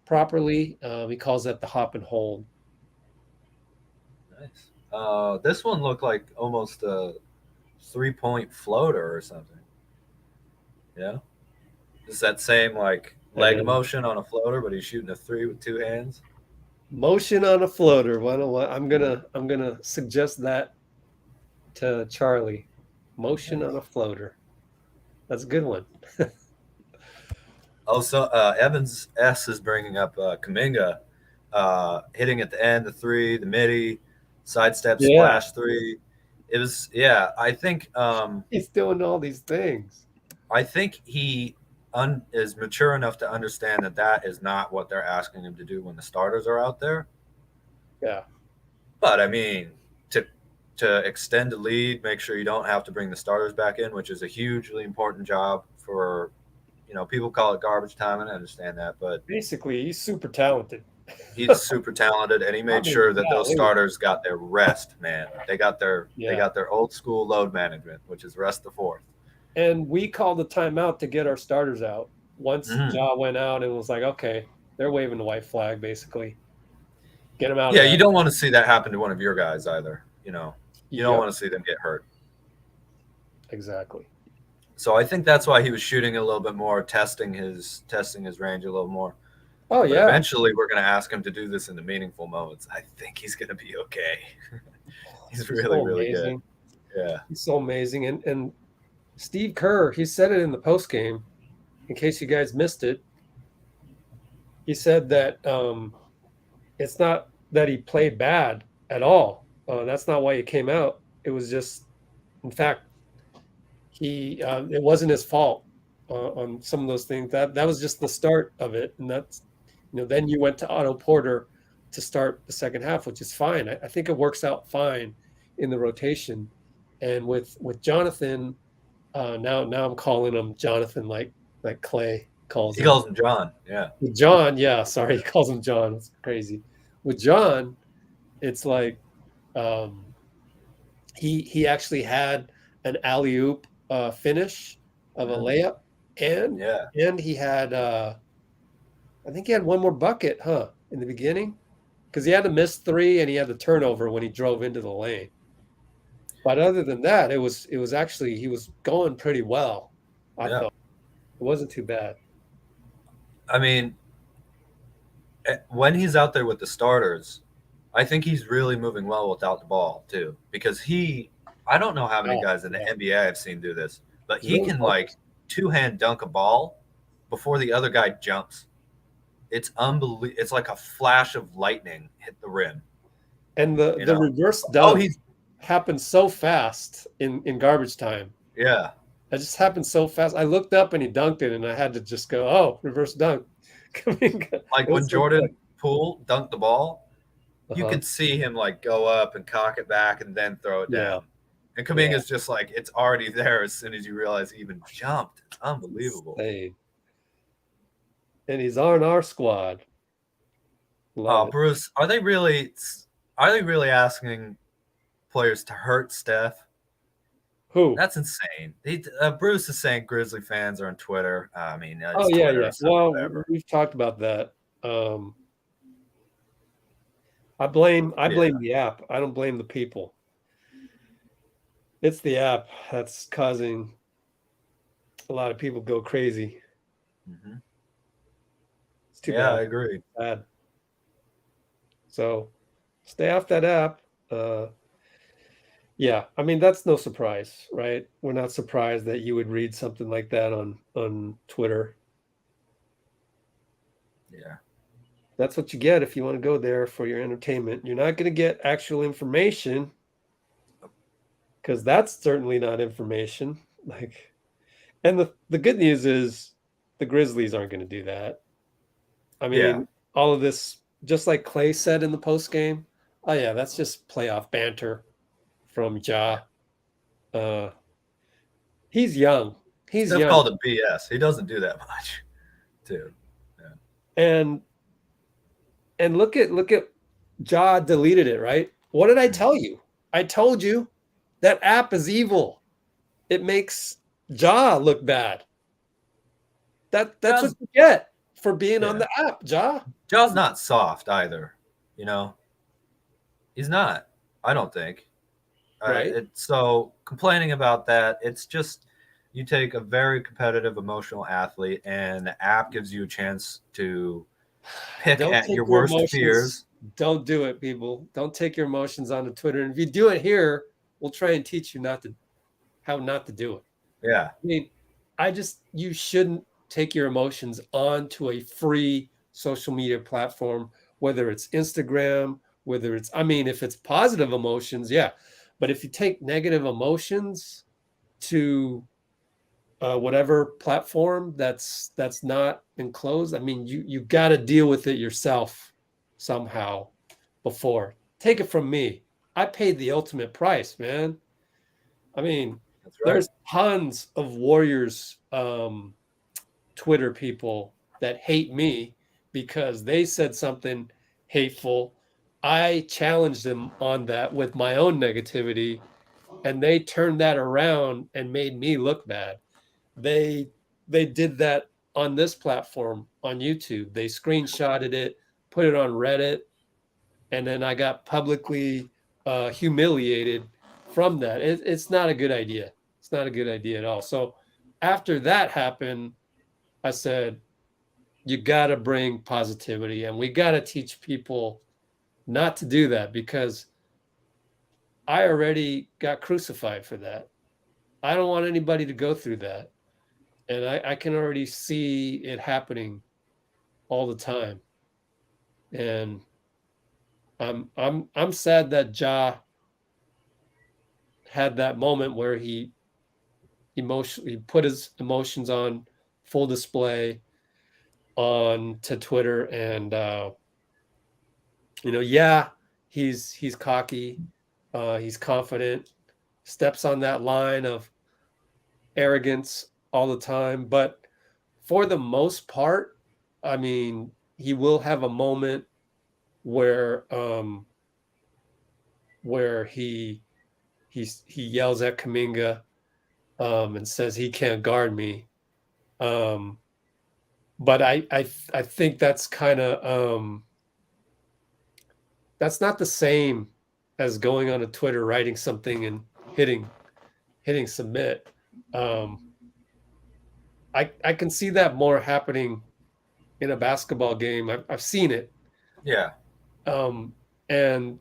properly, he calls that the hop and hold. Nice. This one looked like almost a 3-point floater or something. Yeah. It's that same leg motion on a floater, but he's shooting a three with two hands. Motion on a floater. I'm gonna suggest that to Charlie. Motion on a floater. That's a good one. Also, Evans S is bringing up Kuminga hitting at the end, the three, the midi, sidestep, splash three. It was, I think he's doing all these things. I think he is mature enough to understand that is not what they're asking him to do when the starters are out there. Yeah. But I mean, to extend a lead, make sure you don't have to bring the starters back in, which is a hugely important job for, people call it garbage time, and I understand that, but basically he's super talented. He's super talented, and he made sure that those starters got their rest, man. They got their old school load management, which is rest the fourth. And we called the timeout to get our starters out. Once Ja went out and was like, okay, they're waving the white flag, basically. Get them out. Yeah, you don't want to see that happen to one of your guys either. You don't want to see them get hurt. Exactly. So I think that's why he was shooting a little bit more, testing his range a little more. Oh, but yeah. Eventually, we're going to ask him to do this in the meaningful moments. I think he's going to be okay. He's really, really good. Yeah. He's so amazing. And Steve Kerr, he said it in the post game, in case you guys missed it. He said that it's not that he played bad at all. That's not why he came out. It was just, in fact, it wasn't his fault on some of those things. That was just the start of it, and that's, then you went to Otto Porter to start the second half, which is fine. I think it works out fine in the rotation. And with Jonathan, now I'm calling him Jonathan like Clay calls He him. calls him John. Yeah. With John, yeah, sorry, he calls him John. It's crazy. With John, it's like he actually had an alley-oop finish of a layup, and he had I think he had one more bucket, in the beginning, because he had a missed three and he had the turnover when he drove into the lane. But other than that, it was actually, he was going pretty well. I thought it wasn't too bad. I mean, when he's out there with the starters, I think he's really moving well without the ball too, because I don't know how many guys in the NBA I've seen do this, but he can like two-hand dunk a ball before the other guy jumps. It's unbelievable. It's like a flash of lightning hit the rim. And the reverse dunk happened so fast in garbage time. Yeah. It just happened so fast. I looked up and he dunked it, and I had to just go, oh, reverse dunk. Like when Jordan Poole dunked the ball, you could see him like go up and cock it back and then throw it down. And Kuminga's just like, it's already there as soon as you realize he even jumped. It's unbelievable. Insane. And he's on our squad. Bruce, are they really asking players to hurt Steph? Who? That's insane. Bruce is saying Grizzly fans are on Twitter. I mean, yeah. Well, we've talked about that. I blame the app. I don't blame the people. It's the app that's causing a lot of people go crazy. Mm-hmm. It's too bad. I agree. Bad. So stay off that app. Yeah, I mean, that's no surprise, right? We're not surprised that you would read something like that on Twitter. Yeah. That's what you get if you want to go there for your entertainment. You're not going to get actual information, because that's certainly not information. And the good news is the Grizzlies aren't going to do that. I mean, all of this, just like Clay said in the post game, oh yeah, that's just playoff banter from Ja. He's young. He's Steph young. called it BS. He doesn't do that much, too. Yeah. And look at Ja deleted it, right? What did I tell you? I told you that app is evil. It makes Ja look bad. That's what you get for being on the app, Ja. Ja's not soft either, He's not. I don't think. Right. So complaining about that, it's just you take a very competitive, emotional athlete, and the app gives you a chance to pick at your worst fears. Don't do it, people. Don't take your emotions onto Twitter. And if you do it here, we'll try and teach you how not to do it. Yeah. I mean, you shouldn't take your emotions onto a free social media platform, whether it's Instagram, if it's positive emotions, yeah. But if you take negative emotions to whatever platform that's not enclosed, I mean, you got to deal with it yourself somehow before. Take it from me. I paid the ultimate price, man. I mean, there's tons of Warriors Twitter people that hate me because they said something hateful. I challenged them on that with my own negativity, and they turned that around and made me look bad. They did that on this platform on YouTube. They screenshotted it, put it on Reddit, and then I got publicly humiliated from that. It's not a good idea. It's not a good idea at all. So after that happened, I said, you got to bring positivity, and we got to teach people not to do that, because I already got crucified for that. I don't want anybody to go through that. And I can already see it happening all the time. And I'm sad that Ja had that moment where he put his emotions on full display to Twitter, and he's cocky, he's confident, steps on that line of arrogance all the time. But for the most part, I mean, he will have a moment where he yells at Kuminga and says he can't guard me. But I think that's kind of that's not the same as going on a Twitter, writing something and hitting submit. I can see that more happening in a basketball game. I've seen it. Yeah. And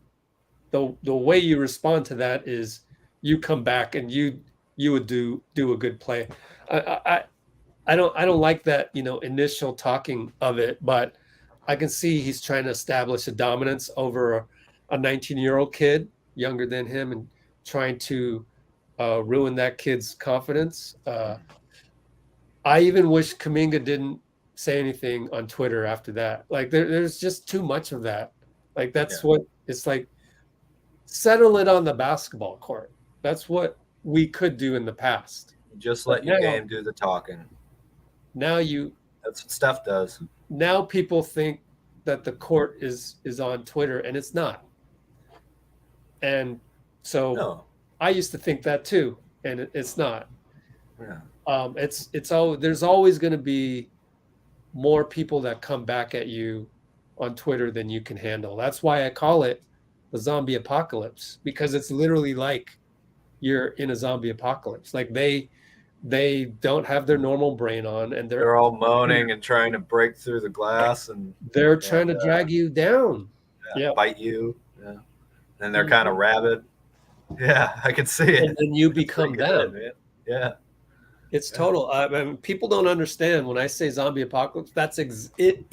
the way you respond to that is you come back and you would do a good play. I don't like that, initial talking of it, but I can see he's trying to establish a dominance over a 19-year-old kid younger than him and trying to ruin that kid's confidence. I even wish Kuminga didn't say anything on Twitter after that. Like there's just too much of that. Like that's what it's like. Settle it on the basketball court. That's what we could do in the past. Just let your game do the talking. Now that's what Steph does. Now people think that the court is on Twitter, and it's not. And so I used to think that too, and it's not. Yeah. There's always going to be more people that come back at you on Twitter than you can handle. That's why I call it the zombie apocalypse, because it's literally like you're in a zombie apocalypse. Like they don't have their normal brain on, and they're all moaning and trying to break through the glass, and they're trying to drag you down. Bite you. Yeah. And they're kind of rabid. Yeah, I can see it. And then you become them. Man. Yeah. It's total. I mean, people don't understand when I say zombie apocalypse. It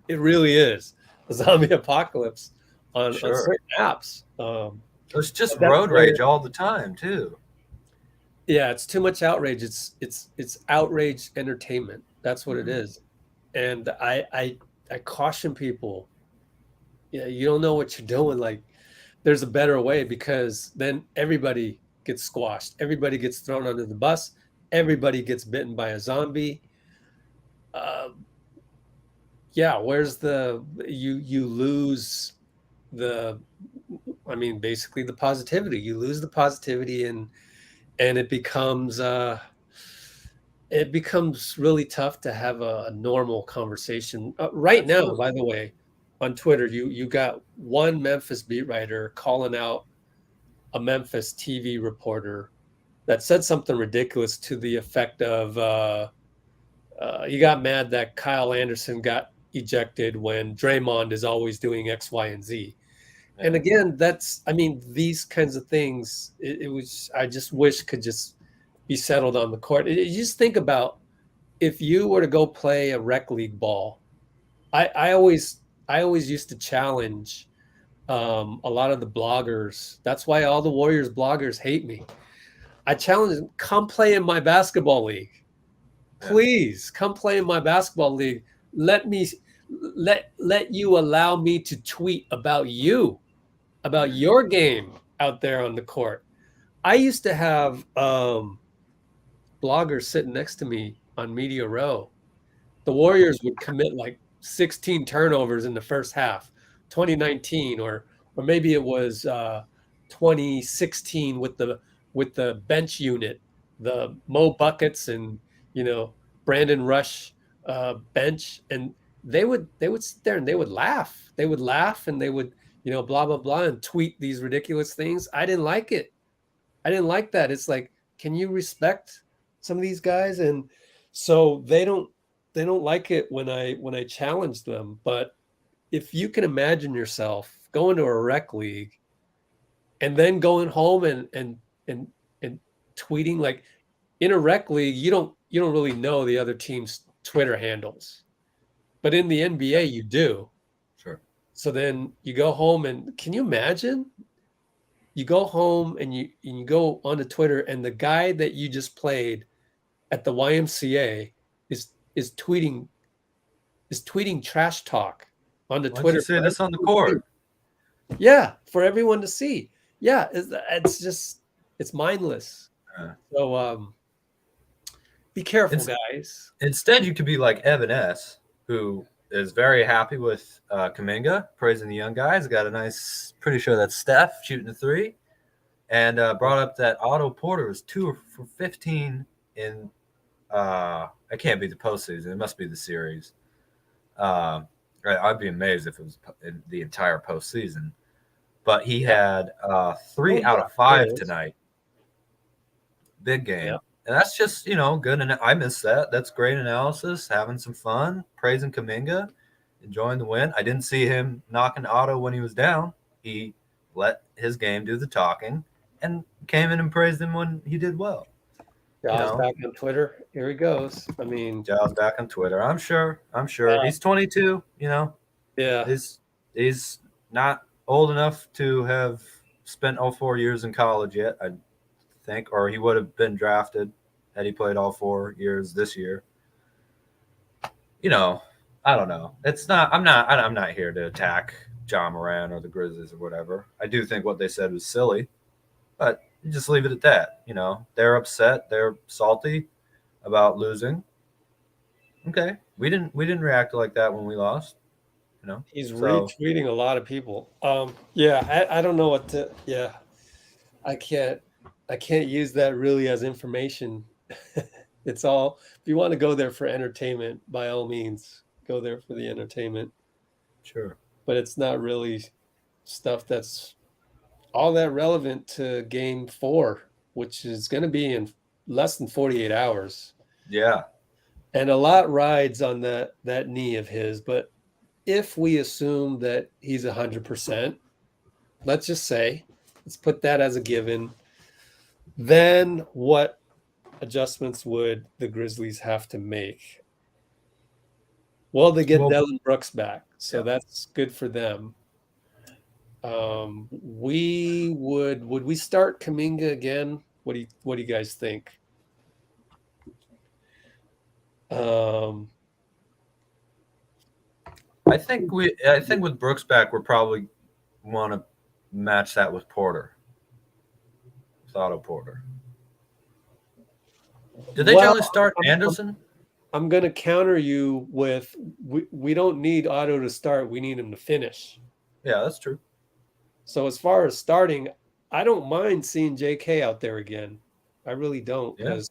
really is a zombie apocalypse on certain apps. It's just road rage all the time too. Yeah, it's too much outrage. It's outrage entertainment. That's what it is. And I caution people. Yeah, you don't know what you're doing. Like, there's a better way, because then everybody gets squashed. Everybody gets thrown under the bus. Everybody gets bitten by a zombie. Where's you lose basically the positivity. You lose the positivity, and it becomes really tough to have a normal conversation. Right now, by the way, on Twitter, you got one Memphis beat writer calling out a Memphis TV reporter that said something ridiculous to the effect of he got mad that Kyle Anderson got ejected when Draymond is always doing X, Y, and Z. Yeah. And again, these kinds of things, I just wish could just be settled on the court. You just think about if you were to go play a rec league ball. I always used to challenge a lot of the bloggers. That's why all the Warriors bloggers hate me. I challenge them, come play in my basketball league. Please come play in my basketball league. Let you allow me to tweet about you, about your game out there on the court. I used to have bloggers sitting next to me on Media Row. The Warriors would commit like 16 turnovers in the first half, 2019, or maybe it was 2016 with the bench unit, the Mo Buckets and Brandon Rush bench, and they would sit there and they would laugh. They would laugh and they would blah blah blah and tweet these ridiculous things. I didn't like it. I didn't like that. It's like, can you respect some of these guys? And so they don't like it when I challenge them. But if you can imagine yourself going to a rec league and then going home and tweeting, like in a rec league, you don't really know the other team's Twitter handles, but in the NBA you do. Sure. So then you go home, and can you imagine? You go home and you go onto Twitter, and the guy that you just played at the YMCA is tweeting trash talk onto Twitter. You say this on the court. Yeah, for everyone to see. Yeah, it's just It's mindless. So be careful, guys. Instead, you could be like Evan S., who is very happy with Kuminga, praising the young guys. Got a nice, pretty sure that's Steph shooting a 3, and brought up that Otto Porter was 2 for 15 in. It can't be the postseason. It must be the series. I'd be amazed if it was in the entire postseason. But he had 3 out of 5 tonight. Big game. Yep. And that's just, good. And I missed that. That's great analysis, having some fun, praising Kuminga, enjoying the win. I didn't see him knocking Otto when he was down. He let his game do the talking and came in and praised him when he did well. Jaws back on Twitter. Here he goes. I mean, Jaws back on Twitter. I'm sure. He's 22, Yeah. He's not old enough to have spent all 4 years in college yet, I think, or he would have been drafted had he played all 4 years this year. I don't know. I'm not here to attack John Moran or the Grizzlies or whatever. I do think what they said was silly, but you just leave it at that. They're upset, they're salty about losing. Okay. We didn't react like that when we lost. He's retweeting a lot of people. I don't know what to. Yeah, I can't use that really as information. It's all. If you want to go there for entertainment, by all means, go there for the entertainment. Sure. But it's not really stuff that's all that relevant to Game 4, which is going to be in less than 48 hours. Yeah. And a lot rides on that knee of his, but if we assume that he's 100%, let's just say, let's put that as a given, then what adjustments would the Grizzlies have to make? Well, they get Dillon Brooks back, so that's good for them. Would we start Kuminga again? What do you guys think? I think with Brooks back, we're probably want to match that with Porter. With Otto Porter. Did they generally start Anderson? I'm going to counter you with we don't need Otto to start. We need him to finish. Yeah, that's true. So as far as starting, I don't mind seeing JK out there again. I really don't, because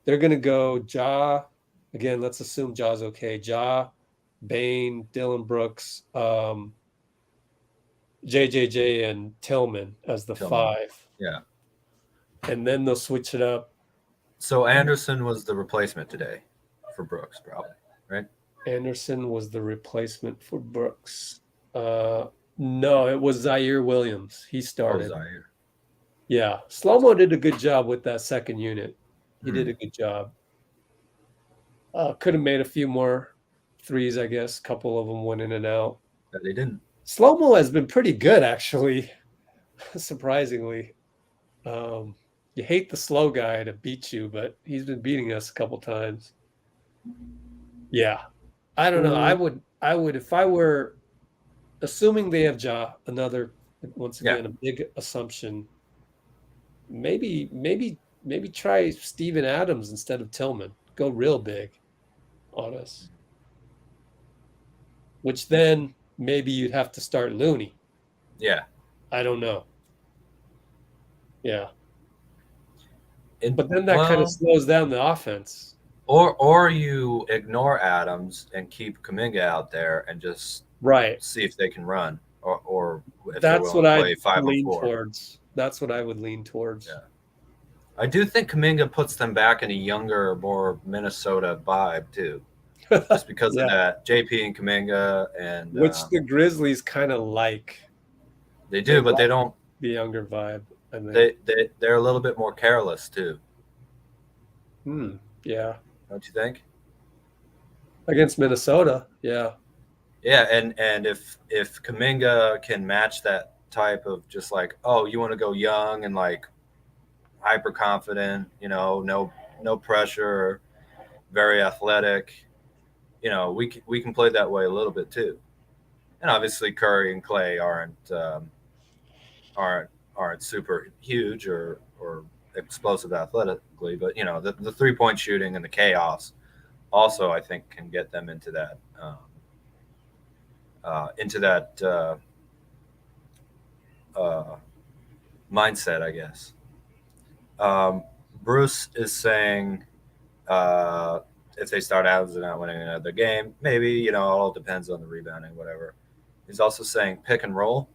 they're going to go Ja. Again, let's assume Ja's okay. Ja, Bane, Dillon Brooks, JJJ, and Tillman as the 5. Yeah. And then they'll switch it up. So Anderson was the replacement today for Brooks, probably, right? Anderson was the replacement for Brooks. No, it was Zaire Williams. He started. Zaire. Yeah. Slow-Mo did a good job with that second unit. He did a good job. Could have made a few more threes, I guess. A couple of them went in and out. But they didn't. Slow-Mo has been pretty good, actually, surprisingly. You hate the slow guy to beat you, but he's been beating us a couple times. Yeah. I don't know. I would if I were assuming they have Ja, once again, a big assumption. Maybe try Steven Adams instead of Tillman. Go real big on us. Which then maybe you'd have to start Looney. Yeah. I don't know. Yeah. But then that kind of slows down the offense. Or you ignore Adams and keep Kuminga out there and just see if they can run, or if that's what I lean 5-on-4. towards. That's what I would lean towards. Yeah. I do think Kuminga puts them back in a younger, more Minnesota vibe too, just because of that JP and Kuminga, and which the Grizzlies kind of like. They do, but they don't. The younger vibe. I think. They're a little bit more careless too. Yeah. Don't you think? Against Minnesota, yeah. Yeah, and if Kuminga can match that type of just like, oh, you want to go young and like hyper confident, no pressure, very athletic, we can play that way a little bit too. And obviously Curry and Clay aren't super huge or explosive athletically, but the 3-point shooting and the chaos also, I think, can get them into that mindset, I guess. Bruce is saying if they start out as not winning another game, maybe, it all depends on the rebounding, whatever. He's also saying pick and roll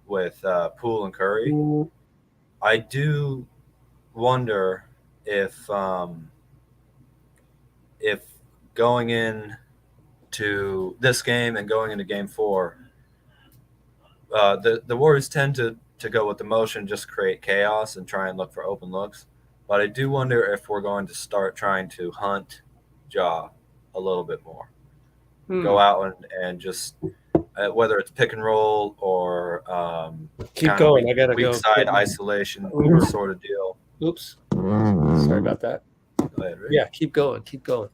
with Poole and Curry. I do wonder if going in to this game and going into game 4, the Warriors tend to go with the motion, just create chaos and try and look for open looks. But I do wonder if we're going to start trying to hunt Ja a little bit more. Go out and just whether it's pick and roll or keep going. I gotta weak go. Side isolation sort of deal. Oops. Sorry about that. Go ahead, Rick. Yeah, keep going. Keep going.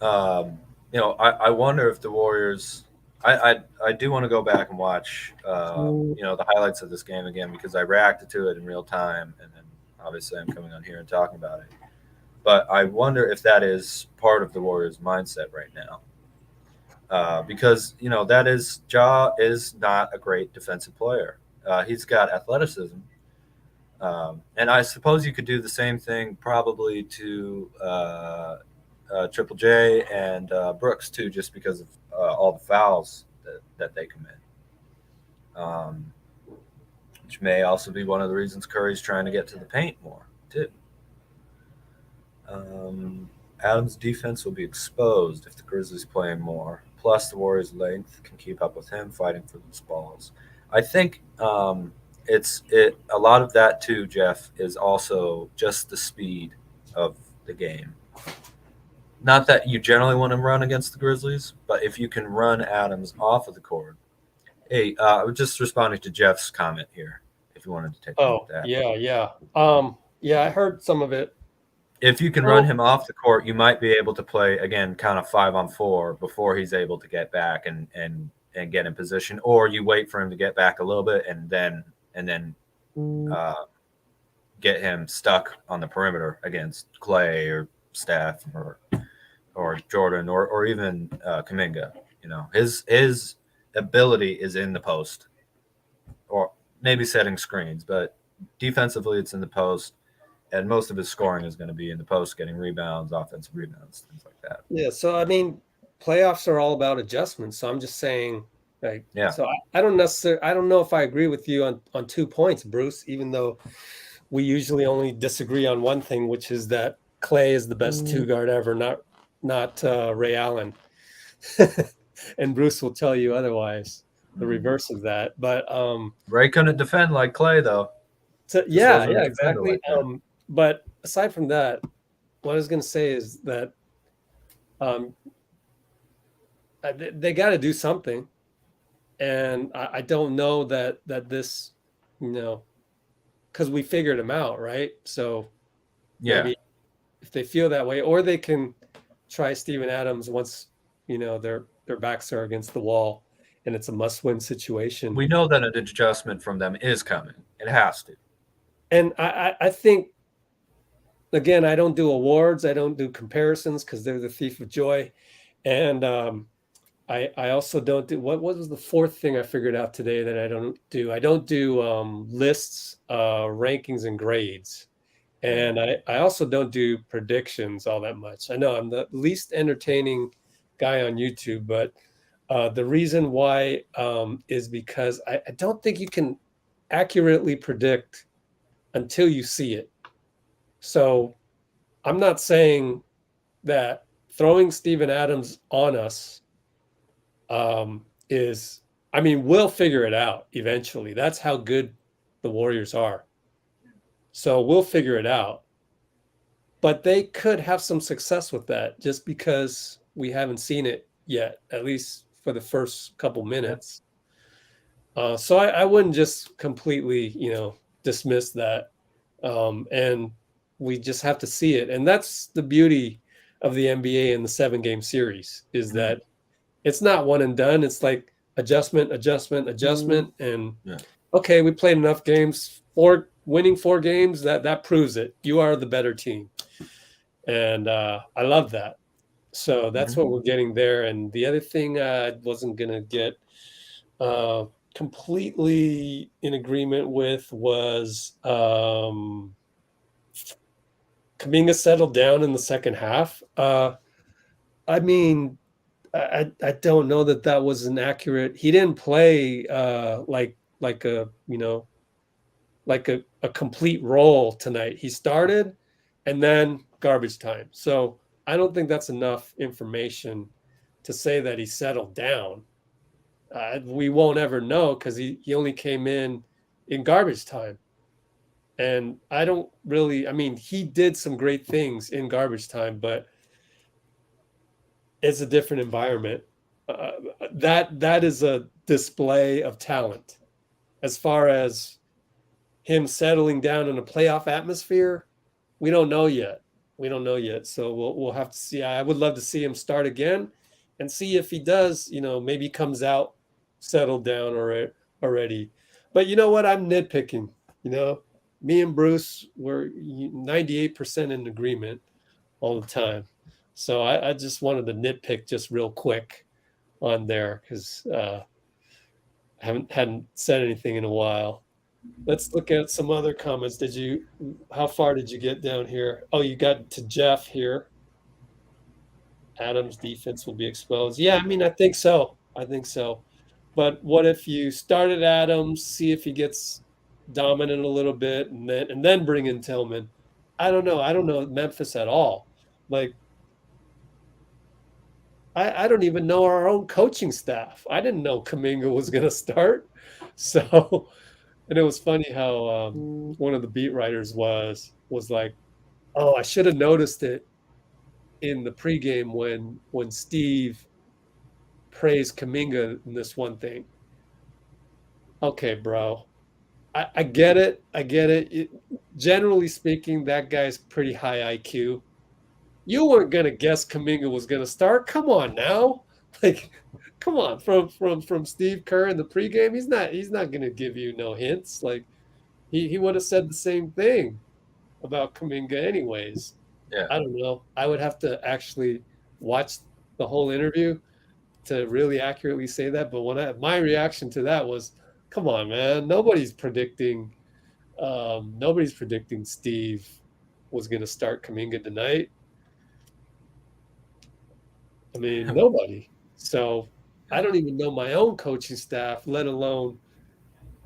I wonder if the Warriors. I do want to go back and watch the highlights of this game again, because I reacted to it in real time, and then obviously I'm coming on here and talking about it. But I wonder if that is part of the Warriors' mindset right now. Because that is Ja is not a great defensive player. He's got athleticism, and I suppose you could do the same thing probably to Triple J and Brooks too, just because of all the fouls that they commit, which may also be one of the reasons Curry's trying to get to the paint more too. Adams' defense will be exposed if the Grizzlies play him more. Plus, the Warriors' length can keep up with him fighting for loose balls. I think a lot of that too, Jeff, is also just the speed of the game. Not that you generally want to run against the Grizzlies, but if you can run Adams off of the court. Hey, I was just responding to Jeff's comment here, if you wanted to take a look at that. Yeah, I heard some of it. If you can run him off the court, you might be able to play, again, kind of 5-on-4 before he's able to get back and get in position, or you wait for him to get back a little bit and then get him stuck on the perimeter against Clay or Steph or Jordan or even Kuminga. His ability is in the post, or maybe setting screens, but defensively it's in the post. And most of his scoring is going to be in the post, getting rebounds, offensive rebounds, things like that. Yeah, so I mean, playoffs are all about adjustments. So I'm just saying, So I don't know if I agree with you on 2 points, Bruce. Even though we usually only disagree on one thing, which is that Clay is the best 2-guard ever, not Ray Allen. And Bruce will tell you otherwise, the reverse of that. But Ray couldn't defend like Clay, though. Yeah, exactly. But aside from that, what I was going to say is that they got to do something, and I don't know that this, because we figured them out, right? So maybe if they feel that way, or they can try Steven Adams once their backs are against the wall and it's a must-win situation. We know that an adjustment from them is coming. It has to. And I think, again, I don't do awards. I don't do comparisons because they're the thief of joy. And I also don't do, what was the fourth thing I figured out today that I don't do? I don't do lists, rankings, and grades. And I also don't do predictions all that much. I know I'm the least entertaining guy on YouTube, but the reason why is because I don't think you can accurately predict until you see it. So I'm not saying that throwing Steven Adams on us we'll figure it out eventually. That's how good the Warriors are. So we'll figure it out. But they could have some success with that just because we haven't seen it yet, at least for the first couple minutes. So I wouldn't just completely, dismiss that. And we just have to see it. And that's the beauty of the NBA in the 7-game series, is that it's not one and done. It's like adjustment. And okay, we played enough games. 4 winning 4 games, that proves it. You are the better team. And I love that. So that's what we're getting there. And the other thing I wasn't going to get completely in agreement with was Kuminga settled down in the second half. I mean, I don't know that was an accurate. He didn't play like a like a complete role tonight. He started and then garbage time. So I don't think that's enough information to say that he settled down. We won't ever know because he only came in garbage time. And I don't really, I mean, he did some great things in garbage time, but it's a different environment. That is a display of talent. As far as him settling down in a playoff atmosphere, we don't know yet. So we'll have to see. I would love to see him start again and see if he does, maybe comes out settled down already. But you know what? I'm nitpicking. Me and Bruce were 98% in agreement all the time. So I just wanted to nitpick just real quick on there because I hadn't said anything in a while. Let's look at some other comments. How far did you get down here? Oh, you got to Jeff here. Adams' defense will be exposed. Yeah, I mean, I think so. But what if you started Adams, see if he gets dominant a little bit, and then bring in Tillman? I don't know. I don't know Memphis at all. Like, I don't even know our own coaching staff. I didn't know Kuminga was going to start. So, and it was funny how one of the beat writers was like, "Oh, I should have noticed it in the pregame when Steve praised Kuminga in this one thing." Okay, bro. I get it. Generally speaking, that guy's pretty high IQ. You weren't gonna guess Kuminga was gonna start. Come on now, like, come on from Steve Kerr in the pregame. He's not gonna give you no hints. Like, he would have said the same thing about Kuminga anyways. Yeah. I don't know. I would have to actually watch the whole interview to really accurately say that. But my reaction to that was, come on, man. Nobody's predicting Steve was going to start Kuminga tonight. I mean, nobody. So I don't even know my own coaching staff, let alone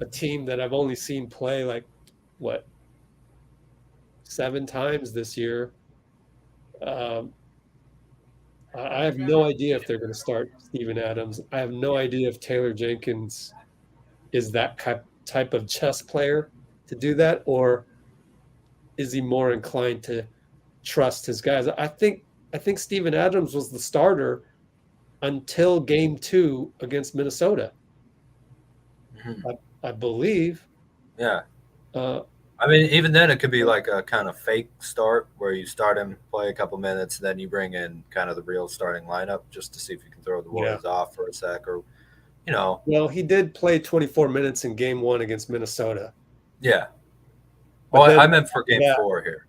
a team that I've only seen play like, 7 times this year. I have no idea if they're going to start Steven Adams. I have no idea if Taylor Jenkins is that type of chess player to do that, or is he more inclined to trust his guys? I think Steven Adams was the starter until game 2 against Minnesota. I believe. Yeah. I mean, even then, it could be like a kind of fake start where you start him, play a couple minutes, then you bring in kind of the real starting lineup just to see if you can throw the Warriors off for a sec, or, Well, he did play 24 minutes in game 1 against Minnesota. Yeah. But Well, I meant for game 4 here.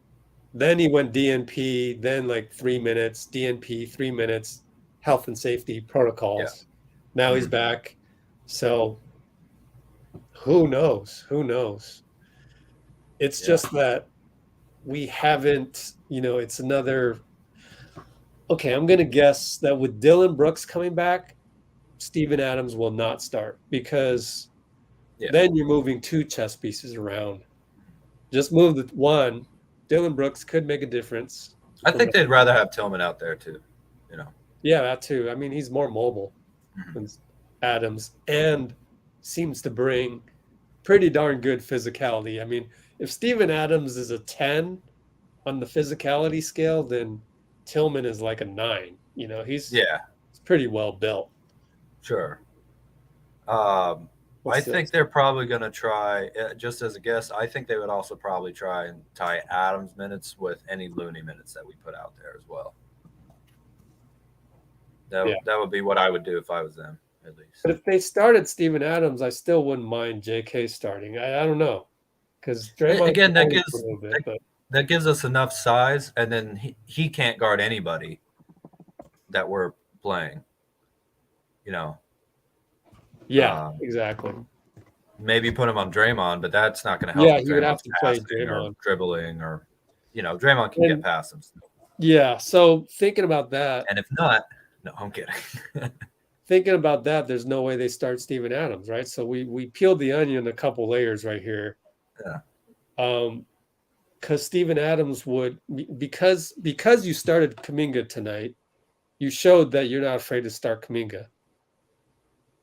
Then he went DNP, then like 3 minutes, DNP, 3 minutes, health and safety protocols. Yeah. Now he's back. So who knows? It's just that we haven't, it's another. Okay, I'm going to guess that with Dylan Brooks coming back, Steven Adams will not start because then you're moving 2 chess pieces around. Just move the one. Dylan Brooks could make a difference. I think they'd rather have Tillman out there too, Yeah, that too. I mean, he's more mobile than Adams and seems to bring pretty darn good physicality. I mean, if Steven Adams is a 10 on the physicality scale, then Tillman is like a 9. He's pretty well built. Sure. I think they're probably going to try, just as a guess, I think they would also probably try and tie Adams minutes with any Looney minutes that we put out there as well. That would be what I would do if I was them, at least. But if they started Steven Adams, I still wouldn't mind JK starting. I don't know. because Draymond Again, that can gives a little bit, but that gives us enough size, and then he can't guard anybody that we're playing. You know. yeah, exactly. Maybe put him on Draymond, but that's not going to help. Yeah, with he would have to play passing or Draymond. dribbling, or Draymond can get past him. Yeah, so thinking about that, and if not, no, I'm kidding. Thinking about that, there's no way they start Steven Adams, right? So we peeled the onion a couple layers right here. Yeah. Because Steven Adams would because you started Kuminga tonight, you showed that you're not afraid to start Kuminga.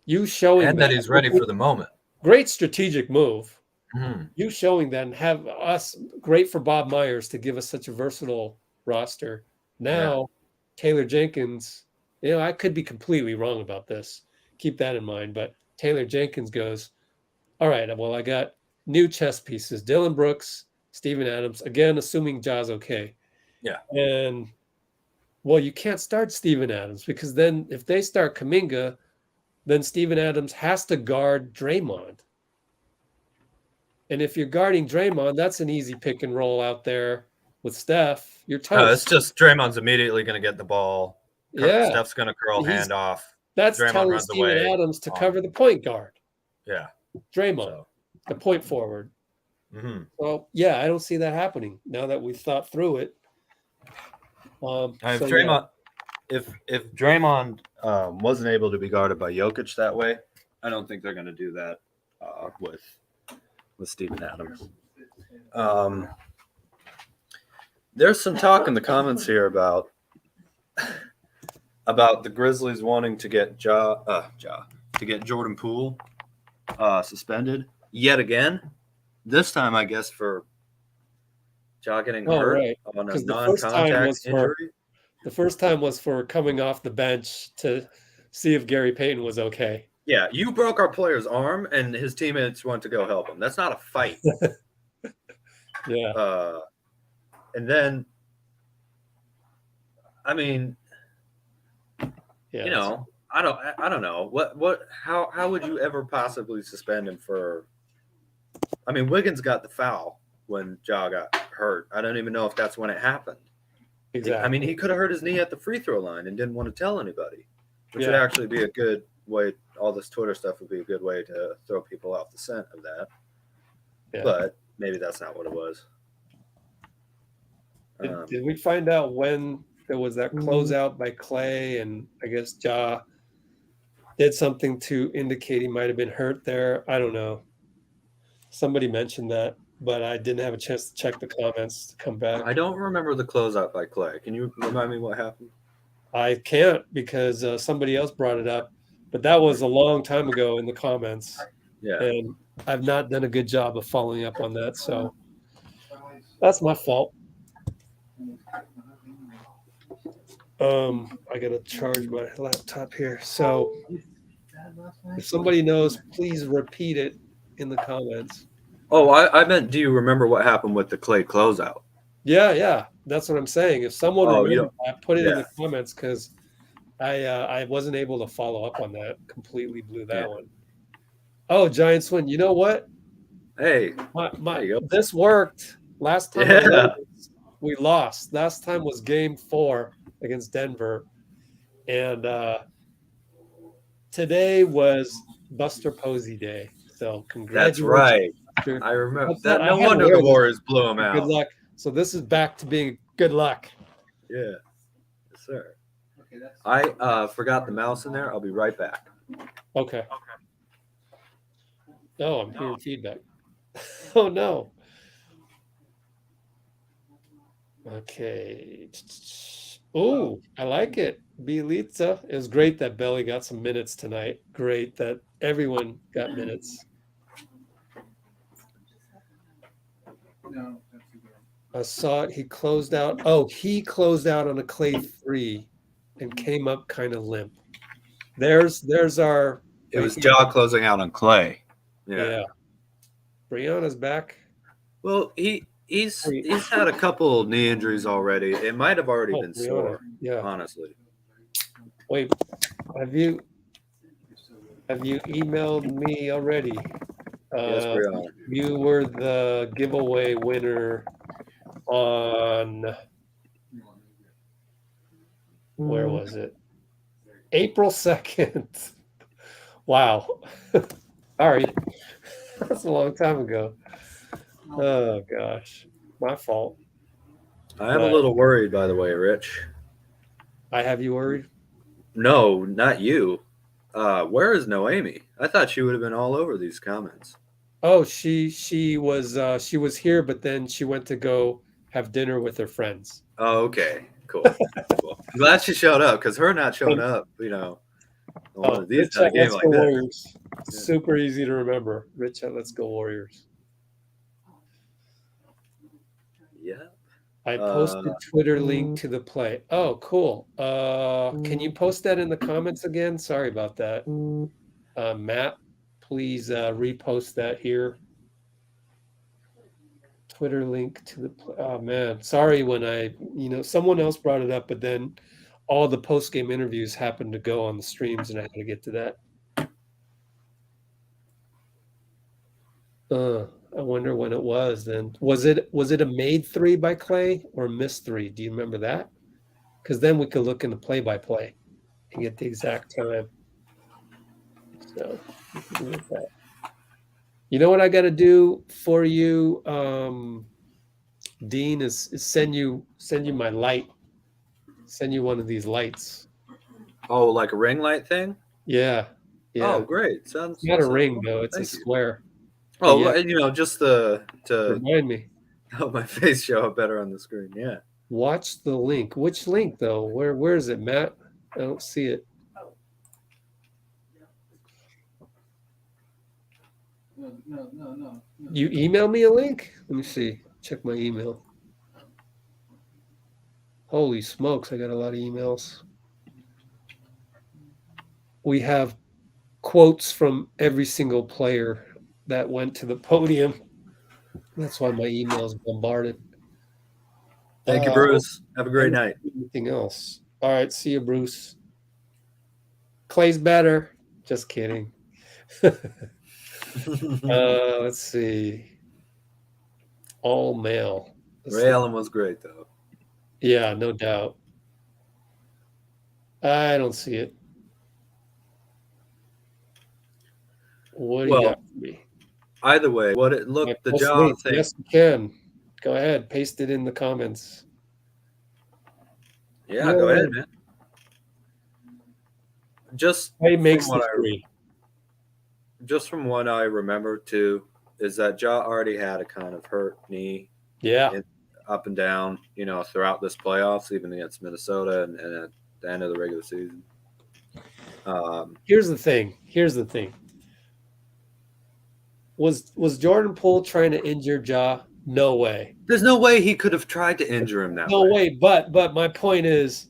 You showing And that he's ready for the moment. Great strategic move. Mm-hmm. You showing that and have us great for Bob Myers to give us such a versatile roster. Now, Taylor Jenkins, I could be completely wrong about this. Keep that in mind. But Taylor Jenkins goes, all right, well, I got new chess pieces. Dylan Brooks, Steven Adams, again, assuming Ja's okay. Yeah. And, well, you can't start Steven Adams because then if they start Kuminga, then Steven Adams has to guard Draymond. And if you're guarding Draymond, that's an easy pick and roll out there with Steph. You're toast. No, it's just Draymond's immediately going to get the ball. Yeah. Steph's going to curl hand off. That's Draymond telling runs Steven away. Adams to cover the point guard. Yeah. Draymond, the point forward. Mm-hmm. Well, yeah, I don't see that happening now that we've thought through it. If Draymond wasn't able to be guarded by Jokic that way, I don't think they're going to do that with Steven Adams. There's some talk in the comments here about the Grizzlies wanting to get Jordan Poole suspended yet again. This time, I guess, for Ja getting hurt on a non-contact injury. The first time was for coming off the bench to see if Gary Payton was okay. Yeah, you broke our player's arm, and his teammates went to go help him. That's not a fight. Yeah. And then, I mean, yeah, I don't know how would you ever possibly suspend him for? I mean, Wiggins got the foul when Ja got hurt. I don't even know if that's when it happened. Exactly. I mean, he could have hurt his knee at the free throw line and didn't want to tell anybody, which would actually be a good way. All this Twitter stuff would be a good way to throw people off the scent of that. Yeah. But maybe that's not what it was. Did we find out when there was that closeout by Clay, and I guess Ja did something to indicate he might have been hurt there? I don't know. Somebody mentioned that, but I didn't have a chance to check the comments to come back. I don't remember the closeout by Clay. Can you remind me what happened? I can't because somebody else brought it up, but that was a long time ago in the comments. Yeah. And I've not done a good job of following up on that, so that's my fault. I gotta charge my laptop here. So if somebody knows, please repeat it in the comments. Oh, I meant, do you remember what happened with the Clay closeout? Yeah, that's what I'm saying. If someone remembers that, put it in yeah. the comments because I wasn't able to follow up on that. Completely blew that one. Oh, Giants win. You know what? Hey, this worked. Last time Yeah. we lost. Last time was Game 4 against Denver, and today was Buster Posey Day. So congratulations. That's right. Buster. I remember that. that. No I had wonder to the wear this. Warriors blew him out. Good luck. So this is back to being good luck. Yeah. Yes, sir. I forgot the mouse in there. I'll be right back. Okay. Oh, I'm hearing feedback. Oh no. Okay. Oh, I like it. Bielitsa. It was great that Belly got some minutes tonight. Great that everyone got minutes. I saw it. He closed out. Oh, he closed out on a Clay 3 and came up kind of limp. There's our. It was Ja closing out on Clay. Yeah. Brianna's back. Well, he's had a couple knee injuries already. It might have already been Brianna. sore. Yeah. Honestly. Wait, have you emailed me already? Yes, Brianna. You were the giveaway winner on, where was it? April 2nd. Wow. Sorry. That's a long time ago. Oh, gosh. My fault. I am a But little worried, by the way, Rich. I have you worried? No, not you. Where is Noemi? I thought she would have been all over these comments. Oh, she was here, but then she went to go have dinner with her friends. Oh, okay. Cool. Cool. I'm glad she showed up because her not showing up, you know. Oh, These Rich kind at of game Let's like Go this. Warriors. Super easy to remember. Rich at Let's Go Warriors. Yeah. I posted Twitter link to the play. Oh, cool. Can you post that in the comments again? Sorry about that. Matt, please repost that here. Twitter link to the play. Oh man, sorry when someone else brought it up, but then all the post-game interviews happened to go on the streams and I had to get to that. I wonder when it was then. Was it a made 3 by Clay or missed 3? Do you remember that? Because then we could look in the play-by-play and get the exact time. So we can look at that. You know what I got to do for you, Dean, is send you my light. Send you one of these lights. Oh, like a ring light thing? Yeah. Yeah. Oh, great. Sounds It's not a ring though. It's a square. Oh, Yeah. you know, just to Remind me. help my face show up better on the screen. Yeah. Watch the link. Which link though? Where is it, Matt? I don't see it. No. You email me a link? Let me see. Check my email. Holy smokes, I got a lot of emails. We have quotes from every single player that went to the podium. That's why my email is bombarded. Thank you, Bruce. Have a great night. Anything else? All right. See you, Bruce. Clay's better. Just kidding. Let's see. All male. Ray Allen was great, though. Yeah, no doubt. I don't see it. What do you got for me? Either way, the job links. thing. Yes, you can. Go ahead. Paste it in the comments. Yeah, go ahead, man. Just makes from the what three. Just from what I remember too, is that Ja already had a kind of hurt knee. Yeah. Up and down, you know, throughout this playoffs, even against Minnesota and at the end of the regular season. Here's the thing. Was Jordan Poole trying to injure Ja? No way. There's no way he could have tried to injure him that way. No way. But my point is,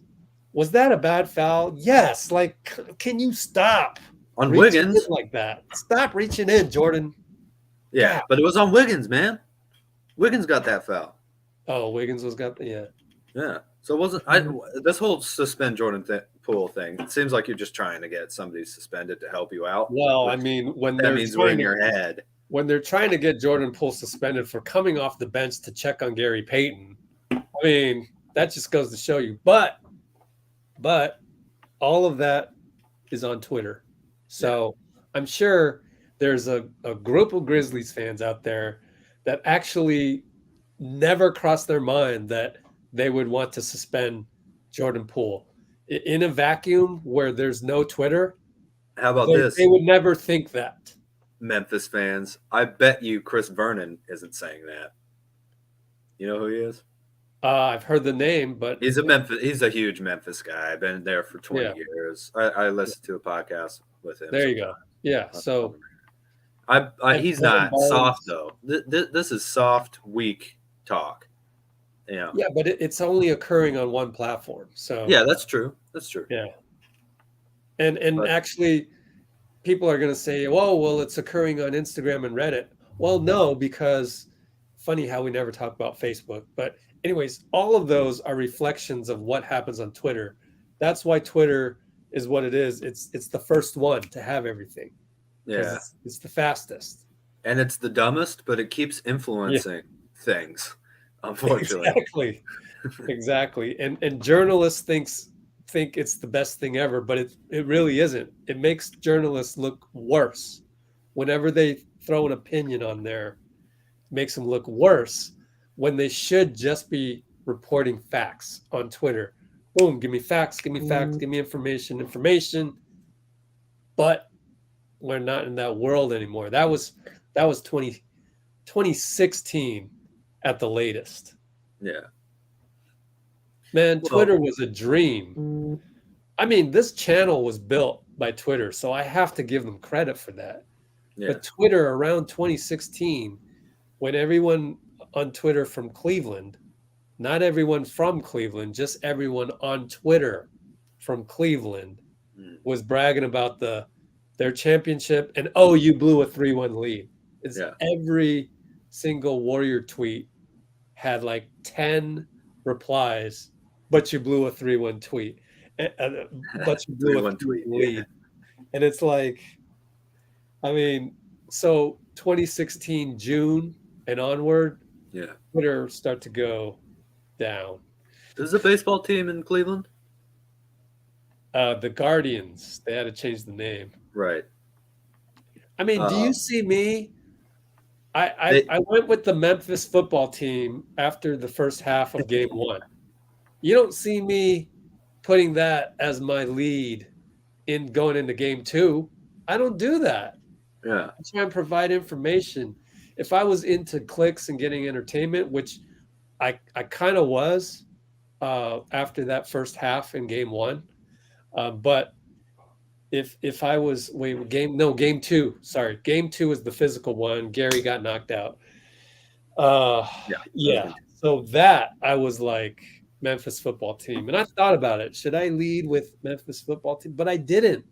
was that a bad foul? Yes. Like, can you stop on reaching Wiggins in like that? Stop reaching in, Jordan. Yeah, but it was on Wiggins, man. Wiggins got that foul. Oh, Wiggins got the yeah. So it wasn't this whole suspend Jordan Poole thing. It seems like you're just trying to get somebody suspended to help you out. Well, I mean, when that means we're in your head. When they're trying to get Jordan Poole suspended for coming off the bench to check on Gary Payton, I mean, that just goes to show you. But all of that is on Twitter. So I'm sure there's a group of Grizzlies fans out there that actually never crossed their mind that they would want to suspend Jordan Poole. In a vacuum where there's no Twitter, how about this? They would never think that. Memphis fans, I bet you Chris Vernon isn't saying that. You know who he is? I've heard the name, but he's a huge Memphis guy. I've been there for 20 years. I listened to a podcast with him. There you go. Yeah. So he's not soft though. This is soft, weak talk. Yeah. Yeah, but it's only occurring on one platform. So yeah, that's true. That's true. Yeah. And actually, people are going to say, "Oh, well, it's occurring on Instagram and Reddit." Well, no, because funny how we never talk about Facebook. But anyways, all of those are reflections of what happens on Twitter. That's why Twitter is what it is. It's the first one to have everything. Yeah, it's the fastest. And it's the dumbest, but it keeps influencing things, unfortunately. Exactly. And journalists think it's the best thing ever, but it really isn't. It makes journalists look worse. Whenever they throw an opinion on there, it makes them look worse when they should just be reporting facts on Twitter. Boom, give me facts, give me facts, give me information. But we're not in that world anymore. That was 2016 at the latest. Yeah. Man, Twitter was a dream. I mean, this channel was built by Twitter, so I have to give them credit for that. Yeah. But Twitter around 2016, when everyone on Twitter from Cleveland, not everyone from Cleveland, just everyone on Twitter from Cleveland was bragging about their championship and, oh, you blew a 3-1 lead. Every single Warrior tweet had like 10 replies, but you blew a 3-1 tweet. But you blew a 3-1 lead. And it's like, I mean, so 2016 June and onward, Twitter start to go down. There's a baseball team in Cleveland? The Guardians. They had to change the name. Right. I mean, do you see me? I went with the Memphis football team after the first half of game 1. You don't see me putting that as my lead in going into game 2. I don't do that. Yeah. I try and provide information. If I was into clicks and getting entertainment, which I kind of was after that first half in game 1, but if I was game 2, sorry, game 2 was the physical one. Gary got knocked out. Yeah. So that I was like Memphis football team, and I thought about it. Should I lead with Memphis football team? But I didn't.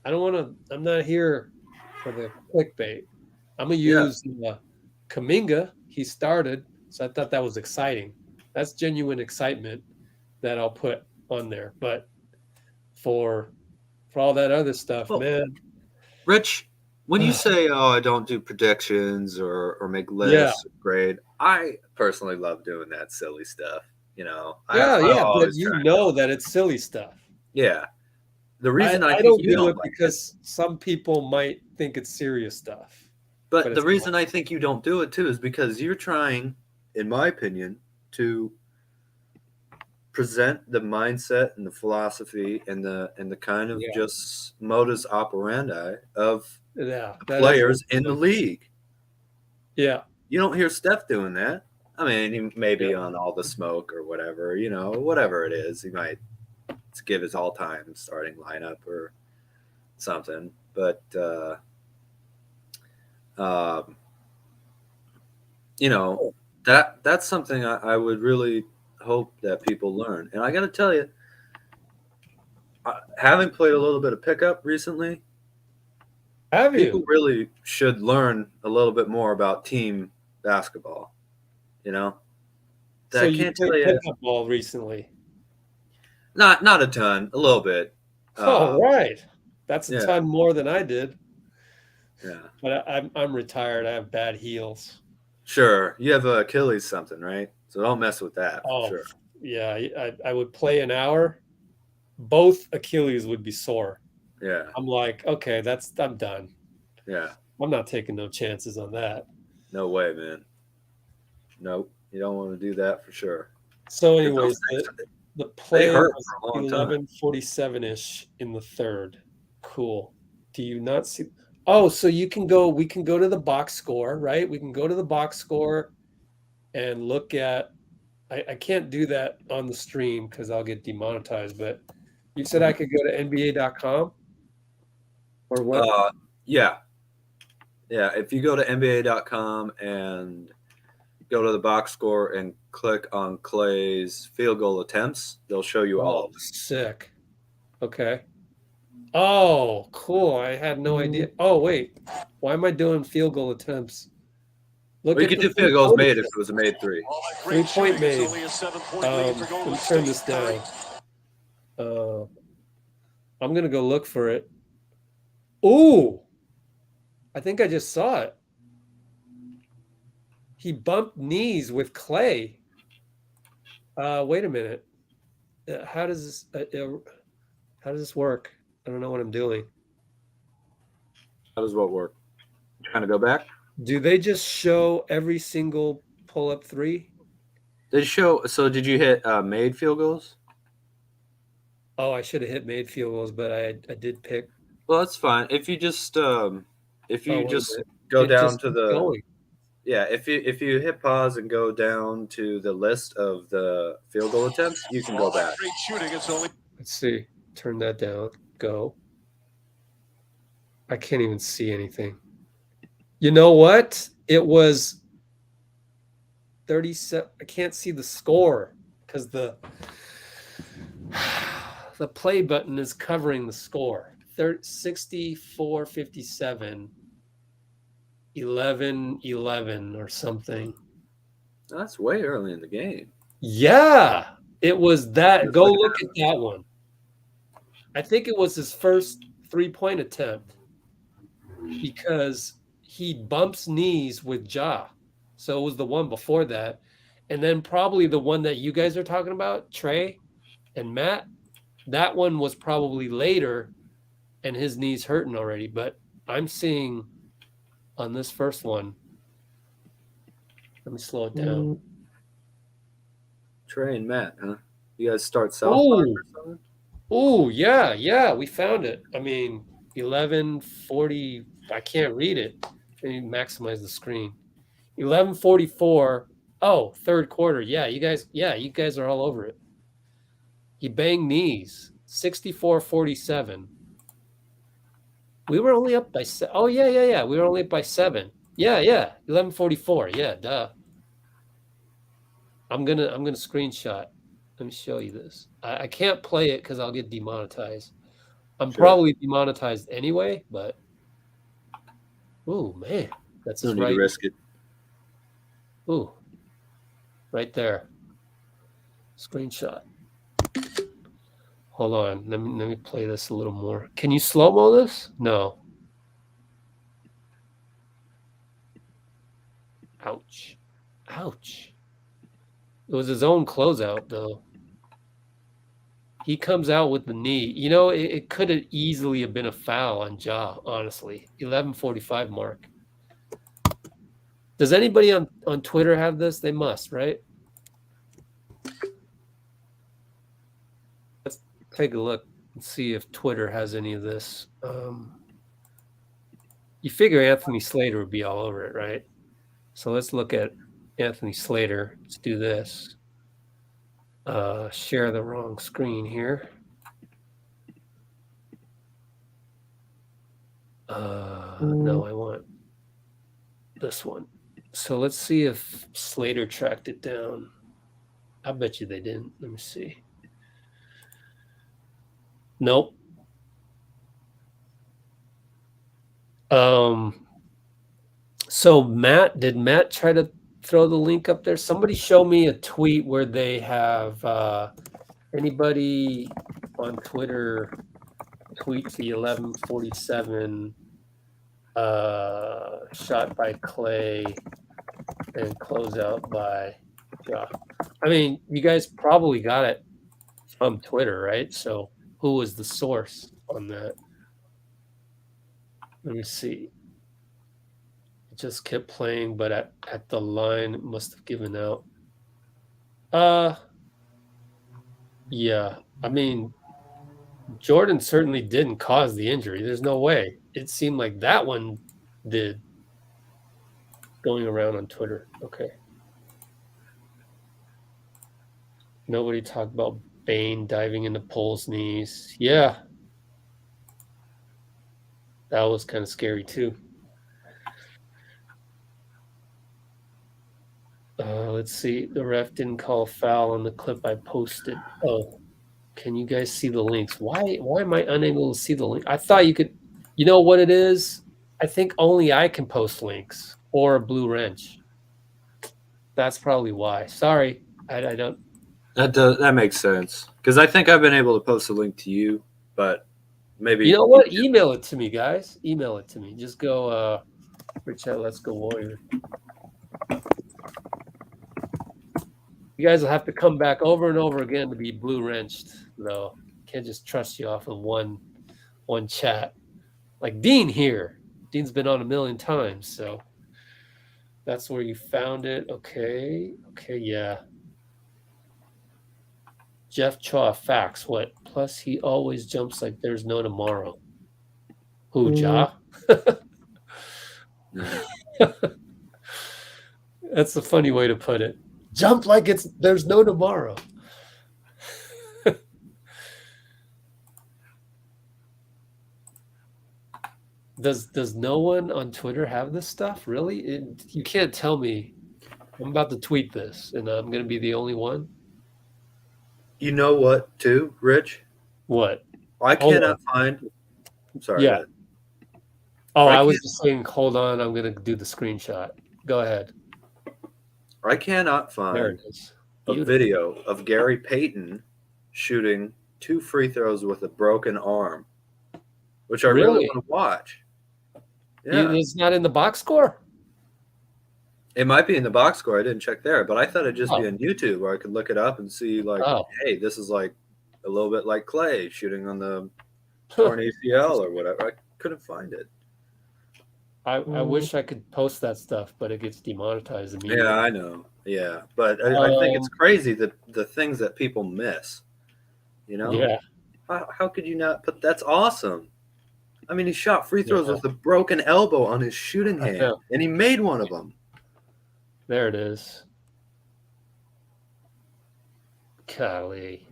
I don't want to. I'm not here for the clickbait. I'm gonna use KUMINGA. He started, so I thought that was exciting. That's genuine excitement that I'll put on there. But for all that other stuff, man. Rich, when you say, "Oh, I don't do predictions or make lists," or grade, I personally love doing that silly stuff. You know, but you know that it's silly stuff. Yeah. The reason I don't think you do it don't because some people might think it's serious stuff. But the reason I think you don't do it too is because you're trying, in my opinion, to present the mindset and the philosophy and the kind of just modus operandi of players in the league. Yeah. You don't hear Steph doing that. I mean, he maybe on All the Smoke or whatever, whatever it is, he might give his all-time starting lineup or something. But, that's something I would really hope that people learn. And I got to tell you, having played a little bit of pickup recently, people really should learn a little bit more about team basketball. So you played pickup ball recently? Not a ton, a little bit. Right. That's a ton more than I did. Yeah. But I'm retired. I have bad heels. Sure. You have Achilles something, right? So don't mess with that. Oh, sure. Yeah. I would play an hour. Both Achilles would be sore. Yeah. I'm like, okay, I'm done. Yeah. I'm not taking no chances on that. No way, man. Nope. You don't want to do that for sure. So anyways, the play hurt was for a long time. 11:47-ish in the third. Cool. Do you not see? Oh, so we can go to the box score, right? We can go to the box score and look at, I can't do that on the stream because I'll get demonetized, but you said I could go to NBA.com or what? Yeah. If you go to NBA.com and go to the box score and click on Clay's field goal attempts, they'll show you all of them. Sick. Okay. Oh, cool. I had no idea. Oh, wait. Why am I doing field goal attempts? You could do field goals made if it was a made 3. 3-point made. Let me turn this down. I'm going to go look for it. Ooh. I think I just saw it. He bumped knees with Clay. Wait a minute. How does this work? I don't know what I'm doing. How does what work? Trying to go back? Do they just show every single pull-up three? They show. So did you hit made field goals? Oh, I should have hit made field goals, but I did pick. Well, that's fine. If you just go It down just to keeps the going. yeah, if you hit pause and go down to the list of the field goal attempts, you can go back. Let's see. Turn that down. Go. I can't even see anything. You know what? It was 37. I can't see the score because the play button is covering the score. 64-57, 11-11 or something. That's way early in the game. Yeah, it was that. Go look at that one. I think it was his first 3-point attempt because he bumps knees with Ja. So it was the one before that. And then probably the one that you guys are talking about, Trey and Matt, that one was probably later and his knees hurting already. But I'm seeing on this first one, let me slow it down. Trey and Matt, huh? You guys start South Park or something? Oh, yeah, we found it. I mean, 11:40. I can't read it. Let me maximize the screen. 11:44. Oh, third quarter. Yeah, you guys are all over it. He banged knees. 64-47. We were only up by oh yeah. We were only up by 7. Yeah. 11:44. Yeah, duh. I'm gonna screenshot. Let me show you this. I can't play it because I'll get demonetized. I'm probably demonetized anyway, but oh man, that's No need right. to risk it. Ooh, right there. Screenshot. Hold on. Let me play this a little more. Can you slow-mo this? No. Ouch. It was his own closeout, though. He comes out with the knee. You know, it could have easily have been a foul on Ja, honestly. 11:45 mark. Does anybody on Twitter have this? They must, right? Let's take a look and see if Twitter has any of this. You figure Anthony Slater would be all over it, right? So let's look at Anthony Slater. Let's do this. Share the wrong screen here. No, I want this one. So let's see if Slater tracked it down. I bet you they didn't. Let me see. Nope. So did Matt try to throw the link up there? Somebody show me a tweet where they have anybody on Twitter tweet the 11:47 shot by Clay and closeout by Ja. I mean, you guys probably got it from Twitter, right? So who was the source on that? Let me see. It just kept playing, but at the line, it must have given out. Yeah. I mean, Jordan certainly didn't cause the injury. There's no way. It seemed like that one did. Going around on Twitter. Okay. Nobody talked about Bane diving into Pole's knees. Yeah. That was kind of scary too. Let's see. The ref didn't call a foul on the clip I posted. Oh, can you guys see the links? Why am I unable to see the link? I thought you could. You know what it is? I think only I can post links or a blue wrench. That's probably why. Sorry, I don't. That makes sense because I think I've been able to post a link to you, but maybe You know what? Email it to me, guys. Email it to me. Just go. Reach out. Let's go Warrior. You guys will have to come back over and over again to be blue wrenched, though. Can't just trust you off of one chat. Like Dean here. Dean's been on a million times, so that's where you found it. Okay, yeah. Jeff Chaw, facts. What? Plus, he always jumps like there's no tomorrow. Who, Ja? That's a funny way to put it. Jump like there's no tomorrow. Does no one on Twitter have this stuff? Really? You can't tell me. I'm about to tweet this, and I'm going to be the only one. You know what, too, Rich? What? I cannot find. I'm sorry. Yeah. Oh, I was just saying, hold on. I'm going to do the screenshot. Go ahead. I cannot find There it is. a video of Gary Payton shooting 2 free throws with a broken arm, which I really want to watch. Yeah. It's not in the box score? It might be in the box score. I didn't check there, but I thought it'd just be on YouTube where I could look it up and see, like, hey, this is like a little bit like Clay shooting on the torn ACL or whatever. I couldn't find it. I wish I could post that stuff, but it gets demonetized immediately. Yeah, I know. Yeah, but I think it's crazy that the things that people miss. You know? Yeah. How could you not put? That's awesome. I mean, he shot free throws with a broken elbow on his shooting hand, and he made one of them. There it is. Golly.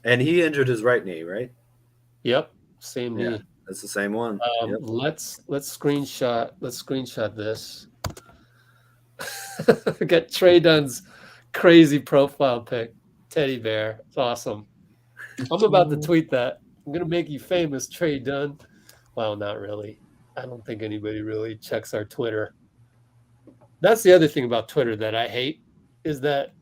And he injured his right knee, right? Yep, same knee. That's the same one. Yep. Let's screenshot this. Got Trey Dunn's crazy profile pic. Teddy bear. It's awesome. I'm about to tweet that. I'm gonna make you famous, Trey Dunn. Well, not really. I don't think anybody really checks our Twitter. That's the other thing about Twitter that I hate, is that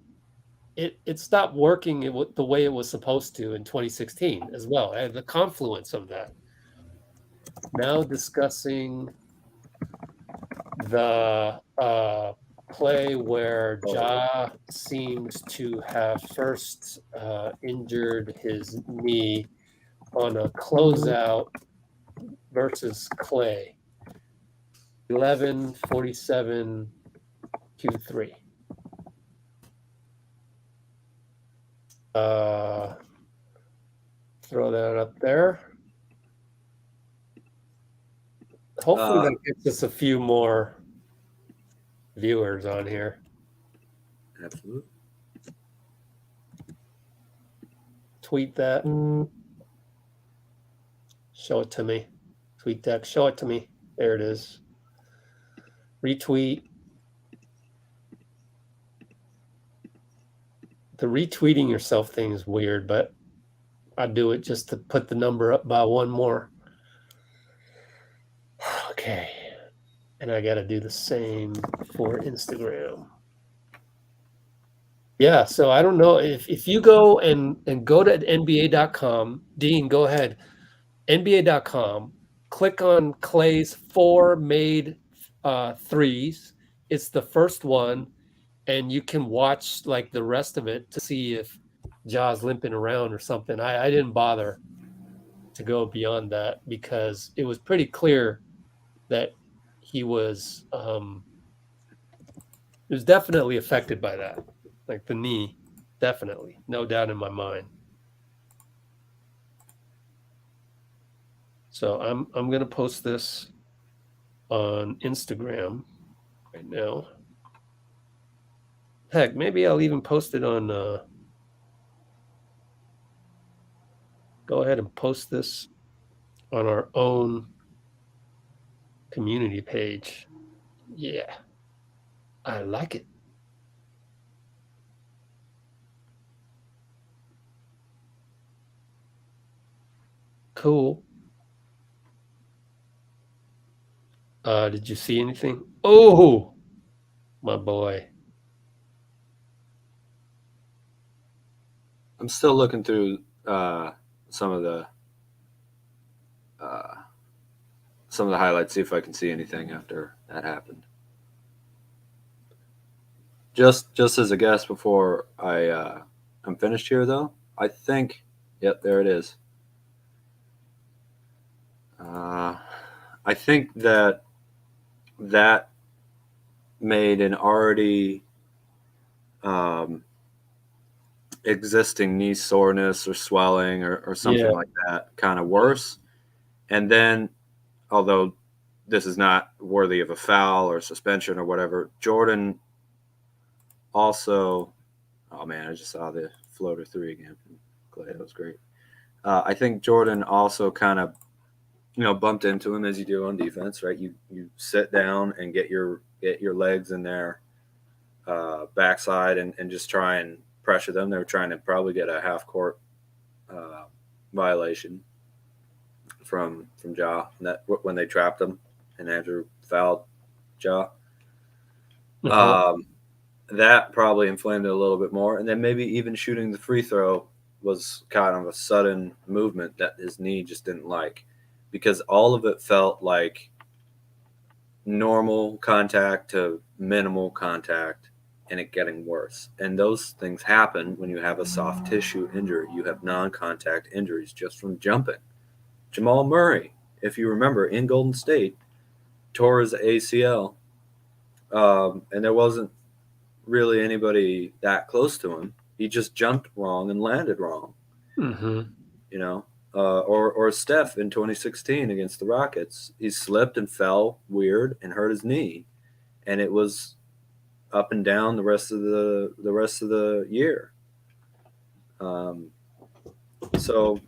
it stopped working the way it was supposed to in 2016 as well. And the confluence of that. Now discussing the play where Ja seems to have first injured his knee on a closeout versus Clay. 11:47 Q3. Throw that up there. Hopefully that gets us a few more viewers on here. Absolutely. Tweet that. Show it to me. Tweet deck. Show it to me. There it is. Retweet. The retweeting yourself thing is weird, but I do it just to put the number up by one more. Okay. And I got to do the same for Instagram. Yeah, so I don't know if you go and go to NBA.com, Dean, go ahead. NBA.com, click on Clay's 4 made threes. It's the first one, and you can watch like the rest of it to see if Ja's limping around or something. I didn't bother to go beyond that because it was pretty clear that he was definitely affected by that. Like the knee, definitely. No doubt in my mind. So I'm gonna post this on Instagram right now. Heck, maybe I'll even post it on go ahead and post this on our own community page. Yeah. I like it. Cool. Did you see anything? Oh, my boy. I'm still looking through some of the highlights, see if I can see anything after that happened. Just as a guess before I'm finished here, though, I think, yep, there it is. I think that made an already existing knee soreness or swelling or something like that kind of worse. And then, although this is not worthy of a foul or suspension or whatever, Jordan also, oh man, I just saw the floater 3 again from Clay. That was great. I think Jordan also kind of, bumped into him as you do on defense, right? You sit down and get your legs in their backside and just try and pressure them. They were trying to probably get a half court violation from Ja when they trapped him and Andrew fouled Ja. That probably inflamed it a little bit more, and then maybe even shooting the free throw was kind of a sudden movement that his knee just didn't like, because all of it felt like normal contact to minimal contact and it getting worse. And those things happen when you have a soft tissue injury. You have non-contact injuries just from jumping. Jamal Murray, if you remember, in Golden State, tore his ACL, and there wasn't really anybody that close to him. He just jumped wrong and landed wrong. Or Steph in 2016 against the Rockets, he slipped and fell weird and hurt his knee, and it was up and down the rest of the year. So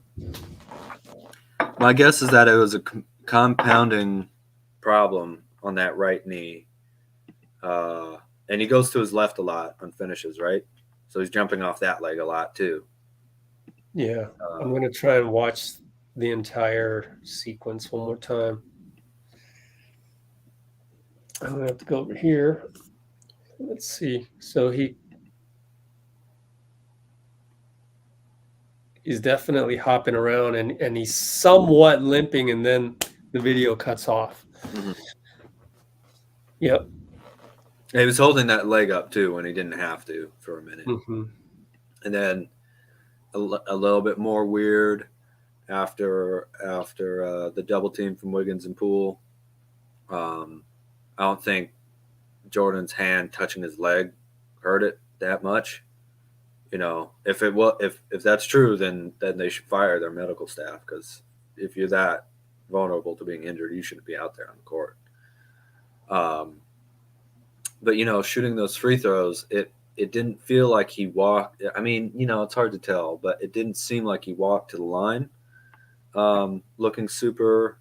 my guess is that it was a compounding problem on that right knee. And he goes to his left a lot on finishes, right? So he's jumping off that leg a lot too. Yeah. I'm going to try and watch the entire sequence one more time. I'm going to have to go over here. Let's see. So he's definitely hopping around and he's somewhat limping, and then the video cuts off. Yep. He was holding that leg up too when he didn't have to for a minute. And then a little bit more weird after the double team from Wiggins and Poole. I don't think Jordan's hand touching his leg hurt it that much. If that's true, then they should fire their medical staff, because if you're that vulnerable to being injured, you shouldn't be out there on the court. But shooting those free throws, it didn't feel like he walked. I mean, it's hard to tell, but it didn't seem like he walked to the line looking super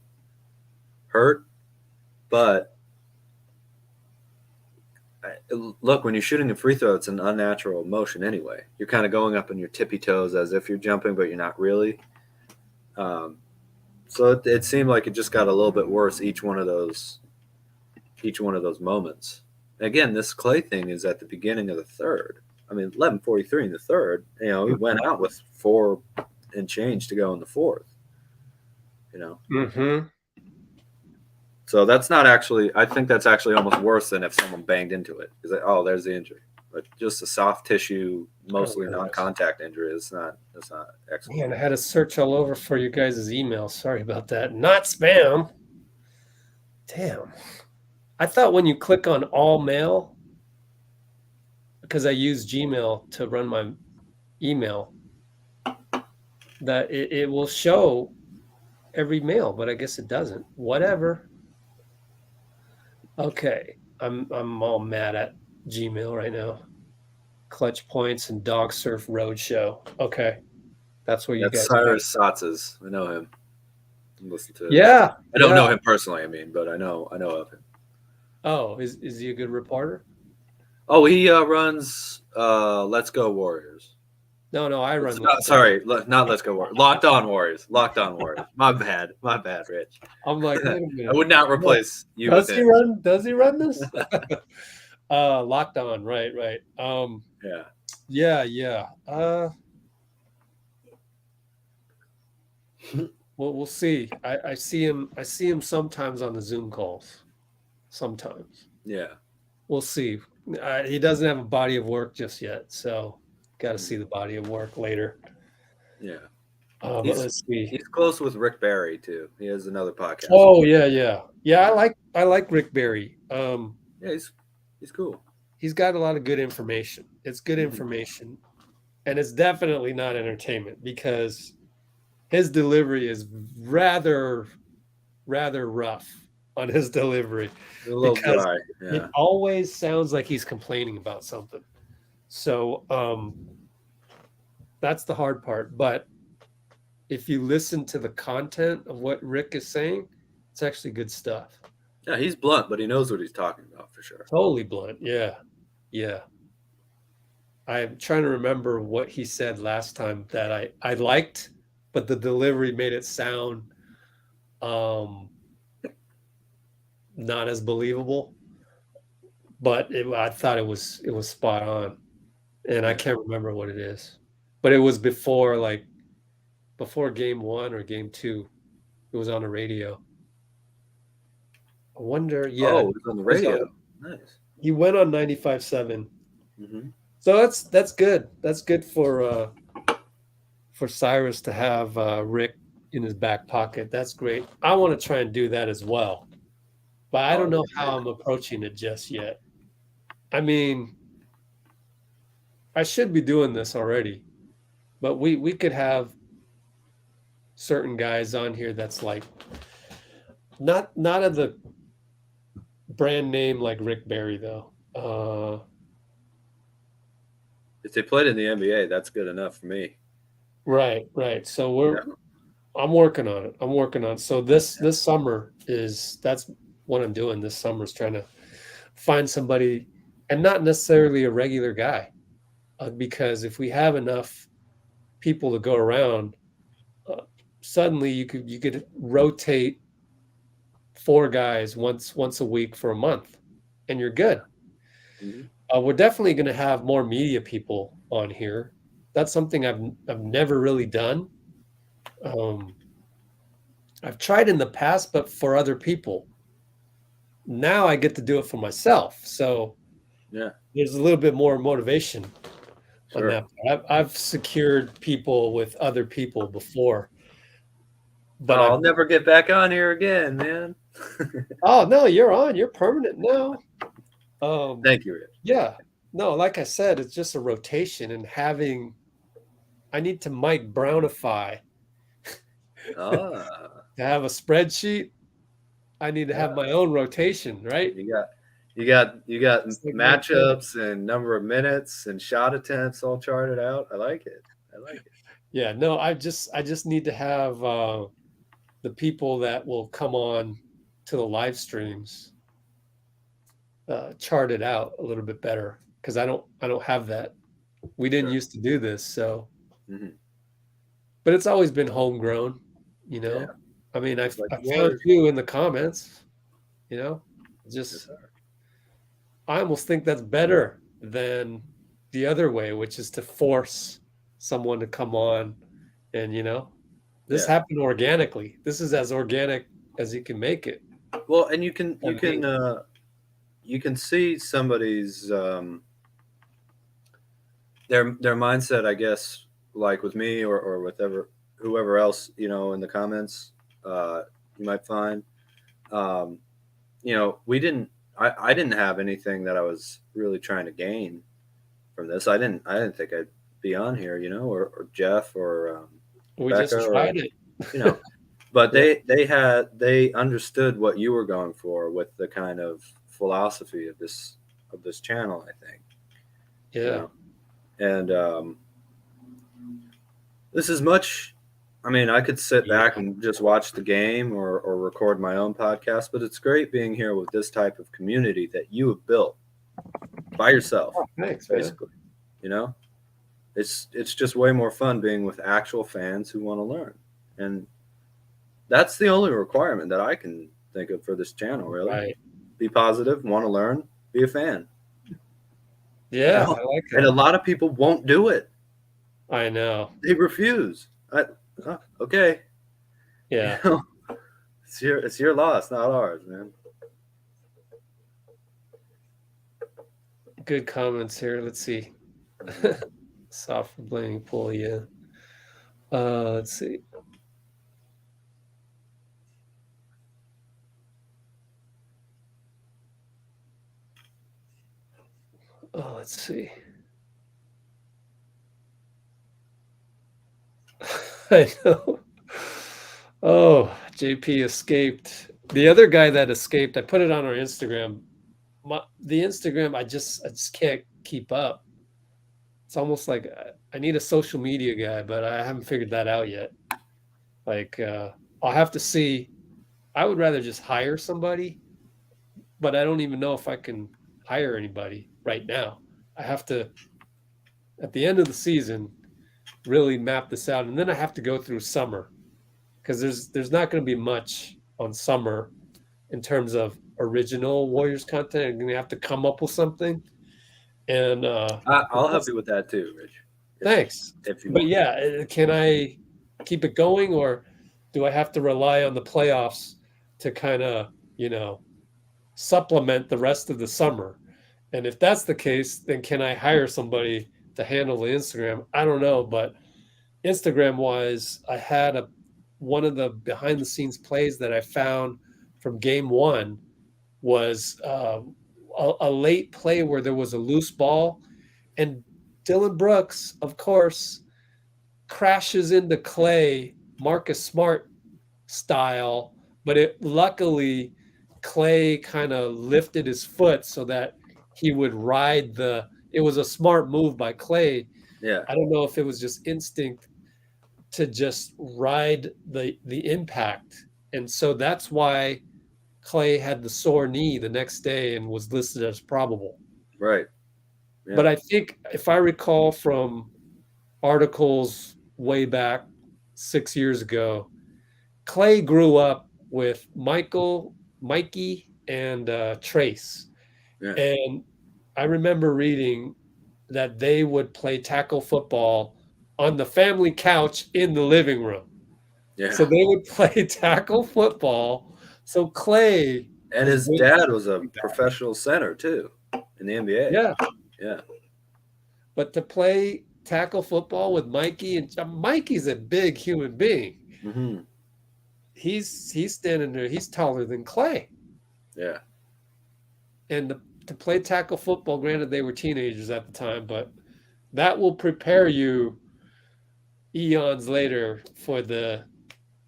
hurt. But look, when you're shooting a free throw, it's an unnatural motion anyway. You're kind of going up on your tippy toes as if you're jumping, but you're not really. So it seemed like it just got a little bit worse each one of those moments. Again, this Clay thing is at the beginning of the third. I mean, 11:43 in the third. He went out with 4 and change to go in the fourth. So that's not actually. I think that's actually almost worse than if someone banged into it. Because there's the injury. But just a soft tissue, mostly non-contact injury. That's not excellent. Man, I had to search all over for you guys' emails. Sorry about that. Not spam. Damn. I thought when you click on all mail, because I use Gmail to run my email, that it will show every mail, but I guess it doesn't. Whatever. Okay. I'm all mad at Gmail right now. Clutch Points and Dog Surf Roadshow. Okay. That's where you guys Cyrus Satz's. I know him. Listen to it. Yeah. I don't know him personally, but I know of him. Oh, is he a good reporter? Oh, he runs Let's Go Warriors. No, I run. Not Let's Go Warriors. Locked On Warriors. My bad, Rich. I'm like, wait a minute. I would not replace you. Does he run this? Locked On, right. Yeah. Well, we'll see. I see him sometimes on the Zoom calls. Sometimes. Yeah. We'll see. He doesn't have a body of work just yet, so got to see the body of work later. Yeah. But let's see. He's close with Rick Barry too. He has another podcast. Oh yeah. I like Rick Barry. Yeah, he's cool. He's got a lot of good information. It's good information, and it's definitely not entertainment because his delivery is rather rough on his delivery. A little because dry. It Yeah. always sounds like he's complaining about something. So that's the hard part. But if you listen to the content of what Rick is saying, it's actually good stuff. Yeah, he's blunt, but he knows what he's talking about for sure. Totally blunt. Yeah. I'm trying to remember what he said last time that I liked, but the delivery made it sound not as believable. But I thought it was spot on, and I can't remember what it is. But it was before game 1 or game 2. It was on the radio. I wonder. Yeah, Oh, it was on the radio. Nice. He went on 95.7. Mm-hmm. So that's good. That's good for Cyrus to have Rick in his back pocket. That's great. I want to try and do that as well, but I don't know how I'm approaching it just yet. I mean, I should be doing this already, but we could have certain guys on here that's like not of the brand name like Rick Barry though. If they played in the NBA, that's good enough for me. Right. So I'm working on it. So this summer that's what I'm doing this summer is trying to find somebody, and not necessarily a regular guy, because if we have enough people to go around, suddenly you could rotate 4 guys once a week for a month, and you're good. Mm-hmm. We're definitely going to have more media people on here. That's something I've never really done. I've tried in the past, but for other people. Now I get to do it for myself. So yeah, there's a little bit more motivation Sure. on that. I've secured people with other people before. But I'll never get back on here again, man. Oh, no, you're on. You're permanent now. Thank you, Rich. Yeah. No, like I said, it's just a rotation, and I need to Mike Brownify. To have a spreadsheet, I need to have my own rotation, right? You got matchups and number of minutes and shot attempts all charted out. I like it. Yeah, no, I just need to have the people that will come on to the live streams charted out a little bit better, because I don't have that. We didn't used to do this, so. Mm-hmm. But it's always been homegrown, you know. Yeah. I mean, I Like found you in the comments, you know. Just I almost think that's better than the other way, which is to force someone to come on, and this happened organically. This is as organic as you can make it. Well, and you can see somebody's their mindset, I guess, like with me or with whoever else, in the comments, you might find, we didn't, I didn't have anything that I was really trying to gain from this. I didn't think I'd be on here, or Jeff or we Becca, just tried it, but they understood what you were going for with the kind of philosophy of this channel, I think. Yeah. And this is much, I mean, I could sit back and just watch the game or record my own podcast, but it's great being here with this type of community that you have built by yourself. Oh, thanks, man. basically. It's just way more fun being with actual fans who want to learn. And that's the only requirement that I can think of for this channel, really. Right. Be positive, want to learn, be a fan. Yeah, I like it. And a lot of people won't do it. I know. They refuse. Okay. Yeah. It's your loss, not ours, man. good comments here. Let's see. Soft for blaming Poole, yeah. Let's see. Oh, let's see. I know. Oh, JP escaped. The other guy that escaped, I put it on our Instagram. The Instagram, I just can't keep up. It's almost like I need a social media guy, but I haven't figured that out yet. Like, I'll have to see. I would rather just hire somebody, but I don't even know if I can hire anybody right now. I have to, at the end of the season, really map this out, and then I have to go through summer because there's not going to be much on summer in terms of original Warriors content. I'm going to have to come up with something, and I'll help you with that too, Rich. Thanks. If you But want. yeah, can I keep it going, or do I have to rely on the playoffs to kind of, supplement the rest of the summer? And if that's the case, then can I hire somebody to handle the Instagram? I don't know, but Instagram wise, I had one of the behind the scenes plays that I found from game one was a late play where there was a loose ball, and Dylan Brooks, of course, crashes into Clay, Marcus Smart style, but luckily Clay kind of lifted his foot so that he would ride it was a smart move by Clay. Yeah. I don't know if it was just instinct to just ride the impact. And so that's why Clay had the sore knee the next day and was listed as probable. Right. Yeah. But I think if I recall from articles way back 6 years ago, Clay grew up with Mikey, and Trace. Yeah. And I remember reading that they would play tackle football on the family couch in the living room. Yeah. So they would play tackle football. So Clay And his dad was a professional center too in the NBA. Yeah. Yeah. But to play tackle football with Mikey, and Mikey's a big human being. Mm-hmm. He's standing there. He's taller than Clay. Yeah. And to play tackle football, granted they were teenagers at the time, but that will prepare you eons later for the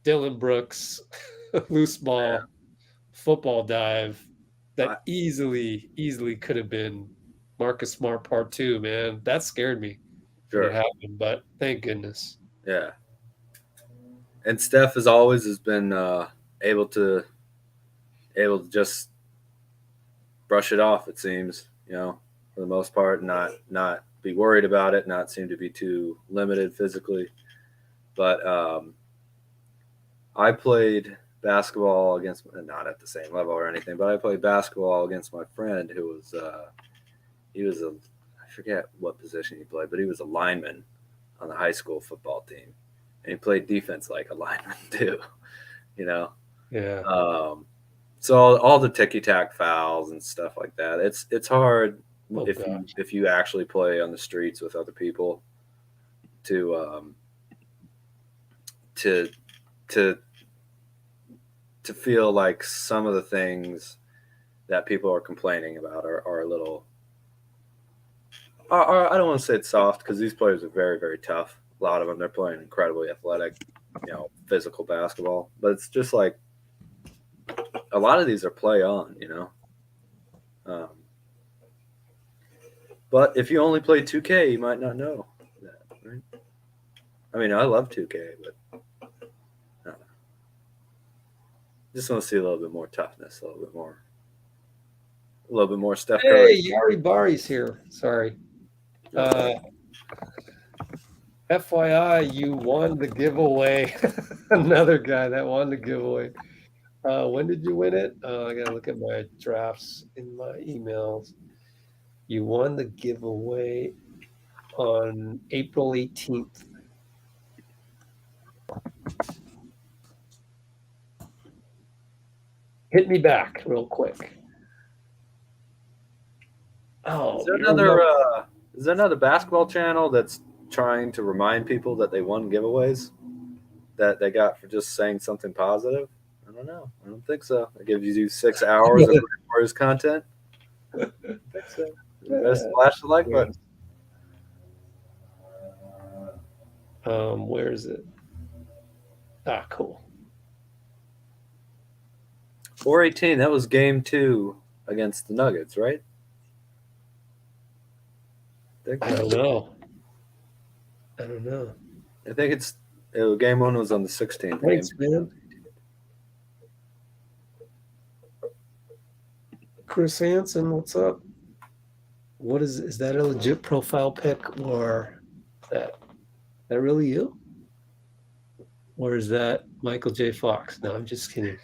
Dylan Brooks loose ball football dive that easily could have been Marcus Smart Part 2, man. That scared me when it happened, but thank goodness. Yeah. And Steph has been able to just brush it off, it seems, for the most part, not be worried about it, not seem to be too limited physically. But I played basketball against, not at the same level or anything, but I played basketball against my friend who was I forget what position he played, but he was a lineman on the high school football team. And he played defense like a lineman too, Yeah. So all the ticky-tack fouls and stuff like that. It's hard if you actually play on the streets with other people to feel like some of the things that people are complaining about are a little. I don't want to say it's soft because these players are very, very tough. A lot of them, they're playing incredibly athletic, physical basketball. But it's just like a lot of these are play on, But if you only play 2K, you might not know that, right? I mean, I love 2K, but I don't know. Just want to see a little bit more toughness, a little bit more Steph Curry. Hey, Yari Bari's here. Sorry. FYI, you won the giveaway. Another guy that won the giveaway. When did you win it? I gotta look at my drafts in my emails. You won the giveaway on April 18th. Hit me back real quick. Oh, Is there another basketball channel that's trying to remind people that they won giveaways that they got for just saying something positive? I don't know. I don't think so. It gives you 6 hours of Warriors content. I don't think so. You better splash the like button. Where is it? Ah, cool. 418. That was game 2 against the Nuggets, right? I don't know. I think it's game 1 was on the 16th. Thanks, man. Chris Hansen, what's up? What is that a legit profile pic, or that really you? Or is that Michael J. Fox? No, I'm just kidding.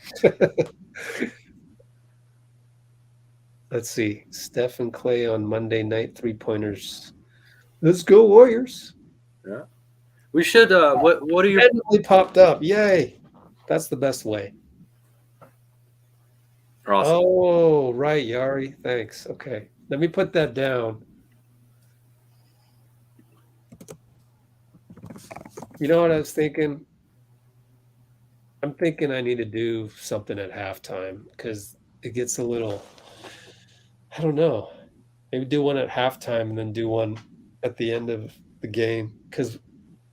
Let's see. Steph and Clay on Monday night 3-pointers. Let's go Warriors. Yeah. We should what are your randomly popped up. Yay. That's the best way. Awesome. Oh, right, Yari. Thanks. Okay. Let me put that down. You know what I was thinking? I'm thinking I need to do something at halftime because it gets a little, I don't know. Maybe do one at halftime and then do one at the end of the game because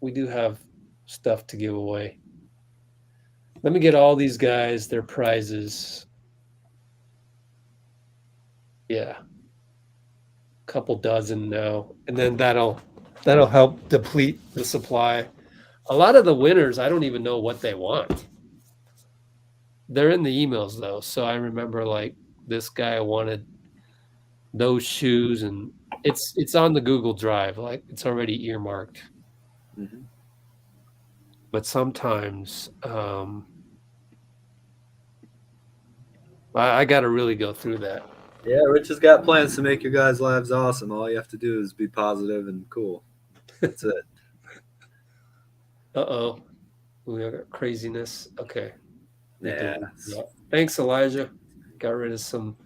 we do have stuff to give away. Let me get all these guys their prizes. Yeah. Couple dozen now. And then that'll help deplete the supply. A lot of the winners, I don't even know what they want. They're in the emails though. So I remember like this guy wanted those shoes and it's on the Google Drive. Like it's already earmarked. Mm-hmm. But sometimes I got to really go through that. Yeah, Rich has got plans to make your guys' lives awesome. All you have to do is be positive and cool. That's it. Uh-oh. We got craziness. Okay. Yeah. Thanks, Elijah. Got rid of some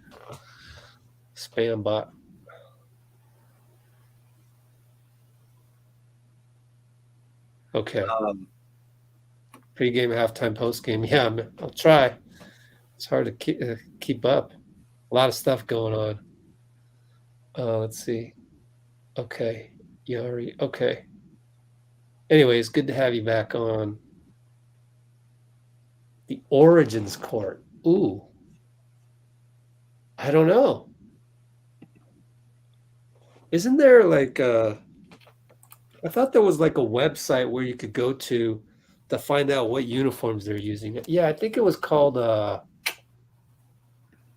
spam bot. Okay. Pre-game, halftime, post-game. Yeah, I'll try. It's hard to keep up. A lot of stuff going on. Let's see. Okay. Yari. Okay. Anyways, good to have you back on. The Origins Court. Ooh. I don't know. Isn't there like I thought there was like a website where you could go to find out what uniforms they're using. Yeah, I think it was called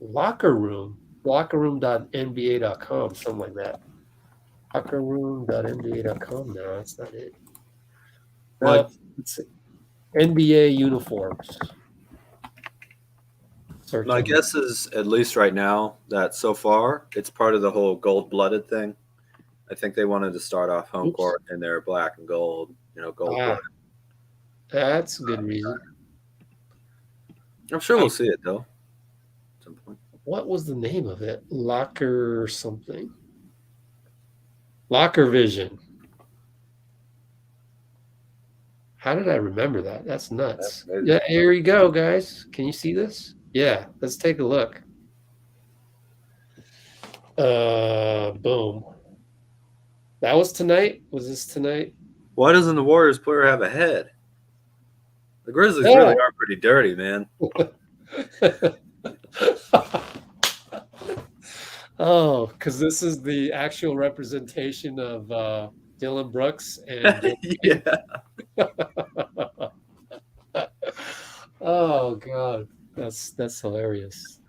Locker Room. Lockerroom.nba.com, something like that. Lockerroom.nba.com. No, that's not it. Let's see. NBA uniforms. My guess is, at least right now, that so far it's part of the whole gold-blooded thing. I think they wanted to start off home court in their black and gold, gold-blooded. That's a good reason. I'm sure we'll see it though. At some point. What was the name of it? Locker something. Locker Vision. How did I remember that? That's nuts. Yeah, here we go, guys. Can you see this? Yeah, let's take a look. Boom. That was tonight? Was this tonight? Why doesn't the Warriors player have a head? The Grizzlies really are pretty dirty, man. Oh, because this is the actual representation of Dylan Brooks and yeah. Oh God, that's hilarious.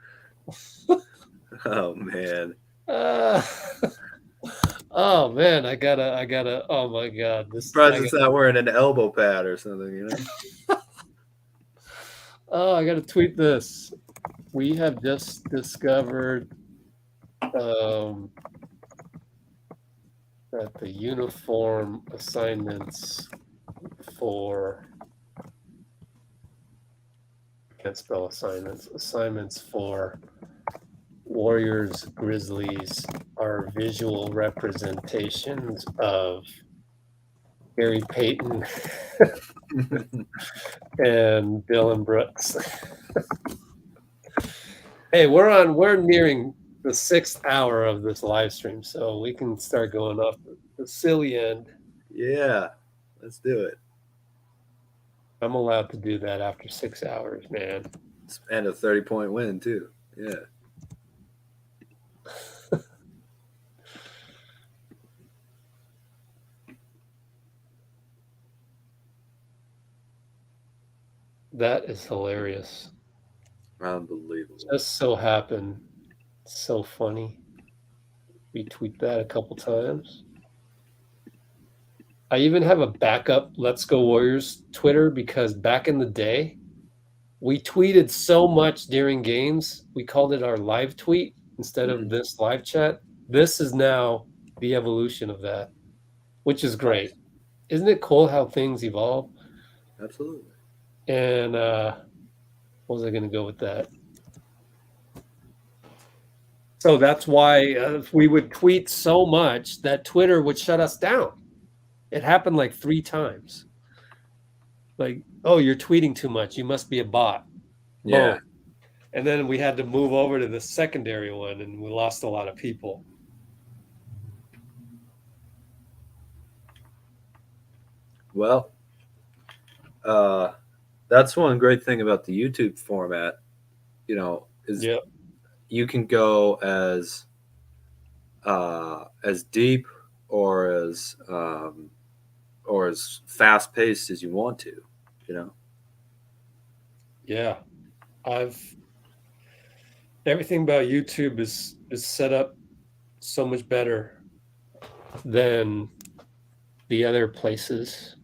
Oh man. Oh man, I gotta. Oh my God, this. Surprised it's not wearing an elbow pad or something, Oh, I gotta tweet this. We have just discovered that the uniform assignments for can't spell assignments for Warriors-Grizzlies our visual representations of Gary Payton and Dylan Brooks. Hey, we're nearing the 6th hour of this live stream, so we can start going off the silly end. Yeah, let's do it. I'm allowed to do that after 6 hours, man. And a 30-point win too. Yeah. That is hilarious. Unbelievable. Just so happened. So funny. Retweet that a couple times. I even have a backup Let's Go Warriors Twitter because back in the day, we tweeted so much during games. We called it our live tweet instead of this live chat. This is now the evolution of that, which is great. Isn't it cool how things evolve? Absolutely. And what was I going to go with that? So that's why we would tweet so much that Twitter would shut us down. It happened like 3 times. Like, oh, you're tweeting too much. You must be a bot. Yeah. Boom. And then we had to move over to the secondary one, and we lost a lot of people. Well, that's one great thing about the YouTube format, is you can go as deep or as fast paced as you want to, Yeah. Everything about YouTube is set up so much better than the other places.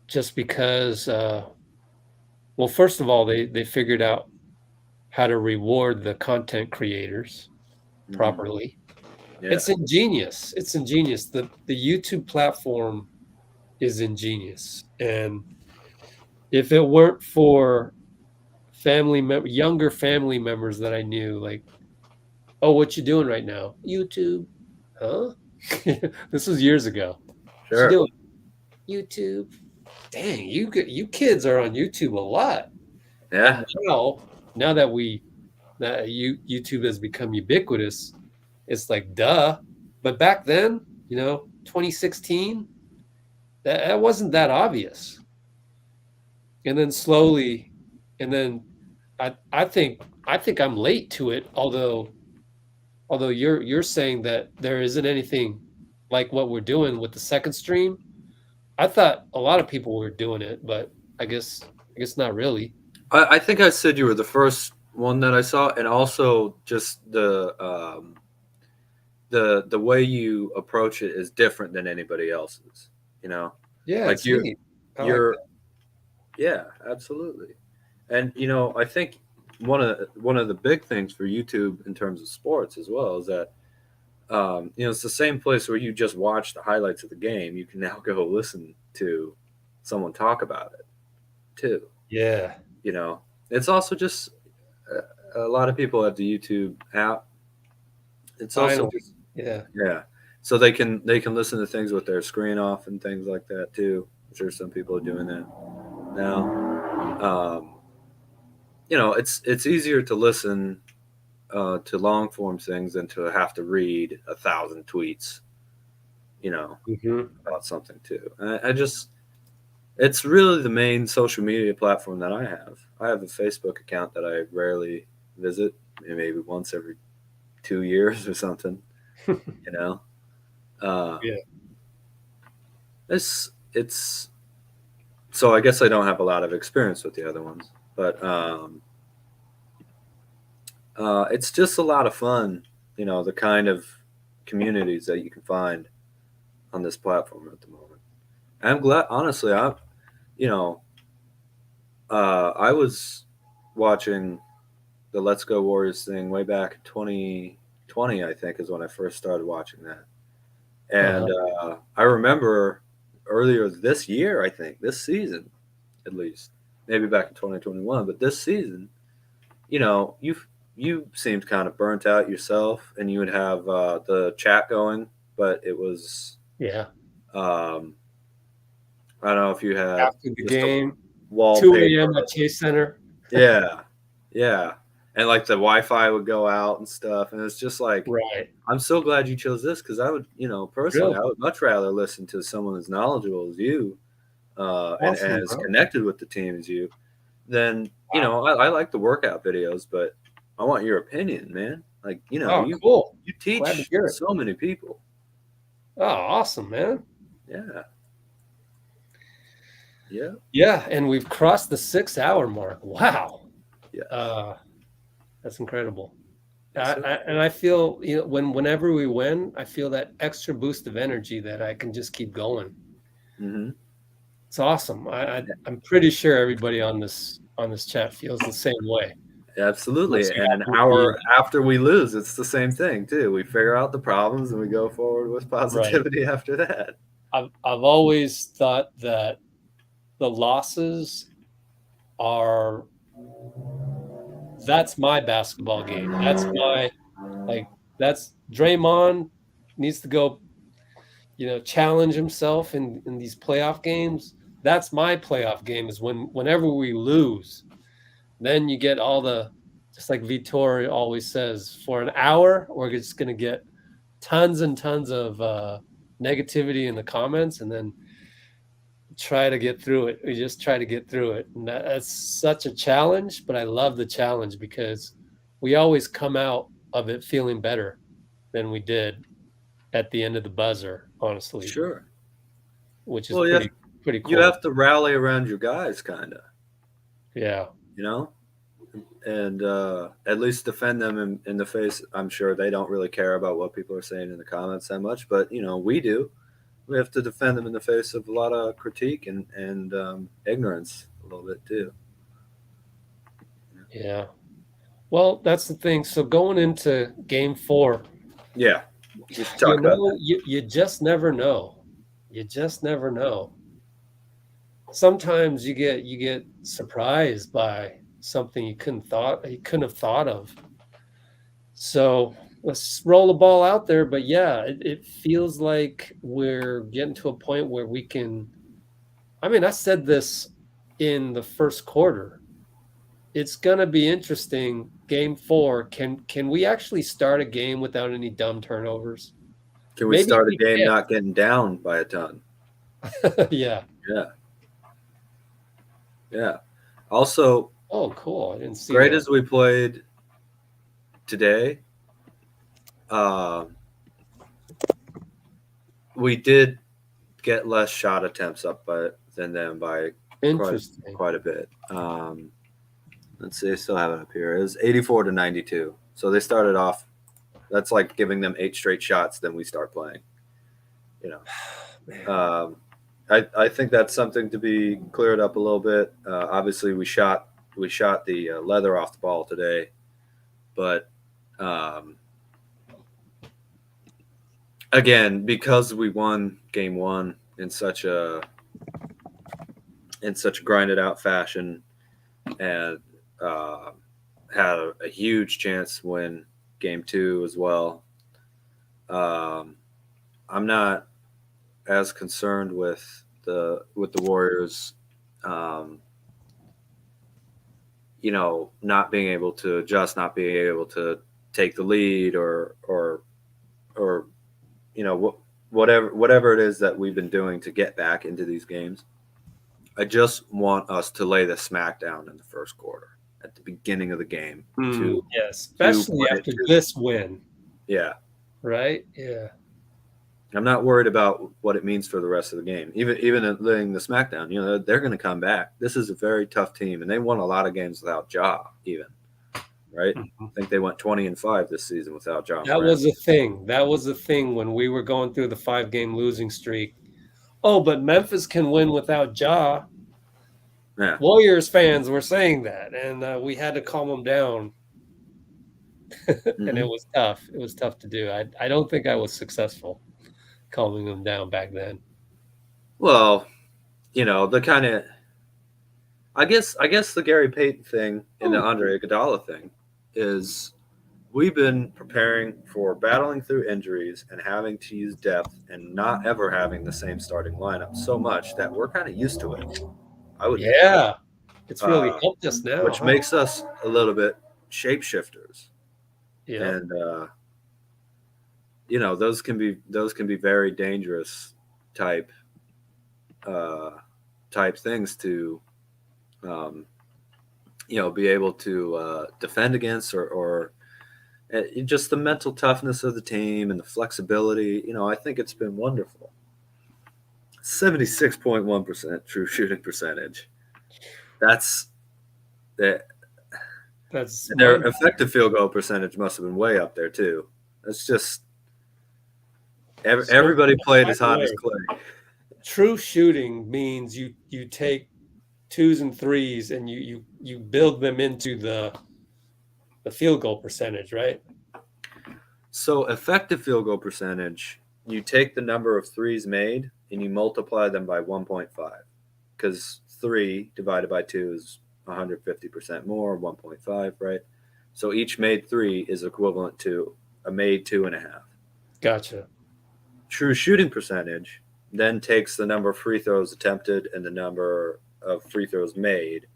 Just because, well, first of all, they figured out how to reward the content creators properly. Yeah. It's ingenious. It's ingenious. The YouTube platform is ingenious. And if it weren't for younger family members that I knew, like, oh, what you doing right now? YouTube. Huh? This was years ago. Sure. What you doing? YouTube. Dang, you kids are on YouTube a lot. Yeah. And now that YouTube has become ubiquitous, it's like duh. But back then, 2016, that wasn't that obvious. And then slowly, and then I think I'm late to it. Although you're saying that there isn't anything like what we're doing with the second stream. I thought a lot of people were doing it, but I guess not really. I think I said you were the first one that I saw, and also just the way you approach it is different than anybody else's. Yeah, like it's neat. Yeah, absolutely. And I think one of the big things for YouTube in terms of sports as well is that it's the same place where you just watch the highlights of the game. You can now go listen to someone talk about it too. Yeah. It's also just a lot of people have the YouTube app. It's also just, yeah. So they can listen to things with their screen off and things like that too. I'm sure some people are doing that now. It's easier to listen to long form things than to have to read 1,000 tweets, about something too. It's really the main social media platform that I have. I have a Facebook account that I rarely visit, maybe once every 2 years or something, It's so I guess I don't have a lot of experience with the other ones, but it's just a lot of fun, the kind of communities that you can find on this platform at the moment. And I'm glad, honestly, I was watching the Let's Go Warriors thing way back in 2020, I think, is when I first started watching that. And I remember earlier this year, I think, this season, at least, maybe back in 2021, but this season, you seemed kind of burnt out yourself, and you would have the chat going, but it was Yeah. I don't know if you had After the just a game, 2 wallpaper. a.m. at Chase Center. Yeah, yeah, and like the Wi-Fi would go out and stuff, and it's just like, Right. I'm so glad you chose this because I would, personally, Really? I would much rather listen to someone as knowledgeable as you, and Awesome, as bro. connected with the team as you. Then I like the workout videos, but I want your opinion, man. Like Oh, cool. you Glad to teach hear it. so many people. Oh, awesome, man. Yeah. Yeah. Yeah, and we've crossed the 6-hour mark. Wow. Yeah. That's incredible. Yes, sir. And I feel, whenever we win, I feel that extra boost of energy that I can just keep going. Mm-hmm. It's awesome. I'm pretty sure everybody on this chat feels the same way. Absolutely. Once you And an have hour the- after we lose, it's the same thing too. We figure out the problems and we go forward with positivity after that. I've always thought that the losses that's my basketball game. That's that's Draymond needs to go, challenge himself in these playoff games. That's my playoff game, is whenever we lose, then you get just like Vitor always says, for an hour, we're just going to get tons and tons of negativity in the comments, and then try to get through it. We just try to get through it. And that's such a challenge, but I love the challenge because we always come out of it feeling better than we did at the end of the buzzer, honestly. Sure. Which is pretty cool. You have to rally around your guys, kind of. Yeah. And at least defend them in the face. I'm sure they don't really care about what people are saying in the comments that much, but we do. We have to defend them in the face of a lot of critique and ignorance a little bit too. Yeah. Well, that's the thing. So going into game 4, yeah, talk about that. You just never know. You just never know. Sometimes you get surprised by something you couldn't have thought of. So let's roll the ball out there. But yeah, it feels like we're getting to a point where we can. I mean, I said this in the first quarter. It's gonna be interesting. Game 4. Can we actually start a game without any dumb turnovers? Can we start a game not getting down by a ton? Yeah. Yeah. Yeah. Also, oh, cool. I didn't see great that. as we played today, we did get less shot attempts than them by quite a bit. Let's see, I still have it up here. It was 84-92. So they started off. That's like giving them 8 straight shots. Then we start playing. I think that's something to be cleared up a little bit. Obviously, we shot the leather off the ball today, but again, because we won game 1 in such a grinded out fashion, and had a huge chance to win game 2 as well. I'm not as concerned with the Warriors, not being able to adjust, not being able to take the lead, or whatever it is that we've been doing to get back into these games. I just want us to lay the smackdown in the first quarter at the beginning of the game. Especially after this win. Yeah. Right? Yeah. I'm not worried about what it means for the rest of the game. Even laying the smackdown, they're going to come back. This is a very tough team, and they won a lot of games without Ja, even. Right? I think they went 20-5 this season without Ja. That was the thing. That was the thing when we were going through the 5-game losing streak. Oh, but Memphis can win without Ja. Yeah. Warriors fans were saying that, and we had to calm them down. And it was tough. It was tough to do. I don't think I was successful calming them down back then. Well, the kind of, I guess the Gary Payton thing and the Andre Iguodala thing is we've been preparing for battling through injuries and having to use depth and not ever having the same starting lineup so much that we're kind of used to it. I would think. Yeah, it's really helped us now, which makes us a little bit shapeshifters. Yeah. And those can be very dangerous type things to be able to defend against or just the mental toughness of the team and the flexibility. I think it's been wonderful. 76.1% true shooting percentage. That's their effective field goal percentage must have been way up there too. It's just everybody played as hot as clay. True shooting means you take 2s and 3s and you build them into the field goal percentage, right? So effective field goal percentage, you take the number of 3s made and you multiply them by 1.5, because 3 divided by 2 is 150% more, 1.5, right? So each made 3 is equivalent to a made 2.5. Gotcha. True shooting percentage then takes the number of free throws attempted and the number of free throws made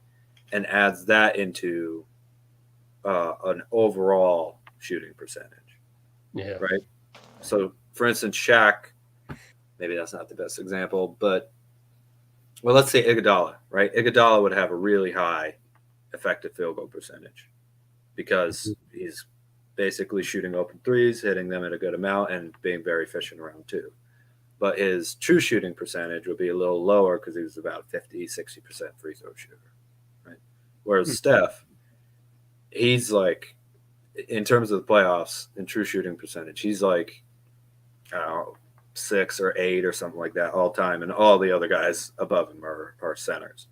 and adds that into an overall shooting percentage. Yeah. Right. So, for instance, Shaq, maybe that's not the best example, but let's say Iguodala, right? Iguodala would have a really high effective field goal percentage because he's basically shooting open 3s, hitting them at a good amount, and being very efficient around 2. But his true shooting percentage would be a little lower because he was about 50, 60% free throw shooter, right? Whereas Steph, he's like, in terms of the playoffs and true shooting percentage, he's like, I don't know, 6 or 8 or something like that all time. And all the other guys above him are centers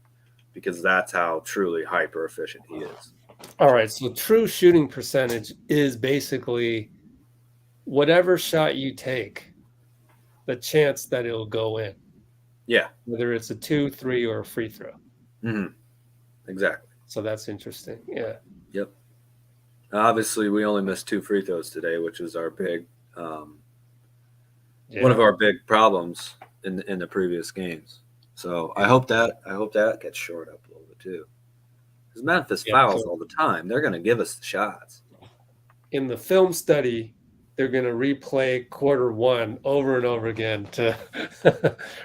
because that's how truly hyper efficient he is. All right. So true shooting percentage is basically whatever shot you take, the chance that it'll go in. Yeah. Whether it's a 2, 3, or a free throw. Mm-hmm. Exactly. So that's interesting. Yeah. Yep. Obviously, we only missed 2 free throws today, which was our big, one of our big problems in the previous games. So I hope that gets shored up a little bit too. Because Memphis fouls all the time. They're going to give us the shots. In the film study, they're going to replay quarter 1 over and over again to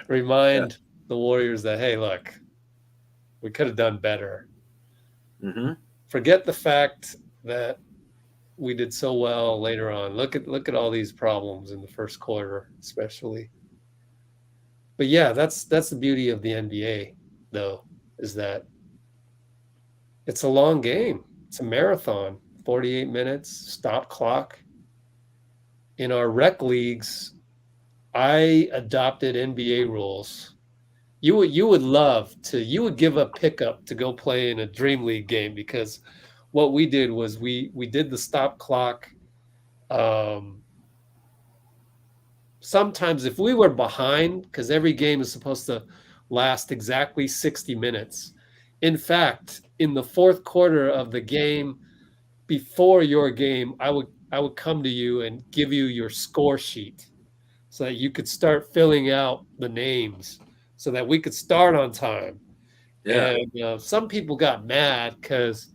remind the Warriors that, hey, look, we could have done better. Mm-hmm. Forget the fact that we did so well later on. Look at all these problems in the first quarter, especially. But yeah, that's the beauty of the NBA, though, is that it's a long game. It's a marathon, 48 minutes, stop clock. In our rec leagues, I adopted NBA rules. You would love to. You would give up pickup to go play in a Dream League game because what we did was we did the stop clock. Sometimes if we were behind, because every game is supposed to last exactly 60 minutes. In fact, in the fourth quarter of the game before your game, I would come to you and give you your score sheet so that you could start filling out the names so that we could start on time. Yeah. And some people got mad because,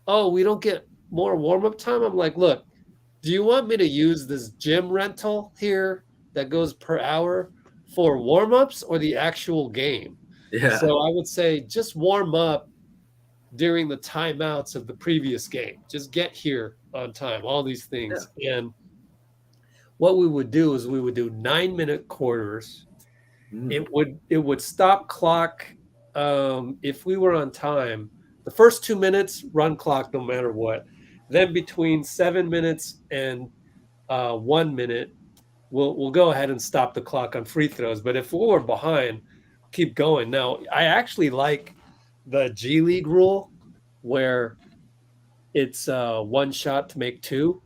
we don't get more warm-up time. I'm like, look, do you want me to use this gym rental here that goes per hour for warm-ups or the actual game? Yeah. So I would say just warm up during the timeouts of the previous game. Just get here on time, all these things. Yeah. And what we would do is we would do 9-minute quarters. It would stop clock if we were on time. The first 2 minutes, run clock no matter what. Then between 7 minutes and 1 minute, we'll go ahead and stop the clock on free throws. But if we were behind, keep going. Now, I actually like the G League rule where it's 1 shot to make 2,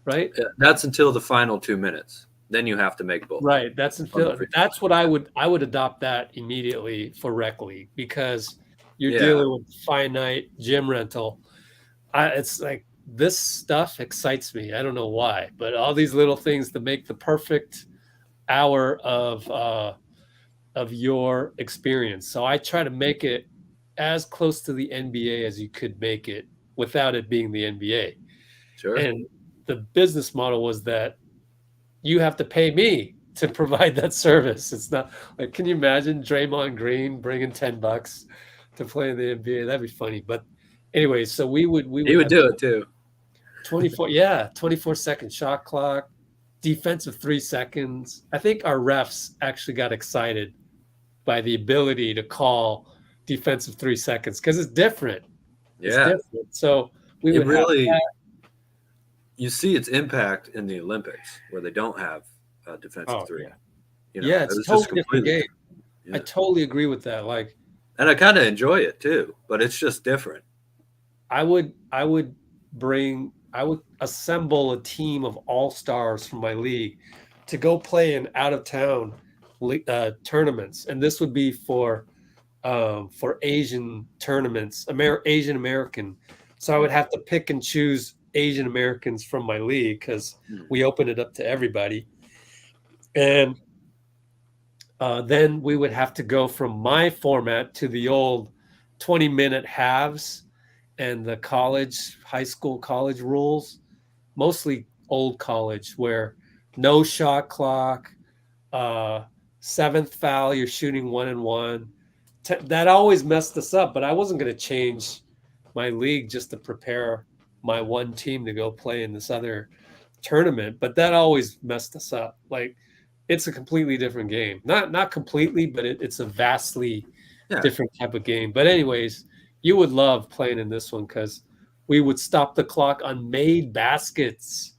right? That's until the final 2 minutes. Then you have to make both. Right. That's what I would adopt that immediately for rec league because you're dealing with finite gym rental. it's like this stuff excites me. I don't know why, but all these little things to make the perfect hour of your experience. So I try to make it as close to the NBA as you could make it without it being the NBA. Sure. And the business model was that you have to pay me to provide that service. It's not like, can you imagine Draymond Green bringing $10 to play in the NBA? That'd be funny. But anyway, so we would He would do it too. 24-second shot clock, defensive 3 seconds. I think our refs actually got excited by the ability to call defensive 3 seconds because it's different. It's Yeah. different. So we would really have you see its impact in the Olympics where they don't have a defensive three. Yeah. You know, Yeah, it's a was just totally different completely game. different. I totally agree with that. Like, And I kind of enjoy it too, but it's just different. I would assemble a team of all-stars from my league to go play in out-of-town tournaments, and this would be for Asian tournaments, Asian American. So I would have to pick and choose Asian Americans from my league because we open it up to everybody, and then we would have to go from my format to the old 20-minute halves and the high school college rules, mostly old college, where no shot clock, seventh foul, you're shooting 1-and-1. That always messed us up, but I wasn't going to change my league just to prepare my one team to go play in this other tournament. But that always messed us up. Like, it's a completely different game. Not completely, but it's a vastly different type of game. But anyways, you would love playing in this one because we would stop the clock on made baskets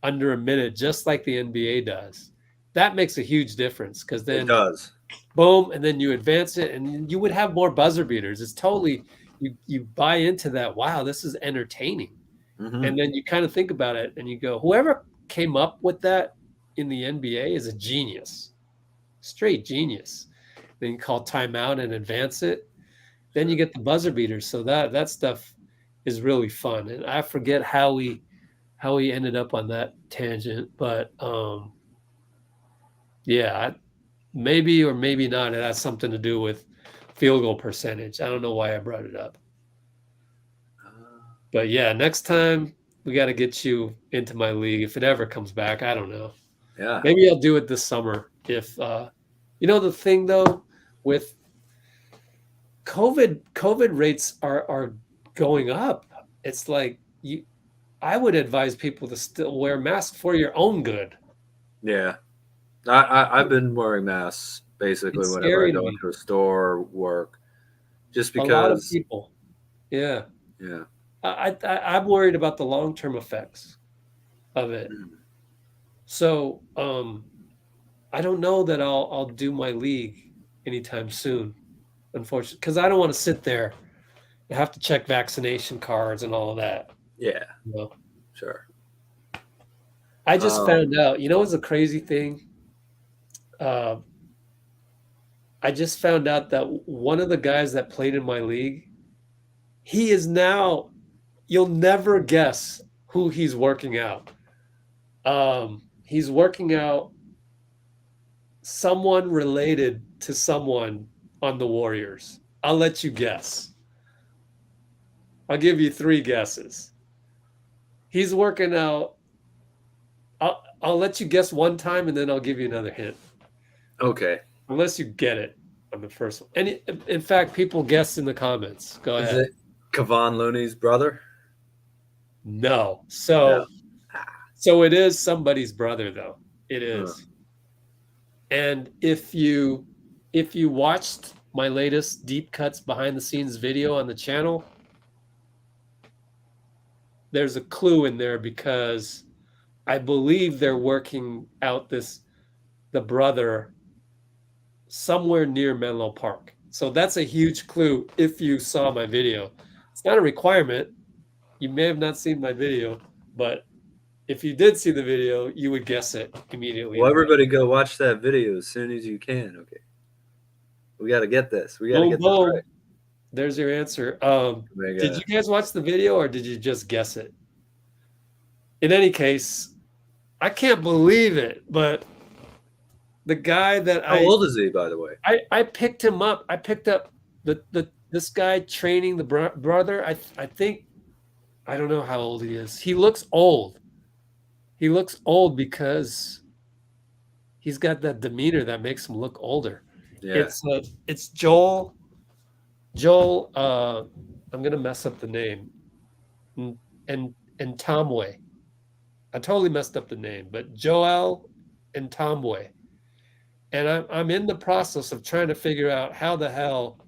under a minute, just like the NBA does. That makes a huge difference because then It does. boom, and then you advance it, and you would have more buzzer beaters. It's totally you buy into that. Wow, this is entertaining. Mhm. And then you kind of think about it, and you go, whoever came up with that in the NBA is a genius, straight genius. Then you call timeout and advance it. Then you get the buzzer beaters. So that stuff is really fun. And I forget how we ended up on that tangent, but yeah, maybe or maybe not. It has something to do with field goal percentage. I don't know why I brought it up. But yeah, next time we got to get you into my league if it ever comes back. I don't know. Yeah. Maybe I'll do it this summer. If the thing though with COVID rates are going up. It's like I would advise people to still wear masks for your own good. Yeah. I've been wearing masks basically It's whenever scary I to go me. into a store or work, just A lot of because. people. Yeah. Yeah. I'm worried about the long-term effects of it. So I don't know that I'll do my league anytime soon, unfortunately, because I don't want to sit there and have to check vaccination cards and all of that. Yeah. You know? Sure. I just found out, it's a crazy thing. I just found out that one of the guys that played in my league, he is now, you'll never guess who he's working out. He's working out someone related to someone on the Warriors. I'll let you guess. I'll give you 3 guesses. He's working out. I'll let you guess one time, and then I'll give you another hint. Okay. Unless you get it on the first one. And in fact, people guess in the comments. Go ahead. Is it Kevon Looney's brother? No. So it is somebody's brother, though. It is. And if you watched my latest Deep Cuts behind the scenes video on the channel, there's a clue in there because I believe they're working out the brother somewhere near Menlo Park. So that's a huge clue if you saw my video. It's not a requirement. You may have not seen my video, but if you did see the video, you would guess it immediately. Well, everybody go watch that video as soon as you can. Okay. We got to get this. We got to get this right. There's your answer. Kuminga. Did you guys watch the video or did you just guess it? In any case, I can't believe it, but the guy that How old is he, by the way? I picked him up. I picked up this guy training the brother. I think, I don't know how old he is. He looks old. He looks old because he's got that demeanor that makes him look older. Yeah. It's Joel. I'm gonna mess up the name. And Tomway. I totally messed up the name, but Joel and Tomway. And I'm in the process of trying to figure out how the hell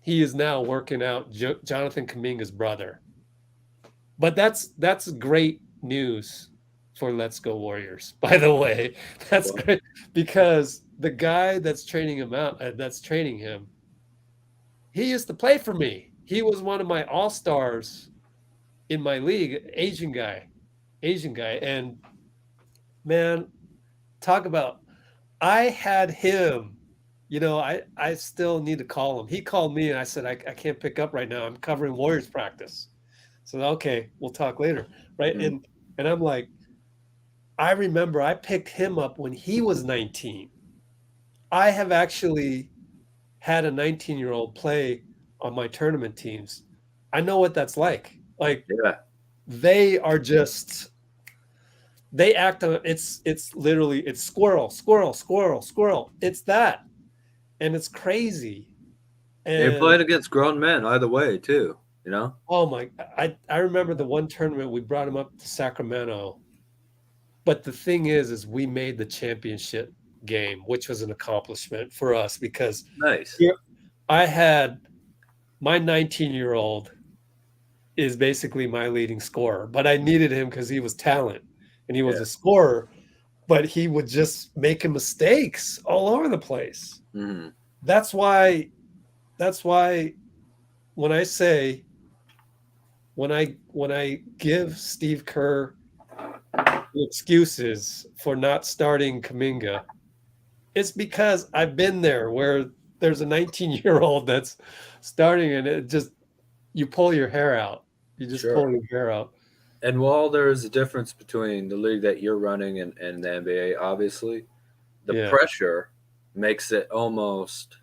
he is now working out Jonathan Kuminga's brother. But that's great news for Let's Go Warriors, by the way. That's great because the guy that's training him, he used to play for me. He was one of my all-stars in my league, Asian guy. And man, talk about, I had him, I still need to call him. He called me and I said, I can't pick up right now. I'm covering Warriors practice. So, okay, we'll talk later. Right. Mm-hmm. And I'm like, I remember I picked him up when he was 19. I have actually had a 19-year-old play on my tournament teams. I know what that's like. Like, yeah. They are just, they act on, it's literally, it's squirrel. It's that. And it's crazy. And They played against grown men either way too, Oh my, I remember the one tournament we brought him up to Sacramento. But the thing is we made the championship game, which was an accomplishment for us because nice. I had my 19-year-old is basically my leading scorer, but I needed him because he was talent and he was a scorer, but he would just make mistakes all over the place. Mm-hmm. That's why when I say, when I give Steve Kerr excuses for not starting Kuminga, it's because I've been there where there's a 19-year-old that's starting and it just, you pull your hair out. You just pull your hair out. And while there is a difference between the league that you're running and the NBA, obviously, the pressure makes it almost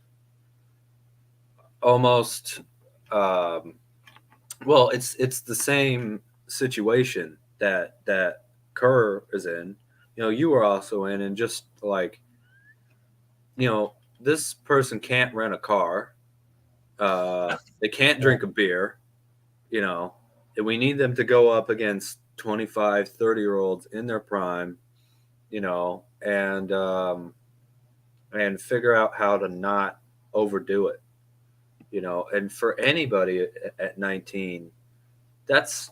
well, it's the same situation that Kerr is in. You were also in, and just like, this person can't rent a car. They can't drink a beer, and we need them to go up against 25, 30-year-olds in their prime, and figure out how to not overdo it, and for anybody at 19, that's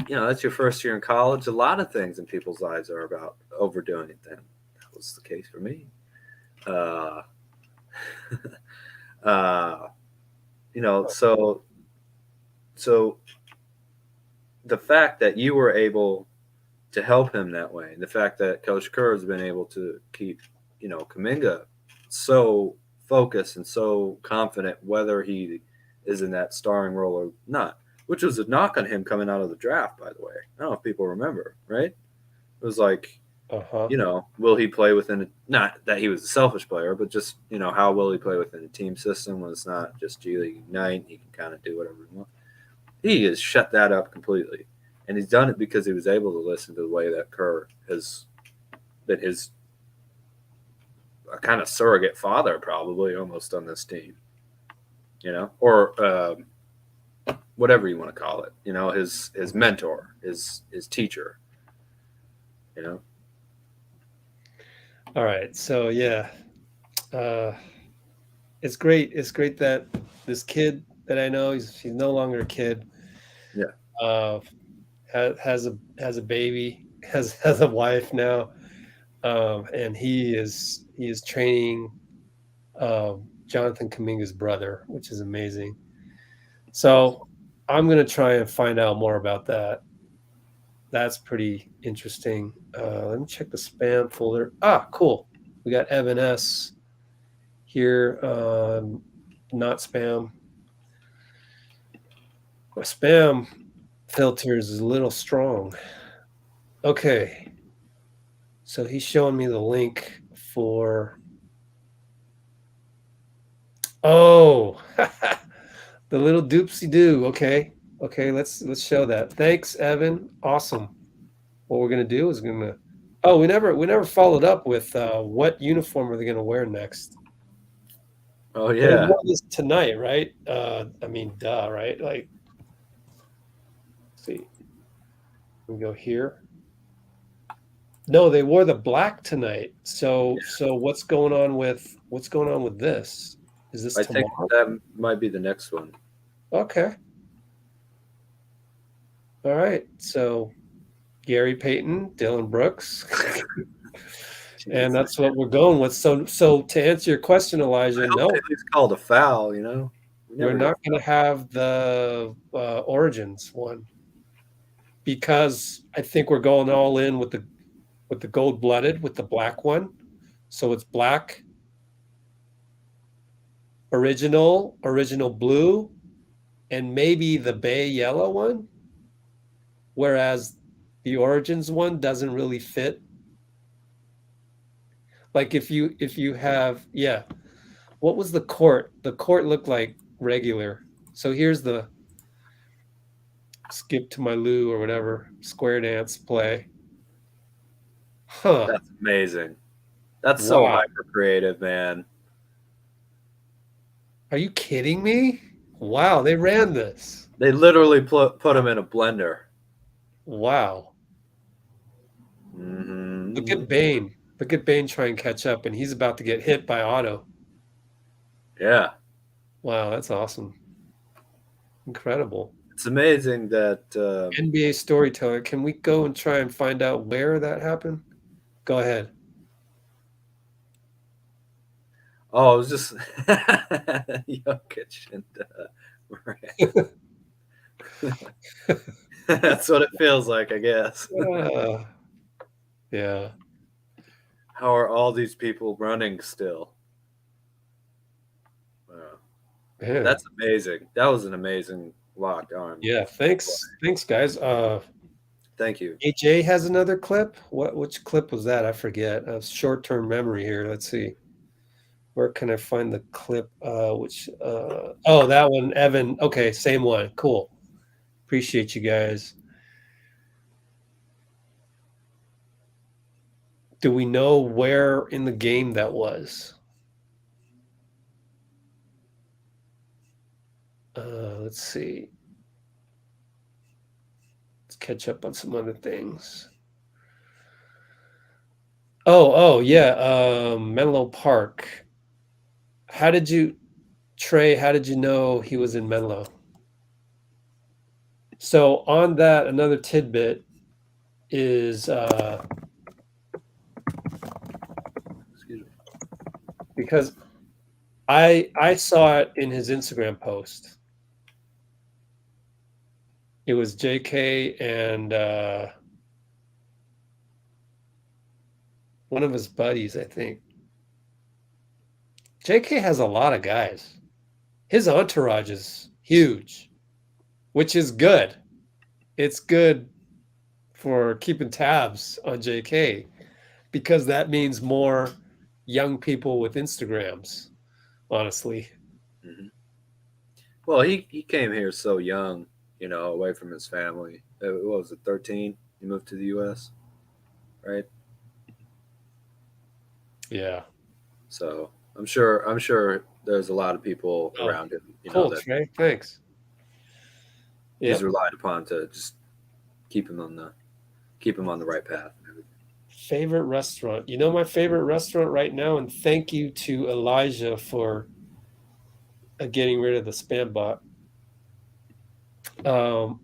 your first year in college. A lot of things in people's lives are about overdoing it. Then that was the case for me. So the fact that you were able to help him that way, and the fact that Coach Kerr has been able to keep, Kuminga so focused and so confident, whether he is in that starring role or not, which was a knock on him coming out of the draft, by the way. I don't know if people remember, right? It was like, will he play within not that he was a selfish player, but just, how will he play within a team system when it's not just G League Ignite? He can kind of do whatever he wants. He has shut that up completely. And he's done it because he was able to listen to the way that Kerr has been his a kind of surrogate father, probably almost on this team, or whatever you want to call it, his mentor, his teacher, All right. So it's great. It's great that this kid that I know, he's no longer a kid. Yeah. Has a baby, has a wife now, and he is training Jonathan Kuminga's brother, which is amazing. So I'm gonna try and find out more about that. That's pretty interesting. Let me check the spam folder. Cool. We got Evan S. here. not spam. My spam filters is a little strong. Okay. So he's showing me the link for. Oh, the little doopsie doo. Okay. Okay, let's show that. Thanks, Evan. Awesome. What we're gonna do is gonna. Oh, we never followed up with what uniform are they gonna wear next? Oh They yeah. wore this tonight, right? I mean, duh, right? Like, let's see, we go here. No, they wore the black tonight. So what's going on with this? Is this I think tomorrow? that might be the next one. Okay. All right. So Gary Payton, Dylan Brooks. And that's what we're going with. So to answer your question, Elijah, no, It's called a foul, you know. we're not going to have the Origins one because I think we're going all in with the gold-blooded, with the black one. So it's black, original blue, and maybe the bay yellow one. Whereas the Origins one doesn't really fit. Like if you have, yeah, what was the court? The court looked like regular. So here's the skip to my Lou or whatever square dance play. Huh. That's amazing. That's so Wow. hyper creative, man. Are you kidding me? Wow, they ran this. They literally put him in a blender. Wow. Mm-hmm. Look at Bane. Look at Bane try and catch up, and he's about to get hit by Otto. Yeah. Wow, that's awesome. Incredible. It's amazing that NBA storyteller. Can we go and try and find out where that happened? Go ahead. Oh, it was just Jokic and that's what it feels like, I guess. Yeah. How are all these people running still? Wow. Yeah. That's amazing. That was an amazing locked arm. Yeah, thanks, guys. Thank you. AJ has another clip. Which clip was that? I forget. Short-term memory here. Let's see. Where can I find the clip? Oh, that one, Evan. Okay, same one. Cool. Appreciate you guys. Do we know where in the game that was? Let's see. Let's catch up on some other things. Oh yeah, Menlo Park. Trey, how did you know he was in Menlo? So on that, another tidbit is because I saw it in his Instagram post. It was JK and one of his buddies, I think. JK has a lot of guys. His entourage is huge, which is good. It's good for keeping tabs on JK because that means more young people with Instagrams, honestly. Mm-hmm. Well, he came here so young, you know, away from his family. What was it, 13? He moved to the U.S., right? Yeah. So I'm sure there's a lot of people around him, you know, that Trey. Thanks. he's relied upon to just keep him on the right path. Favorite restaurant? You know my favorite restaurant right now, and thank you to Elijah for getting rid of the spam bot.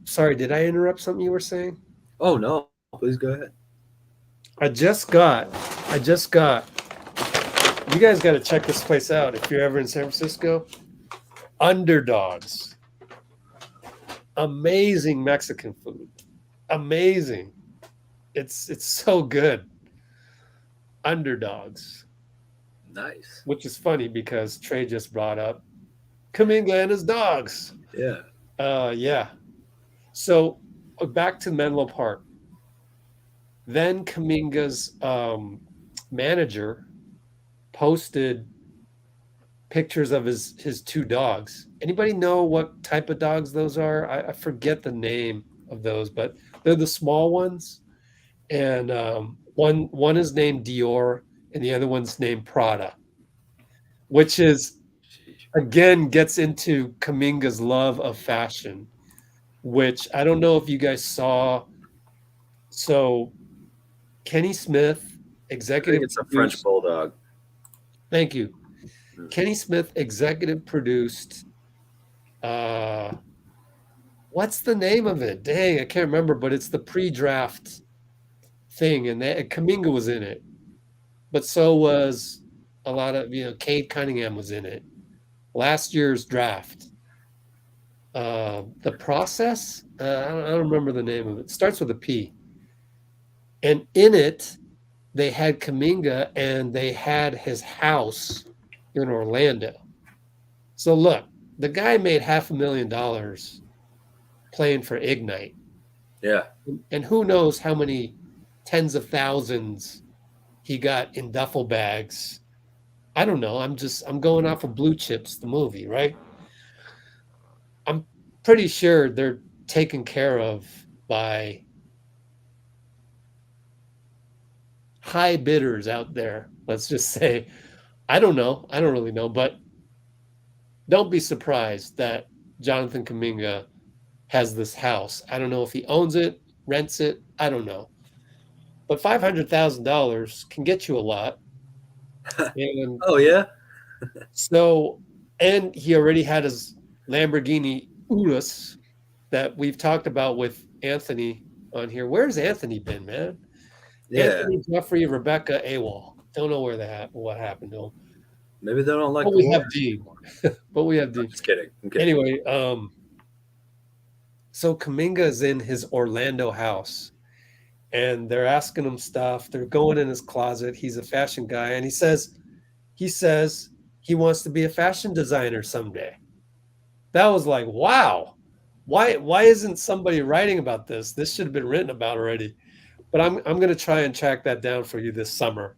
Sorry, did I interrupt something you were saying? Oh no, please go ahead. I just got. You guys got to check this place out if you're ever in San Francisco. Underdogs. Amazing Mexican food. Amazing. It's so good. Underdogs. Nice. Which is funny because Trey just brought up Kuminga and his dogs. Yeah. Yeah. So back to Menlo Park. Then Kuminga's manager posted pictures of his two dogs. Anybody know what type of dogs those are? I forget the name of those, but they're the small ones. And one is named Dior, and the other one's named Prada, which is again gets into Kuminga's love of fashion, which I don't know if you guys saw. So Kenny Smith, I think executive it's a French bulldog. Thank you. Kenny Smith, executive produced. What's the name of it? Dang, I can't remember, but it's the pre-draft thing, and Kuminga was in it, but so was a lot of Cade Cunningham was in it. Last year's draft. The process. I don't remember the name of it. It starts with a P. And in it, they had Kuminga, and they had his house in Orlando. So look, the guy made $500,000 playing for Ignite. Yeah. And who knows how many tens of thousands he got in duffel bags. I don't know. I'm going off of Blue Chips, the movie, right? I'm pretty sure they're taken care of by high bidders out there. Let's just say, I don't know. I don't really know, but don't be surprised that Jonathan Kuminga has this house. I don't know if he owns it, rents it. I don't know. But $500,000 can get you a lot. And oh yeah. So, and he already had his Lamborghini Urus that we've talked about with Anthony on here. Where's Anthony been, man? Yeah. Anthony, Jeffrey, Rebecca, AWOL. Don't know what happened to him. Maybe they don't like. But the we have Warriors. Dean. But we have Dean. I'm just kidding. I'm kidding. Anyway, so Kuminga is in his Orlando house, and they're asking him stuff. They're going in his closet. He's a fashion guy, and he says he wants to be a fashion designer someday. That was like, wow. Why isn't somebody writing about this? This should have been written about already. But I'm going to try and track that down for you this summer.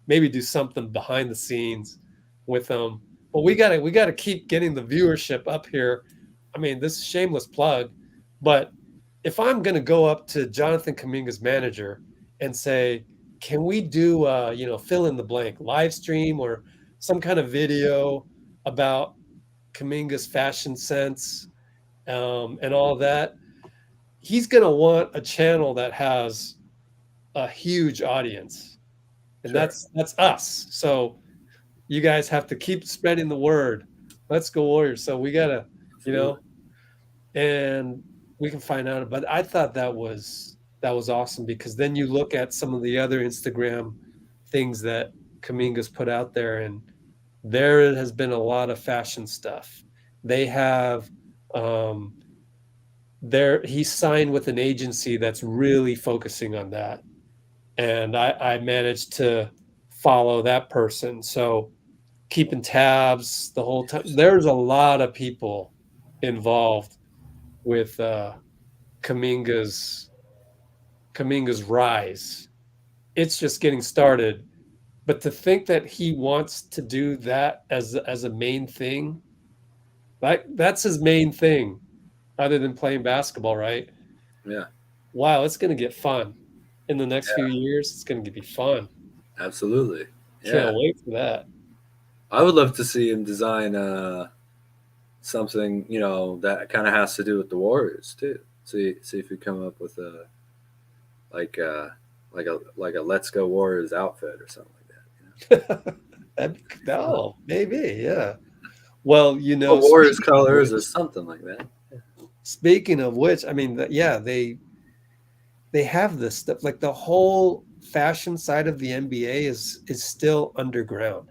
Maybe do something behind the scenes with them. But we got to keep getting the viewership up here. I mean, this is a shameless plug, but if I'm going to go up to Jonathan Kuminga's manager and say, can we do fill in the blank live stream or some kind of video about Kuminga's fashion sense and all of that, he's going to want a channel that has a huge audience, and Sure. that's us. So you guys have to keep spreading the word. Let's go Warriors. So we gotta, and we can find out. But I thought that was awesome, because then you look at some of the other Instagram things that Kuminga's put out there, and there has been a lot of fashion stuff. They have he's signed with an agency that's really focusing on that. And I managed to follow that person. So keeping tabs the whole time. There's a lot of people involved with Kuminga's rise. It's just getting started. But to think that he wants to do that as a main thing, that's his main thing, other than playing basketball, right? Yeah. Wow, it's going to get fun. In the next few years, it's going to be fun. Absolutely. Yeah. Can't wait for that. I would love to see him design something, that kind of has to do with the Warriors too. See if we come up with a like a Let's Go Warriors outfit or something like that. Maybe, yeah. Well, Warriors colors or something like that. Speaking of which, I mean, they have this stuff. Like the whole fashion side of the NBA is still underground.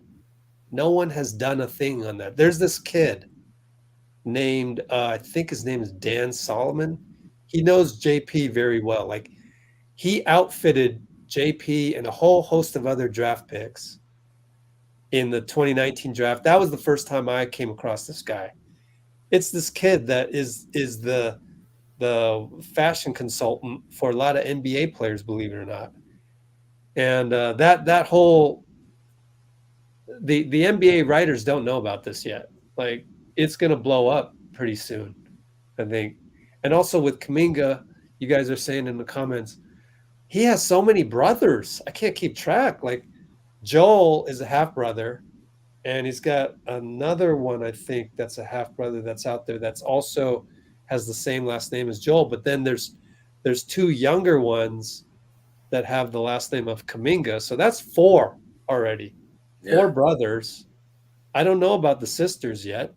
No one has done a thing on that. There's this kid named, I think his name is Dan Solomon. He knows JP very well. Like he outfitted JP and a whole host of other draft picks in the 2019 draft. That was the first time I came across this guy. It's this kid that is the fashion consultant for a lot of NBA players, believe it or not. And that whole the NBA writers don't know about this yet. Like, it's going to blow up pretty soon, I think. And also with Kuminga, you guys are saying in the comments, he has so many brothers. I can't keep track. Like, Joel is a half brother, and he's got another one, I think, that's a half brother that's out there that's also has the same last name as Joel. But then there's two younger ones that have the last name of Kuminga. So that's 4 already. 4 brothers. I don't know about the sisters yet.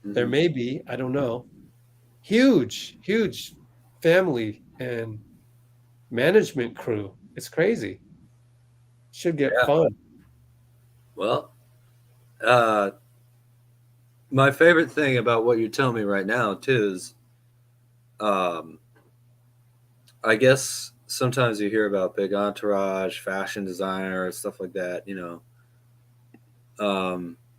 There may be. I don't know. Huge family and management crew. It's crazy. Should get fun. Well, my favorite thing about what you're telling me right now too is, I guess sometimes you hear about big entourage, fashion designer, stuff like that.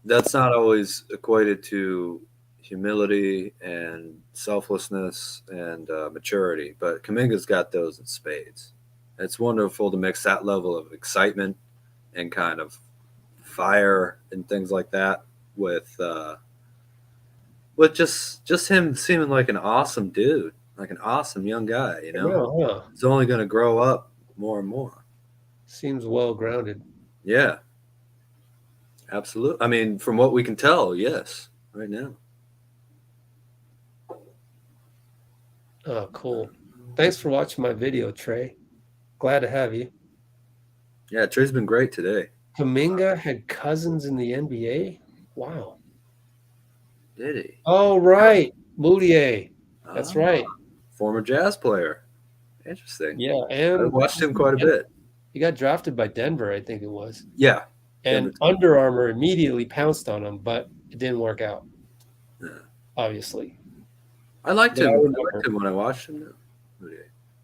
That's not always equated to humility and selflessness and maturity, but Kuminga's got those in spades. It's wonderful to mix that level of excitement and kind of fire and things like that with just him seeming like an awesome dude, like an awesome young guy. He's only going to grow up more and more. Seems well grounded. Yeah, absolutely. I mean, from what we can tell, yes, right now. Oh, cool. Thanks for watching my video, Trey. Glad to have you. Yeah, Trey's been great today. Kuminga had cousins in the NBA? Wow. Did he? Oh, right. Moutier. That's right. Former Jazz player. Interesting. Yeah, and I watched him quite a bit. He got drafted by Denver, I think it was. Yeah. And Under Armour immediately pounced on him, but it didn't work out. Yeah. Obviously. I liked him. I liked him when I watched him.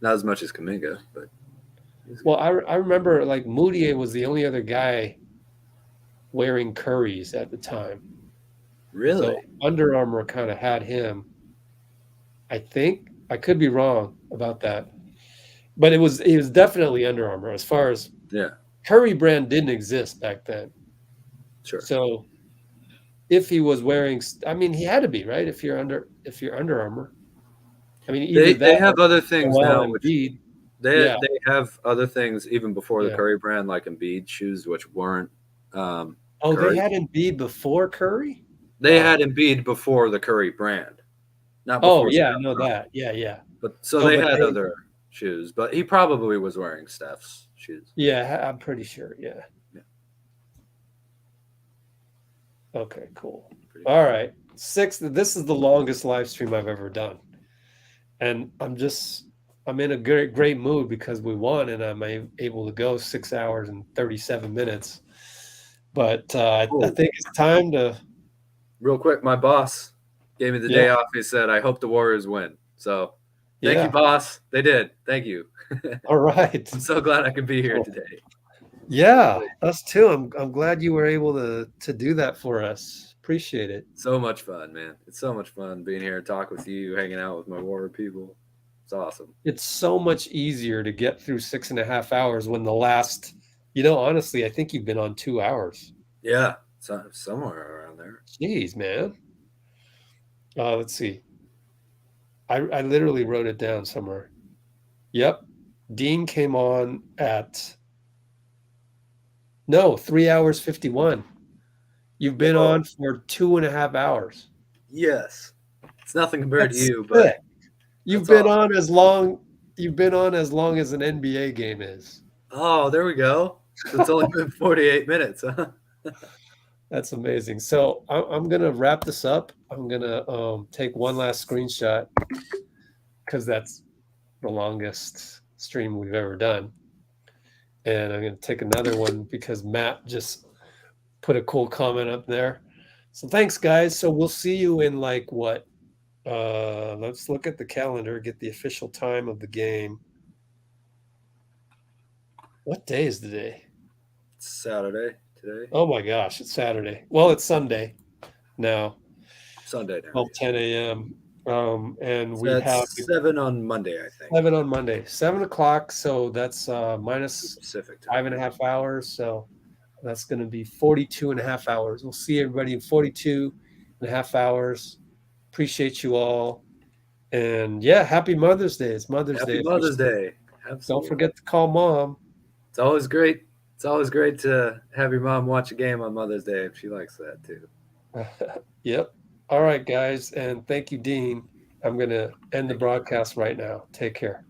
Not as much as Kuminga, but. Well, I remember, like, Moutier was the only other guy wearing Curry's at the time. Really? So Under Armour kind of had him. I think. I could be wrong about that. But it was definitely Under Armour as far as Curry brand didn't exist back then. Sure. So if he was wearing, I mean, he had to be, right? If you're Under Armour. I mean, they have other things now. Embiid. They have other things even before the Curry brand, like Embiid shoes, which weren't. Curry. They had Embiid before Curry? They had Embiid before the Curry brand. Not before I know that. Yeah. But they had other shoes, but he probably was wearing Steph's shoes. Yeah, I'm pretty sure. Yeah. Okay, cool. All right. 6. This is the longest live stream I've ever done. And I'm in a great mood because we won and I'm able to go 6 hours and 37 minutes. But I think it's time to. Real quick, my boss gave me the day off. He said, I hope the Warriors win. So thank you, boss. They did. Thank you. All right. I'm so glad I could be here today. Yeah, us too. I'm glad you were able to do that for us. Appreciate it. So much fun, man. It's so much fun being here, talking with you, hanging out with my Warrior people. It's awesome. It's so much easier to get through 6.5 hours when the last, honestly, I think you've been on 2 hours. Yeah, somewhere around there. Jeez, man. Let's see. I literally wrote it down somewhere. Yep. Dean came on at 3 hours 51. You've been on for 2.5 hours. Yes. It's nothing compared to you, but you've been on as long as an NBA game is. Oh, there we go. It's only been 48 minutes, huh? That's amazing. So I'm gonna wrap this up. I'm gonna take one last screenshot because that's the longest stream we've ever done. And I'm gonna take another one because Matt just put a cool comment up there. So thanks, guys. So we'll see you in let's look at the calendar, get the official time of the game. What day is the day? It's Saturday today? Oh my gosh, it's Saturday. Well, it's Sunday now. Sunday now. Well, 10 a.m. And we That's have 7 on Monday, I think. 7 on Monday, 7 o'clock. So that's minus Pacific time. 5.5 hours. So that's going to be 42.5 hours. We'll see everybody in 42.5 hours. Appreciate you all. And yeah, happy Mother's Day. It's Mother's Day. Happy Mother's Day. Absolutely. Don't forget to call Mom. It's always great. It's always great to have your mom watch a game on Mother's Day if she likes that too. Yep. All right, guys. And thank you, Dean. I'm going to end the broadcast right now. Take care.